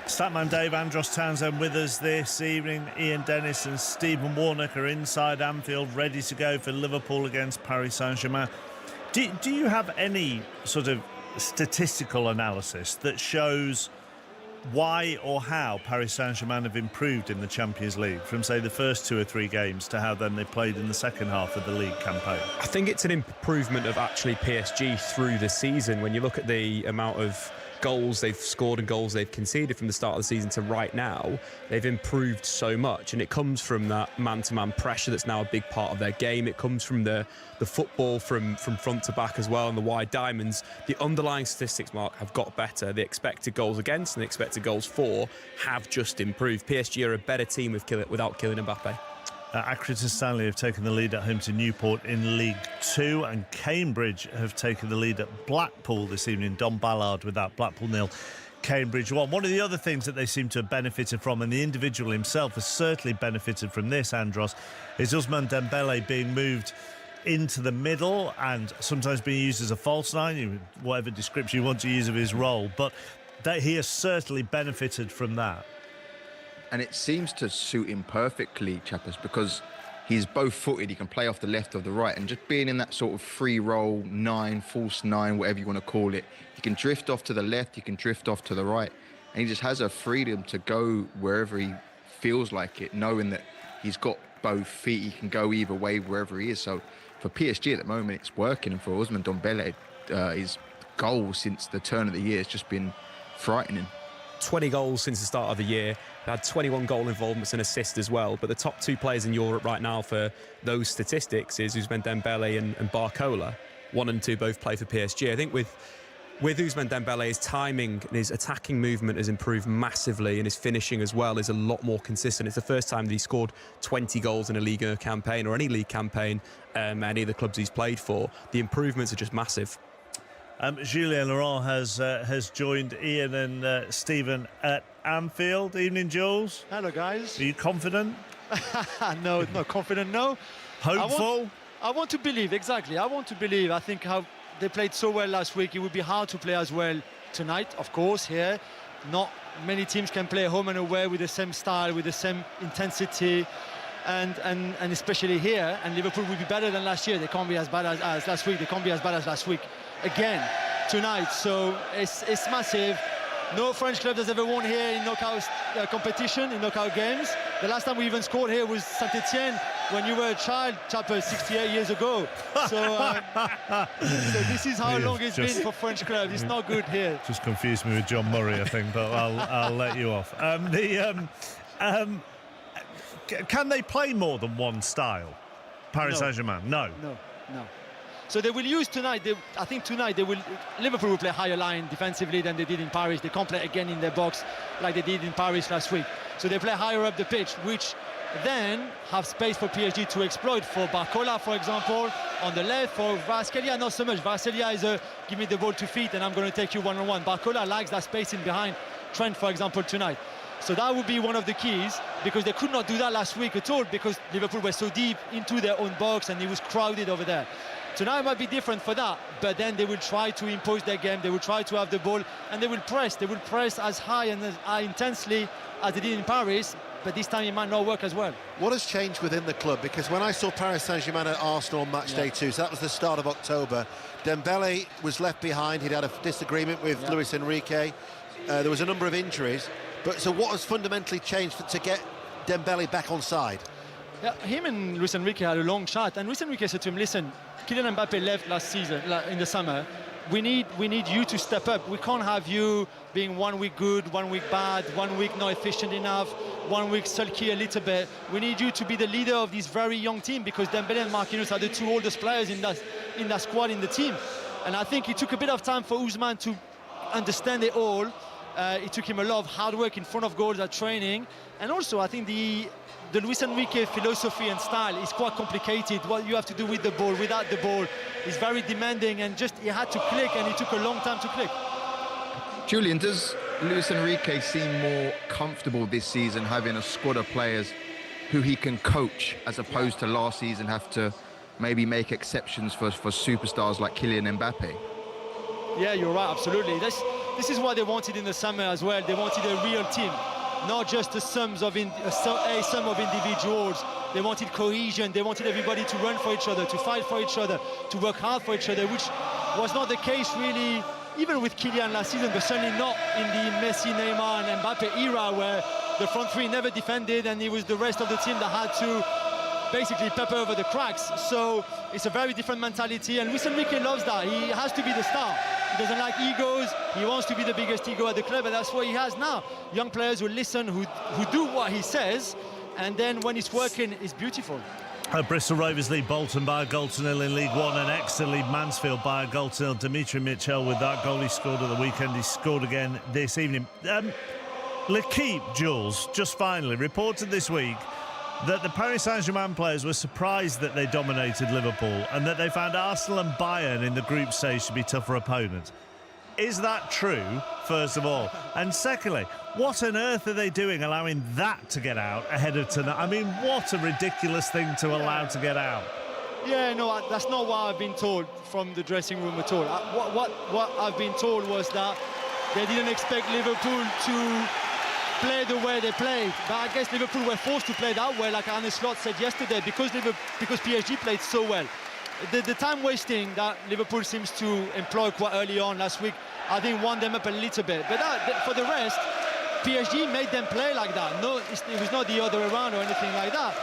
Statman Dave, Andros Townsend with us this evening. Ian Dennis and Stephen Warnock are inside Anfield, ready to go for Liverpool against Paris Saint-Germain. Do you have any sort of statistical analysis that shows why or how Paris Saint-Germain have improved in the Champions League from, say, the first 2 or 3 games to how then they played in the second half of the league campaign? I think it's an improvement of actually PSG through the season. When you look at the amount of goals they've scored and goals they've conceded from the start of the season to right now, they've improved so much, and it comes from that man-to-man pressure that's now a big part of their game. It comes from the football from front to back as well, and the wide diamonds. The underlying statistics, Mark, have got better. The expected goals against and the expected goals for have just improved. PSG are a better team without Kylian Mbappe. Accrington Stanley have taken the lead at home to Newport in League 2, and Cambridge have taken the lead at Blackpool this evening. Don Ballard with that. Blackpool 0, Cambridge 1. One of the other things that they seem to have benefited from, and the individual himself has certainly benefited from this, Andros, is Ousmane Dembele being moved into the middle and sometimes being used as a false nine, whatever description you want to use of his role. But he has certainly benefited from that. And it seems to suit him perfectly, Chappers, because he's both-footed. He can play off the left or the right, and just being in that sort of free roll 9, false 9, whatever you want to call it, he can drift off to the left, he can drift off to the right, and he just has a freedom to go wherever he feels like it, knowing that he's got both feet. He can go either way wherever he is. So for PSG at the moment, it's working, and for Ousmane Dembele, his goal since the turn of the year has just been frightening. 20 goals since the start of the year. They had 21 goal involvements and assists as well. But the top 2 players in Europe right now for those statistics is Ousmane Dembele and Barcola. 1 and 2 both play for PSG. I think with Ousmane Dembele, his timing and his attacking movement has improved massively, and his finishing as well is a lot more consistent. It's the first time that he scored 20 goals in a Ligue 1 campaign or any league campaign, any of the clubs he's played for. The improvements are just massive. Julien Laurent has joined Ian and Stephen at Anfield. Evening, Jules. Hello, guys. Are you confident? No, not confident, no. Hopeful? I want to believe, exactly. I want to believe. I think how they played so well last week, it would be hard to play as well tonight, of course, here. Not many teams can play home and away with the same style, with the same intensity. And especially here, and Liverpool will be better than last year. They can't be as bad as last week. They can't be as bad as last week again tonight. So it's massive. No French club has ever won here in knockout competition, in knockout games. The last time we even scored here was Saint-Etienne when you were a child, Chapper, 68 years ago. So this is how long it's been for French clubs. It's not good here. Just confused me with John Murray, I think, but I'll let you off. Can they play more than one style? Paris Saint-Germain? No. So they will use tonight. I think tonight Liverpool will play higher line defensively than they did in Paris. They can't play again in their box like they did in Paris last week. So they play higher up the pitch, which then have space for PSG to exploit. For Barcola, for example, on the left. For Kvaratskhelia, not so much. Kvaratskhelia is give me the ball to feet and I'm going to take you one-on-one. Barcola likes that space in behind Trent, for example, tonight. So that would be one of the keys, because they could not do that last week at all, because Liverpool were so deep into their own box and it was crowded over there. Tonight might be different for that, but then they will try to impose their game, they will try to have the ball, and they will press as high and as intensely as they did in Paris, but this time it might not work as well. What has changed within the club? Because when I saw Paris Saint-Germain at Arsenal on match day 2, so that was the start of October, Dembele was left behind, he'd had a disagreement with Luis Enrique, there was a number of injuries, but so what has fundamentally changed to get Dembele back on side? Yeah, him and Luis Enrique had a long chat, and Luis Enrique said to him, listen, Kylian Mbappe left last season, in the summer. We need you to step up. We can't have you being 1 week good, 1 week bad, 1 week not efficient enough, 1 week sulky a little bit. We need you to be the leader of this very young team, because Dembele and Marquinhos are the two oldest players in that squad, in the team. And I think it took a bit of time for Ousmane to understand it all. It took him a lot of hard work in front of goals at training. And also, I think the Luis Enrique philosophy and style is quite complicated. What you have to do with the ball, without the ball, is very demanding, and just he had to click, and it took a long time to click. Julian, does Luis Enrique seem more comfortable this season having a squad of players who he can coach, as opposed to last season have to maybe make exceptions for superstars like Kylian Mbappe? Yeah, you're right, absolutely. This is what they wanted in the summer as well. They wanted a real team, not just a sum of individuals. They wanted cohesion. They wanted everybody to run for each other, to fight for each other, to work hard for each other, which was not the case really, even with Kylian last season, but certainly not in the Messi, Neymar and Mbappe era, where the front three never defended and it was the rest of the team that had to basically pepper over the cracks. So it's a very different mentality, and Luis Enrique loves that. He has to be the star. He doesn't like egos. He wants to be the biggest ego at the club, and that's what he has now. Young players who listen, who do what he says, and then when it's working, it's beautiful. Bristol Rovers lead Bolton by a goal to nil in League One, and Exeter lead Mansfield by a goal to nil. Dimitri Mitchell with that goal he scored at the weekend. He scored again this evening. L'Équipe, Jules, just finally reported this week that the Paris Saint-Germain players were surprised that they dominated Liverpool, and that they found Arsenal and Bayern in the group stage to be tougher opponents. Is that true, first of all? And secondly, what on earth are they doing allowing that to get out ahead of tonight? I mean, what a ridiculous thing to allow to get out. Yeah, no, that's not what I've been told from the dressing room at all. What I've been told was that they didn't expect Liverpool to play the way they played, but I guess Liverpool were forced to play that way, like Arne Slot said yesterday, because PSG played so well. The time wasting that Liverpool seems to employ quite early on last week, I think wound them up a little bit. But for the rest, PSG made them play like that. No, it was not the other way around or anything like that.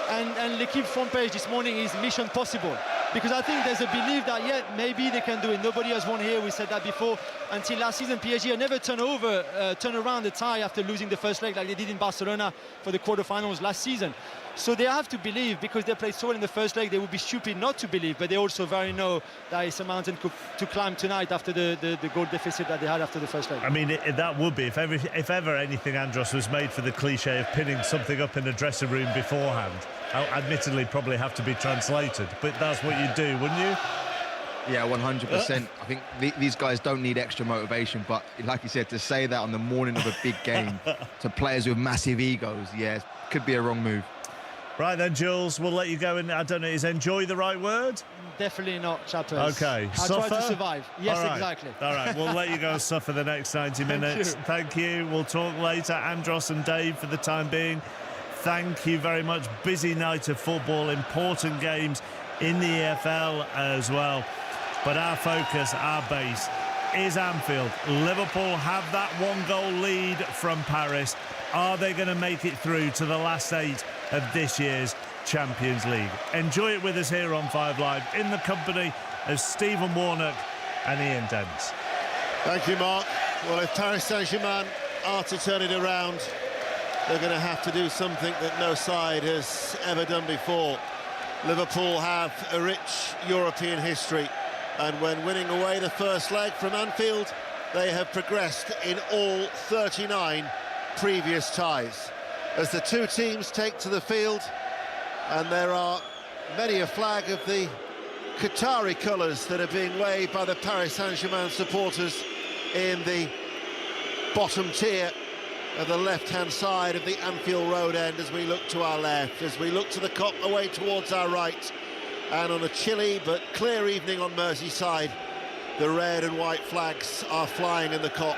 And L'Équipe front page this morning is mission possible, because I think there's a belief that, yeah, maybe they can do it. Nobody has won here, we said that before. Until last season, PSG had never turned around the tie after losing the first leg like they did in Barcelona for the quarterfinals last season. So they have to believe, because they played so well in the first leg. They would be stupid not to believe, but they also very know that it's a mountain to climb tonight after the goal deficit that they had after the first leg. I mean, that would be, if ever anything, Andros, was made for the cliche of pinning something up in the dressing room beforehand. Admittedly, probably have to be translated, but that's what you do, wouldn't you? Yeah, 100%. I think these guys don't need extra motivation, but like you said, to say that on the morning of a big game to players with massive egos, yeah, could be a wrong move. Right then, Jules, we'll let you go, and I don't know, is enjoy the right word? Definitely not, chappers. Okay. I try to survive. Yes, all right. Exactly. All right, we'll let you go and suffer the next 90 minutes. Thank you. We'll talk later. Andros and Dave, for the time being, thank you very much. Busy night of football, important games in the EFL as well. But our focus, our base, is Anfield. Liverpool have that 1-goal lead from Paris. Are they going to make it through to the last 8 of this year's Champions League? Enjoy it with us here on 5 Live in the company of Stephen Warnock and Ian Dennis. Thank you, Mark. Well, if Paris Saint-Germain are to turn it around, they're going to have to do something that no side has ever done before. Liverpool have a rich European history, and when winning away the first leg from Anfield, they have progressed in all 39 previous ties. As the two teams take to the field, and there are many a flag of the Qatari colours that are being waved by the Paris Saint-Germain supporters in the bottom tier of the left-hand side of the Anfield Road end as we look to our left, as we look to the Kop away towards our right, and on a chilly but clear evening on Merseyside, the red and white flags are flying in the Kop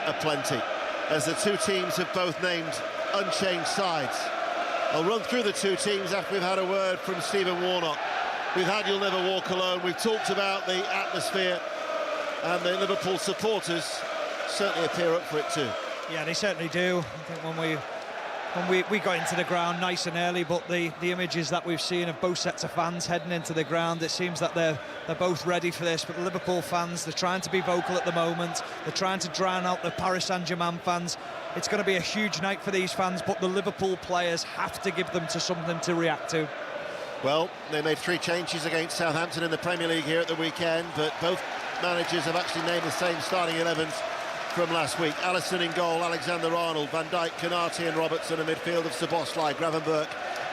aplenty, as the two teams have both named unchanged sides. I'll run through the two teams after we've had a word from Stephen Warnock. We've had You'll Never Walk Alone, we've talked about the atmosphere, and the Liverpool supporters certainly appear up for it too. Yeah, they certainly do. I think when we got into the ground nice and early, but the images that we've seen of both sets of fans heading into the ground, it seems that they're both ready for this. But the Liverpool fans, they're trying to be vocal at the moment. They're trying to drown out the Paris Saint-Germain fans. It's going to be a huge night for these fans, but the Liverpool players have to give them to something to react to. Well, they made 3 changes against Southampton in the Premier League here at the weekend, but both managers have actually named the same starting 11s from last week. Alisson in goal, Alexander-Arnold, Van Dijk, Konate and Robertson, a midfield of Szoboszlai, Gravenberch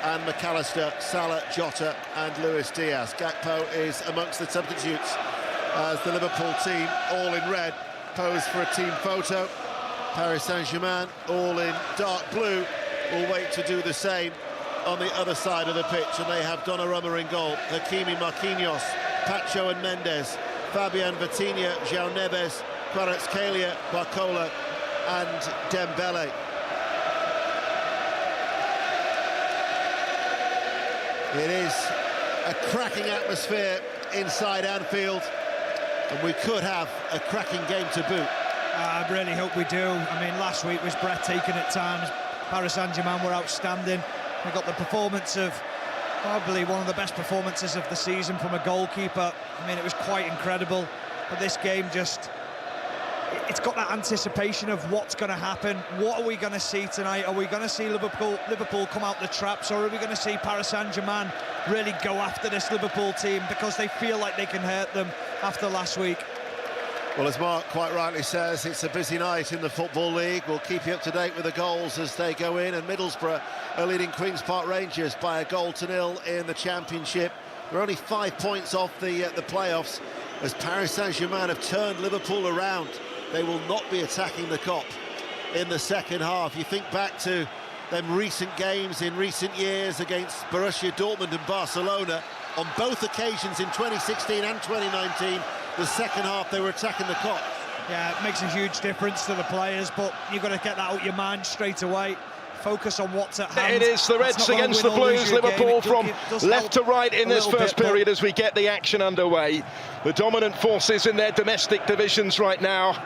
and McAllister, Salah, Jota and Luis Diaz. Gakpo is amongst the substitutes as the Liverpool team, all in red, pose for a team photo. Paris Saint-Germain, all in dark blue, will wait to do the same on the other side of the pitch, and they have Donnarumma in goal, Hakimi, Marquinhos, Pacho and Mendes, Fabian, Vitinha, João Neves, Kvaratskhelia, Barcola and Dembele. It is a cracking atmosphere inside Anfield, and we could have a cracking game to boot. I really hope we do. I mean, last week was breathtaking at times. Paris Saint-Germain were outstanding. They got the performance of probably one of the best performances of the season from a goalkeeper. I mean, it was quite incredible. But this game just, it's got that anticipation of what's going to happen. What are we going to see tonight? Are we going to see Liverpool come out the traps, or are we going to see Paris Saint-Germain really go after this Liverpool team because they feel like they can hurt them after last week? Well, as Mark quite rightly says, it's a busy night in the Football League. We'll keep you up to date with the goals as they go in, and Middlesbrough are leading Queen's Park Rangers by 1-0 in the Championship. They're only 5 points off the playoffs as Paris Saint-Germain have turned Liverpool around. They will not be attacking the Kop in the second half. You think back to them recent games in recent years against Borussia Dortmund and Barcelona. On both occasions in 2016 and 2019, the second half they were attacking the Kop. Yeah, it makes a huge difference to the players, but you've got to get that out your mind straight away. Focus on what's at hand. It is the Reds against the Blues. Liverpool from left to right in this first period as we get the action underway. The dominant forces in their domestic divisions right now.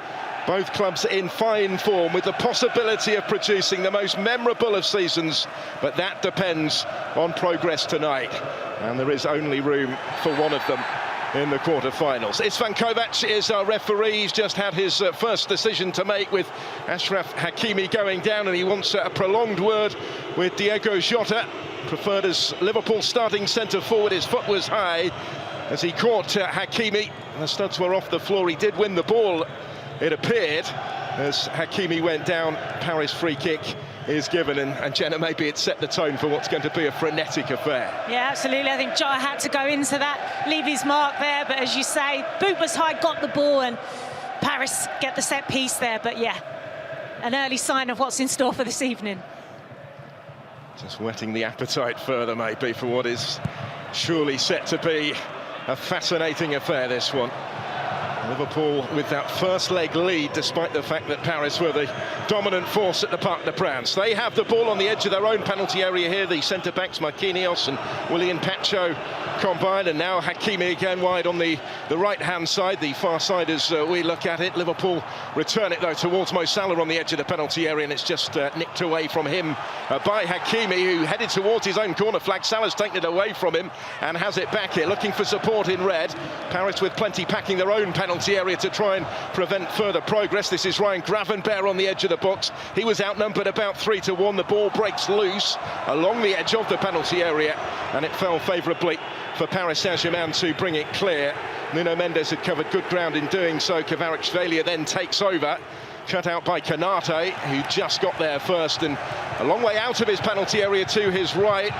Both clubs in fine form with the possibility of producing the most memorable of seasons, but that depends on progress tonight. And there is only room for one of them in the quarter-finals. Isvan Kovac is our referee. He's just had his first decision to make with Achraf Hakimi going down, and he wants a prolonged word with Diego Jota, preferred as Liverpool's starting centre-forward. His foot was high as he caught Hakimi. The studs were off the floor. He did win the ball, it appeared, as Hakimi went down. Paris free kick is given, and Jenna, maybe it set the tone for what's going to be a frenetic affair. Yeah, absolutely. I think Jota had to go into that, leave his mark there, but as you say, boot was high, got the ball, and Paris get the set piece there. But yeah, an early sign of what's in store for this evening. Just whetting the appetite further, maybe, for what is surely set to be a fascinating affair, this one. Liverpool with that first leg lead, despite the fact that Paris were the dominant force at the Parc des Princes. They have the ball on the edge of their own penalty area here. The centre-backs Marquinhos and William Pacho combined, and now Hakimi again wide on the right-hand side, the far side as we look at it. Liverpool return it, though, towards Mo Salah on the edge of the penalty area, and it's just nicked away from him by Hakimi, who headed towards his own corner flag. Salah's taken it away from him and has it back here, looking for support in red. Paris with plenty packing their own penalty area to try and prevent further progress. This is Ryan Gravenberch on the edge of the box. He was outnumbered about 3-1. The ball breaks loose along the edge of the penalty area, and it fell favourably for Paris Saint-Germain to bring it clear. Nuno Mendes had covered good ground in doing so. Kvaratskhelia then takes over, cut out by Konate, who just got there first, and a long way out of his penalty area to his right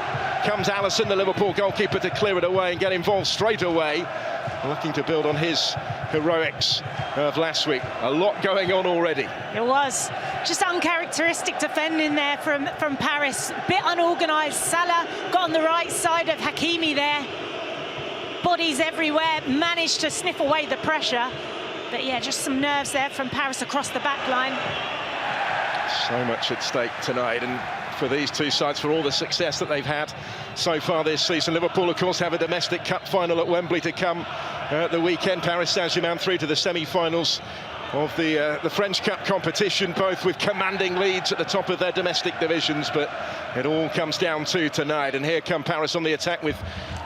comes Alisson, the Liverpool goalkeeper, to clear it away and get involved straight away, looking to build on his heroics of last week. A lot going on already. It was just uncharacteristic defending there from Paris. Bit unorganised. Salah got on the right side of Hakimi there. Bodies everywhere, managed to sniff away the pressure. But yeah, just some nerves there from Paris across the back line. So much at stake tonight, and for these two sides, for all the success that they've had so far this season. Liverpool, of course, have a domestic cup final at Wembley to come at the weekend. Paris Saint-Germain through to the semi-finals of the French Cup competition, both with commanding leads at the top of their domestic divisions, but it all comes down to tonight. And here come Paris on the attack with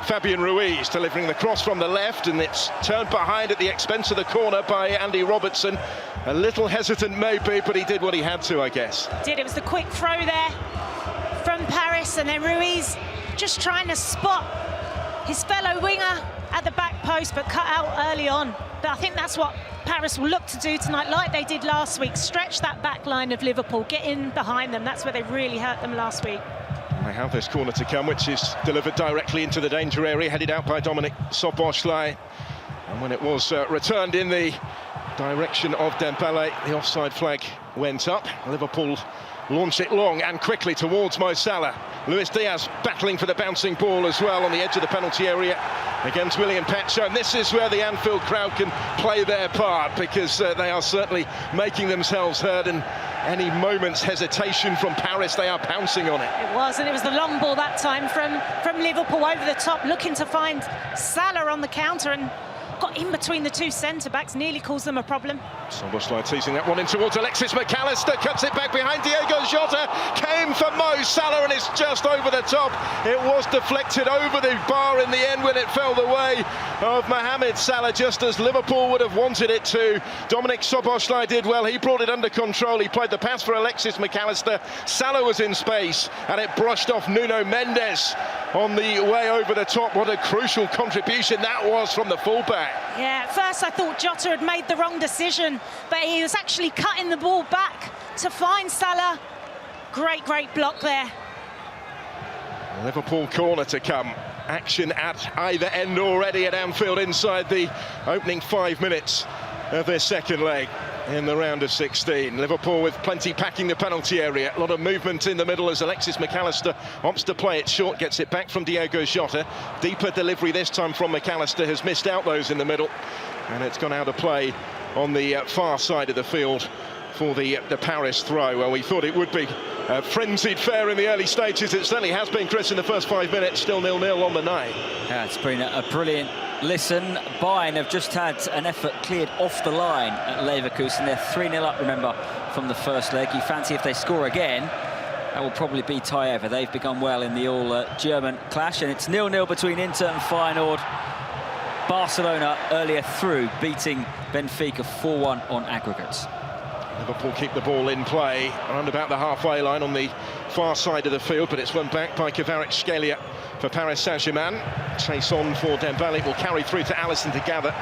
Fabian Ruiz delivering the cross from the left, and it's turned behind at the expense of the corner by Andy Robertson. A little hesitant maybe, but he did what he had to, I guess. It was the quick throw there from Paris, and then Ruiz just trying to spot his fellow winger at the back post, but cut out early on. But I think that's what Paris will look to do tonight, like they did last week. Stretch that back line of Liverpool, get in behind them. That's where they really hurt them last week. They have this corner to come, which is delivered directly into the danger area, headed out by Dominic Szoboszlai. And when it was returned in the direction of Dembele, the offside flag went up. Liverpool launch it long and quickly towards Mo Salah. Luis Diaz battling for the bouncing ball as well on the edge of the penalty area against William Pacho. And this is where the Anfield crowd can play their part, because they are certainly making themselves heard, and any moment's hesitation from Paris, they are pouncing on it. It was, and it was the long ball that time from Liverpool over the top, looking to find Salah on the counter, and got in between the two centre-backs, nearly caused them a problem. Szoboszlai teasing that one in towards Alexis McAllister, cuts it back behind Diego Jota, came for Mo Salah, and it's just over the top. It was deflected over the bar in the end when it fell the way of Mohamed Salah, just as Liverpool would have wanted it to. Dominic Szoboszlai did well, he brought it under control, he played the pass for Alexis McAllister. Salah was in space, and it brushed off Nuno Mendes on the way over the top. What a crucial contribution that was from the fullback. Yeah, at first I thought Jota had made the wrong decision, but he was actually cutting the ball back to find Salah. Great block there. Liverpool corner to come. Action at either end already at Anfield inside the opening 5 minutes of their second leg in the round of 16. Liverpool with plenty packing the penalty area. A lot of movement in the middle as Alexis McAllister opts to play it short, gets it back from Diego Jota. Deeper delivery this time from McAllister, has missed out those in the middle, and it's gone out of play on the far side of the field for the Paris throw. Well, we thought it would be a frenzied fair in the early stages. It certainly has been, Chris, in the first 5 minutes. Still 0-0 on the night. Yeah, it's been a brilliant listen. Bayern have just had an effort cleared off the line at Leverkusen. They're 3-0 up, remember, from the first leg. You fancy if they score again, that will probably be tie over. They've begun well in the all-German clash, and it's 0-0 between Inter and Feyenoord. Barcelona earlier through, beating Benfica 4-1 on aggregates. Liverpool keep the ball in play around about the halfway line on the far side of the field, but it's won back by Kvaratskhelia for Paris Saint-Germain. Chase on for Dembele, will carry through to Alisson to gather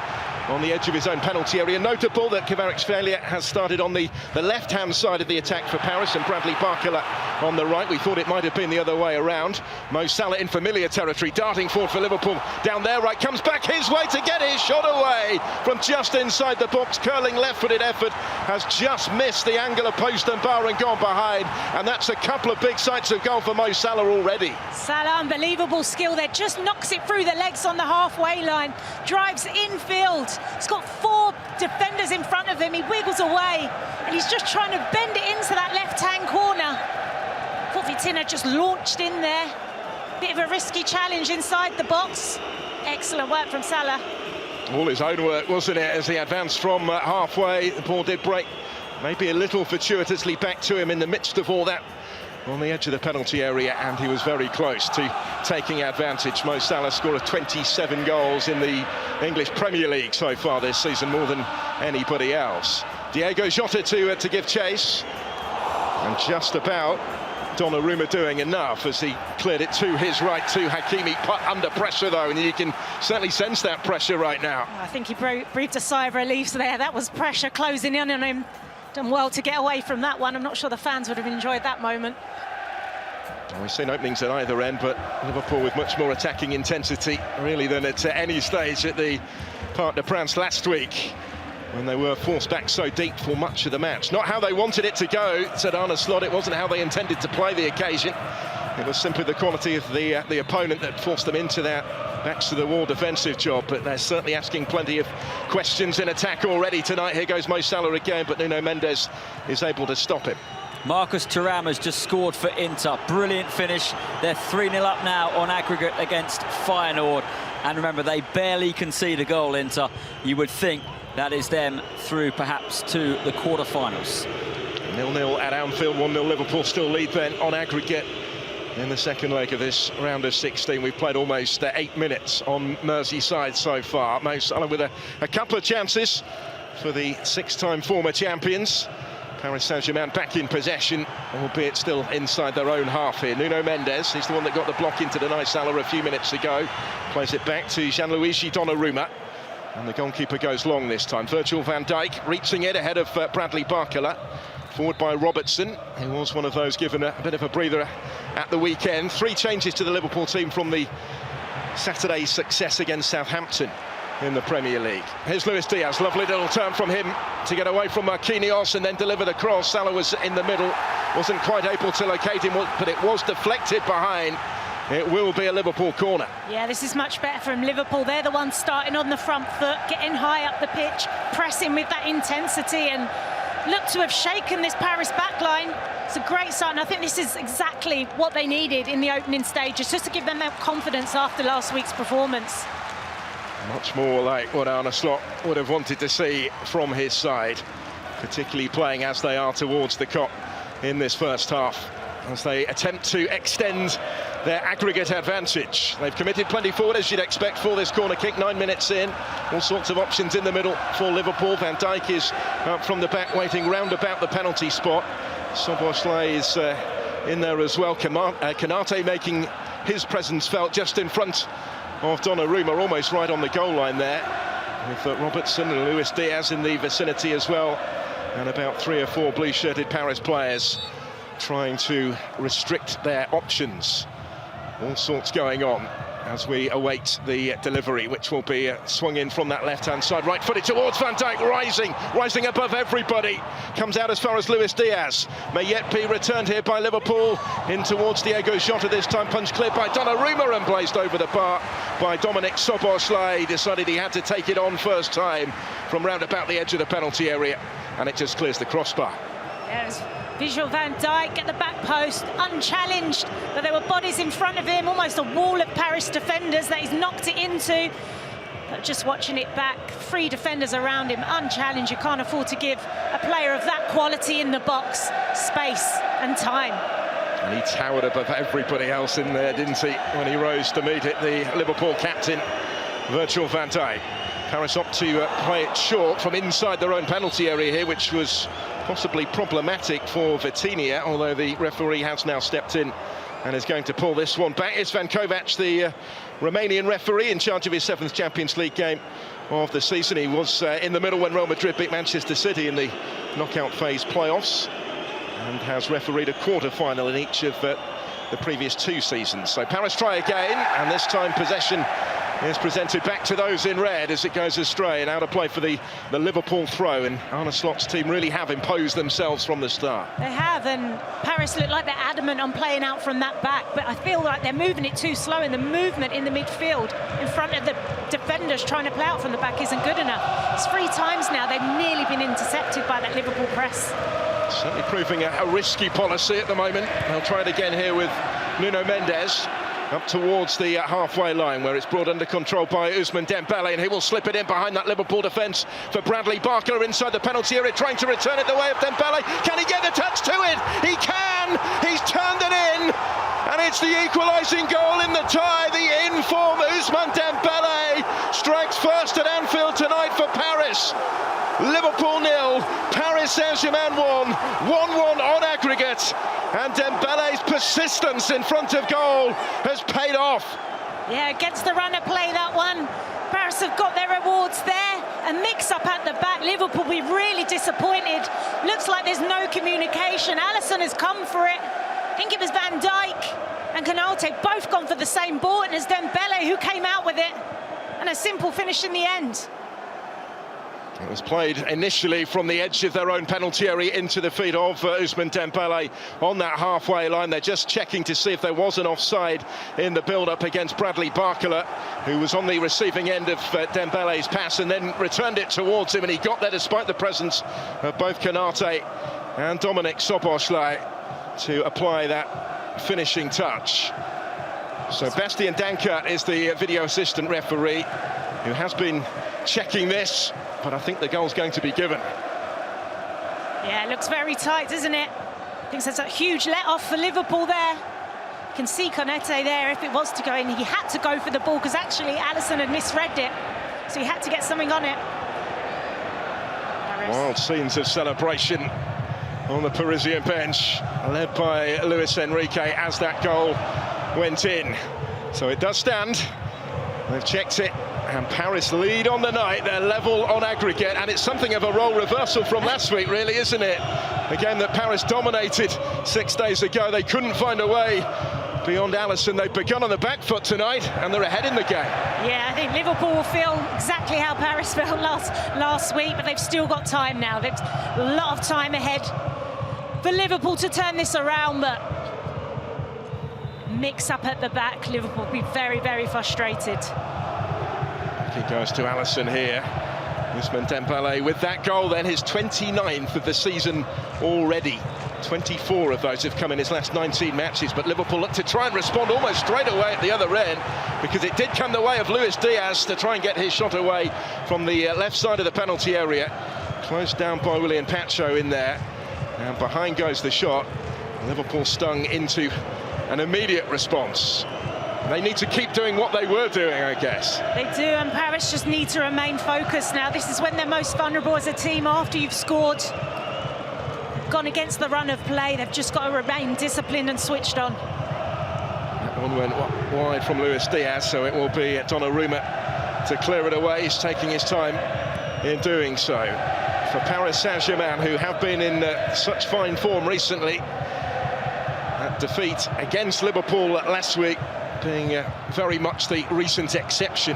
on the edge of his own penalty area. Notable that Kvaratskhelia has started on the left-hand side of the attack for Paris, and Bradley Barcola on the right. We thought it might have been the other way around. Mo Salah in familiar territory, darting forward for Liverpool. Down there, right, comes back his way to get his shot away from just inside the box. Curling left-footed effort, has just missed the angle of post and bar and gone behind. And that's a couple of big sights of goal for Mo Salah already. Salah, unbelievable skill there, just knocks it through the legs on the halfway line, drives infield. He's got 4 defenders in front of him, he wiggles away, and he's just trying to bend it into that left-hand corner. Vitinha just launched in there. Bit of a risky challenge inside the box. Excellent work from Salah. All his own work, wasn't it, as he advanced from halfway. The ball did break maybe a little fortuitously back to him in the midst of all that on the edge of the penalty area, and he was very close to taking advantage. Mo Salah scored 27 goals in the English Premier League so far this season, more than anybody else. Diego Jota to give chase, and just about Donnarumma doing enough as he cleared it to his right to Hakimi. Put under pressure though, and you can certainly sense that pressure right now. I think he breathed a sigh of relief there. That was pressure closing in on him. Done well to get away from that one. I'm not sure the fans would have enjoyed that moment. Well, we've seen openings at either end, but Liverpool with much more attacking intensity really than at any stage at the Parc des Princes last week, when they were forced back so deep for much of the match. Not how they wanted it to go, said Arne Slot. It wasn't how they intended to play the occasion. It was simply the quality of the opponent that forced them into that backs-to-the-wall defensive job. But they're certainly asking plenty of questions in attack already tonight. Here goes Mo Salah again, but Nuno Mendes is able to stop him. Marcus Thuram has just scored for Inter. Brilliant finish. They're 3-0 up now on aggregate against Feyenoord. And remember, they barely concede a goal, Inter. You would think that is them through perhaps to the quarter-finals. 0-0 at Anfield, 1-0 Liverpool still lead then on aggregate in the second leg of this round of 16. We've played almost 8 minutes on Merseyside so far. Mo Salah with a couple of chances for the 6-time former champions. Paris Saint-Germain back in possession, albeit still inside their own half here. Nuno Mendes, he's the one that got the block into deny Salah a few minutes ago. Plays it back to Gianluigi Donnarumma. And the goalkeeper goes long this time. Virgil van Dijk reaching it ahead of Bradley Barcola. Forward by Robertson, who was one of those given a bit of a breather at the weekend. 3 changes to the Liverpool team from the Saturday success against Southampton in the Premier League. Here's Luis Diaz, lovely little turn from him to get away from Marquinhos and then deliver the cross. Salah was in the middle, wasn't quite able to locate him, but it was deflected behind. It will be a Liverpool corner. Yeah, this is much better from Liverpool. They're the ones starting on the front foot, getting high up the pitch, pressing with that intensity, and look to have shaken this Paris backline. It's a great start, and I think this is exactly what they needed in the opening stages, just to give them that confidence after last week's performance. Much more like what Arne Slot would have wanted to see from his side, particularly playing as they are towards the Kop in this first half, as they attempt to extend their aggregate advantage. They've committed plenty forward, as you'd expect, for this corner kick. 9 minutes in, all sorts of options in the middle for Liverpool. Van Dijk is up from the back, waiting round about the penalty spot. Szoboszlai is in there as well. Konate making his presence felt just in front of Donnarumma, almost right on the goal line there, with Robertson and Luis Diaz in the vicinity as well, and about 3 or 4 blue-shirted Paris players trying to restrict their options. All sorts going on as we await the delivery, which will be swung in from that left-hand side, right-footed towards Van Dijk, rising above everybody, comes out as far as Luis Diaz, may yet be returned here by Liverpool, in towards Diego Jota, this time punched clear by Donnarumma and blazed over the bar by Dominik Szoboszlai. Decided he had to take it on first time from round about the edge of the penalty area, and it just clears the crossbar. Yes. Virgil van Dijk at the back post, unchallenged, but there were bodies in front of him, almost a wall of Paris defenders that he's knocked it into. But just watching it back, 3 defenders around him, unchallenged. You can't afford to give a player of that quality in the box space and time. And he towered above everybody else in there, didn't he, when he rose to meet it, the Liverpool captain, Virgil van Dijk. Paris opt to play it short from inside their own penalty area here, which was possibly problematic for Vitinha, although the referee has now stepped in and is going to pull this one back. It's Van Kovac, the Romanian referee, in charge of his 7th Champions League game of the season. He was in the middle when Real Madrid beat Manchester City in the knockout phase playoffs. and has refereed a quarter-final in each of the previous 2 seasons. So Paris try again, and this time possession is presented back to those in red as it goes astray, and out of play for the Liverpool throw. And Arne Slot's team really have imposed themselves from the start. They have, and Paris look like they're adamant on playing out from that back, but I feel like they're moving it too slow, and the movement in the midfield in front of the defenders trying to play out from the back isn't good enough. It's 3 times now they've nearly been intercepted by that Liverpool press. Certainly proving a risky policy at the moment. They'll try it again here with Nuno Mendes. Up towards the halfway line, where it's brought under control by Ousmane Dembele, and he will slip it in behind that Liverpool defence for Bradley Barcola inside the penalty area, trying to return it the way of Dembele. Can he get the touch to it? He can! He's turned it in, and it's the equalising goal in the tie. The in-form Ousmane Dembele strikes first at Anfield tonight for Paris. Liverpool 0, Paris Saint-Germain 1, 1-1 on aggregate, and Dembele's persistence in front of goal has paid off. Yeah, against the run of play, that one. Paris have got their rewards there. A mix-up at the back. Liverpool will be really disappointed. Looks like there's no communication. Alisson has come for it. I think it was Van Dijk and Konate both gone for the same ball, and it's Dembele who came out with it. And a simple finish in the end. It was played initially from the edge of their own penalty area into the feet of Ousmane Dembele on that halfway line. They're just checking to see if there was an offside in the build-up against Bradley Barcola, who was on the receiving end of Dembele's pass and then returned it towards him, and he got there despite the presence of both Konate and Dominic Szoboszlai to apply that finishing touch. So Bastien Dankert is the video assistant referee, who has been checking this, but I think the goal's going to be given. Yeah, it looks very tight, doesn't it? I think there's a huge let-off for Liverpool there. You can see Konate there. If it was to go in, he had to go for the ball, because actually Alisson had misread it, so he had to get something on it. Wild scenes of celebration on the Parisian bench, led by Luis Enrique as that goal went in. So it does stand. They've checked it, and Paris lead on the night. They're level on aggregate, and it's something of a role reversal from last week, really, isn't it? A game that Paris dominated 6 days ago. They couldn't find a way beyond Alisson. They've begun on the back foot tonight, and they're ahead in the game. Yeah, I think Liverpool will feel exactly how Paris felt last week, but they've still got time now. There's a lot of time ahead for Liverpool to turn this around, but mix up at the back, Liverpool will be very, very frustrated. He goes to Alisson here. Ousmane Dembele with that goal, then his 29th of the season already. 24 of those have come in his last 19 matches, but Liverpool look to try and respond almost straight away at the other end, because it did come the way of Luis Diaz to try and get his shot away from the left side of the penalty area. Closed down by Willian Pacho in there, and behind goes the shot. Liverpool stung into an immediate response. They need to keep doing what they were doing, I guess. They do, and Paris just need to remain focused now. This is when they're most vulnerable as a team after you've scored. They've gone against the run of play. They've just got to remain disciplined and switched on. That one went wide from Luis Diaz, so it will be Donnarumma to clear it away. He's taking his time in doing so. For Paris Saint-Germain, who have been in such fine form recently, that defeat against Liverpool last week being very much the recent exception,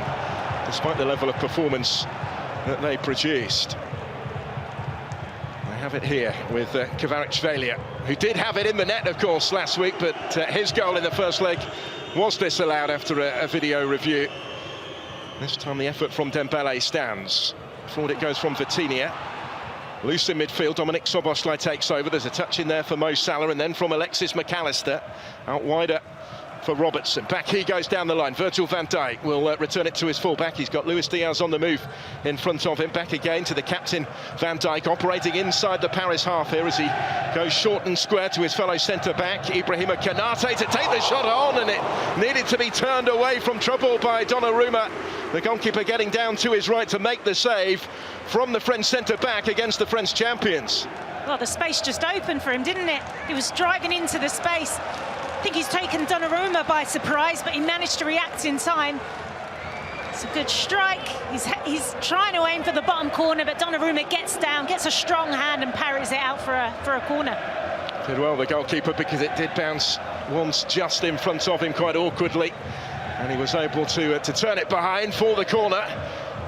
despite the level of performance that they produced. They have it here with Kvaratskhelia, who did have it in the net, of course, last week, but his goal in the first leg was disallowed after a video review. This time the effort from Dembele stands. Forward it goes from Vitinha. Loose in midfield, Dominic Szoboszlai takes over. There's a touch in there for Mo Salah, and then from Alexis McAllister. Out wider for Robertson. Back he goes down the line. Virgil van Dijk will return it to his full-back. He's got Luis Diaz on the move in front of him. Back again to the captain, Van Dijk, operating inside the Paris half here as he goes short and square to his fellow centre-back, Ibrahima Konate, to take the shot on, and it needed to be turned away from trouble by Donnarumma. The goalkeeper getting down to his right to make the save from the French centre-back against the French champions. Well, the space just opened for him, didn't it? He was driving into the space. I think he's taken Donnarumma by surprise, but he managed to react in time. It's a good strike. He's trying to aim for the bottom corner, but Donnarumma gets down, gets a strong hand and parries it out for a corner. Did well, the goalkeeper, because it did bounce once just in front of him quite awkwardly. And he was able to turn it behind for the corner,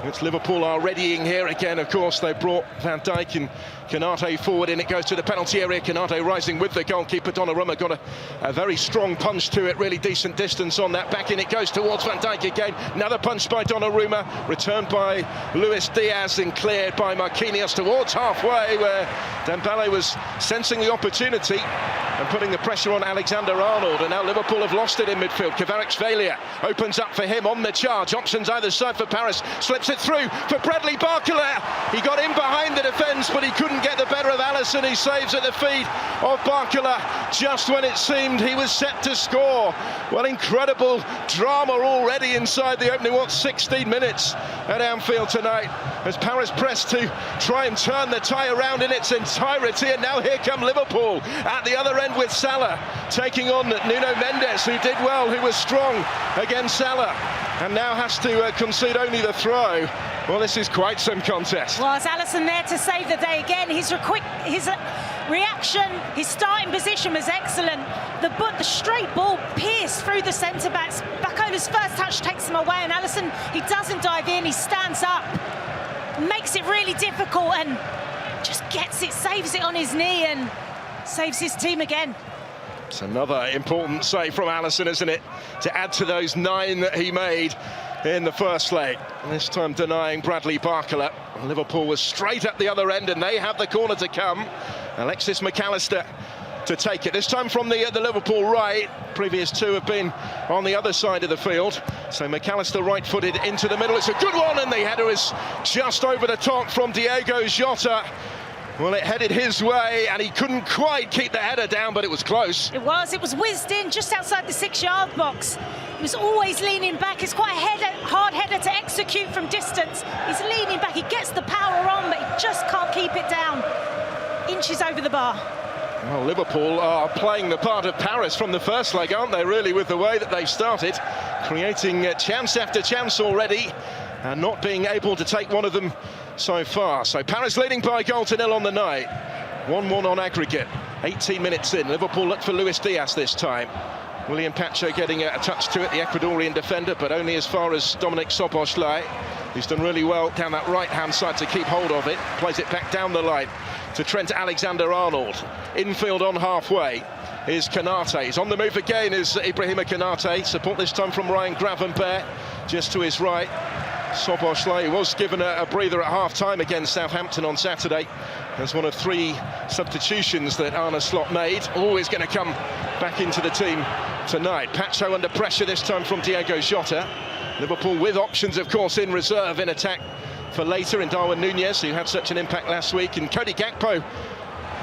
which Liverpool are readying here again. Of course, they brought Van Dijk and Konate forward, and it goes to the penalty area. Konate rising with the goalkeeper. Donnarumma got a very strong punch to it, really decent distance on that. Back in it goes towards Van Dijk again. Another punch by Donnarumma, returned by Luis Diaz and cleared by Marquinhos towards halfway, where Dembele was sensing the opportunity and putting the pressure on Alexander-Arnold, and now Liverpool have lost it in midfield. Kvaratskhelia opens up for him on the charge. Options either side for Paris. Slips it through for Bradley Barcola. He got in behind the defence, but he couldn't get the better of Alisson. He saves at the feet of Barcola just when it seemed he was set to score. Well, incredible drama already inside the opening, 16 minutes at Anfield tonight, as Paris pressed to try and turn the tie around in its entirety. And now here come Liverpool at the other end with Salah taking on Nuno Mendes, who did well, who was strong against Salah, and now has to concede only the throw. Well, this is quite some contest. Well, it's Alisson there to save the day again. His reaction, his starting position was excellent. The straight ball pierced through the centre-backs. Bakola's first touch takes him away, and Alisson, he doesn't dive in, he stands up, makes it really difficult, and just gets it, saves it on his knee, and saves his team again. It's another important save from Alisson, isn't it? To add to those 9 that he made in the first leg. This time denying Bradley Barcola. Liverpool was straight at the other end, and they have the corner to come. Alexis McAllister to take it. This time from the Liverpool right. Previous 2 have been on the other side of the field. So McAllister right-footed into the middle. It's a good one, and the header is just over the top from Diogo Jota. Well, it headed his way, and he couldn't quite keep the header down, but it was close. It was whizzed in just outside the 6-yard box. He was always leaning back. It's quite a hard header to execute from distance. He's leaning back, he gets the power on, but he just can't keep it down. Inches over the bar. Well, Liverpool are playing the part of Paris from the first leg, aren't they, really, with the way that they've started, creating chance after chance already, and not being able to take one of them so far. So Paris leading by a goal to 0 on the night. 1-1 on aggregate. 18 minutes in. Liverpool look for Luis Diaz this time. William Pacho getting a touch to it, the Ecuadorian defender, but only as far as Dominic Szoboszlai, who's done really well down that right-hand side to keep hold of it. Plays it back down the line to Trent Alexander-Arnold. Infield on halfway is Konate. He's on the move again, is Ibrahima Konate. Support this time from Ryan Gravenberch, just to his right. Szoboszlai was given a breather at half-time against Southampton on Saturday. As one of 3 substitutions that Arne Slot made. Always going to come back into the team tonight. Pacho under pressure this time from Diogo Jota. Liverpool with options, of course, in reserve in attack for later, in Darwin Núñez, who had such an impact last week, and Cody Gakpo,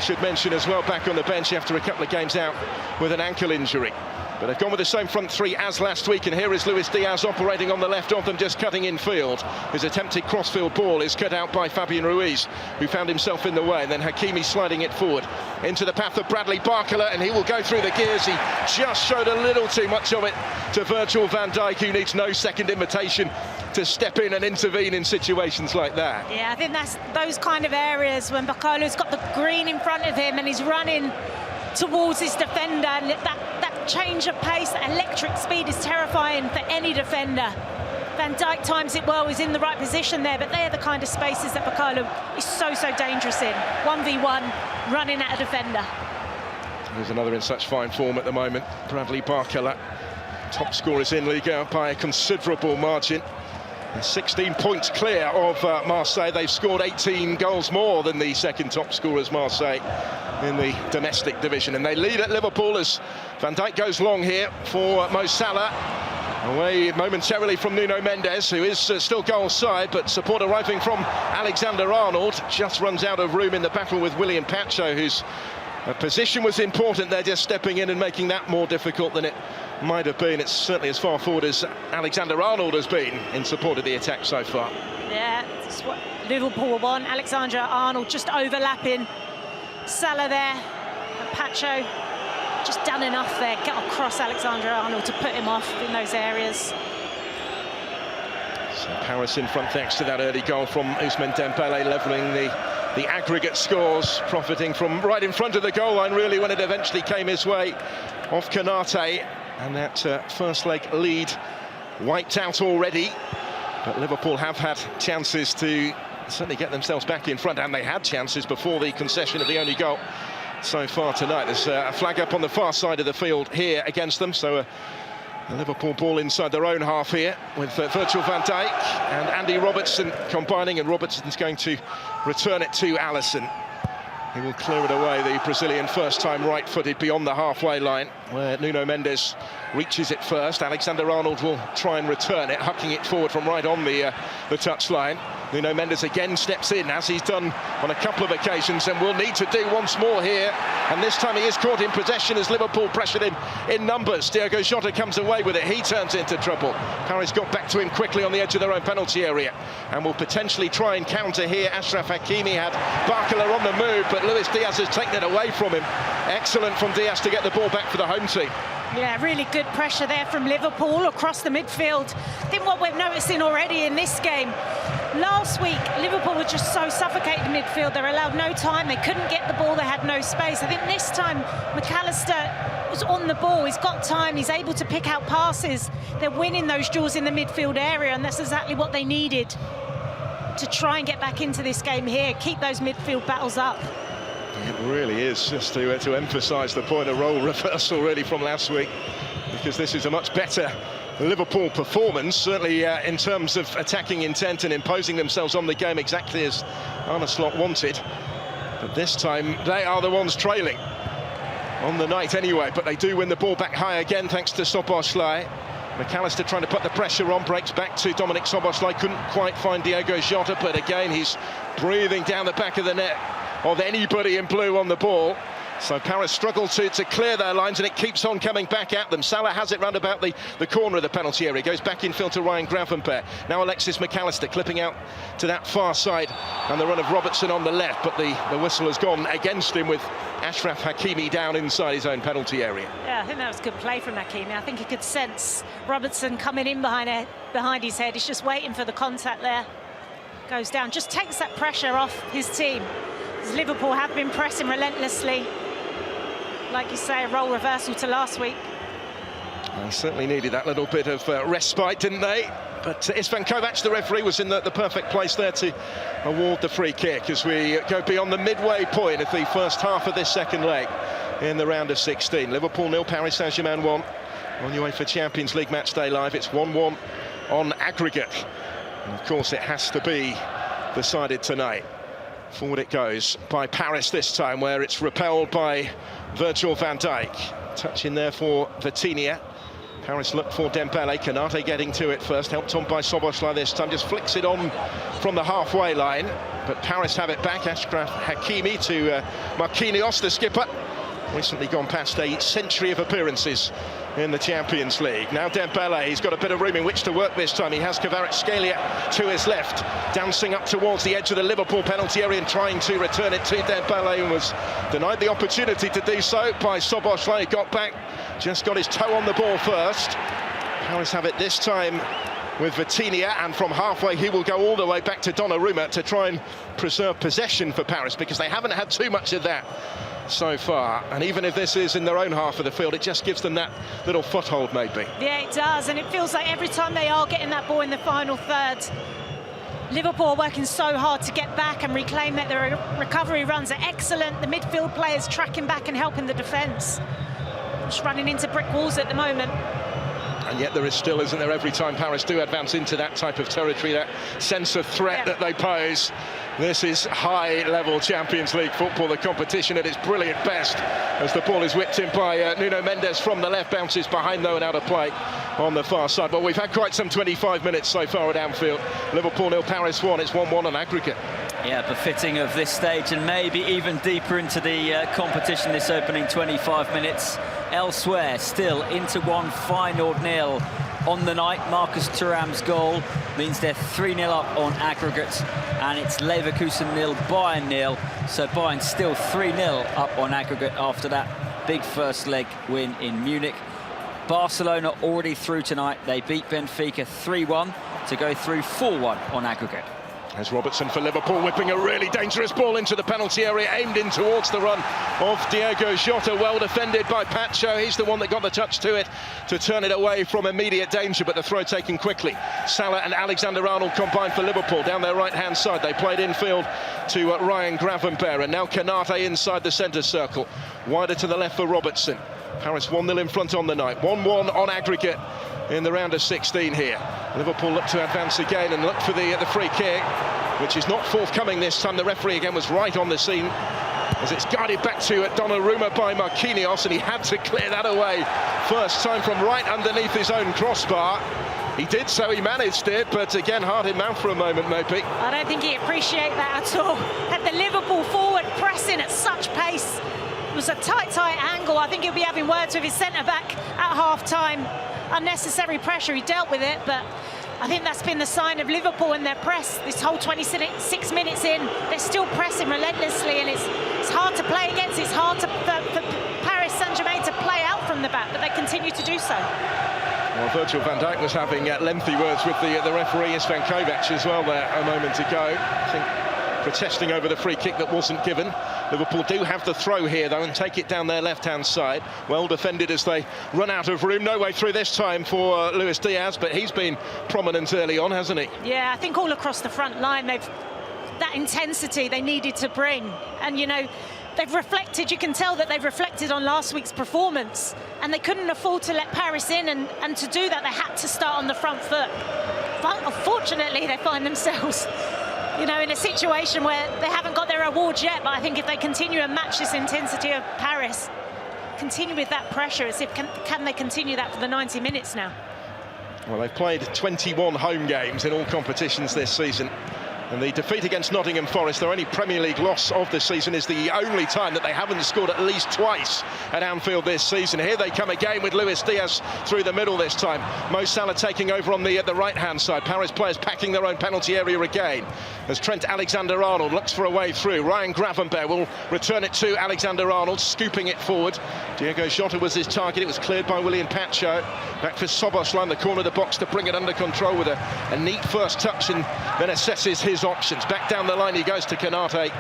should mention as well, back on the bench after a couple of games out with an ankle injury. But they've gone with the same front 3 as last week, and here is Luis Diaz operating on the left of them, just cutting in field. His attempted crossfield ball is cut out by Fabian Ruiz, who found himself in the way, and then Hakimi sliding it forward into the path of Bradley Barcola, and he will go through the gears. He just showed a little too much of it to Virgil van Dijk, who needs no second invitation to step in and intervene in situations like that. Yeah, I think that's those kind of areas when Bakola's got the green in front of him and he's running towards his defender, and that change of pace, that electric speed is terrifying for any defender. Van Dijk times it well, he's in the right position there, but they're the kind of spaces that Bakola is so dangerous in. 1v1, running at a defender. There's another in such fine form at the moment, Bradley Barcola. Top scorers in Ligue 1 by a considerable margin. 16 points clear of Marseille. They've scored 18 goals more than the second top scorers, Marseille, in the domestic division. And they lead at Liverpool as Van Dijk goes long here for Mo Salah. Away momentarily from Nuno Mendes, who is still goal side, but support arriving from Alexander-Arnold. Just runs out of room in the battle with William Pacho, whose position was important. They're just stepping in and making that more difficult than it might have been. It's certainly as far forward as Alexander-Arnold has been in support of the attack so far. Yeah, that's what Liverpool want. Alexander-Arnold just overlapping Salah there. And Pacho just done enough there. Get across Alexander-Arnold to put him off in those areas. So Paris in front thanks to that early goal from Ousmane Dembele, levelling the the aggregate scores, profiting from right in front of the goal line, really, when it eventually came his way off Konate. And that first leg lead wiped out already. But Liverpool have had chances to certainly get themselves back in front, and they had chances before the concession of the only goal so far tonight. There's a flag up on the far side of the field here against them, so a Liverpool ball inside their own half here with Virgil van Dijk and Andy Robertson combining, and Robertson's going to return it to Alisson. He will clear it away, the Brazilian, first time right-footed beyond the halfway line, where Nuno Mendes reaches it first. Alexander-Arnold will try and return it, hucking it forward from right on the touchline. Nuno Mendes again steps in, as he's done on a couple of occasions, and will need to do once more here. And this time he is caught in possession as Liverpool pressured him in numbers. Diogo Jota comes away with it. He turns into trouble. Paris got back to him quickly on the edge of their own penalty area and will potentially try and counter here. Achraf Hakimi had Barcola on the move, but Luis Diaz has taken it away from him. Excellent from Diaz to get the ball back for the home team. Yeah, really good pressure there from Liverpool across the midfield. I think what we're noticing already in this game, last week Liverpool were just so suffocated in midfield. They were allowed no time, they couldn't get the ball, they had no space. I think this time McAllister was on the ball, he's got time, he's able to pick out passes. They're winning those duels in the midfield area, and that's exactly what they needed to try and get back into this game here, keep those midfield battles up. It really is, just to emphasise the point, of role reversal really from last week, because this is a much better Liverpool performance, certainly in terms of attacking intent and imposing themselves on the game exactly as Arne Slot wanted. But this time they are the ones trailing on the night anyway, but they do win the ball back high again thanks to Szoboszlai. McAllister trying to put the pressure on, breaks back to Dominic Szoboszlai, couldn't quite find Diogo Jota, but again he's breathing down the back of the net of anybody in blue on the ball. So Paris struggle to clear their lines, and it keeps on coming back at them. Salah has it round about the corner of the penalty area, goes back infield to Ryan Gravenberch. Now Alexis McAllister clipping out to that far side, and the run of Robertson on the left, but the whistle has gone against him with Achraf Hakimi down inside his own penalty area. Yeah, I think that was good play from Hakimi. I think he could sense Robertson coming in behind his head. He's just waiting for the contact there. Goes down, just takes that pressure off his team. Liverpool have been pressing relentlessly. Like you say, a role reversal to last week. They certainly needed that little bit of respite, didn't they? But Istvan Kovac, the referee, was in the perfect place there to award the free kick as we go beyond the midway point of the first half of this second leg in the round of 16. Liverpool 0, Paris Saint-Germain 1 on UEFA Champions League match day live. It's 1-1 on aggregate. And of course, it has to be decided tonight. Forward it goes by Paris this time, where it's repelled by Virgil van Dijk. Touch in there for Vitinha. Paris looked for Dembele. Konate getting to it first, helped on by Szoboszlai this time. Just flicks it on from the halfway line. But Paris have it back. Achraf Hakimi to Marquinhos, the skipper. Recently gone past a century of appearances in the Champions League. Now Dembele, he's got a bit of room in which to work this time. He has Kvaratskhelia to his left, dancing up towards the edge of the Liverpool penalty area and trying to return it to Dembele, and was denied the opportunity to do so by Szoboszlai. He got back, just got his toe on the ball first. Paris have it this time with Vitinha, and from halfway he will go all the way back to Donnarumma to try and preserve possession for Paris, because they haven't had too much of that so far, and even if this is in their own half of the field, it just gives them that little foothold maybe. Yeah, it does, and it feels like every time they are getting that ball in the final third, Liverpool are working so hard to get back and reclaim that. Their recovery runs are excellent, the midfield players tracking back and helping the defence. Just running into brick walls at the moment. And yet there is still, isn't there, every time Paris do advance into that type of territory, that sense of threat that they pose. This is high-level Champions League football, the competition at its brilliant best, as the ball is whipped in by Nuno Mendes from the left, bounces behind though and out of play on the far side. But we've had quite some 25 minutes so far at Anfield. Liverpool 0, Paris 1, it's 1-1 on aggregate. Yeah, befitting of this stage, and maybe even deeper into the competition this opening 25 minutes. Elsewhere, still into one, Feyenoord 0 on the night. Marcus Thuram's goal means they're 3-0 up on aggregate, and it's Leverkusen 0, Bayern 0. So Bayern still 3-0 up on aggregate after that big first leg win in Munich. Barcelona already through tonight. They beat Benfica 3-1 to go through 4-1 on aggregate. As Robertson for Liverpool, whipping a really dangerous ball into the penalty area, aimed in towards the run of Diogo Jota, well defended by Pacho. He's the one that got the touch to it to turn it away from immediate danger, but the throw taken quickly. Salah and Alexander-Arnold combined for Liverpool down their right-hand side. They played infield to Ryan Gravenberch, and now Konate inside the centre circle. Wider to the left for Robertson. Paris 1-0 in front on the night, 1-1 on aggregate in the round of 16 here. Liverpool look to advance again and look for the free kick, which is not forthcoming this time. The referee again was right on the scene as it's guided back to Donnarumma by Marquinhos, and he had to clear that away first time from right underneath his own crossbar. He did so, he managed it, but again hard in mouth for a moment maybe. I don't think he appreciated that at all. Had the Liverpool forward pressing at such pace. It was a tight angle. I think he'll be having words with his centre-back at half-time. Unnecessary pressure, he dealt with it, but I think that's been the sign of Liverpool and their press. This whole 26 minutes in, they're still pressing relentlessly, and it's hard to play against. It's hard for Paris Saint-Germain to play out from the back, but they continue to do so. Well, Virgil van Dijk was having lengthy words with the referee Istvan Kovac as well there a moment ago. I think protesting over the free kick that wasn't given. Liverpool do have the throw here though and take it down their left-hand side. Well defended as they run out of room. No way through this time for Luis Diaz, but he's been prominent early on, hasn't he? Yeah, I think all across the front line, that intensity they needed to bring. And, you know, they've reflected, you can tell that they've reflected on last week's performance, and they couldn't afford to let Paris in, and to do that they had to start on the front foot. But unfortunately, they find themselves, you know, in a situation where they haven't got their awards yet, but I think if they continue and match this intensity of Paris, continue with that pressure, as if can they continue that for the 90 minutes now? Well, they've played 21 home games in all competitions this season. And the defeat against Nottingham Forest, their only Premier League loss of the season, is the only time that they haven't scored at least twice at Anfield this season. Here they come again with Luis Diaz through the middle this time. Mo Salah taking over on the right-hand side. Paris players packing their own penalty area again. As Trent Alexander-Arnold looks for a way through. Ryan Gravenberch will return it to Alexander-Arnold, scooping it forward. Diogo Jota was his target. It was cleared by William Pacho. Back for Szoboszlai, the corner of the box to bring it under control with a neat first touch, and then assesses his options. Back down the line he goes to Konate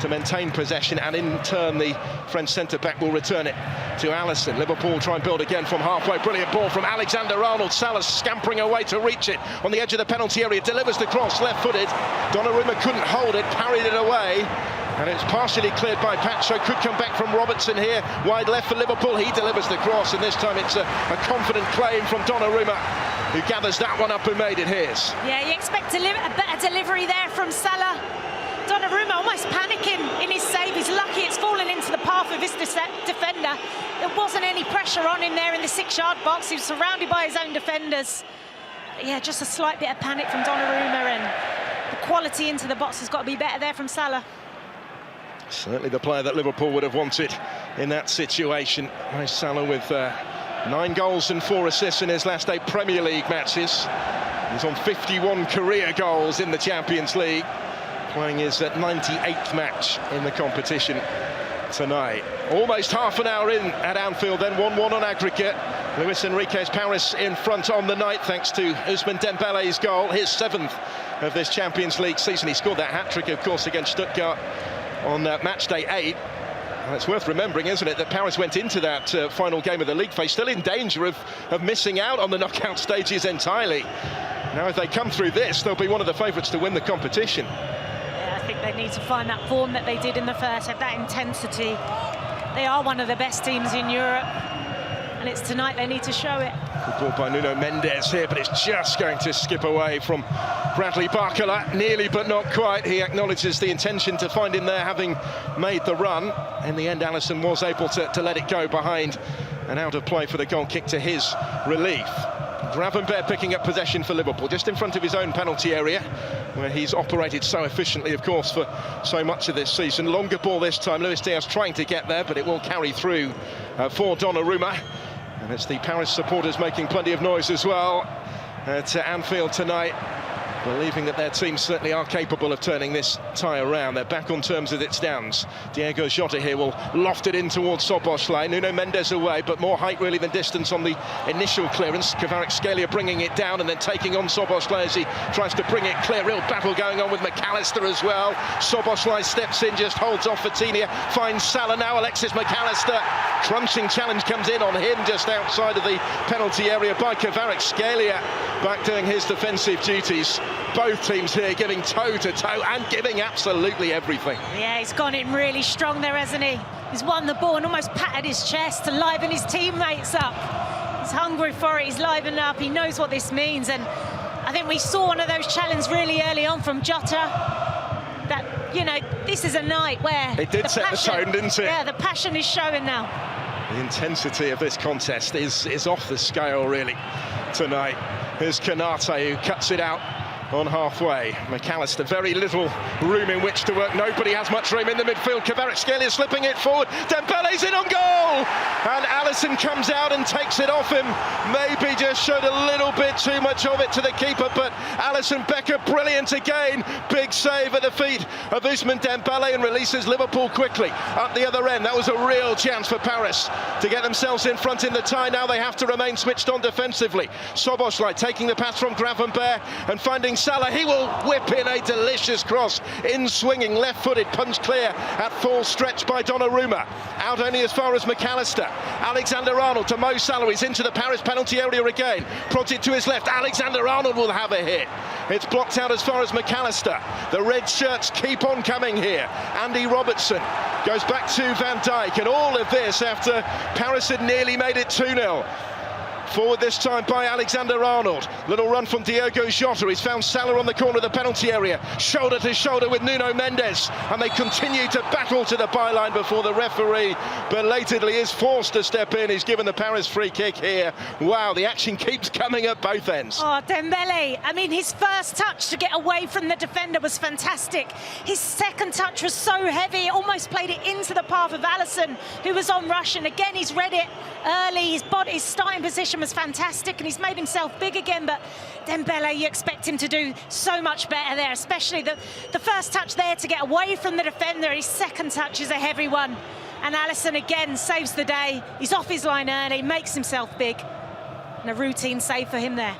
to maintain possession, and in turn the French centre-back will return it to Alisson. Liverpool try and build again from halfway. Brilliant ball from Alexander-Arnold. Salah scampering away to reach it on the edge of the penalty area. Delivers the cross, left-footed. Donnarumma couldn't hold it, parried it away. And it's partially cleared by Pacho. Could come back from Robertson here. Wide left for Liverpool. He delivers the cross, and this time it's a confident claim from Donnarumma, who gathers that one up and made it his. Yeah, you expect a better delivery there from Salah. Donnarumma almost panicking in his save. He's lucky it's fallen into the path of his defender. There wasn't any pressure on him there in the 6-yard box. He was surrounded by his own defenders. Yeah, just a slight bit of panic from Donnarumma, and the quality into the box has got to be better there from Salah. Certainly the player that Liverpool would have wanted in that situation. Nice Salah with 9 goals and 4 assists in his last 8 Premier League matches. He's on 51 career goals in the Champions League, playing his 98th match in the competition tonight. Almost half an hour in at Anfield then, 1-1 on aggregate. Luis Enrique's Paris in front on the night thanks to Ousmane Dembele's goal, his 7th of this Champions League season. He scored that hat-trick, of course, against Stuttgart on match day 8. And it's worth remembering, isn't it, that Paris went into that final game of the league phase still in danger of missing out on the knockout stages entirely. Now if they come through this, they'll be one of the favourites to win the competition. Yeah, I think they need to find that form that they did in the first, have that intensity. They are one of the best teams in Europe, and it's tonight they need to show it. Good ball by Nuno Mendes here, but it's just going to skip away from Bradley Barcola. Nearly, but not quite. He acknowledges the intention to find him there, having made the run. In the end, Alisson was able to let it go behind and out of play for the goal kick to his relief. Gravenberch picking up possession for Liverpool, just in front of his own penalty area, where he's operated so efficiently, of course, for so much of this season. Longer ball this time. Luis Diaz trying to get there, but it will carry through for Donnarumma. And it's the Paris supporters making plenty of noise as well at Anfield tonight. believing that their team certainly are capable of turning this tie around. They're back on terms as it stands. Diego Jota here will loft it in towards Szoboszlai. Nuno Mendes away, but more height really than distance on the initial clearance. Kvaratskhelia bringing it down and then taking on Szoboszlai as he tries to bring it clear. Real battle going on with McAllister as well. Szoboszlai steps in, just holds off Vitinha, finds Salah now. Alexis McAllister, crunching challenge comes in on him just outside of the penalty area by Kvaratskhelia, back doing his defensive duties. Both teams here giving toe-to-toe and giving absolutely everything. Yeah, he's gone in really strong there, hasn't he? He's won the ball and almost patted his chest to liven his teammates up. He's hungry for it, he's livened up, he knows what this means, and I think we saw one of those challenges really early on from Jota. That, you know, this is a night where it did set the tone, didn't it? Yeah, the passion is showing now. The intensity of this contest is off the scale, really, tonight. Here's Konate, who cuts it out on halfway. McAllister, very little room in which to work. Nobody has much room in the midfield. Kvaratskhelia slipping it forward. Dembele's in on goal! And Alisson comes out and takes it off him. Maybe just showed a little bit too much of it to the keeper, but Alisson Becker, brilliant again. Big save at the feet of Ousmane Dembele and releases Liverpool quickly up the other end. That was a real chance for Paris to get themselves in front in the tie. Now they have to remain switched on defensively. Szoboszlai taking the pass from Gravenberch and finding Salah. He will whip in a delicious cross, in swinging, left-footed, punch clear at full stretch by Donnarumma. Out only as far as McAllister. Alexander-Arnold to Mo Salah. He's into the Paris penalty area again. Prods it to his left. Alexander-Arnold will have a hit. It's blocked out as far as McAllister. The red shirts keep on coming here. Andy Robertson goes back to Van Dijk, and all of this after Paris had nearly made it 2-0. Forward this time by Alexander-Arnold. Little run from Diego Jota. He's found Salah on the corner of the penalty area. Shoulder to shoulder with Nuno Mendes. And they continue to battle to the byline before the referee belatedly is forced to step in. He's given the Paris free kick here. Wow, the action keeps coming at both ends. Oh, Dembele. I mean, his first touch to get away from the defender was fantastic. His second touch was so heavy, it almost played it into the path of Alisson, who was on rush. And again, he's read it early. His starting position was fantastic and he's made himself big again, but Dembele, you expect him to do so much better there, especially the first touch there to get away from the defender. His second touch is a heavy one, and Alisson again saves the day. He's off his line early, makes himself big, and a routine save for him there.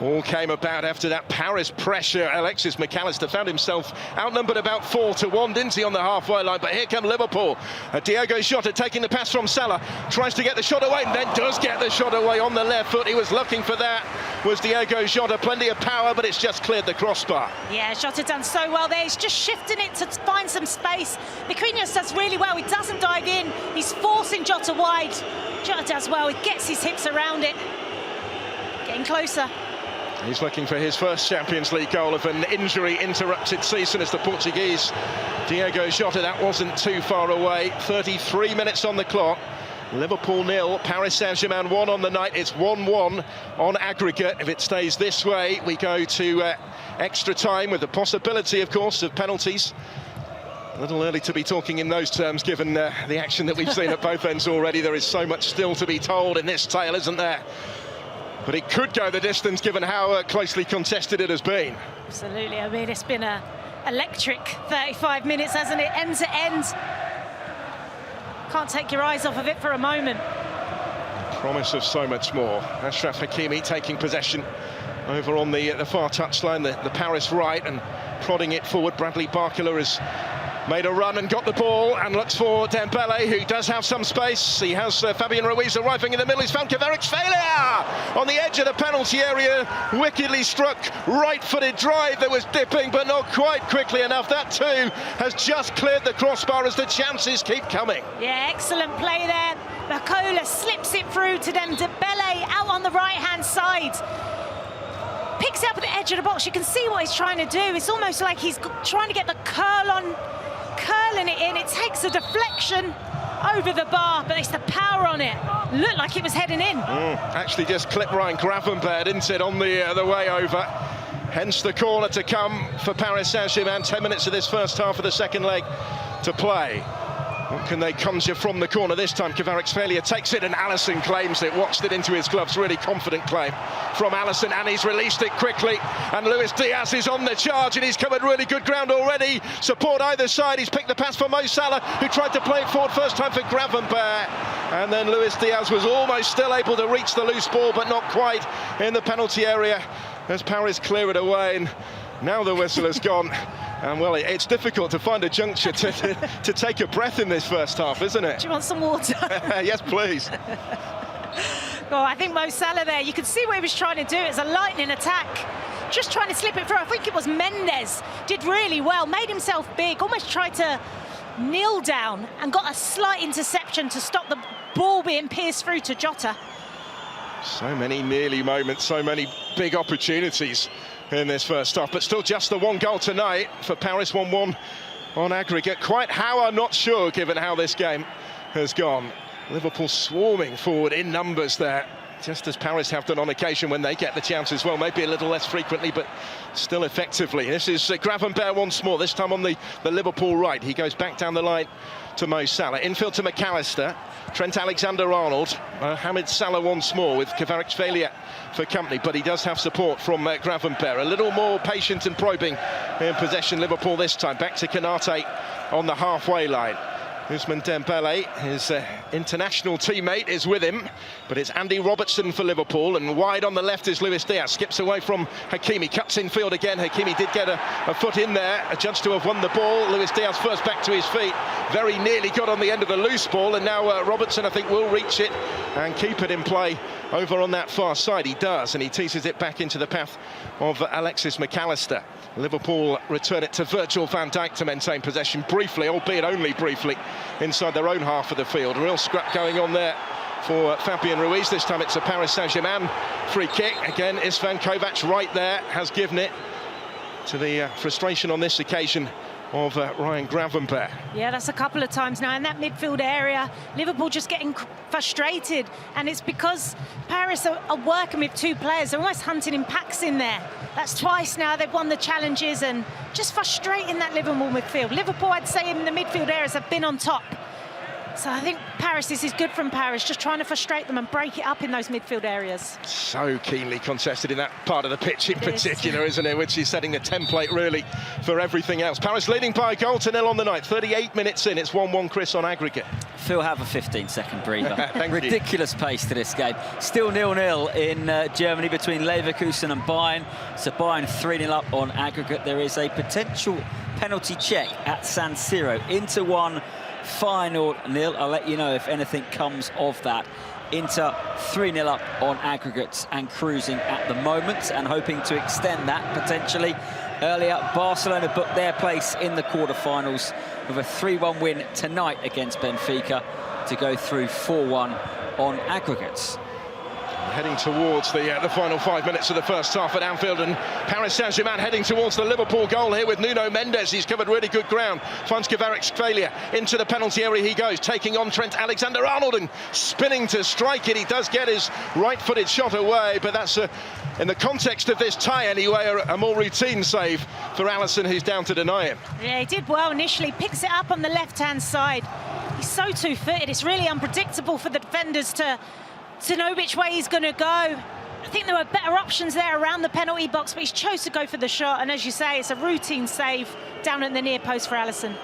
All came about after that Paris pressure. Alexis McAllister found himself outnumbered about 4-1, didn't he, on the halfway line? But here come Liverpool. Diego Jota taking the pass from Salah, tries to get the shot away, and then does get the shot away on the left foot. He was looking for that, was Diego Jota. Plenty of power, but it's just cleared the crossbar. Yeah, Jota done so well there. He's just shifting it to find some space. Marquinhos does really well. He doesn't dive in. He's forcing Jota wide. Jota does well. He gets his hips around it. Getting closer. He's looking for his first Champions League goal of an injury-interrupted season as the Portuguese Diego Jota. That wasn't too far away. 33 minutes on the clock. Liverpool 0, Paris Saint-Germain 1 on the night. It's 1-1 on aggregate. If it stays this way, we go to extra time with the possibility, of course, of penalties. A little early to be talking in those terms, given the action that we've seen at both ends already. There is so much still to be told in this tale, isn't there? But it could go the distance, given how closely contested it has been. Absolutely. I mean, it's been an electric 35 minutes, hasn't it? End to end. Can't take your eyes off of it for a moment. Promise of so much more. Achraf Hakimi taking possession over on the far touchline, the Paris right, and prodding it forward. Bradley Barcola has made a run and got the ball and looks for Dembele, who does have some space. He has Fabian Ruiz arriving in the middle. He's found Kvaratskhelia on the edge of the penalty area. Wickedly struck, right-footed drive that was dipping, but not quite quickly enough. That too has just cleared the crossbar as the chances keep coming. Yeah, excellent play there. Barcola slips it through to Dembele out on the right-hand side. Picks it up at the edge of the box. You can see what he's trying to do. It's almost like he's trying to get the curling it in. It takes a deflection over the bar, but it's the power on it. Looked like it was heading in. Actually just clipped Ryan Gravenberch, didn't it, on the way over. Hence the corner to come for Paris Saint-Germain. 10 minutes of this first half of the second leg to play. What can they conjure from the corner this time? Kvaratskhelia takes it and Alisson claims it, watched it into his gloves. Really confident claim from Alisson, and he's released it quickly. And Luis Diaz is on the charge, and he's covered really good ground already. Support either side. He's picked the pass for Mo Salah, who tried to play it forward first time for Gravenberch. And then Luis Diaz was almost still able to reach the loose ball, but not quite in the penalty area as Paris clear it away. And now the whistle has gone. And well, it's difficult to find a juncture to take a breath in this first half, isn't it? Do you want some water? Yes, please. Well, I think Mo Salah there, you could see what he was trying to do. It's a lightning attack. Just trying to slip it through. I think it was Mendes. Did really well, made himself big, almost tried to kneel down and got a slight interception to stop the ball being pierced through to Jota. So many nearly moments, so many big opportunities in this first half, but still just the one goal tonight for Paris, 1-1 on aggregate. Quite how, I'm not sure, given how this game has gone. Liverpool swarming forward in numbers there, just as Paris have done on occasion when they get the chance as well, maybe a little less frequently, but still effectively. This is Gravenberch once more, this time on the Liverpool right. He goes back down the line to Mo Salah, infield to McAllister, Trent Alexander-Arnold, Mohamed Salah once more with Kvaratskhelia for company, but he does have support from Gravenberch. A little more patient and probing in possession, Liverpool this time. Back to Konate on the halfway line. Ousmane Dembele, his international teammate, is with him, but it's Andy Robertson for Liverpool, and wide on the left is Luis Diaz. Skips away from Hakimi, cuts in field again. Hakimi did get a foot in there, adjudged to have won the ball. Luis Diaz first back to his feet, very nearly got on the end of the loose ball, and now Robertson, I think, will reach it and keep it in play over on that far side. He does, and he teases it back into the path of Alexis McAllister. Liverpool return it to Virgil van Dijk to maintain possession briefly, albeit only briefly, inside their own half of the field. A real scrap going on there for Fabian Ruiz. This time it's a Paris Saint-Germain free kick. Again, Istvan Kovac right there has given it to the frustration on this occasion of Ryan Gravenberch. Yeah, that's a couple of times now in that midfield area. Liverpool just getting frustrated, and it's because Paris are working with two players. They're almost hunting in packs in there. That's twice now they've won the challenges, and just frustrating that Liverpool midfield. Liverpool, I'd say, in the midfield areas have been on top. So I think Paris, this is good from Paris, just trying to frustrate them and break it up in those midfield areas. So keenly contested in that part of the pitch in particular, isn't it? Which is setting the template, really, for everything else. Paris leading by a goal to nil on the night. 38 minutes in, it's 1-1, Chris, on aggregate. Phil, have a 15-second breather. Ridiculous pace to this game. Still 0-0 in Germany between Leverkusen and Bayern. So Bayern 3-0 up on aggregate. There is a potential penalty check at San Siro into one. Feyenoord 0. I'll let you know if anything comes of that. Inter 3-0 up on aggregates and cruising at the moment, and hoping to extend that potentially. Earlier, Barcelona booked their place in the quarterfinals with a 3-1 win tonight against Benfica to go through 4-1 on aggregates. Heading towards the final 5 minutes of the first half at Anfield, and Paris Saint-Germain heading towards the Liverpool goal here with Nuno Mendes. He's covered really good ground. Finds Kvaratskhelia into the penalty area he goes, taking on Trent Alexander-Arnold and spinning to strike it. He does get his right-footed shot away, but that's, in the context of this tie anyway, a more routine save for Alisson, who's down to deny him. Yeah, he did well initially, picks it up on the left-hand side. He's so two-footed, it's really unpredictable for the defenders to know which way he's going to go. I think there were better options there around the penalty box, but he's chose to go for the shot, and as you say, it's a routine save down at the near post for Alisson.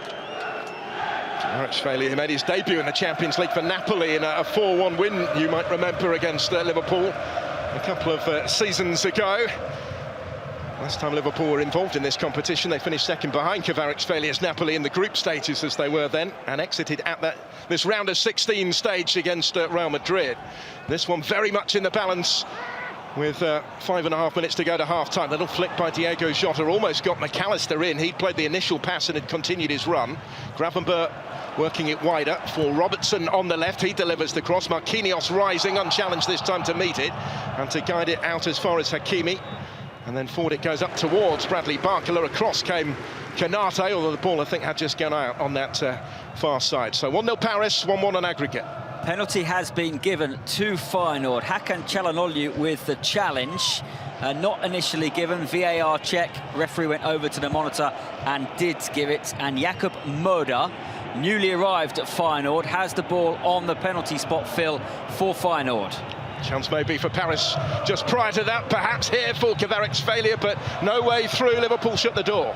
Kvaratskhelia made his debut in the Champions League for Napoli in a 4-1 win, you might remember, against Liverpool a couple of seasons ago. Last time Liverpool were involved in this competition, they finished second behind Kvaratskhelia Napoli in the group stages as they were then, and exited at this round of 16 stage against Real Madrid. This one very much in the balance with 5.5 minutes to go to half-time. Little flick by Diego Jota, almost got McAllister in. He'd played the initial pass and had continued his run. Gravenberch working it wider for Robertson on the left. He delivers the cross. Marquinhos rising, unchallenged this time to meet it and to guide it out as far as Hakimi. And then forward it goes up towards Bradley Barcola. Across came Konate, although the ball, I think, had just gone out on that far side. So 1-0 Paris, 1-1 on aggregate. Penalty has been given to Feyenoord. Hakan Çalhanoğlu with the challenge. Not initially given. VAR check. Referee went over to the monitor and did give it. And Jakub Moder newly arrived at Feyenoord, has the ball on the penalty spot, Phil, for Feyenoord. Chance maybe for Paris just prior to that, perhaps here for Kvaratskhelia, but no way through. Liverpool shut the door.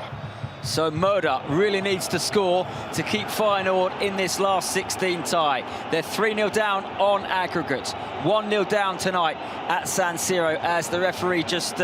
So Moda really needs to score to keep Feyenoord in this last 16 tie. They're 3-0 down on aggregate. 1-0 down tonight at San Siro as the referee just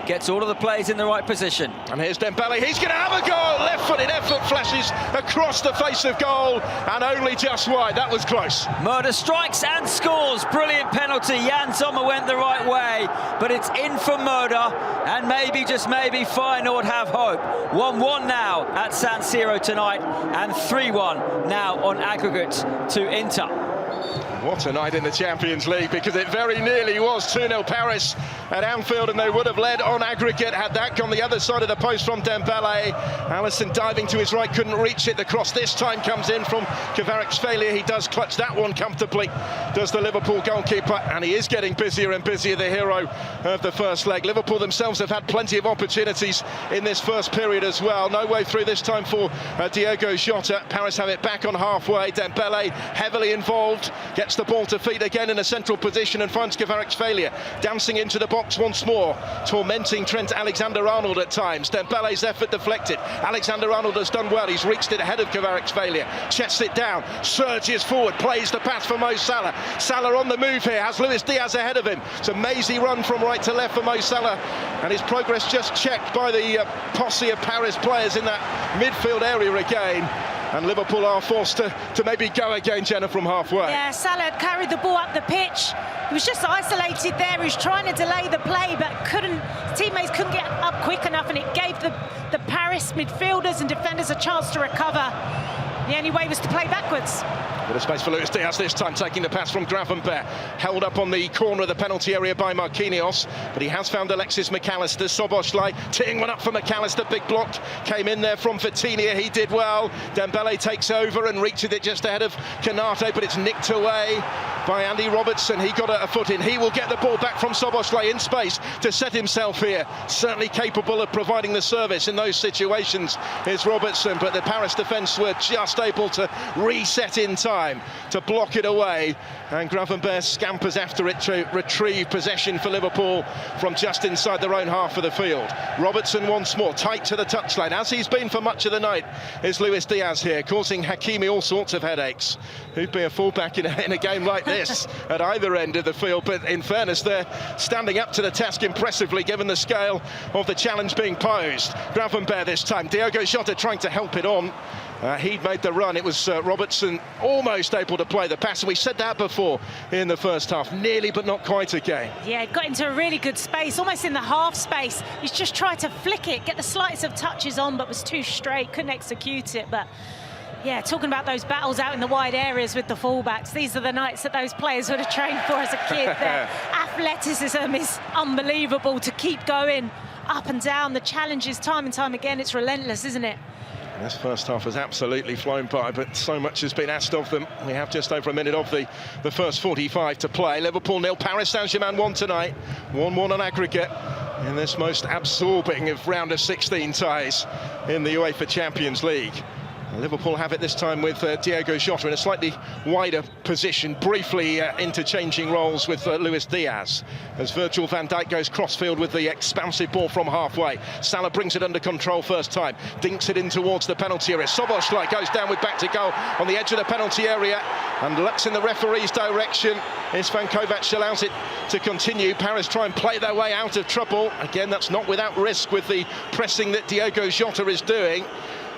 gets all of the players in the right position. And here's Dembele, he's going to have a goal! Left-footed effort flashes across the face of goal and only just wide. That was close. Moda strikes and scores. Brilliant penalty. Jan Sommer went the right way, but it's in for Moda, and maybe, just maybe, Feyenoord have hope. 1-1 now at San Siro tonight, and 3-1 now on aggregate to Inter. What a night in the Champions League, because it very nearly was 2-0 Paris at Anfield, and they would have led on aggregate had that gone the other side of the post from Dembele. Alisson diving to his right, couldn't reach it. The cross this time comes in from Kvaratskhelia. He does clutch that one comfortably, does the Liverpool goalkeeper, and he is getting busier and busier, the hero of the first leg. Liverpool themselves have had plenty of opportunities in this first period as well. No way through this time for Diogo Jota. Paris have it back on halfway. Dembele heavily involved, gets the ball to feet again in a central position and finds Kvaratskhelia dancing into the box once more, tormenting Trent Alexander-Arnold at times. Dembele's effort deflected. Alexander-Arnold has done well. He's reached it ahead of Kvaratskhelia, chests it down, surges forward, plays the pass for Mo Salah. Salah on the move here, has Luis Diaz ahead of him. It's a mazy run from right to left for Mo Salah, and his progress just checked by the posse of Paris players in that midfield area again. And Liverpool are forced to maybe go again, Jenna, from halfway. Yeah, Salah had carried the ball up the pitch. He was just isolated there. He was trying to delay the play, but teammates couldn't get up quick enough, and it gave the Paris midfielders and defenders a chance to recover. The only way was to play backwards. Bit of space for Luis Diaz this time, taking the pass from Gravenberch. Held up on the corner of the penalty area by Marquinhos, but he has found Alexis McAllister. Szoboszlai teeing one up for McAllister. Big block came in there from Vitinha. He did well. Dembele takes over and reaches it just ahead of Konate, but it's nicked away by Andy Robertson. He got a foot in. He will get the ball back from Szoboszlai in space to set himself here. Certainly capable of providing the service in those situations is Robertson, but the Paris defence were just able to reset in time to block it away, and Gravenberch scampers after it to retrieve possession for Liverpool from just inside their own half of the field. Robertson once more, tight to the touchline, as he's been for much of the night, is Luis Diaz here, causing Hakimi all sorts of headaches. Who'd be a fullback in a game like this at either end of the field, but in fairness, they're standing up to the task impressively given the scale of the challenge being posed. Gravenberch this time, Diogo Jota trying to help it on. He'd made the run. It was Robertson almost able to play the pass. We said that before in the first half. Nearly, but not quite again. Yeah, got into a really good space, almost in the half space. He's just tried to flick it, get the slightest of touches on, but was too straight, couldn't execute it. But yeah, talking about those battles out in the wide areas with the fullbacks, these are the nights that those players would have trained for as a kid. Their athleticism is unbelievable to keep going up and down. The challenges time and time again, it's relentless, isn't it? This first half has absolutely flown by, but so much has been asked of them. We have just over a minute of the first 45 to play. Liverpool 0, Paris Saint-Germain 1 tonight. 1-1 on aggregate in this most absorbing of round of 16 ties in the UEFA Champions League. Liverpool have it this time with Diogo Jota in a slightly wider position, briefly interchanging roles with Luis Diaz, as Virgil van Dijk goes crossfield with the expansive ball from halfway. Salah brings it under control first time, dinks it in towards the penalty area. Szoboszlai goes down with back to goal on the edge of the penalty area and looks in the referee's direction. István Kovac allows it to continue. Paris try and play their way out of trouble. Again, that's not without risk with the pressing that Diogo Jota is doing.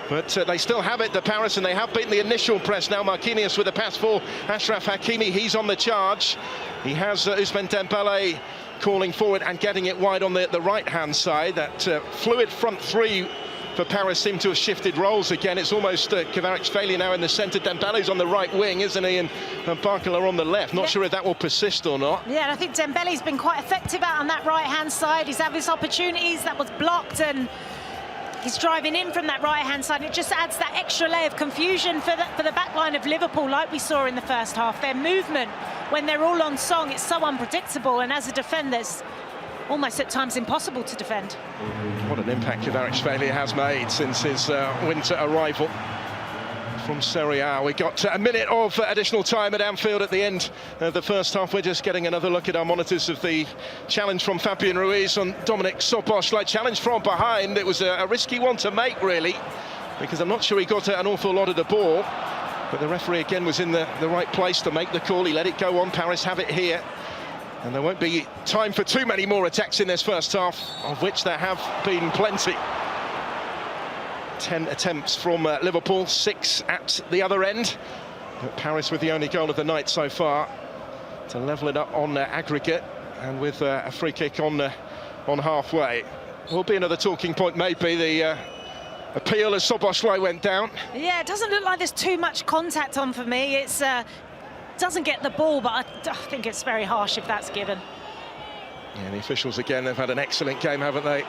But they still have it, the Paris, and they have beaten the initial press now. Marquinhos with a pass for Achraf Hakimi. He's on the charge. He has Ousmane Dembele calling forward and getting it wide on the right-hand side. That fluid front three for Paris seem to have shifted roles again. It's almost Kvaratskhelia now in the centre. Dembele's on the right wing, isn't he? And Barcola on the left. Not sure if that will persist or not. Yeah, and I think Dembele's been quite effective out on that right-hand side. He's had his opportunities. That was blocked, and he's driving in from that right-hand side. It just adds that extra layer of confusion for the back line of Liverpool, like we saw in the first half. Their movement, when they're all on song, it's so unpredictable, and as a defender, it's almost at times impossible to defend. What an impact Kvaratskhelia has made since his winter arrival from Serie A. We got a minute of additional time at Anfield at the end of the first half. We're just getting another look at our monitors of the challenge from Fabian Ruiz on Dominik Szoboszlai. Challenge from behind. It was a risky one to make, really, because I'm not sure he got an awful lot of the ball. But the referee again was in the right place to make the call. He let it go on. Paris have it here. And there won't be time for too many more attacks in this first half, of which there have been plenty. 10 attempts from Liverpool, 6 at the other end. But Paris with the only goal of the night so far to level it up on aggregate, and with a free kick on halfway. Will be another talking point, maybe, the appeal as Szoboszlai went down. Yeah, it doesn't look like there's too much contact on for me. It's doesn't get the ball, but I think it's very harsh if that's given. Yeah, the officials again, they've had an excellent game, haven't they?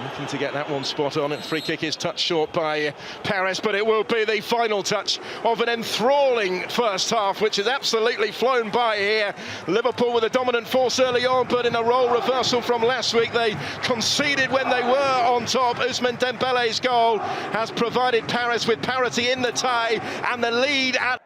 Looking to get that one spot on. And free kick is touched short by Paris, but it will be the final touch of an enthralling first half, which has absolutely flown by here. Liverpool with a dominant force early on, but in a role reversal from last week. They conceded when they were on top. Ousmane Dembele's goal has provided Paris with parity in the tie and the lead at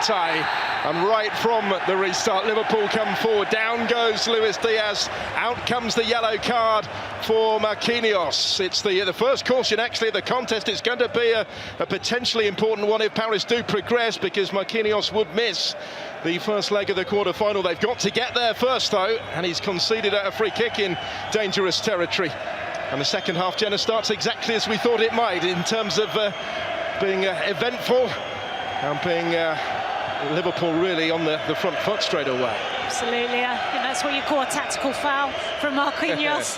tie. And right from the restart, Liverpool come forward. Down goes Luis Diaz. Out comes the yellow card for Marquinhos. It's the first caution, actually, of the contest. It's going to be a potentially important one if Paris do progress, because Marquinhos would miss the first leg of the quarter-final. They've got to get there first, though, and he's conceded a free kick in dangerous territory. And the second half, Jenna, starts exactly as we thought it might, in terms of being eventful and being Liverpool really on the front foot straight away. Absolutely, I think that's what you call a tactical foul from Marquinhos.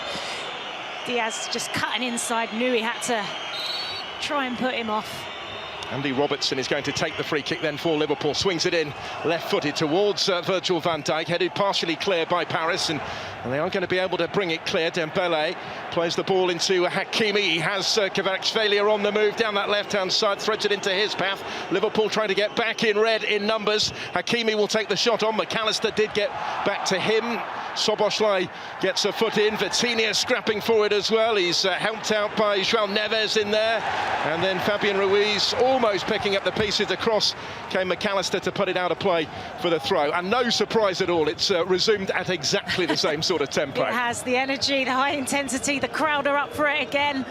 Diaz just cutting inside, knew he had to try and put him off. Andy Robertson is going to take the free kick then for Liverpool, swings it in left-footed towards Virgil van Dijk, headed partially clear by Paris, and they are going to be able to bring it clear. Dembele plays the ball into Hakimi. He has Kvaratskhelia on the move down that left-hand side, threads it into his path. Liverpool trying to get back in red in numbers. Hakimi will take the shot on. McAllister did get back to him. Szoboszlai gets a foot in. Vitinha scrapping forward as well. He's helped out by João Neves in there. And then Fabian Ruiz almost picking up the pieces. Across came McAllister to put it out of play for the throw. And no surprise at all, it's resumed at exactly the same sort of tempo. It has the energy, the high intensity, the crowd are up for it again.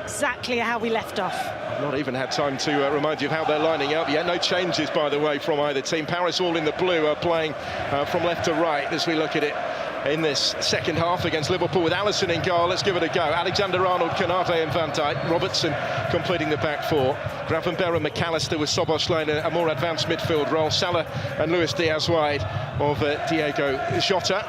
Exactly how we left off. I've not even had time to remind you of how they're lining up yet. No changes, by the way, from either team. Paris all in the blue are playing from left to right as we look at it in this second half against Liverpool, with Alisson in goal. Let's give it a go. Alexander-Arnold, Konate and Van Dijk. Robertson completing the back four. Gravenberch and McAllister with Szoboszlai in a more advanced midfield role. Salah and Luis Diaz wide of Diego Jota.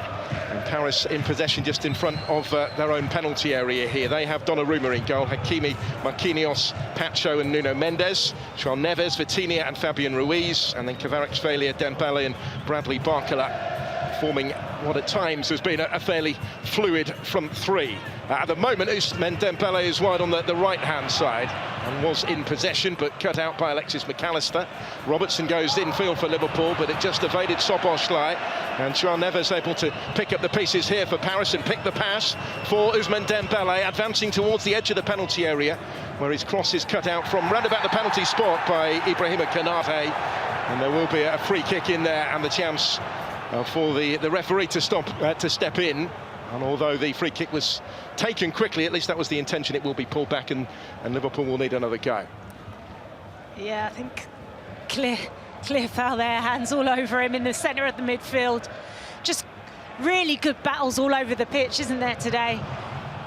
And Paris in possession just in front of their own penalty area here. They have Donnarumma in goal, Hakimi, Marquinhos, Pacho and Nuno Mendes, João Neves, Vitinha and Fabian Ruiz, and then Kvaratskhelia, Dembele and Bradley Barcola, forming what at times has been a fairly fluid front three. At the moment, Ousmane Dembele is wide on the right-hand side and was in possession, but cut out by Alexis McAllister. Robertson goes infield for Liverpool, but it just evaded Szoboszlai, and João Neves able to pick up the pieces here for Paris and pick the pass for Ousmane Dembele, advancing towards the edge of the penalty area, where his cross is cut out from round about the penalty spot by Ibrahima Konate, and there will be a free kick in there and the chance for the referee to step in. And although the free kick was taken quickly, at least that was the intention, it will be pulled back and Liverpool will need another go. Yeah, I think clear foul there, hands all over him in the centre of the midfield. Just really good battles all over the pitch, isn't there, today?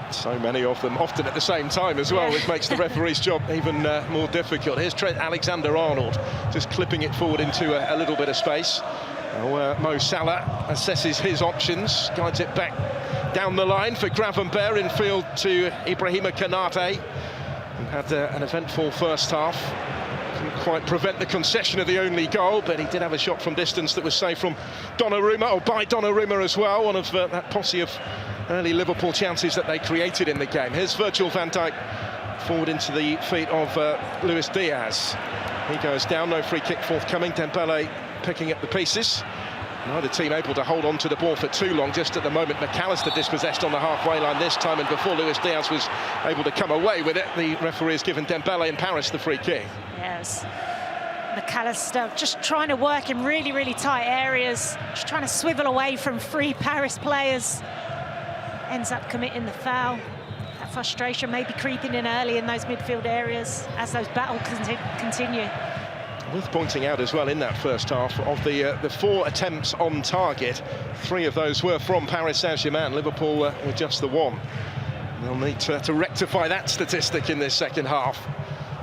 So many of them, often at the same time as well, which makes the referee's job even more difficult. Here's Trent Alexander-Arnold just clipping it forward into a little bit of space. Mo Salah assesses his options, guides it back down the line for Gravenberch in field to Ibrahima Konate, who had an eventful first half. Couldn't quite prevent the concession of the only goal, but he did have a shot from distance that was saved from Donnarumma, or by Donnarumma as well, one of that posse of early Liverpool chances that they created in the game. Here's Virgil van Dijk forward into the feet of Luis Diaz. He goes down, no free kick forthcoming. Dembele picking up the pieces. Neither team able to hold on to the ball for too long. Just at the moment, McAllister dispossessed on the halfway line this time, and before Luis Diaz was able to come away with it, the referee has given Dembele in Paris the free kick. Yes, McAllister just trying to work in really, really tight areas, just trying to swivel away from three Paris players. Ends up committing the foul. That frustration may be creeping in early in those midfield areas as those battles continue. Worth pointing out as well, in that first half, of the 4 attempts on target, 3 of those were from Paris Saint-Germain. Liverpool with just the 1. They'll need to rectify that statistic in this second half.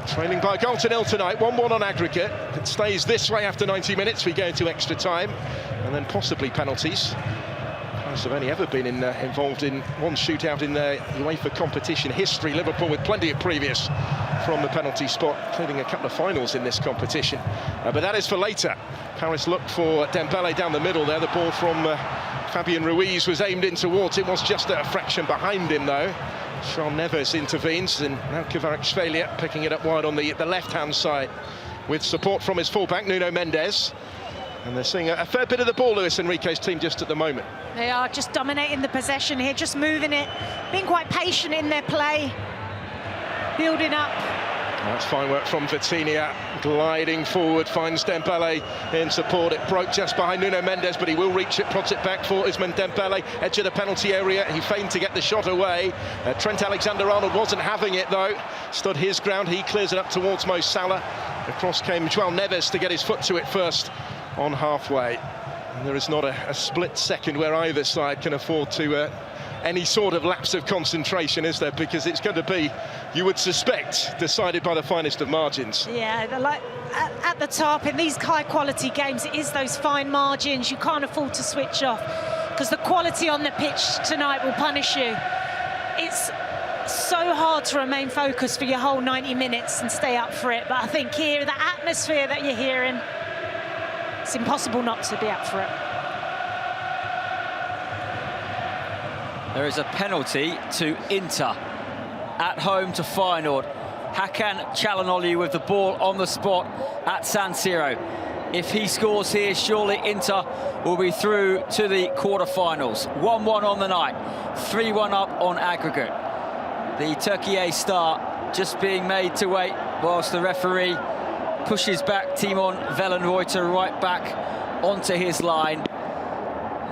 Trailing by a goal to nil tonight, 1-1 on aggregate. If it stays this way after 90 minutes, we go into extra time and then possibly penalties. Paris have only ever been involved in one shootout in their UEFA competition history. Liverpool with plenty of previous from the penalty spot, including a couple of finals in this competition. But that is for later. Paris looked for Dembele down the middle there. The ball from Fabian Ruiz was aimed in towards him, was just a fraction behind him though. João Neves intervenes, and now Kvaratskhelia picking it up wide on the left-hand side with support from his fullback, Nuno Mendes. And they're seeing a fair bit of the ball, Luis Enrique's team, just at the moment. They are just dominating the possession here, just moving it, being quite patient in their play, building up. That's fine work from Vitinha. gliding forward, finds Dembele in support. It broke just behind Nuno Mendes, but he will reach it, prods it back for Ousmane Dembele, edge of the penalty area. He feigned to get the shot away. Trent Alexander-Arnold wasn't having it though, stood his ground. He clears it up towards Mo Salah. Across came João Neves to get his foot to it first on halfway. And there is not a split second where either side can afford to any sort of lapse of concentration, is there? Because it's going to be, you would suspect, decided by the finest of margins. Yeah, like at the top in these high-quality games, it is those fine margins. You can't afford to switch off because the quality on the pitch tonight will punish you. It's so hard to remain focused for your whole 90 minutes and stay up for it. But I think here, the atmosphere that you're hearing, it's impossible not to be up for it. There is a penalty to Inter at home to Feyenoord. Hakan Çalhanoğlu with the ball on the spot at San Siro. If he scores here, surely Inter will be through to the quarter-finals. 1-1 on the night, 3-1 up on aggregate. The Turkey star just being made to wait whilst the referee pushes back Timon Vellenreuter right back onto his line.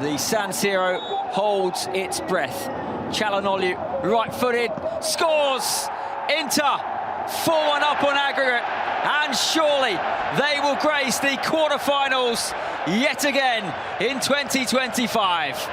The San Siro holds its breath. Çalhanoğlu, right-footed, scores! Inter, 4-1 up on aggregate, and surely they will grace the quarter-finals yet again in 2025.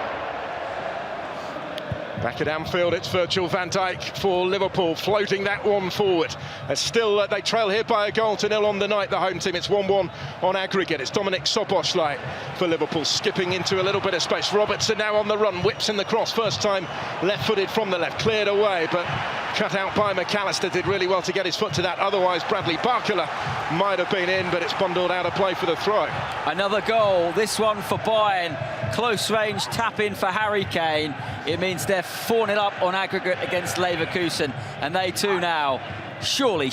Back at Anfield, it's Virgil van Dijk for Liverpool, floating that one forward. Still, they trail here by a goal to 0 on the night, the home team. It's 1-1 on aggregate. It's Dominik Szoboszlai for Liverpool, skipping into a little bit of space. Robertson now on the run, whips in the cross. First time left-footed from the left, cleared away, but cut out by McAllister. Did really well to get his foot to that. Otherwise, Bradley Barcola might have been in, but it's bundled out of play for the throw. Another goal, this one for Bayern. Close range tap in for Harry Kane. It means they're 4-0 up on aggregate against Leverkusen, and they too now surely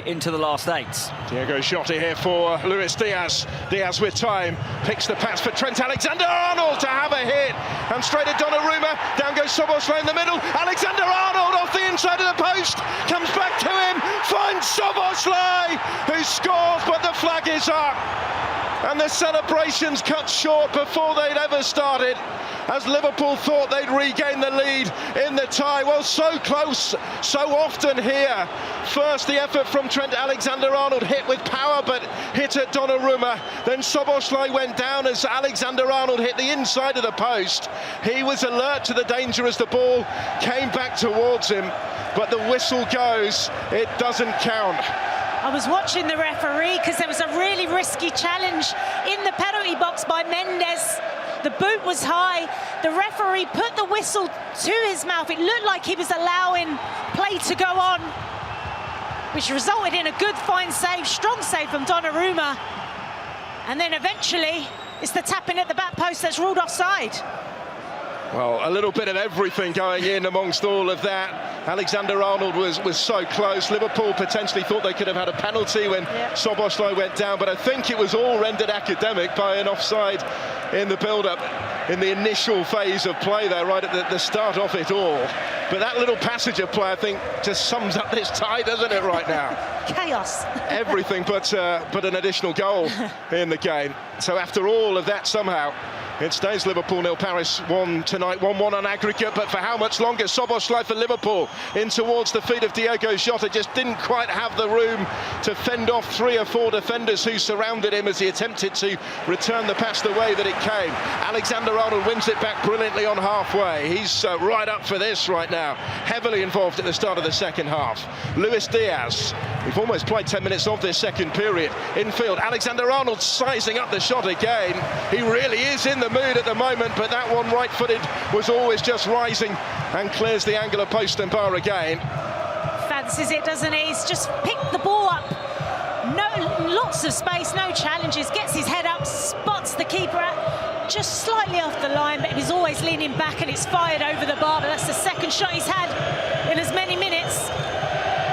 into the last 8. Diego Jota here for Luis Diaz. Diaz with time, picks the pass for Trent Alexander-Arnold to have a hit, and straight at Donnarumma. Down goes Szoboszlai in the middle. Alexander-Arnold off the inside of the post, comes back to him, finds Szoboszlai, who scores, but the flag is up. And the celebrations cut short before they'd ever started, as Liverpool thought they'd regain the lead in the tie. Well, so close, so often here. First, the effort from Trent Alexander-Arnold, hit with power, but hit at Donnarumma. Then Szoboszlai went down as Alexander-Arnold hit the inside of the post. He was alert to the danger as the ball came back towards him, but the whistle goes, it doesn't count. I was watching the referee because there was a really risky challenge in the penalty box by Mendes. The boot was high. The referee put the whistle to his mouth. It looked like he was allowing play to go on, which resulted in a good, fine save, strong save from Donnarumma. And then eventually, it's the tapping at the back post that's ruled offside. Well, a little bit of everything going in amongst all of that. Alexander-Arnold was so close. Liverpool potentially thought they could have had a penalty when Szoboszlai went down, but I think it was all rendered academic by an offside in the build-up, in the initial phase of play there, right at the start of it all. But that little passage of play, I think, just sums up this tie, doesn't it, right now? Chaos. Everything but an additional goal in the game. So after all of that, somehow, it stays Liverpool 0, Paris 1 tonight, 1-1 on aggregate, but for how much longer? Szoboszlai for Liverpool, in towards the feet of Diego Jota, just didn't quite have the room to fend off 3 or 4 defenders who surrounded him as he attempted to return the pass the way that it came. Alexander-Arnold wins it back brilliantly on halfway. He's right up for this right now, heavily involved at the start of the second half. Luis Diaz, we've almost played 10 minutes of this second period. Infield, Alexander-Arnold sizing up the shot again. He really is in the mood at the moment, but that one right-footed was always just rising and clears the angle of post and bar again. Fancies it, doesn't he? He's just picked the ball up. No, lots of space, no challenges. Gets his head up, spots the keeper just slightly off the line, but he's always leaning back and it's fired over the bar. But that's the second shot he's had in as many minutes.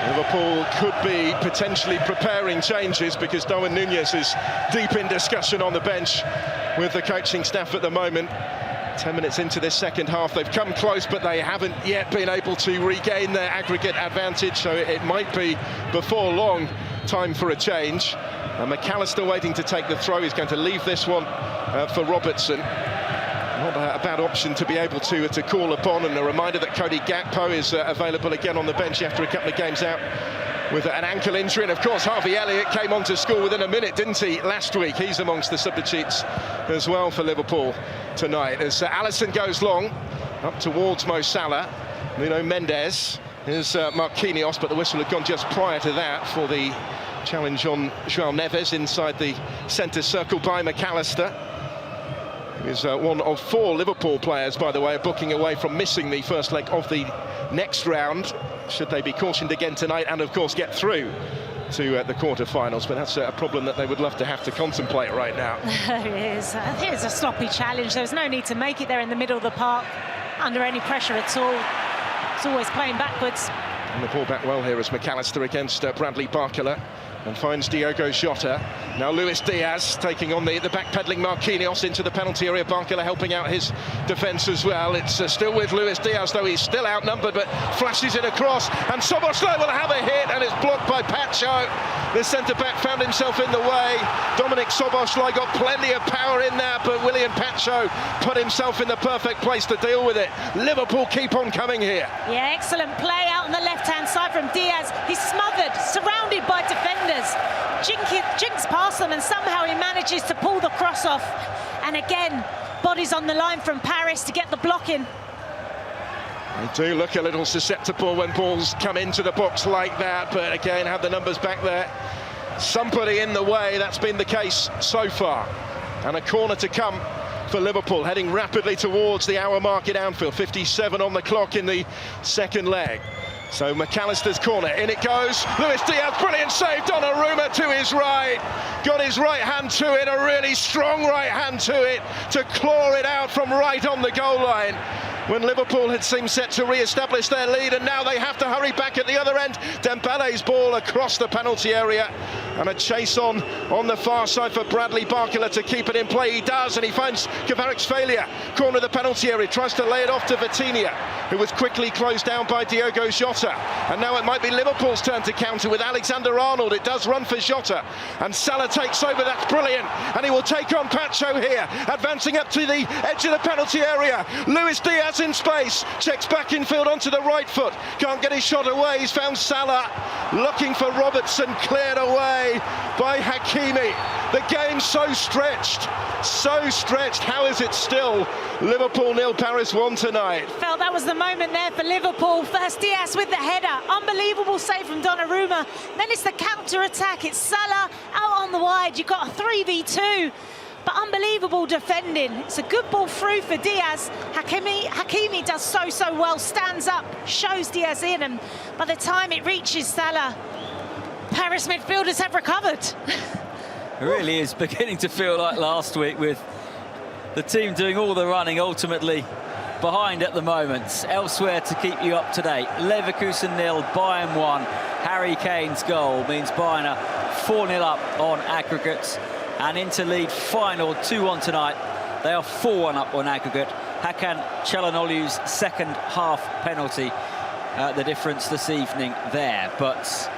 Liverpool could be potentially preparing changes because Darwin Núñez is deep in discussion on the bench with the coaching staff at the moment. 10 minutes into this second half, they've come close, but they haven't yet been able to regain their aggregate advantage, so it might be before long time for a change. McAllister waiting to take the throw. He's going to leave this one for Robertson. Not a bad option to be able to call upon, and a reminder that Cody Gakpo is available again on the bench after a couple of games out with an ankle injury. And of course Harvey Elliott came on to score within a minute, didn't he, last week? He's amongst the substitutes as well for Liverpool tonight as Alisson goes long up towards Mo Salah. Nuno Mendes is Marquinhos, but the whistle had gone just prior to that for the challenge on João Neves inside the centre circle by McAllister. Is one of 4 Liverpool players, by the way, booking away from missing the first leg of the next round, should they be cautioned again tonight and, of course, get through to the quarter-finals. But that's a problem that they would love to have to contemplate right now. It is. I think it's a sloppy challenge. There's no need to make it there in the middle of the park under any pressure at all. It's always playing backwards. And the ball back well here as McAllister against Bradley Barcola. And finds Diogo Jota. Now Luis Diaz taking on the backpedaling Marquinhos into the penalty area. Barcola helping out his defence as well. It's still with Luis Diaz, though he's still outnumbered, but flashes it across. And Szoboszlai will have a hit, and it's blocked by Pacho. The centre-back found himself in the way. Dominik Szoboszlai got plenty of power in there, but William Pacho put himself in the perfect place to deal with it. Liverpool keep on coming here. Yeah, excellent play out on the left-hand side from Diaz. He's smothered, surrounded by defenders. Jinks past them, and somehow he manages to pull the cross off. And again, bodies on the line from Paris to get the block in. They do look a little susceptible when balls come into the box like that, but again, have the numbers back there. Somebody in the way, that's been the case so far. And a corner to come for Liverpool, heading rapidly towards the hour mark at Anfield. 57 on the clock in the second leg. So McAllister's corner, in it goes. Luis Diaz, brilliant save. Donnarumma to his right. Got his right hand to it, a really strong right hand to it, to claw it out from right on the goal line. When Liverpool had seemed set to re-establish their lead, and now they have to hurry back at the other end. Dembele's ball across the penalty area, and a chase on the far side for Bradley Barcola to keep it in play. He does, and he finds Kvarak's corner of the penalty area, tries to lay it off to Vitinha, who was quickly closed down by Diogo Jota. And now it might be Liverpool's turn to counter with Alexander-Arnold. It does run for Jota, and Salah takes over. That's brilliant, and he will take on Pacho here, advancing up to the edge of the penalty area. Luis Diaz in space, checks back in field onto the right foot, can't get his shot away. He's found Salah, looking for Robertson, cleared away by Hakimi. The game's so stretched. How is it still Liverpool 0, Paris 1 tonight? Felt that was the moment there for Liverpool. First Diaz with the header, unbelievable save from Donnarumma. Then it's the counter-attack. It's Salah out on the wide. You've got a 3v2. But unbelievable defending. It's a good ball through for Diaz. Hakimi does so well, stands up, shows Diaz in, and by the time it reaches Salah, Paris midfielders have recovered. It really is beginning to feel like last week, with the team doing all the running, ultimately behind at the moment. Elsewhere to keep you up to date, Leverkusen 0, Bayern 1. Harry Kane's goal means Bayern are 4-0 up on aggregates and into lead Feyenoord 2-1 tonight. They are 4-1 up on aggregate. Hakan Çalhanoğlu's second half penalty, the difference this evening there. But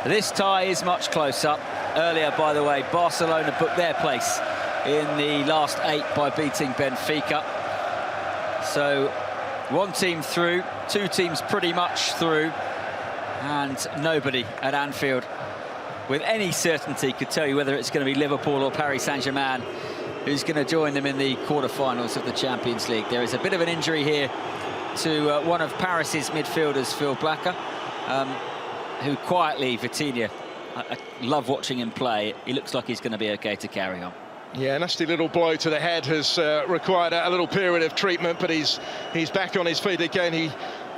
this tie is much closer. Earlier, by the way, Barcelona booked their place in the last 8 by beating Benfica. So one team through, 2 teams pretty much through, and nobody at Anfield with any certainty could tell you whether it's going to be Liverpool or Paris Saint-Germain who's going to join them in the quarter-finals of the Champions League. There is a bit of an injury here to one of Paris's midfielders, Phil Blacker, who quietly, Vitinha, I love watching him play. He looks like he's going to be okay to carry on. Yeah, nasty little blow to the head has required a little period of treatment, but he's back on his feet again. He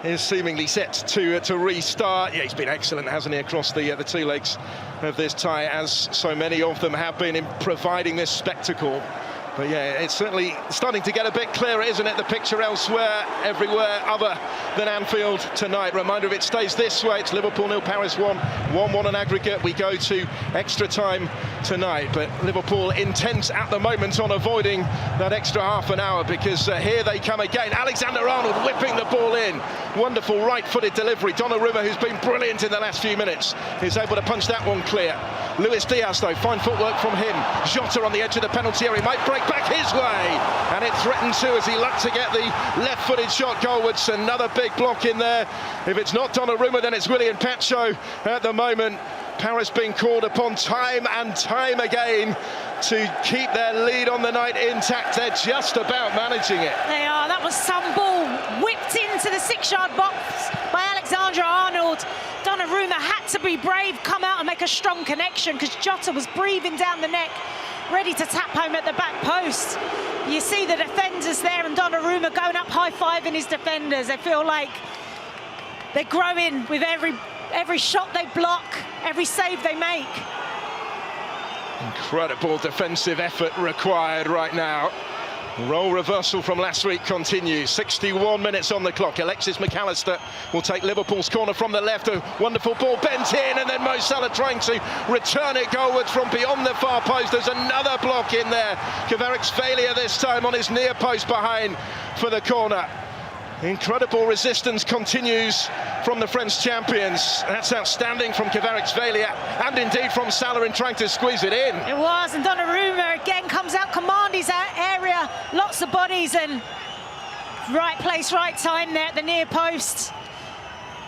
is seemingly set to restart. Yeah, he's been excellent, hasn't he, across the 2 legs of this tie, as so many of them have been in providing this spectacle. But yeah, it's certainly starting to get a bit clearer, isn't it? The picture elsewhere, everywhere other than Anfield tonight. Reminder, if it stays this way, it's Liverpool 0, Paris 1, 1-1 on aggregate. We go to extra time tonight, but Liverpool intense at the moment on avoiding that extra half an hour, because here they come again. Alexander-Arnold whipping the ball in. Wonderful right-footed delivery. Donnarumma, who's been brilliant in the last few minutes, is able to punch that one clear. Luis Diaz, though, fine footwork from him. Jota on the edge of the penalty area, might break back his way, and it threatened to as he looked to get the left-footed shot goalwards. Another big block in there. If it's not Donnarumma, then it's Willian Pacho at the moment. Paris being called upon time and time again to keep their lead on the night intact. They're just about managing it. They are. That was some ball whipped into the 6-yard box by Alexander-Arnold. Donnarumma had to be brave, come out and make a strong connection, because Jota was breathing down the neck, ready to tap home at the back post. You see the defenders there, and Donnarumma going up high-fiving his defenders. They feel like they're growing with every shot they block, every save they make. Incredible defensive effort required right now. The role reversal from last week continues. 61 minutes on the clock. Alexis McAllister will take Liverpool's corner from the left. A wonderful ball bent in, and then Mo Salah trying to return it goalwards from beyond the far post. There's another block in there. Kvaratskhelia this time on his near post behind for the corner. Incredible resistance continues from the French champions. That's outstanding from Kvaratskhelia and indeed from Salah in trying to squeeze it in. It was, and Donnarumma again comes out, command his area, lots of bodies, and right place, right time there at the near post.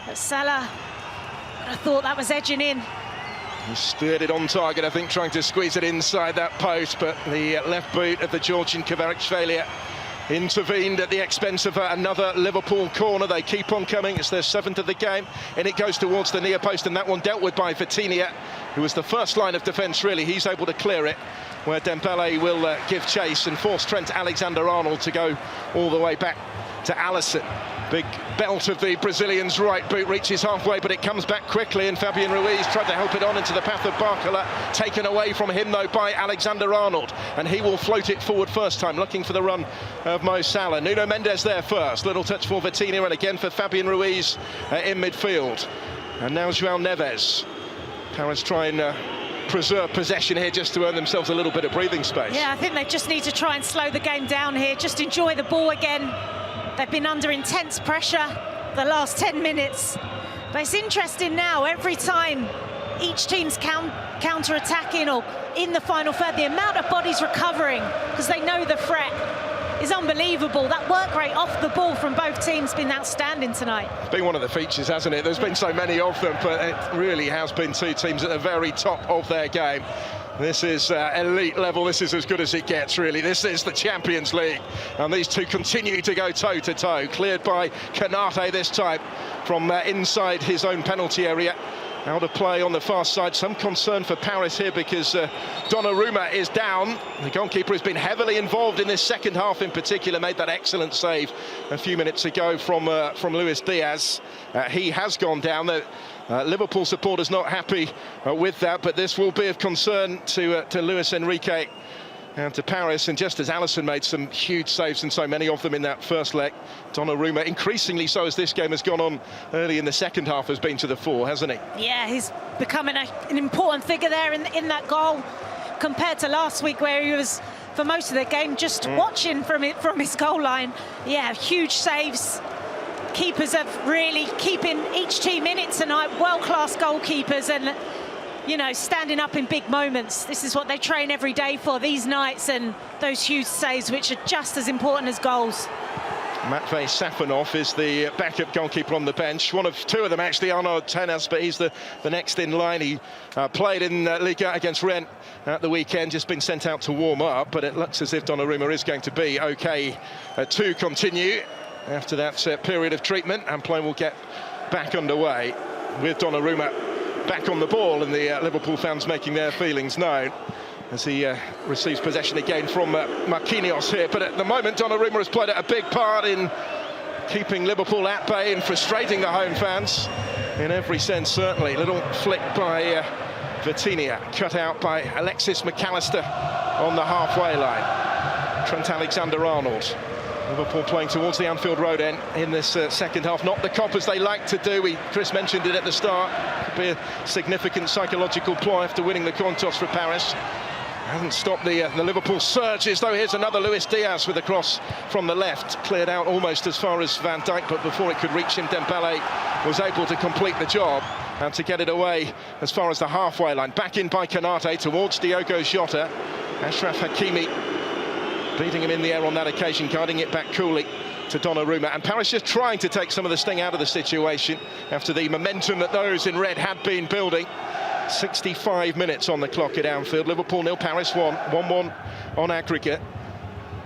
But Salah, I thought that was edging in. He steered it on target, I think, trying to squeeze it inside that post, but the left boot of the Georgian Kvaratskhelia intervened at the expense of another Liverpool corner. They keep on coming. It's their 7th of the game, and it goes towards the near post, and that one dealt with by Vitinha, who was the first line of defence, really. He's able to clear it, where Dembele will give chase and force Trent Alexander-Arnold to go all the way back to Alisson. Big belt of the Brazilian's right boot reaches halfway, but it comes back quickly, and Fabian Ruiz tried to help it on into the path of Barcola. Taken away from him, though, by Alexander-Arnold, and he will float it forward first time, looking for the run of Mo Salah. Nuno Mendes there first. Little touch for Vitinha, and again for Fabian Ruiz in midfield. And now João Neves. Paris trying preserve possession here just to earn themselves a little bit of breathing space. Yeah, I think they just need to try and slow the game down here, just enjoy the ball again. They've been under intense pressure the last 10 minutes. But it's interesting now, every time each team's counter-attacking or in the final third, the amount of bodies recovering, because they know the threat, is unbelievable. That work rate off the ball from both teams has been outstanding tonight. It's been one of the features, hasn't it? There's been so many of them, but it really has been two teams at the very top of their game. This is elite level. This is as good as it gets, really. This is the Champions League, and these two continue to go toe-to-toe. Cleared by Konate this time from inside his own penalty area. Out of play on the far side. Some concern for Paris here, because Donnarumma is down. The goalkeeper has been heavily involved in this second half in particular. Made that excellent save a few minutes ago from Luis Diaz. He has gone down. Liverpool supporters not happy with that, but this will be of concern to Luis Enrique and to Paris. And just as Alisson made some huge saves, and so many of them in that first leg, Donnarumma, increasingly so as this game has gone on early in the second half, has been to the fore, hasn't he? Yeah, he's becoming an important figure there in that goal, compared to last week where he was, for most of the game, just watching from his goal line. Yeah, huge saves. Keepers have really keeping each team in it tonight. World-class goalkeepers, and you know, standing up in big moments. This is what they train every day for, these nights, and those huge saves, which are just as important as goals. Matvei Safonov is the backup goalkeeper on the bench. One of two of them, actually, Arnaud Tenas, but he's the next in line. He played in Liga against Rennes at the weekend, just been sent out to warm up, but it looks as if Donnarumma is going to be okay to continue after that period of treatment, and play will get back underway with Donnarumma back on the ball, and the Liverpool fans making their feelings known as he receives possession again from Marquinhos here. But at the moment, Donnarumma has played a big part in keeping Liverpool at bay and frustrating the home fans in every sense, certainly. Little flick by Vitinha, cut out by Alexis McAllister on the halfway line. Trent Alexander-Arnold. Liverpool playing towards the Anfield Road end in this second half. Not the cop as they like to do. Chris mentioned it at the start. Could be a significant psychological ploy after winning the coin toss for Paris. Hasn't stopped the Liverpool surges, though. Here's another Luis Diaz with a cross from the left, cleared out almost as far as Van Dijk, but before it could reach him, Dembele was able to complete the job and to get it away as far as the halfway line. Back in by Konate towards Diogo Jota. Achraf Hakimi beating him in the air on that occasion, guiding it back coolly to Donnarumma, and Paris just trying to take some of the sting out of the situation after the momentum that those in red had been building. 65 minutes on the clock at Anfield. Liverpool 0, Paris 1, 1-1 on aggregate.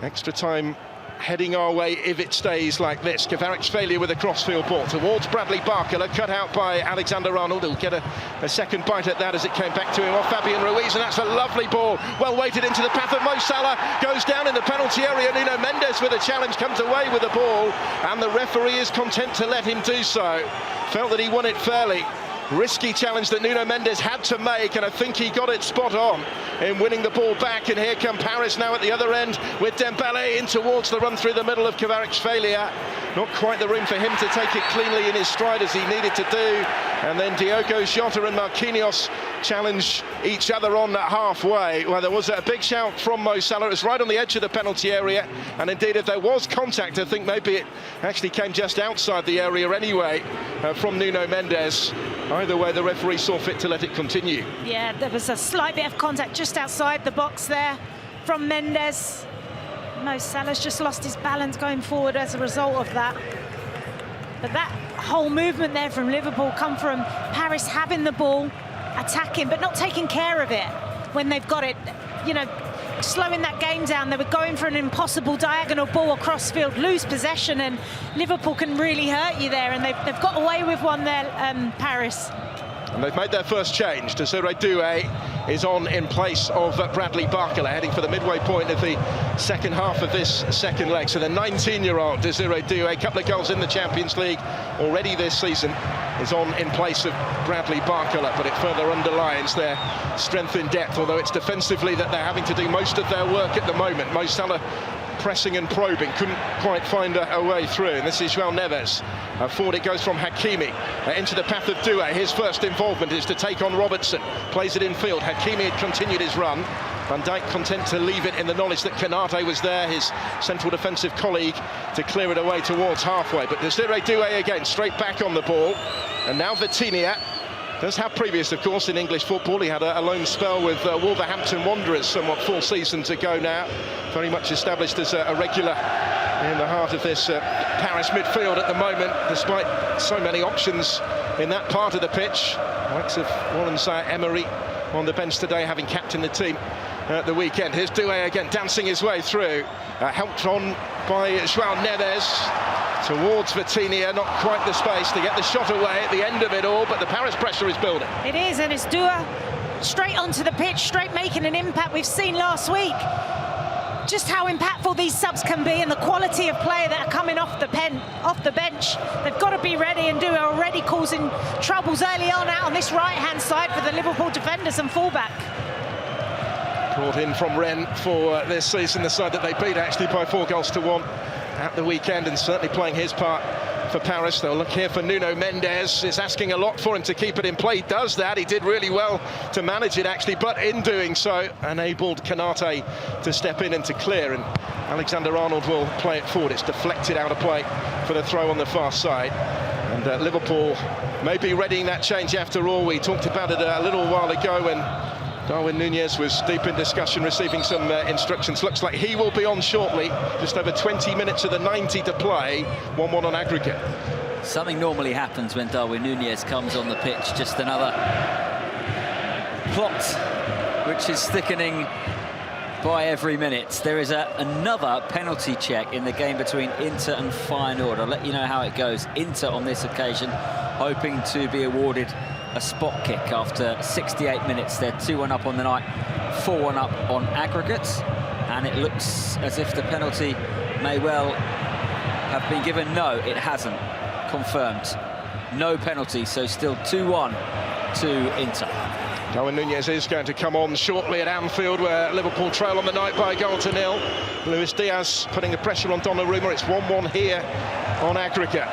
Extra time heading our way if it stays like this. Kvaratskhelia with a crossfield ball towards Bradley Barcola, cut out by Alexander-Arnold. He'll get a second bite at that as it came back to him off Fabian Ruiz, and that's a lovely ball, well weighted into the path of Mo Salah, goes down in the penalty area. Nuno Mendes with a challenge comes away with the ball, and the referee is content to let him do so. Felt that he won it fairly. Risky challenge that Nuno Mendes had to make, and I think he got it spot on in winning the ball back. And here come Paris now at the other end with Dembele in towards the run through the middle of Kvaratskhelia. Not quite the room for him to take it cleanly in his stride as he needed to do. And then Diogo Jota and Marquinhos challenge each other on that halfway. Well, there was a big shout from Mo Salah. It was right on the edge of the penalty area, and indeed if there was contact, I think maybe it actually came just outside the area anyway from Nuno Mendes. Either way, the referee saw fit to let it continue. Yeah, there was a slight bit of contact just outside the box there from Mendes. Mo Salah's just lost his balance going forward as a result of that. But that whole movement there from Liverpool come from Paris having the ball, attacking, but not taking care of it when they've got it. You know, slowing that game down. They were going for an impossible diagonal ball across field, lose possession, and Liverpool can really hurt you there, and they've got away with one there, Paris. And they've made their first change. Desiré Doué is on in place of Bradley Barcola, heading for the midway point of the second half of this second leg. So the 19-year-old Desiré Doué, a couple of goals in the Champions League already this season, is on in place of Bradley Barcola, but it further underlines their strength in depth, although it's defensively that they're having to do most of their work at the moment. Mo Salah pressing and probing, couldn't quite find a way through, and this is João Neves. Forward it goes from Hakimi into the path of Doué. His first involvement is to take on Robertson, plays it in field. Hakimi had continued his run. Van Dijk content to leave it in the knowledge that Konate was there, his central defensive colleague, to clear it away towards halfway. But Desiré Doué again, straight back on the ball. And now Vitinha does have previous, of course, in English football. He had a loan spell with Wolverhampton Wanderers somewhat 4 seasons ago now. Very much established as a regular in the heart of this Paris midfield at the moment, despite so many options in that part of the pitch. Likes of Warren Zaïre-Emery on the bench today, having captained the team at the weekend. Here's Doué again, dancing his way through, helped on by João Neves towards Vitinha, not quite the space to get the shot away at the end of it all, but the Paris pressure is building. It is, and it's Doué straight onto the pitch, straight making an impact. We've seen last week just how impactful these subs can be and the quality of player that are coming off the bench. They've got to be ready, and Doué already causing troubles early on out on this right-hand side for the Liverpool defenders and fullback. Brought in from Rennes for this season, the side that they beat actually by 4-1 at the weekend, and certainly playing his part for Paris. They'll look here for Nuno Mendes. It's asking a lot for him to keep it in play. He does that. He did really well to manage it actually, but in doing so enabled Konate to step in and to clear, and Alexander-Arnold will play it forward. It's deflected out of play for the throw on the far side, and Liverpool may be readying that change after all. We talked about it a little while ago when Darwin Núñez was deep in discussion, receiving some instructions. Looks like he will be on shortly. Just over 20 minutes of the 90 to play. 1-1 on aggregate. Something normally happens when Darwin Núñez comes on the pitch. Just another plot which is thickening by every minute. There is another penalty check in the game between Inter and Feyenoord. I'll let you know how it goes. Inter on this occasion hoping to be awarded a spot kick after 68 minutes. They're 2-1 up on the night, 4-1 up on aggregates, and it looks as if the penalty may well have been given. No, it hasn't. Confirmed. No penalty, so still 2-1 to Inter. Darwin Núñez is going to come on shortly at Anfield, where Liverpool trail on the night by 1-0. Luis Diaz putting the pressure on Donnarumma. It's 1-1 here on aggregate.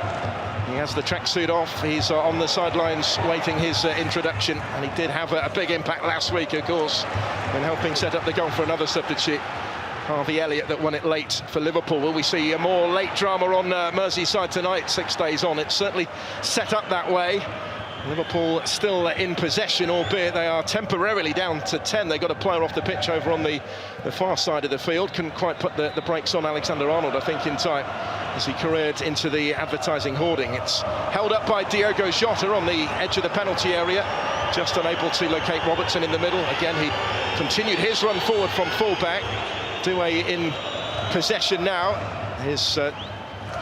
He has the tracksuit off. He's on the sidelines waiting his introduction, and he did have a big impact last week, of course, in helping set up the goal for another substitute, Harvey Elliott, that won it late for Liverpool. Will we see a more late drama on Merseyside tonight, 6 days on? It's certainly set up that way. Liverpool still in possession, albeit they are temporarily down to 10. They got a player off the pitch over on the far side of the field. Couldn't quite put the brakes on Alexander-Arnold, I think, in time, as he careered into the advertising hoarding. It's held up by Diogo Jota on the edge of the penalty area, just unable to locate Robertson in the middle. Again, he continued his run forward from full-back. Doué in possession now. Is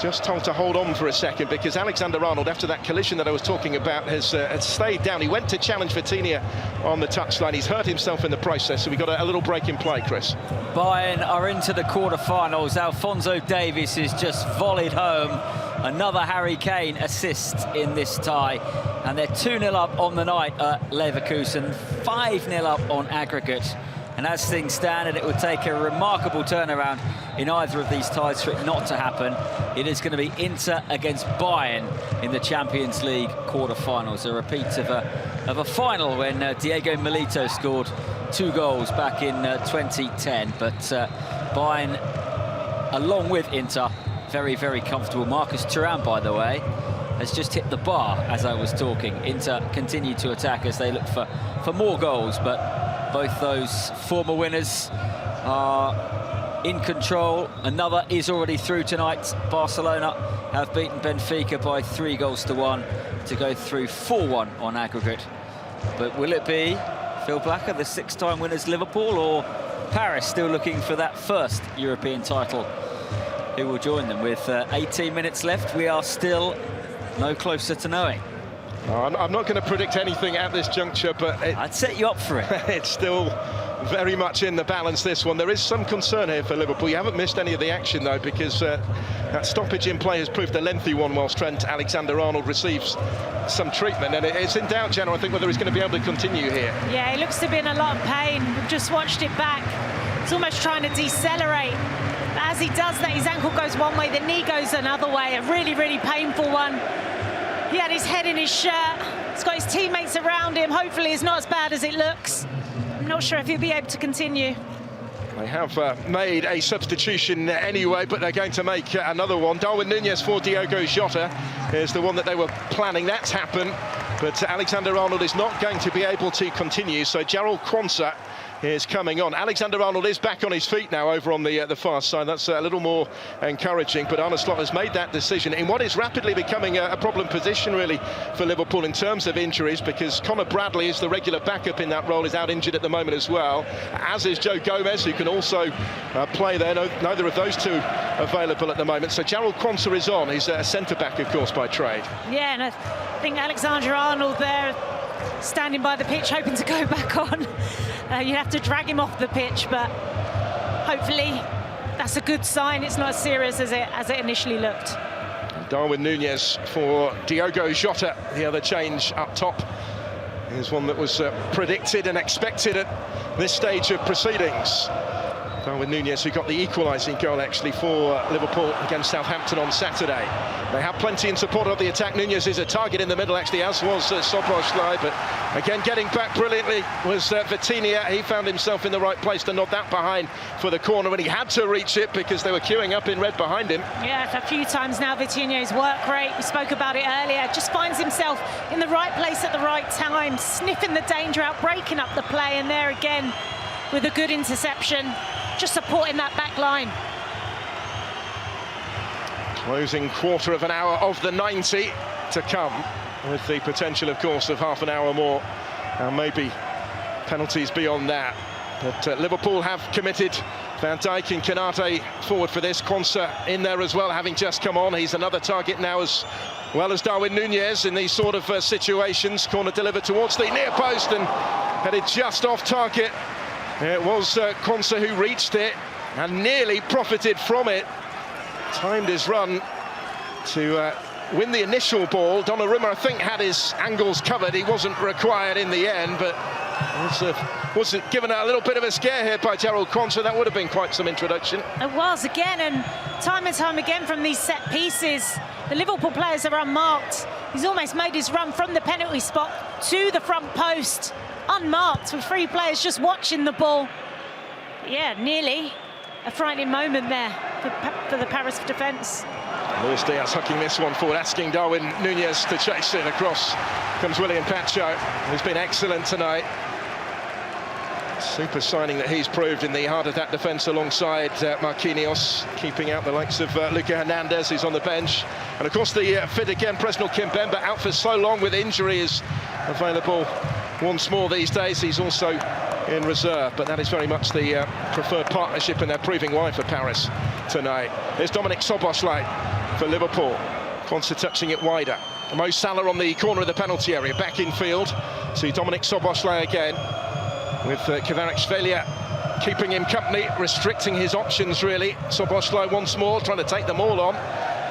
just told to hold on for a second, because Alexander-Arnold, after that collision that I was talking about, has stayed down. He went to challenge Vitinha on the touchline. He's hurt himself in the process, so we got a little break in play, Chris. Bayern are into the quarter-finals. Alphonso Davies has just volleyed home another Harry Kane assist in this tie, and they're 2-0 up on the night at Leverkusen, 5-0 up on aggregate. And as things stand, and it would take a remarkable turnaround in either of these ties for it not to happen, it is going to be Inter against Bayern in the Champions League quarter-finals. A repeat of a final when Diego Milito scored 2 goals back in 2010. But Bayern, along with Inter, very, very comfortable. Marcus Thuram, by the way, has just hit the bar as I was talking. Inter continue to attack as they look for more goals, but both those former winners are in control. Another is already through tonight. Barcelona have beaten Benfica by 3-1 to go through 4-1 on aggregate. But will it be Phil Blacker, the 6-time winners Liverpool, or Paris still looking for that first European title, who will join them? With 18 minutes left, we are still no closer to knowing. I'm not going to predict anything at this juncture, but I'd set you up for it. It's still very much in the balance, this one. There is some concern here for Liverpool. You haven't missed any of the action, though, because that stoppage in play has proved a lengthy one whilst Trent Alexander-Arnold receives some treatment. And it's in doubt, Jenna, I think, whether he's going to be able to continue here. Yeah, he looks to be in a lot of pain. We've just watched it back. He's almost trying to decelerate. But as he does that, his ankle goes one way, the knee goes another way. A really, really painful one. He had his head in his shirt. He's got his teammates around him. Hopefully it's not as bad as it looks. I'm not sure if he'll be able to continue. They have made a substitution anyway, but they're going to make another one. Darwin Núñez for Diogo Jota is the one that they were planning. That's happened, but Alexander-Arnold is not going to be able to continue, so Jarell Quansah is coming on. Alexander-Arnold is back on his feet now over on the far side. That's a little more encouraging, but Arne Slot has made that decision in what is rapidly becoming a problem position, really, for Liverpool in terms of injuries, because Conor Bradley is the regular backup in that role, is out injured at the moment as well, as is Joe Gomez, who can also play there. Neither of those two available at the moment. So Jarell Quansah is on. He's a centre-back, of course, by trade. Yeah, and I think Alexander-Arnold there, standing by the pitch, hoping to go back on. You have to drag him off the pitch, but hopefully that's a good sign. It's not as serious as it initially looked. Darwin Núñez for Diogo Jota, the other change up top, is one that was predicted and expected at this stage of proceedings. Darwin Núñez, who got the equalising goal actually for Liverpool against Southampton on Saturday. They have plenty in support of the attack. Núñez is a target in the middle, actually, as was Szoboszlai, but again, getting back brilliantly was Vitinha. He found himself in the right place to nod that behind for the corner, and he had to reach it because they were queuing up in red behind him. Yeah, a few times now, Vitinha's work rate, we spoke about it earlier, just finds himself in the right place at the right time, sniffing the danger out, breaking up the play, and there again with a good interception, just supporting that back line. Closing quarter of an hour of the 90 to come, with the potential, of course, of half an hour more, and maybe penalties beyond that. But Liverpool have committed. Van Dijk and Konate forward for this. Quansah in there as well, having just come on. He's another target now, as well as Darwin Núñez in these sort of situations. Corner delivered towards the near post and headed just off target. It was Quansah who reached it and nearly profited from it. Timed his run to win the initial ball. Donnarumma, I think, had his angles covered. He wasn't required in the end, but was given a little bit of a scare here by Jarell Quansah. That would have been quite some introduction. It was, again, and time again from these set pieces, The Liverpool players are unmarked. He's almost made his run from the penalty spot to the front post, unmarked, with 3 players just watching the ball. Yeah, nearly a frightening moment there for the Paris defence. Luis Diaz hucking this one forward, asking Darwin Núñez to chase it across. Comes William Pacho, who's been excellent tonight. Super signing that he's proved in the heart of that defence alongside Marquinhos, keeping out the likes of Luka Hernandez, who's on the bench. And of course the fit again, Presnel Kimpembe, out for so long with injury, is available once more these days. He's also in reserve, but that is very much the preferred partnership, and they're proving why for Paris tonight. There's Dominik Szoboszlai for Liverpool. Quansah touching it wider. Mo Salah on the corner of the penalty area, back in field to Dominik Szoboszlai again, with Kvaratskhelia keeping him company, restricting his options really. Szoboszlai once more, trying to take them all on.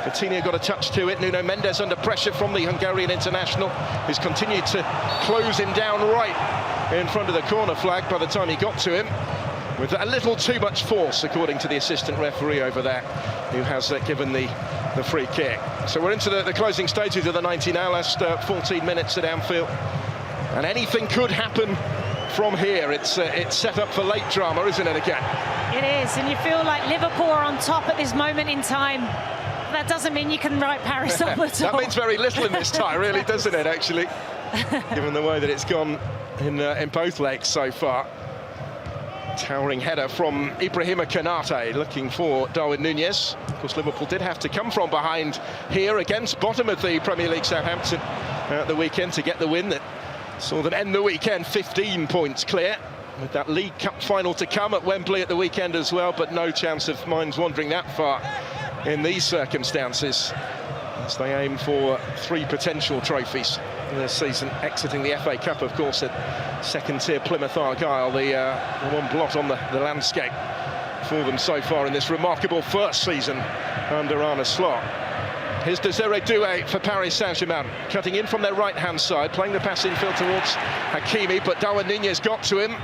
Coutinho got a touch to it. Nuno Mendes under pressure from the Hungarian international, who's continued to close him down right in front of the corner flag by the time he got to him, with a little too much force, according to the assistant referee over there, who has given the free kick. So we're into the closing stages of the 90 now, last 14 minutes at Anfield, and anything could happen from here. It's set up for late drama, isn't it, again? It is, and you feel like Liverpool are on top at this moment in time. That doesn't mean you can write Paris up at all. That means very little in this tie, really, doesn't it, actually? Given the way that it's gone in both legs so far. Towering header from Ibrahima Konate, looking for Darwin Núñez. Of course, Liverpool did have to come from behind here against bottom of the Premier League Southampton at the weekend to get the win that saw them end the weekend 15 points clear, with that League Cup final to come at Wembley at the weekend as well, but no chance of minds wandering that far in these circumstances, as they aim for 3 potential trophies this season, exiting the FA Cup, of course, at second-tier Plymouth Argyle, the one blot on the landscape for them so far in this remarkable first season under Arne Slot. Here's Desiré Doué for Paris Saint-Germain, cutting in from their right-hand side, playing the pass infield towards Hakimi, but Darwin Núñez got to him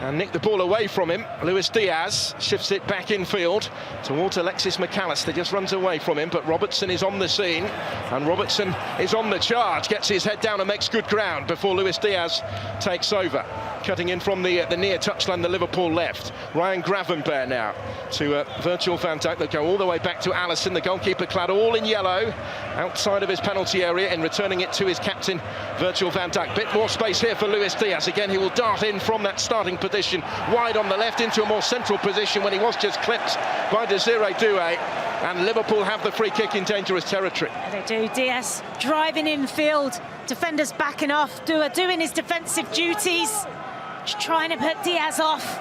and nicked the ball away from him. Luis Diaz shifts it back in field towards Alexis McAllister, just runs away from him, but Robertson is on the scene, and Robertson is on the charge, gets his head down and makes good ground before Luis Diaz takes over. Cutting in from the near touchline, the Liverpool left. Ryan Gravenberch now to Virgil van Dijk. They go all the way back to Alisson, the goalkeeper clad all in yellow, outside of his penalty area, and returning it to his captain, Virgil van Dijk. Bit more space here for Luis Diaz. Again, he will dart in from that starting position, wide on the left, into a more central position when he was just clipped by Desiré Doué. And Liverpool have the free kick in dangerous territory. They do. Diaz driving infield, defenders backing off, doing his defensive duties, just trying to put Diaz off.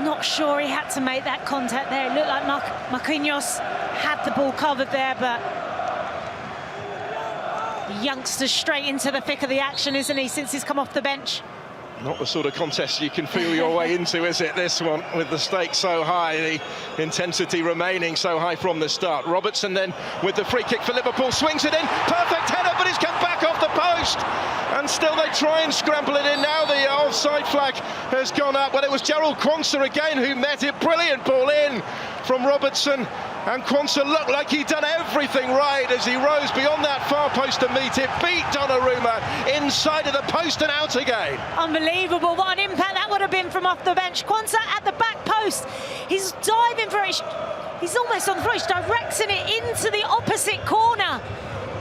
Not sure he had to make that contact there. It looked like Marquinhos had the ball covered there, but the youngster's straight into the thick of the action, isn't he, since he's come off the bench? Not the sort of contest you can feel your way into, is it, this one, with the stakes so high, the intensity remaining so high from the start. Robertson then with the free kick for Liverpool, swings it in, perfect header, but it's come back off the post, and still they try and scramble it in. Now the offside flag has gone up, but it was Gerald Quansah again who met it. Brilliant ball in from Robertson, and Quansah looked like he'd done everything right as he rose beyond that far post to meet it, beat Donnarumma inside of the post and out again. Unbelievable, what an impact that would have been from off the bench. Quansah at the back post, he's diving for it, he's almost on the floor, he's directing it into the opposite corner,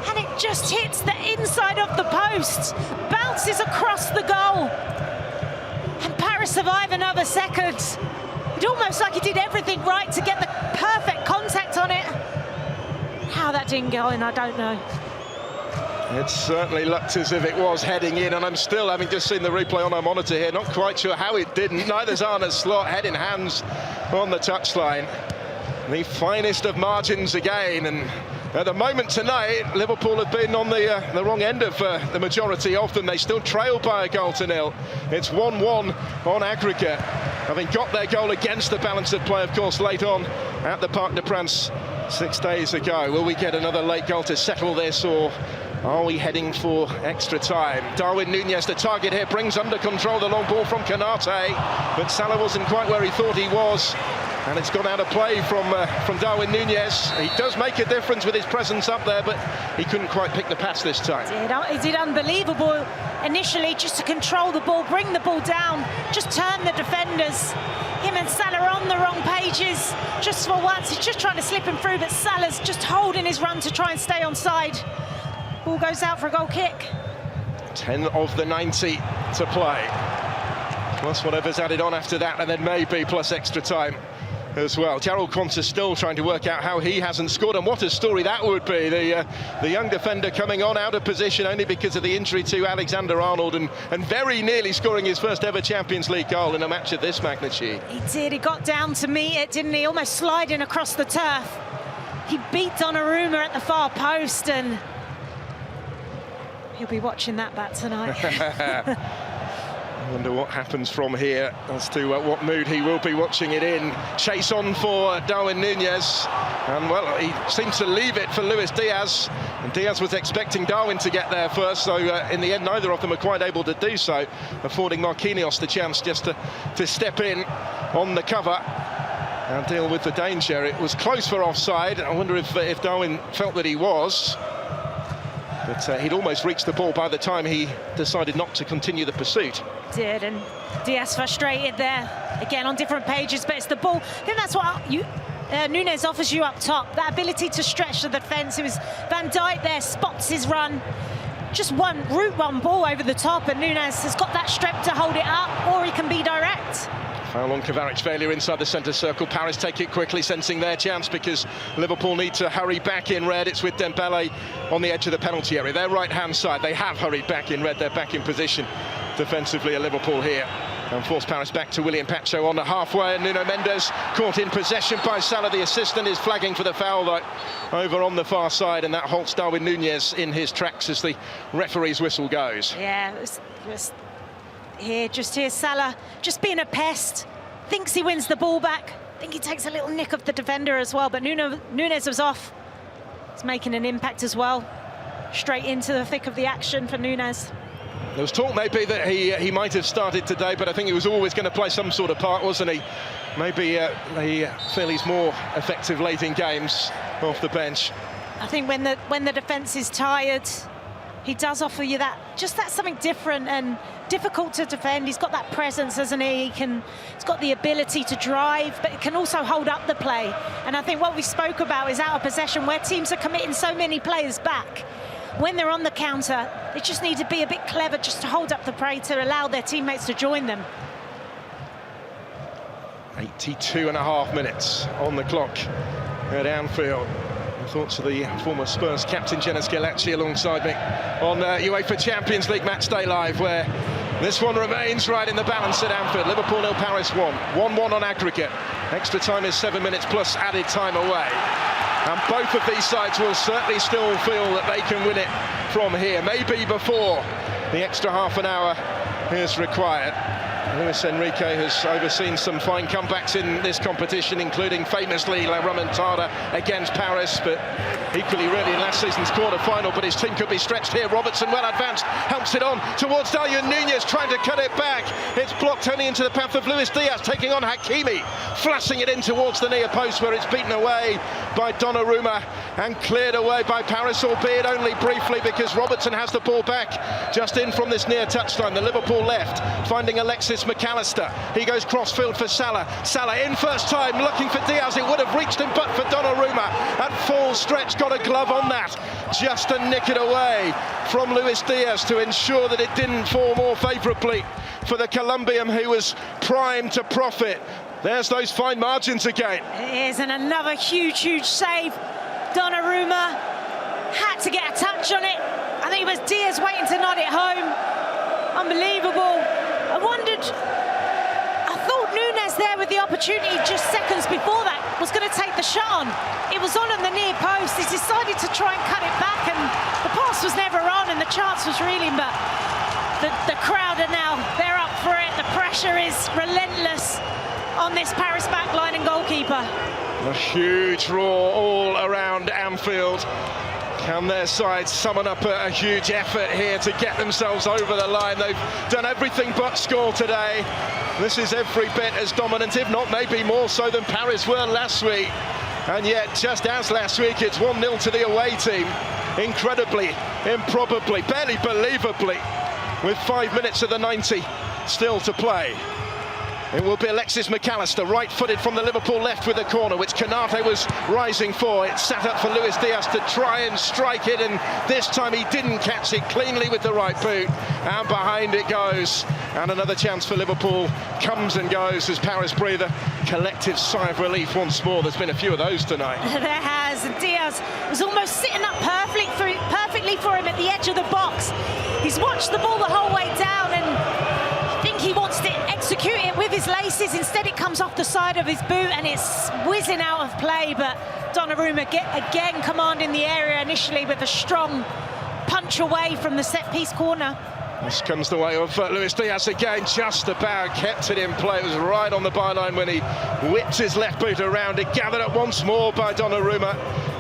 and it just hits the inside of the post, bounces across the goal, and Paris survive another second. It's almost like he did everything right to get the perfect contact on it. How that didn't go in, I don't know. It certainly looked as if it was heading in, and I'm still, having just seen the replay on our monitor here, not quite sure how it didn't. Neither's Arne Slot, head in hands on the touchline. The finest of margins again, and at the moment tonight, Liverpool have been on the wrong end of the majority of them. They still trail by a goal to nil. It's 1-1 on aggregate, having got their goal against the balance of play, of course, late on at the Parc des Princes 6 days ago. Will we get another late goal to settle this, or are we heading for extra time? Darwin Núñez, the target here, brings under control the long ball from Konate, but Salah wasn't quite where he thought he was. And it's gone out of play from Darwin Nunez. He does make a difference with his presence up there, but he couldn't quite pick the pass this time. He did unbelievable initially, just to control the ball, bring the ball down, just turn the defenders. Him and Salah are on the wrong pages just for once. He's just trying to slip him through, but Salah's just holding his run to try and stay onside. Ball goes out for a goal kick. 10 of the 90 to play. Plus whatever's added on after that, and then maybe plus extra time as well. Jarrell Quansah still trying to work out how he hasn't scored, and what a story that would be. The young defender coming on out of position only because of the injury to Alexander-Arnold, and very nearly scoring his first ever Champions League goal in a match of this magnitude. He did. He got down to meet it, didn't he? Almost sliding across the turf. He beat Donnarumma at the far post, and he'll be watching that back tonight. I wonder what happens from here as to what mood he will be watching it in. Chase on for Darwin Nunez, and well, he seems to leave it for Luis Diaz, and Diaz was expecting Darwin to get there first, so in the end neither of them are quite able to do so, affording Marquinhos the chance just to step in on the cover and deal with the danger. It was close for offside. I wonder if Darwin felt that he was. But he'd almost reached the ball by the time he decided not to continue the pursuit. Did, and Diaz frustrated there. Again, on different pages, but it's the ball. I think that's what Nunez offers you up top, that ability to stretch the defence. It was Van Dijk there, spots his run. Just route one ball over the top, and Nunez has got that strength to hold it up, or he can be direct. Foul on Kvaratskhelia inside the centre circle. Paris take it quickly, sensing their chance because Liverpool need to hurry back in red. It's with Dembele on the edge of the penalty area. Their right-hand side, they have hurried back in red. They're back in position defensively at Liverpool here. And force Paris back to William Pacho on the halfway. And Nuno Mendes caught in possession by Salah. The assistant is flagging for the foul, though, over on the far side. And that halts Darwin Nunez in his tracks as the referee's whistle goes. Yeah, it was here, Salah just being a pest. Thinks he wins the ball back. I think he takes a little nick of the defender as well, but Nunez was off. He's making an impact as well. Straight into the thick of the action for Nunez. There was talk maybe that he might have started today, but I think he was always going to play some sort of part, wasn't he? Maybe they feel he's more effective late in games off the bench. I think when the defence is tired, he does offer you that's something different and difficult to defend. He's got that presence, hasn't he? He's got the ability to drive, but he can also hold up the play. And I think what we spoke about is out of possession, where teams are committing so many players back. When they're on the counter, they just need to be a bit clever just to hold up the prey, to allow their teammates to join them. 82.5 minutes on the clock at Anfield. Thoughts of the former Spurs captain Jenna Schillaci alongside me on UEFA Champions League Matchday Live, where this one remains right in the balance at Anfield. Liverpool 0, Paris 1. 1-1 on aggregate. Extra time is 7 minutes plus added time away. And both of these sides will certainly still feel that they can win it from here, maybe before the extra half an hour is required. Luis Enrique has overseen some fine comebacks in this competition, including famously La Remontada against Paris, but equally really in last season's quarter-final. But his team could be stretched here. Robertson, well advanced, helps it on towards Darwin Nunez, trying to cut it back. It's blocked only into the path of Luis Diaz, taking on Hakimi, flashing it in towards the near post, where it's beaten away by Donnarumma and cleared away by Paris, albeit only briefly, because Robertson has the ball back just in from this near touchline. The Liverpool left, finding Alexis McAllister. He goes cross-field for Salah. Salah in first time, looking for Diaz. It would have reached him, but for Donnarumma at full stretch, got a glove on that, just to nick it away from Luis Diaz to ensure that it didn't fall more favourably for the Colombian, who was primed to profit. There's those fine margins again. It is, and another huge save. Donnarumma had to get a touch on it. I think it was Diaz waiting to nod it home. Unbelievable. I thought Nunez there with the opportunity just seconds before that was going to take the shot on. It was on the near post. He decided to try and cut it back, and the pass was never on and the chance was reeling, but the crowd are now, they're up for it. The pressure is relentless on this Paris backline and goalkeeper. A huge roar all around Anfield. Can their side summon up a huge effort here to get themselves over the line? They've done everything but score today. This is every bit as dominant, if not maybe more so than Paris were last week. And yet, just as last week, it's 1-0 to the away team. Incredibly, improbably, barely believably, with 5 minutes of the 90 still to play. It will be Alexis McAllister, right-footed from the Liverpool left with a corner, which Canate was rising for. It sat up for Luis Diaz to try and strike it, and this time he didn't catch it cleanly with the right boot. And behind it goes. And another chance for Liverpool comes and goes as Paris breathe a collective sigh of relief once more. There's been a few of those tonight. There has. And Diaz was almost sitting up perfectly for him at the edge of the box. He's watched the ball the whole way down, and I think he wants to execute it with his laces. Instead, it comes off the side of his boot and it's whizzing out of play. But Donnarumma again commanding the area initially with a strong punch away from the set-piece corner. This comes the way of Luis Diaz again, just about kept it in play. It was right on the byline when he whipped his left boot around it, gathered up once more by Donnarumma.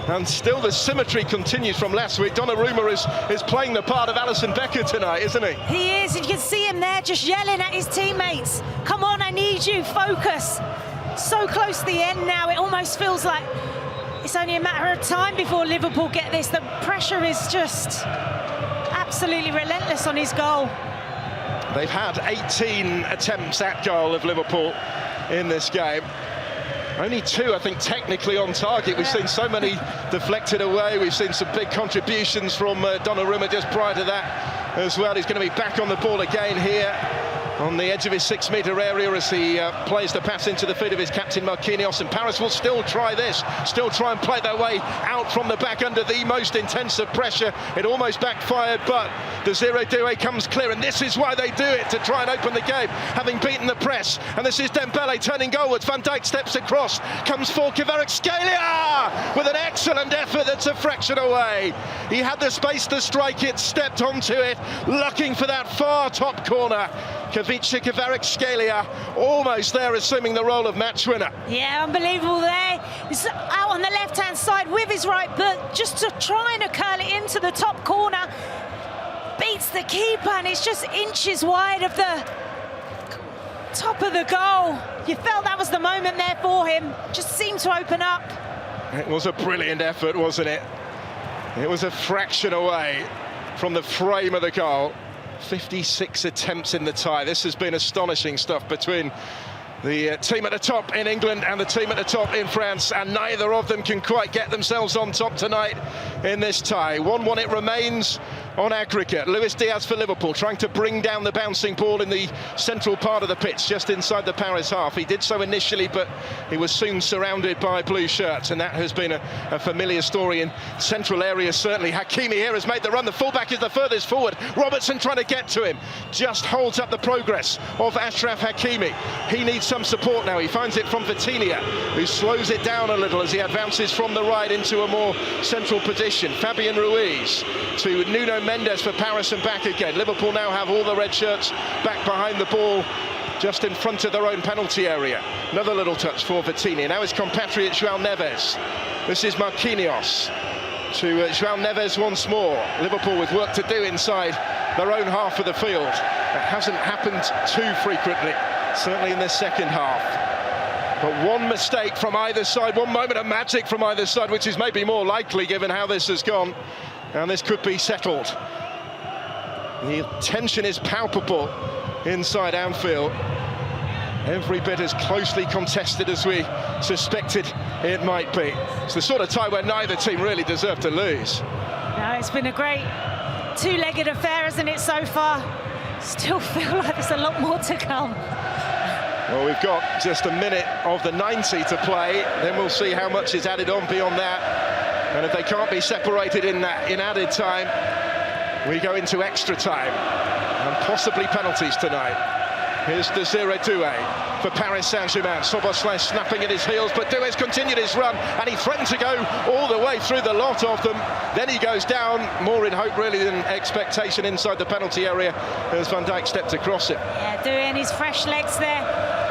And still the symmetry continues from last week. Donnarumma is playing the part of Alisson Becker tonight, isn't he? He is, and you can see him there just yelling at his teammates. Come on, I need you, focus. So close to the end now, it almost feels like it's only a matter of time before Liverpool get this. The pressure is just absolutely relentless on his goal. They've had 18 attempts at goal of Liverpool in this game. Only 2, I think, technically on target. We've seen so many deflected away. We've seen some big contributions from Donnarumma just prior to that as well. He's going to be back on the ball again here on the edge of his 6-metre area as he plays the pass into the feet of his captain Marquinhos. And Paris will still try this, still try and play their way out from the back under the most intensive pressure. It almost backfired, but the 0-2 comes clear, and this is why they do it, to try and open the game, having beaten the press. And this is Dembele turning goalwards. Van Dijk steps across, comes for Kvaratskhelia with an excellent effort that's a fraction away. He had the space to strike it, stepped onto it, looking for that far top corner. Kvaratskhelia almost there, assuming the role of match winner. Yeah, unbelievable there. He's out on the left-hand side with his right foot, just to try and curl it into the top corner. Beats the keeper, and it's just inches wide of the top of the goal. You felt that was the moment there for him. Just seemed to open up. It was a brilliant effort, wasn't it? It was a fraction away from the frame of the goal. 56 attempts in the tie. This has been astonishing stuff between the team at the top in England and the team at the top in France, and neither of them can quite get themselves on top tonight in this tie. 1-1 it remains on aggregate. Luis Diaz for Liverpool, trying to bring down the bouncing ball in the central part of the pitch, just inside the Paris half. He did so initially, but he was soon surrounded by blue shirts, and that has been a familiar story in central areas, certainly. Hakimi here has made the run. The fullback is the furthest forward. Robertson trying to get to him. Just holds up the progress of Achraf Hakimi. He needs some support now. He finds it from Vitinha, who slows it down a little as he advances from the right into a more central position. Fabian Ruiz to Nuno Mendes for Paris and back again. Liverpool now have all the red shirts back behind the ball, just in front of their own penalty area. Another little touch for Vitinha. Now his compatriot João Neves. This is Marquinhos to João Neves once more. Liverpool with work to do inside their own half of the field. It hasn't happened too frequently, certainly in this second half. But one mistake from either side, one moment of magic from either side, which is maybe more likely given how this has gone, and this could be settled. The tension is palpable inside Anfield. Every bit as closely contested as we suspected it might be. It's the sort of tie where neither team really deserved to lose. No, it's been a great two-legged affair, hasn't it, so far? Still feel like there's a lot more to come. Well, we've got just a minute of the 90 to play, then we'll see how much is added on beyond that. And if they can't be separated in added time, we go into extra time and possibly penalties tonight. Here's the 0-2 for Paris Saint-Germain. Szoboszlai snapping at his heels, but Doué's continued his run, and he threatened to go all the way through the lot of them. Then he goes down, more in hope really than expectation, inside the penalty area as Van Dijk stepped across it. Yeah, Doué and his fresh legs there.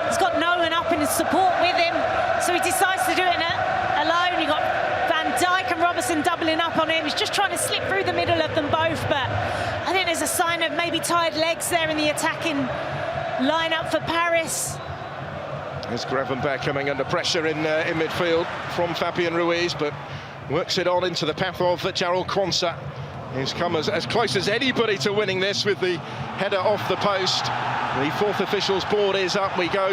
He's got no one up in his support with him, so he decides to do it alone. You've got Van Dijk and Robertson Eriksen doubling up on him. He's just trying to slip through the middle of them both, but I think there's a sign of maybe tired legs there in the attacking lineup for Paris. There's Gravenberch coming under pressure in midfield from Fabian Ruiz, but works it on into the path of Jarell Quansah. He's come as close as anybody to winning this with the header off the post. The fourth official's board is up. We go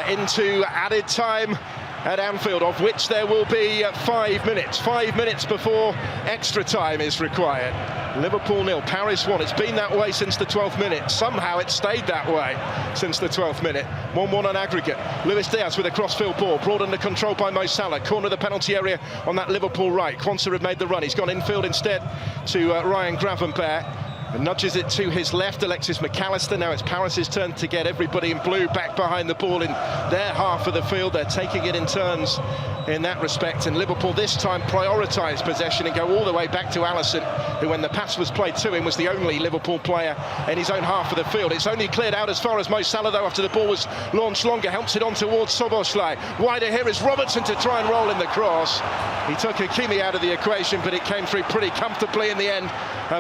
into added time at Anfield, of which there will be 5 minutes. 5 minutes before extra time is required. Liverpool 0, Paris 1. It's been that way since the 12th minute. Somehow it stayed that way since the 12th minute. 1-1 on aggregate. Luis Diaz with a crossfield ball, brought under control by Mo Salah. Corner of the penalty area on that Liverpool right. Quansah had made the run. He's gone infield instead to Ryan Gravenberch. And nudges it to his left, Alexis McAllister. Now it's Paris's turn to get everybody in blue back behind the ball in their half of the field. They're taking it in turns in that respect, and Liverpool this time prioritise possession and go all the way back to Alisson, who, when the pass was played to him, was the only Liverpool player in his own half of the field. It's only cleared out as far as Mo Salah, though, after the ball was launched longer. Helps it on towards Szoboszlai. Wider here is Robertson to try and roll in the cross. He took Hakimi out of the equation, but it came through pretty comfortably in the end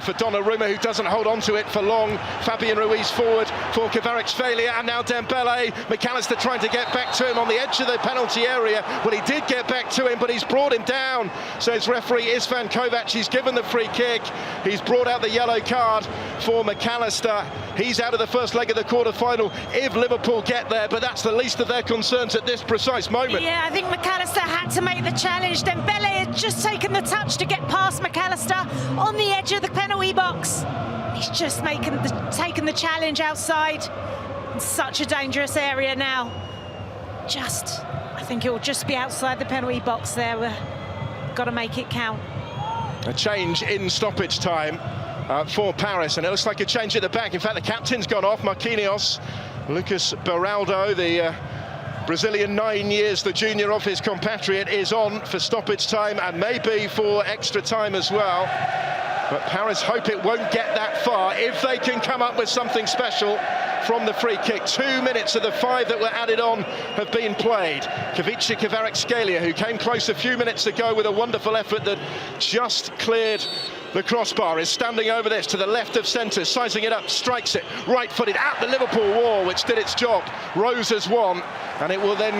for Donnarumma, who doesn't hold on to it for long. Fabian Ruiz forward for Kvaratskhelia, and now Dembele. McAllister trying to get back to him on the edge of the penalty area. Well, he did get back to him, but he's brought him down, says referee Istvan Kovac. He's given the free kick. He's brought out the yellow card for McAllister. He's out of the first leg of the quarter-final if Liverpool get there, but that's the least of their concerns at this precise moment. Yeah, I think McAllister had to make the challenge. Dembele had just taken the touch to get past McAllister on the edge of the penalty box. He's just taken the challenge outside in such a dangerous area now. I think it will just be outside the penalty box there. We've got to make it count. A change in stoppage time for Paris, and it looks like a change at the back. In fact, the captain's gone off. Marquinhos, Lucas Beraldo, the Brazilian, 9 years the junior of his compatriot, is on for stoppage time and maybe for extra time as well. But Paris hope it won't get that far if they can come up with something special from the free kick. 2 minutes of the 5 that were added on have been played. Kavica Kvaratskhelia, who came close a few minutes ago with a wonderful effort that just cleared the crossbar, is standing over this to the left of centre, sizing it up, strikes it right-footed at the Liverpool wall, which did its job. Rose has won, and it will then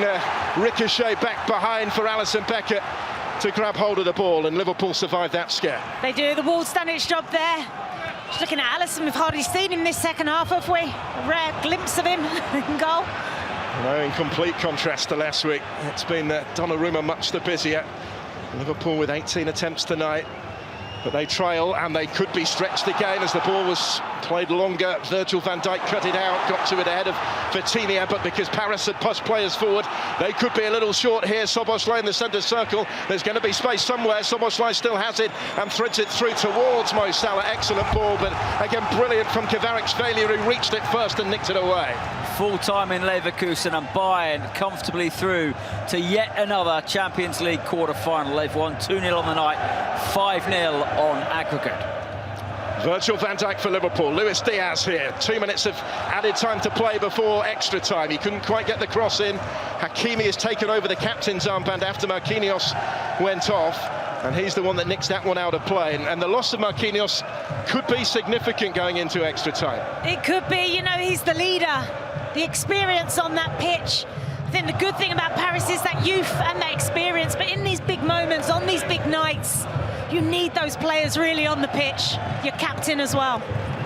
ricochet back behind for Alisson Becker to grab hold of the ball, and Liverpool survive that scare. They do. The wall's done its job there. Just looking at Alisson, we've hardly seen him this second half, have we? A rare glimpse of him in goal. No, in complete contrast to last week. It's been Donnarumma much the busier. Liverpool with 18 attempts tonight, but they trail, and they could be stretched again as the ball was played longer. Virgil van Dijk cut it out, got to it ahead of Vitinha, but because Paris had pushed players forward, they could be a little short here. Szoboszlai in the centre circle. There's going to be space somewhere. Szoboszlai still has it and threads it through towards Mo Salah. Excellent ball, but again, brilliant from Kvaratskhelia, who reached it first and nicked it away. Full time in Leverkusen, and Bayern comfortably through to yet another Champions League quarter-final. They've won 2-0 on the night, 5-0 on aggregate. Virgil van Dijk for Liverpool. Luis Diaz here. 2 minutes of added time to play before extra time. He couldn't quite get the cross in. Hakimi has taken over the captain's armband after Marquinhos went off, and he's the one that nicks that one out of play. And the loss of Marquinhos could be significant going into extra time. It could be. You know, he's the leader, the experience on that pitch. I think the good thing about Paris is that youth and that experience, but in these big moments, on these big nights, you need those players really on the pitch, your captain as well.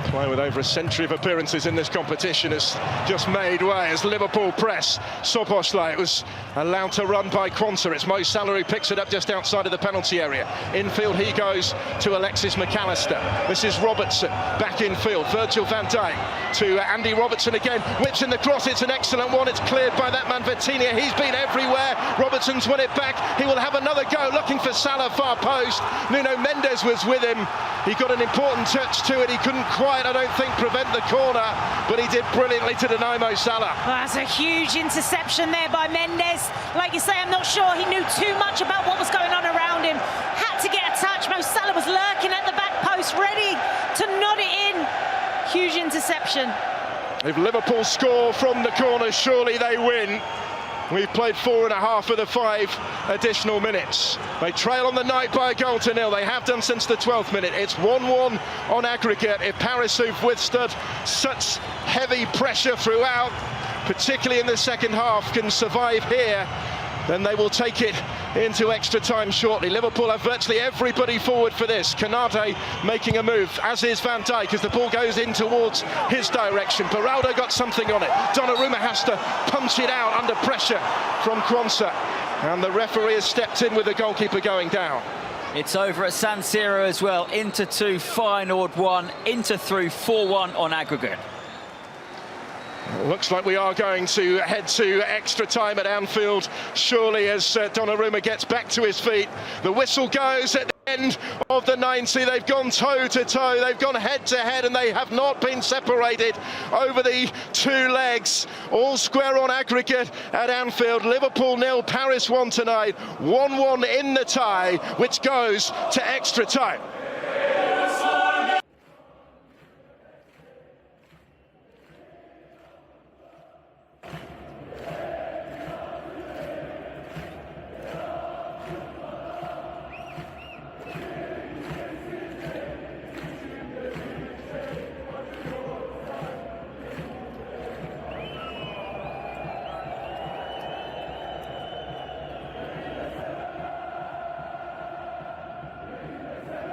Player with over a century of appearances in this competition has just made way as Liverpool press. Szoboszlai, it was allowed to run by Quansah. It's Mo Salah who picks it up just outside of the penalty area. Infield he goes to Alexis McAllister. This is Robertson back infield. Virgil van Dijk to Andy Robertson again. Whips in the cross. It's an excellent one. It's cleared by that man Vitinha. He's been everywhere. Robertson's won it back. He will have another go looking for Salah far post. Nuno Mendes was with him. He got an important touch to it. He couldn't quite, I don't think, prevent the corner, but he did brilliantly to deny Mo Salah. Well, that's a huge interception there by Mendes. Like you say, I'm not sure he knew too much about what was going on around him. Had to get a touch. Mo Salah was lurking at the back post, ready to nod it in. Huge interception. If Liverpool score from the corner, surely they win. We've played 4.5 of the 5 additional minutes. They trail on the night by a goal to nil. They have done since the 12th minute. It's 1-1 on aggregate. If Paris, who've withstood such heavy pressure throughout, particularly in the second half, can survive here, then they will take it into extra time shortly. Liverpool have virtually everybody forward for this. Canate making a move, as is Van Dijk, as the ball goes in towards his direction. Beraldo got something on it. Donnarumma has to punch it out under pressure from Quansah. And the referee has stepped in with the goalkeeper going down. It's over at San Siro as well. Inter 2, Feyenoord 1. Inter through 4-1 on aggregate. Looks like we are going to head to extra time at Anfield, surely, as Donnarumma gets back to his feet. The whistle goes at the end of the 90. They've gone toe-to-toe, they've gone head-to-head, and they have not been separated over the 2 legs. All square on aggregate at Anfield. Liverpool 0, Paris 1 tonight. 1-1 in the tie, which goes to extra time.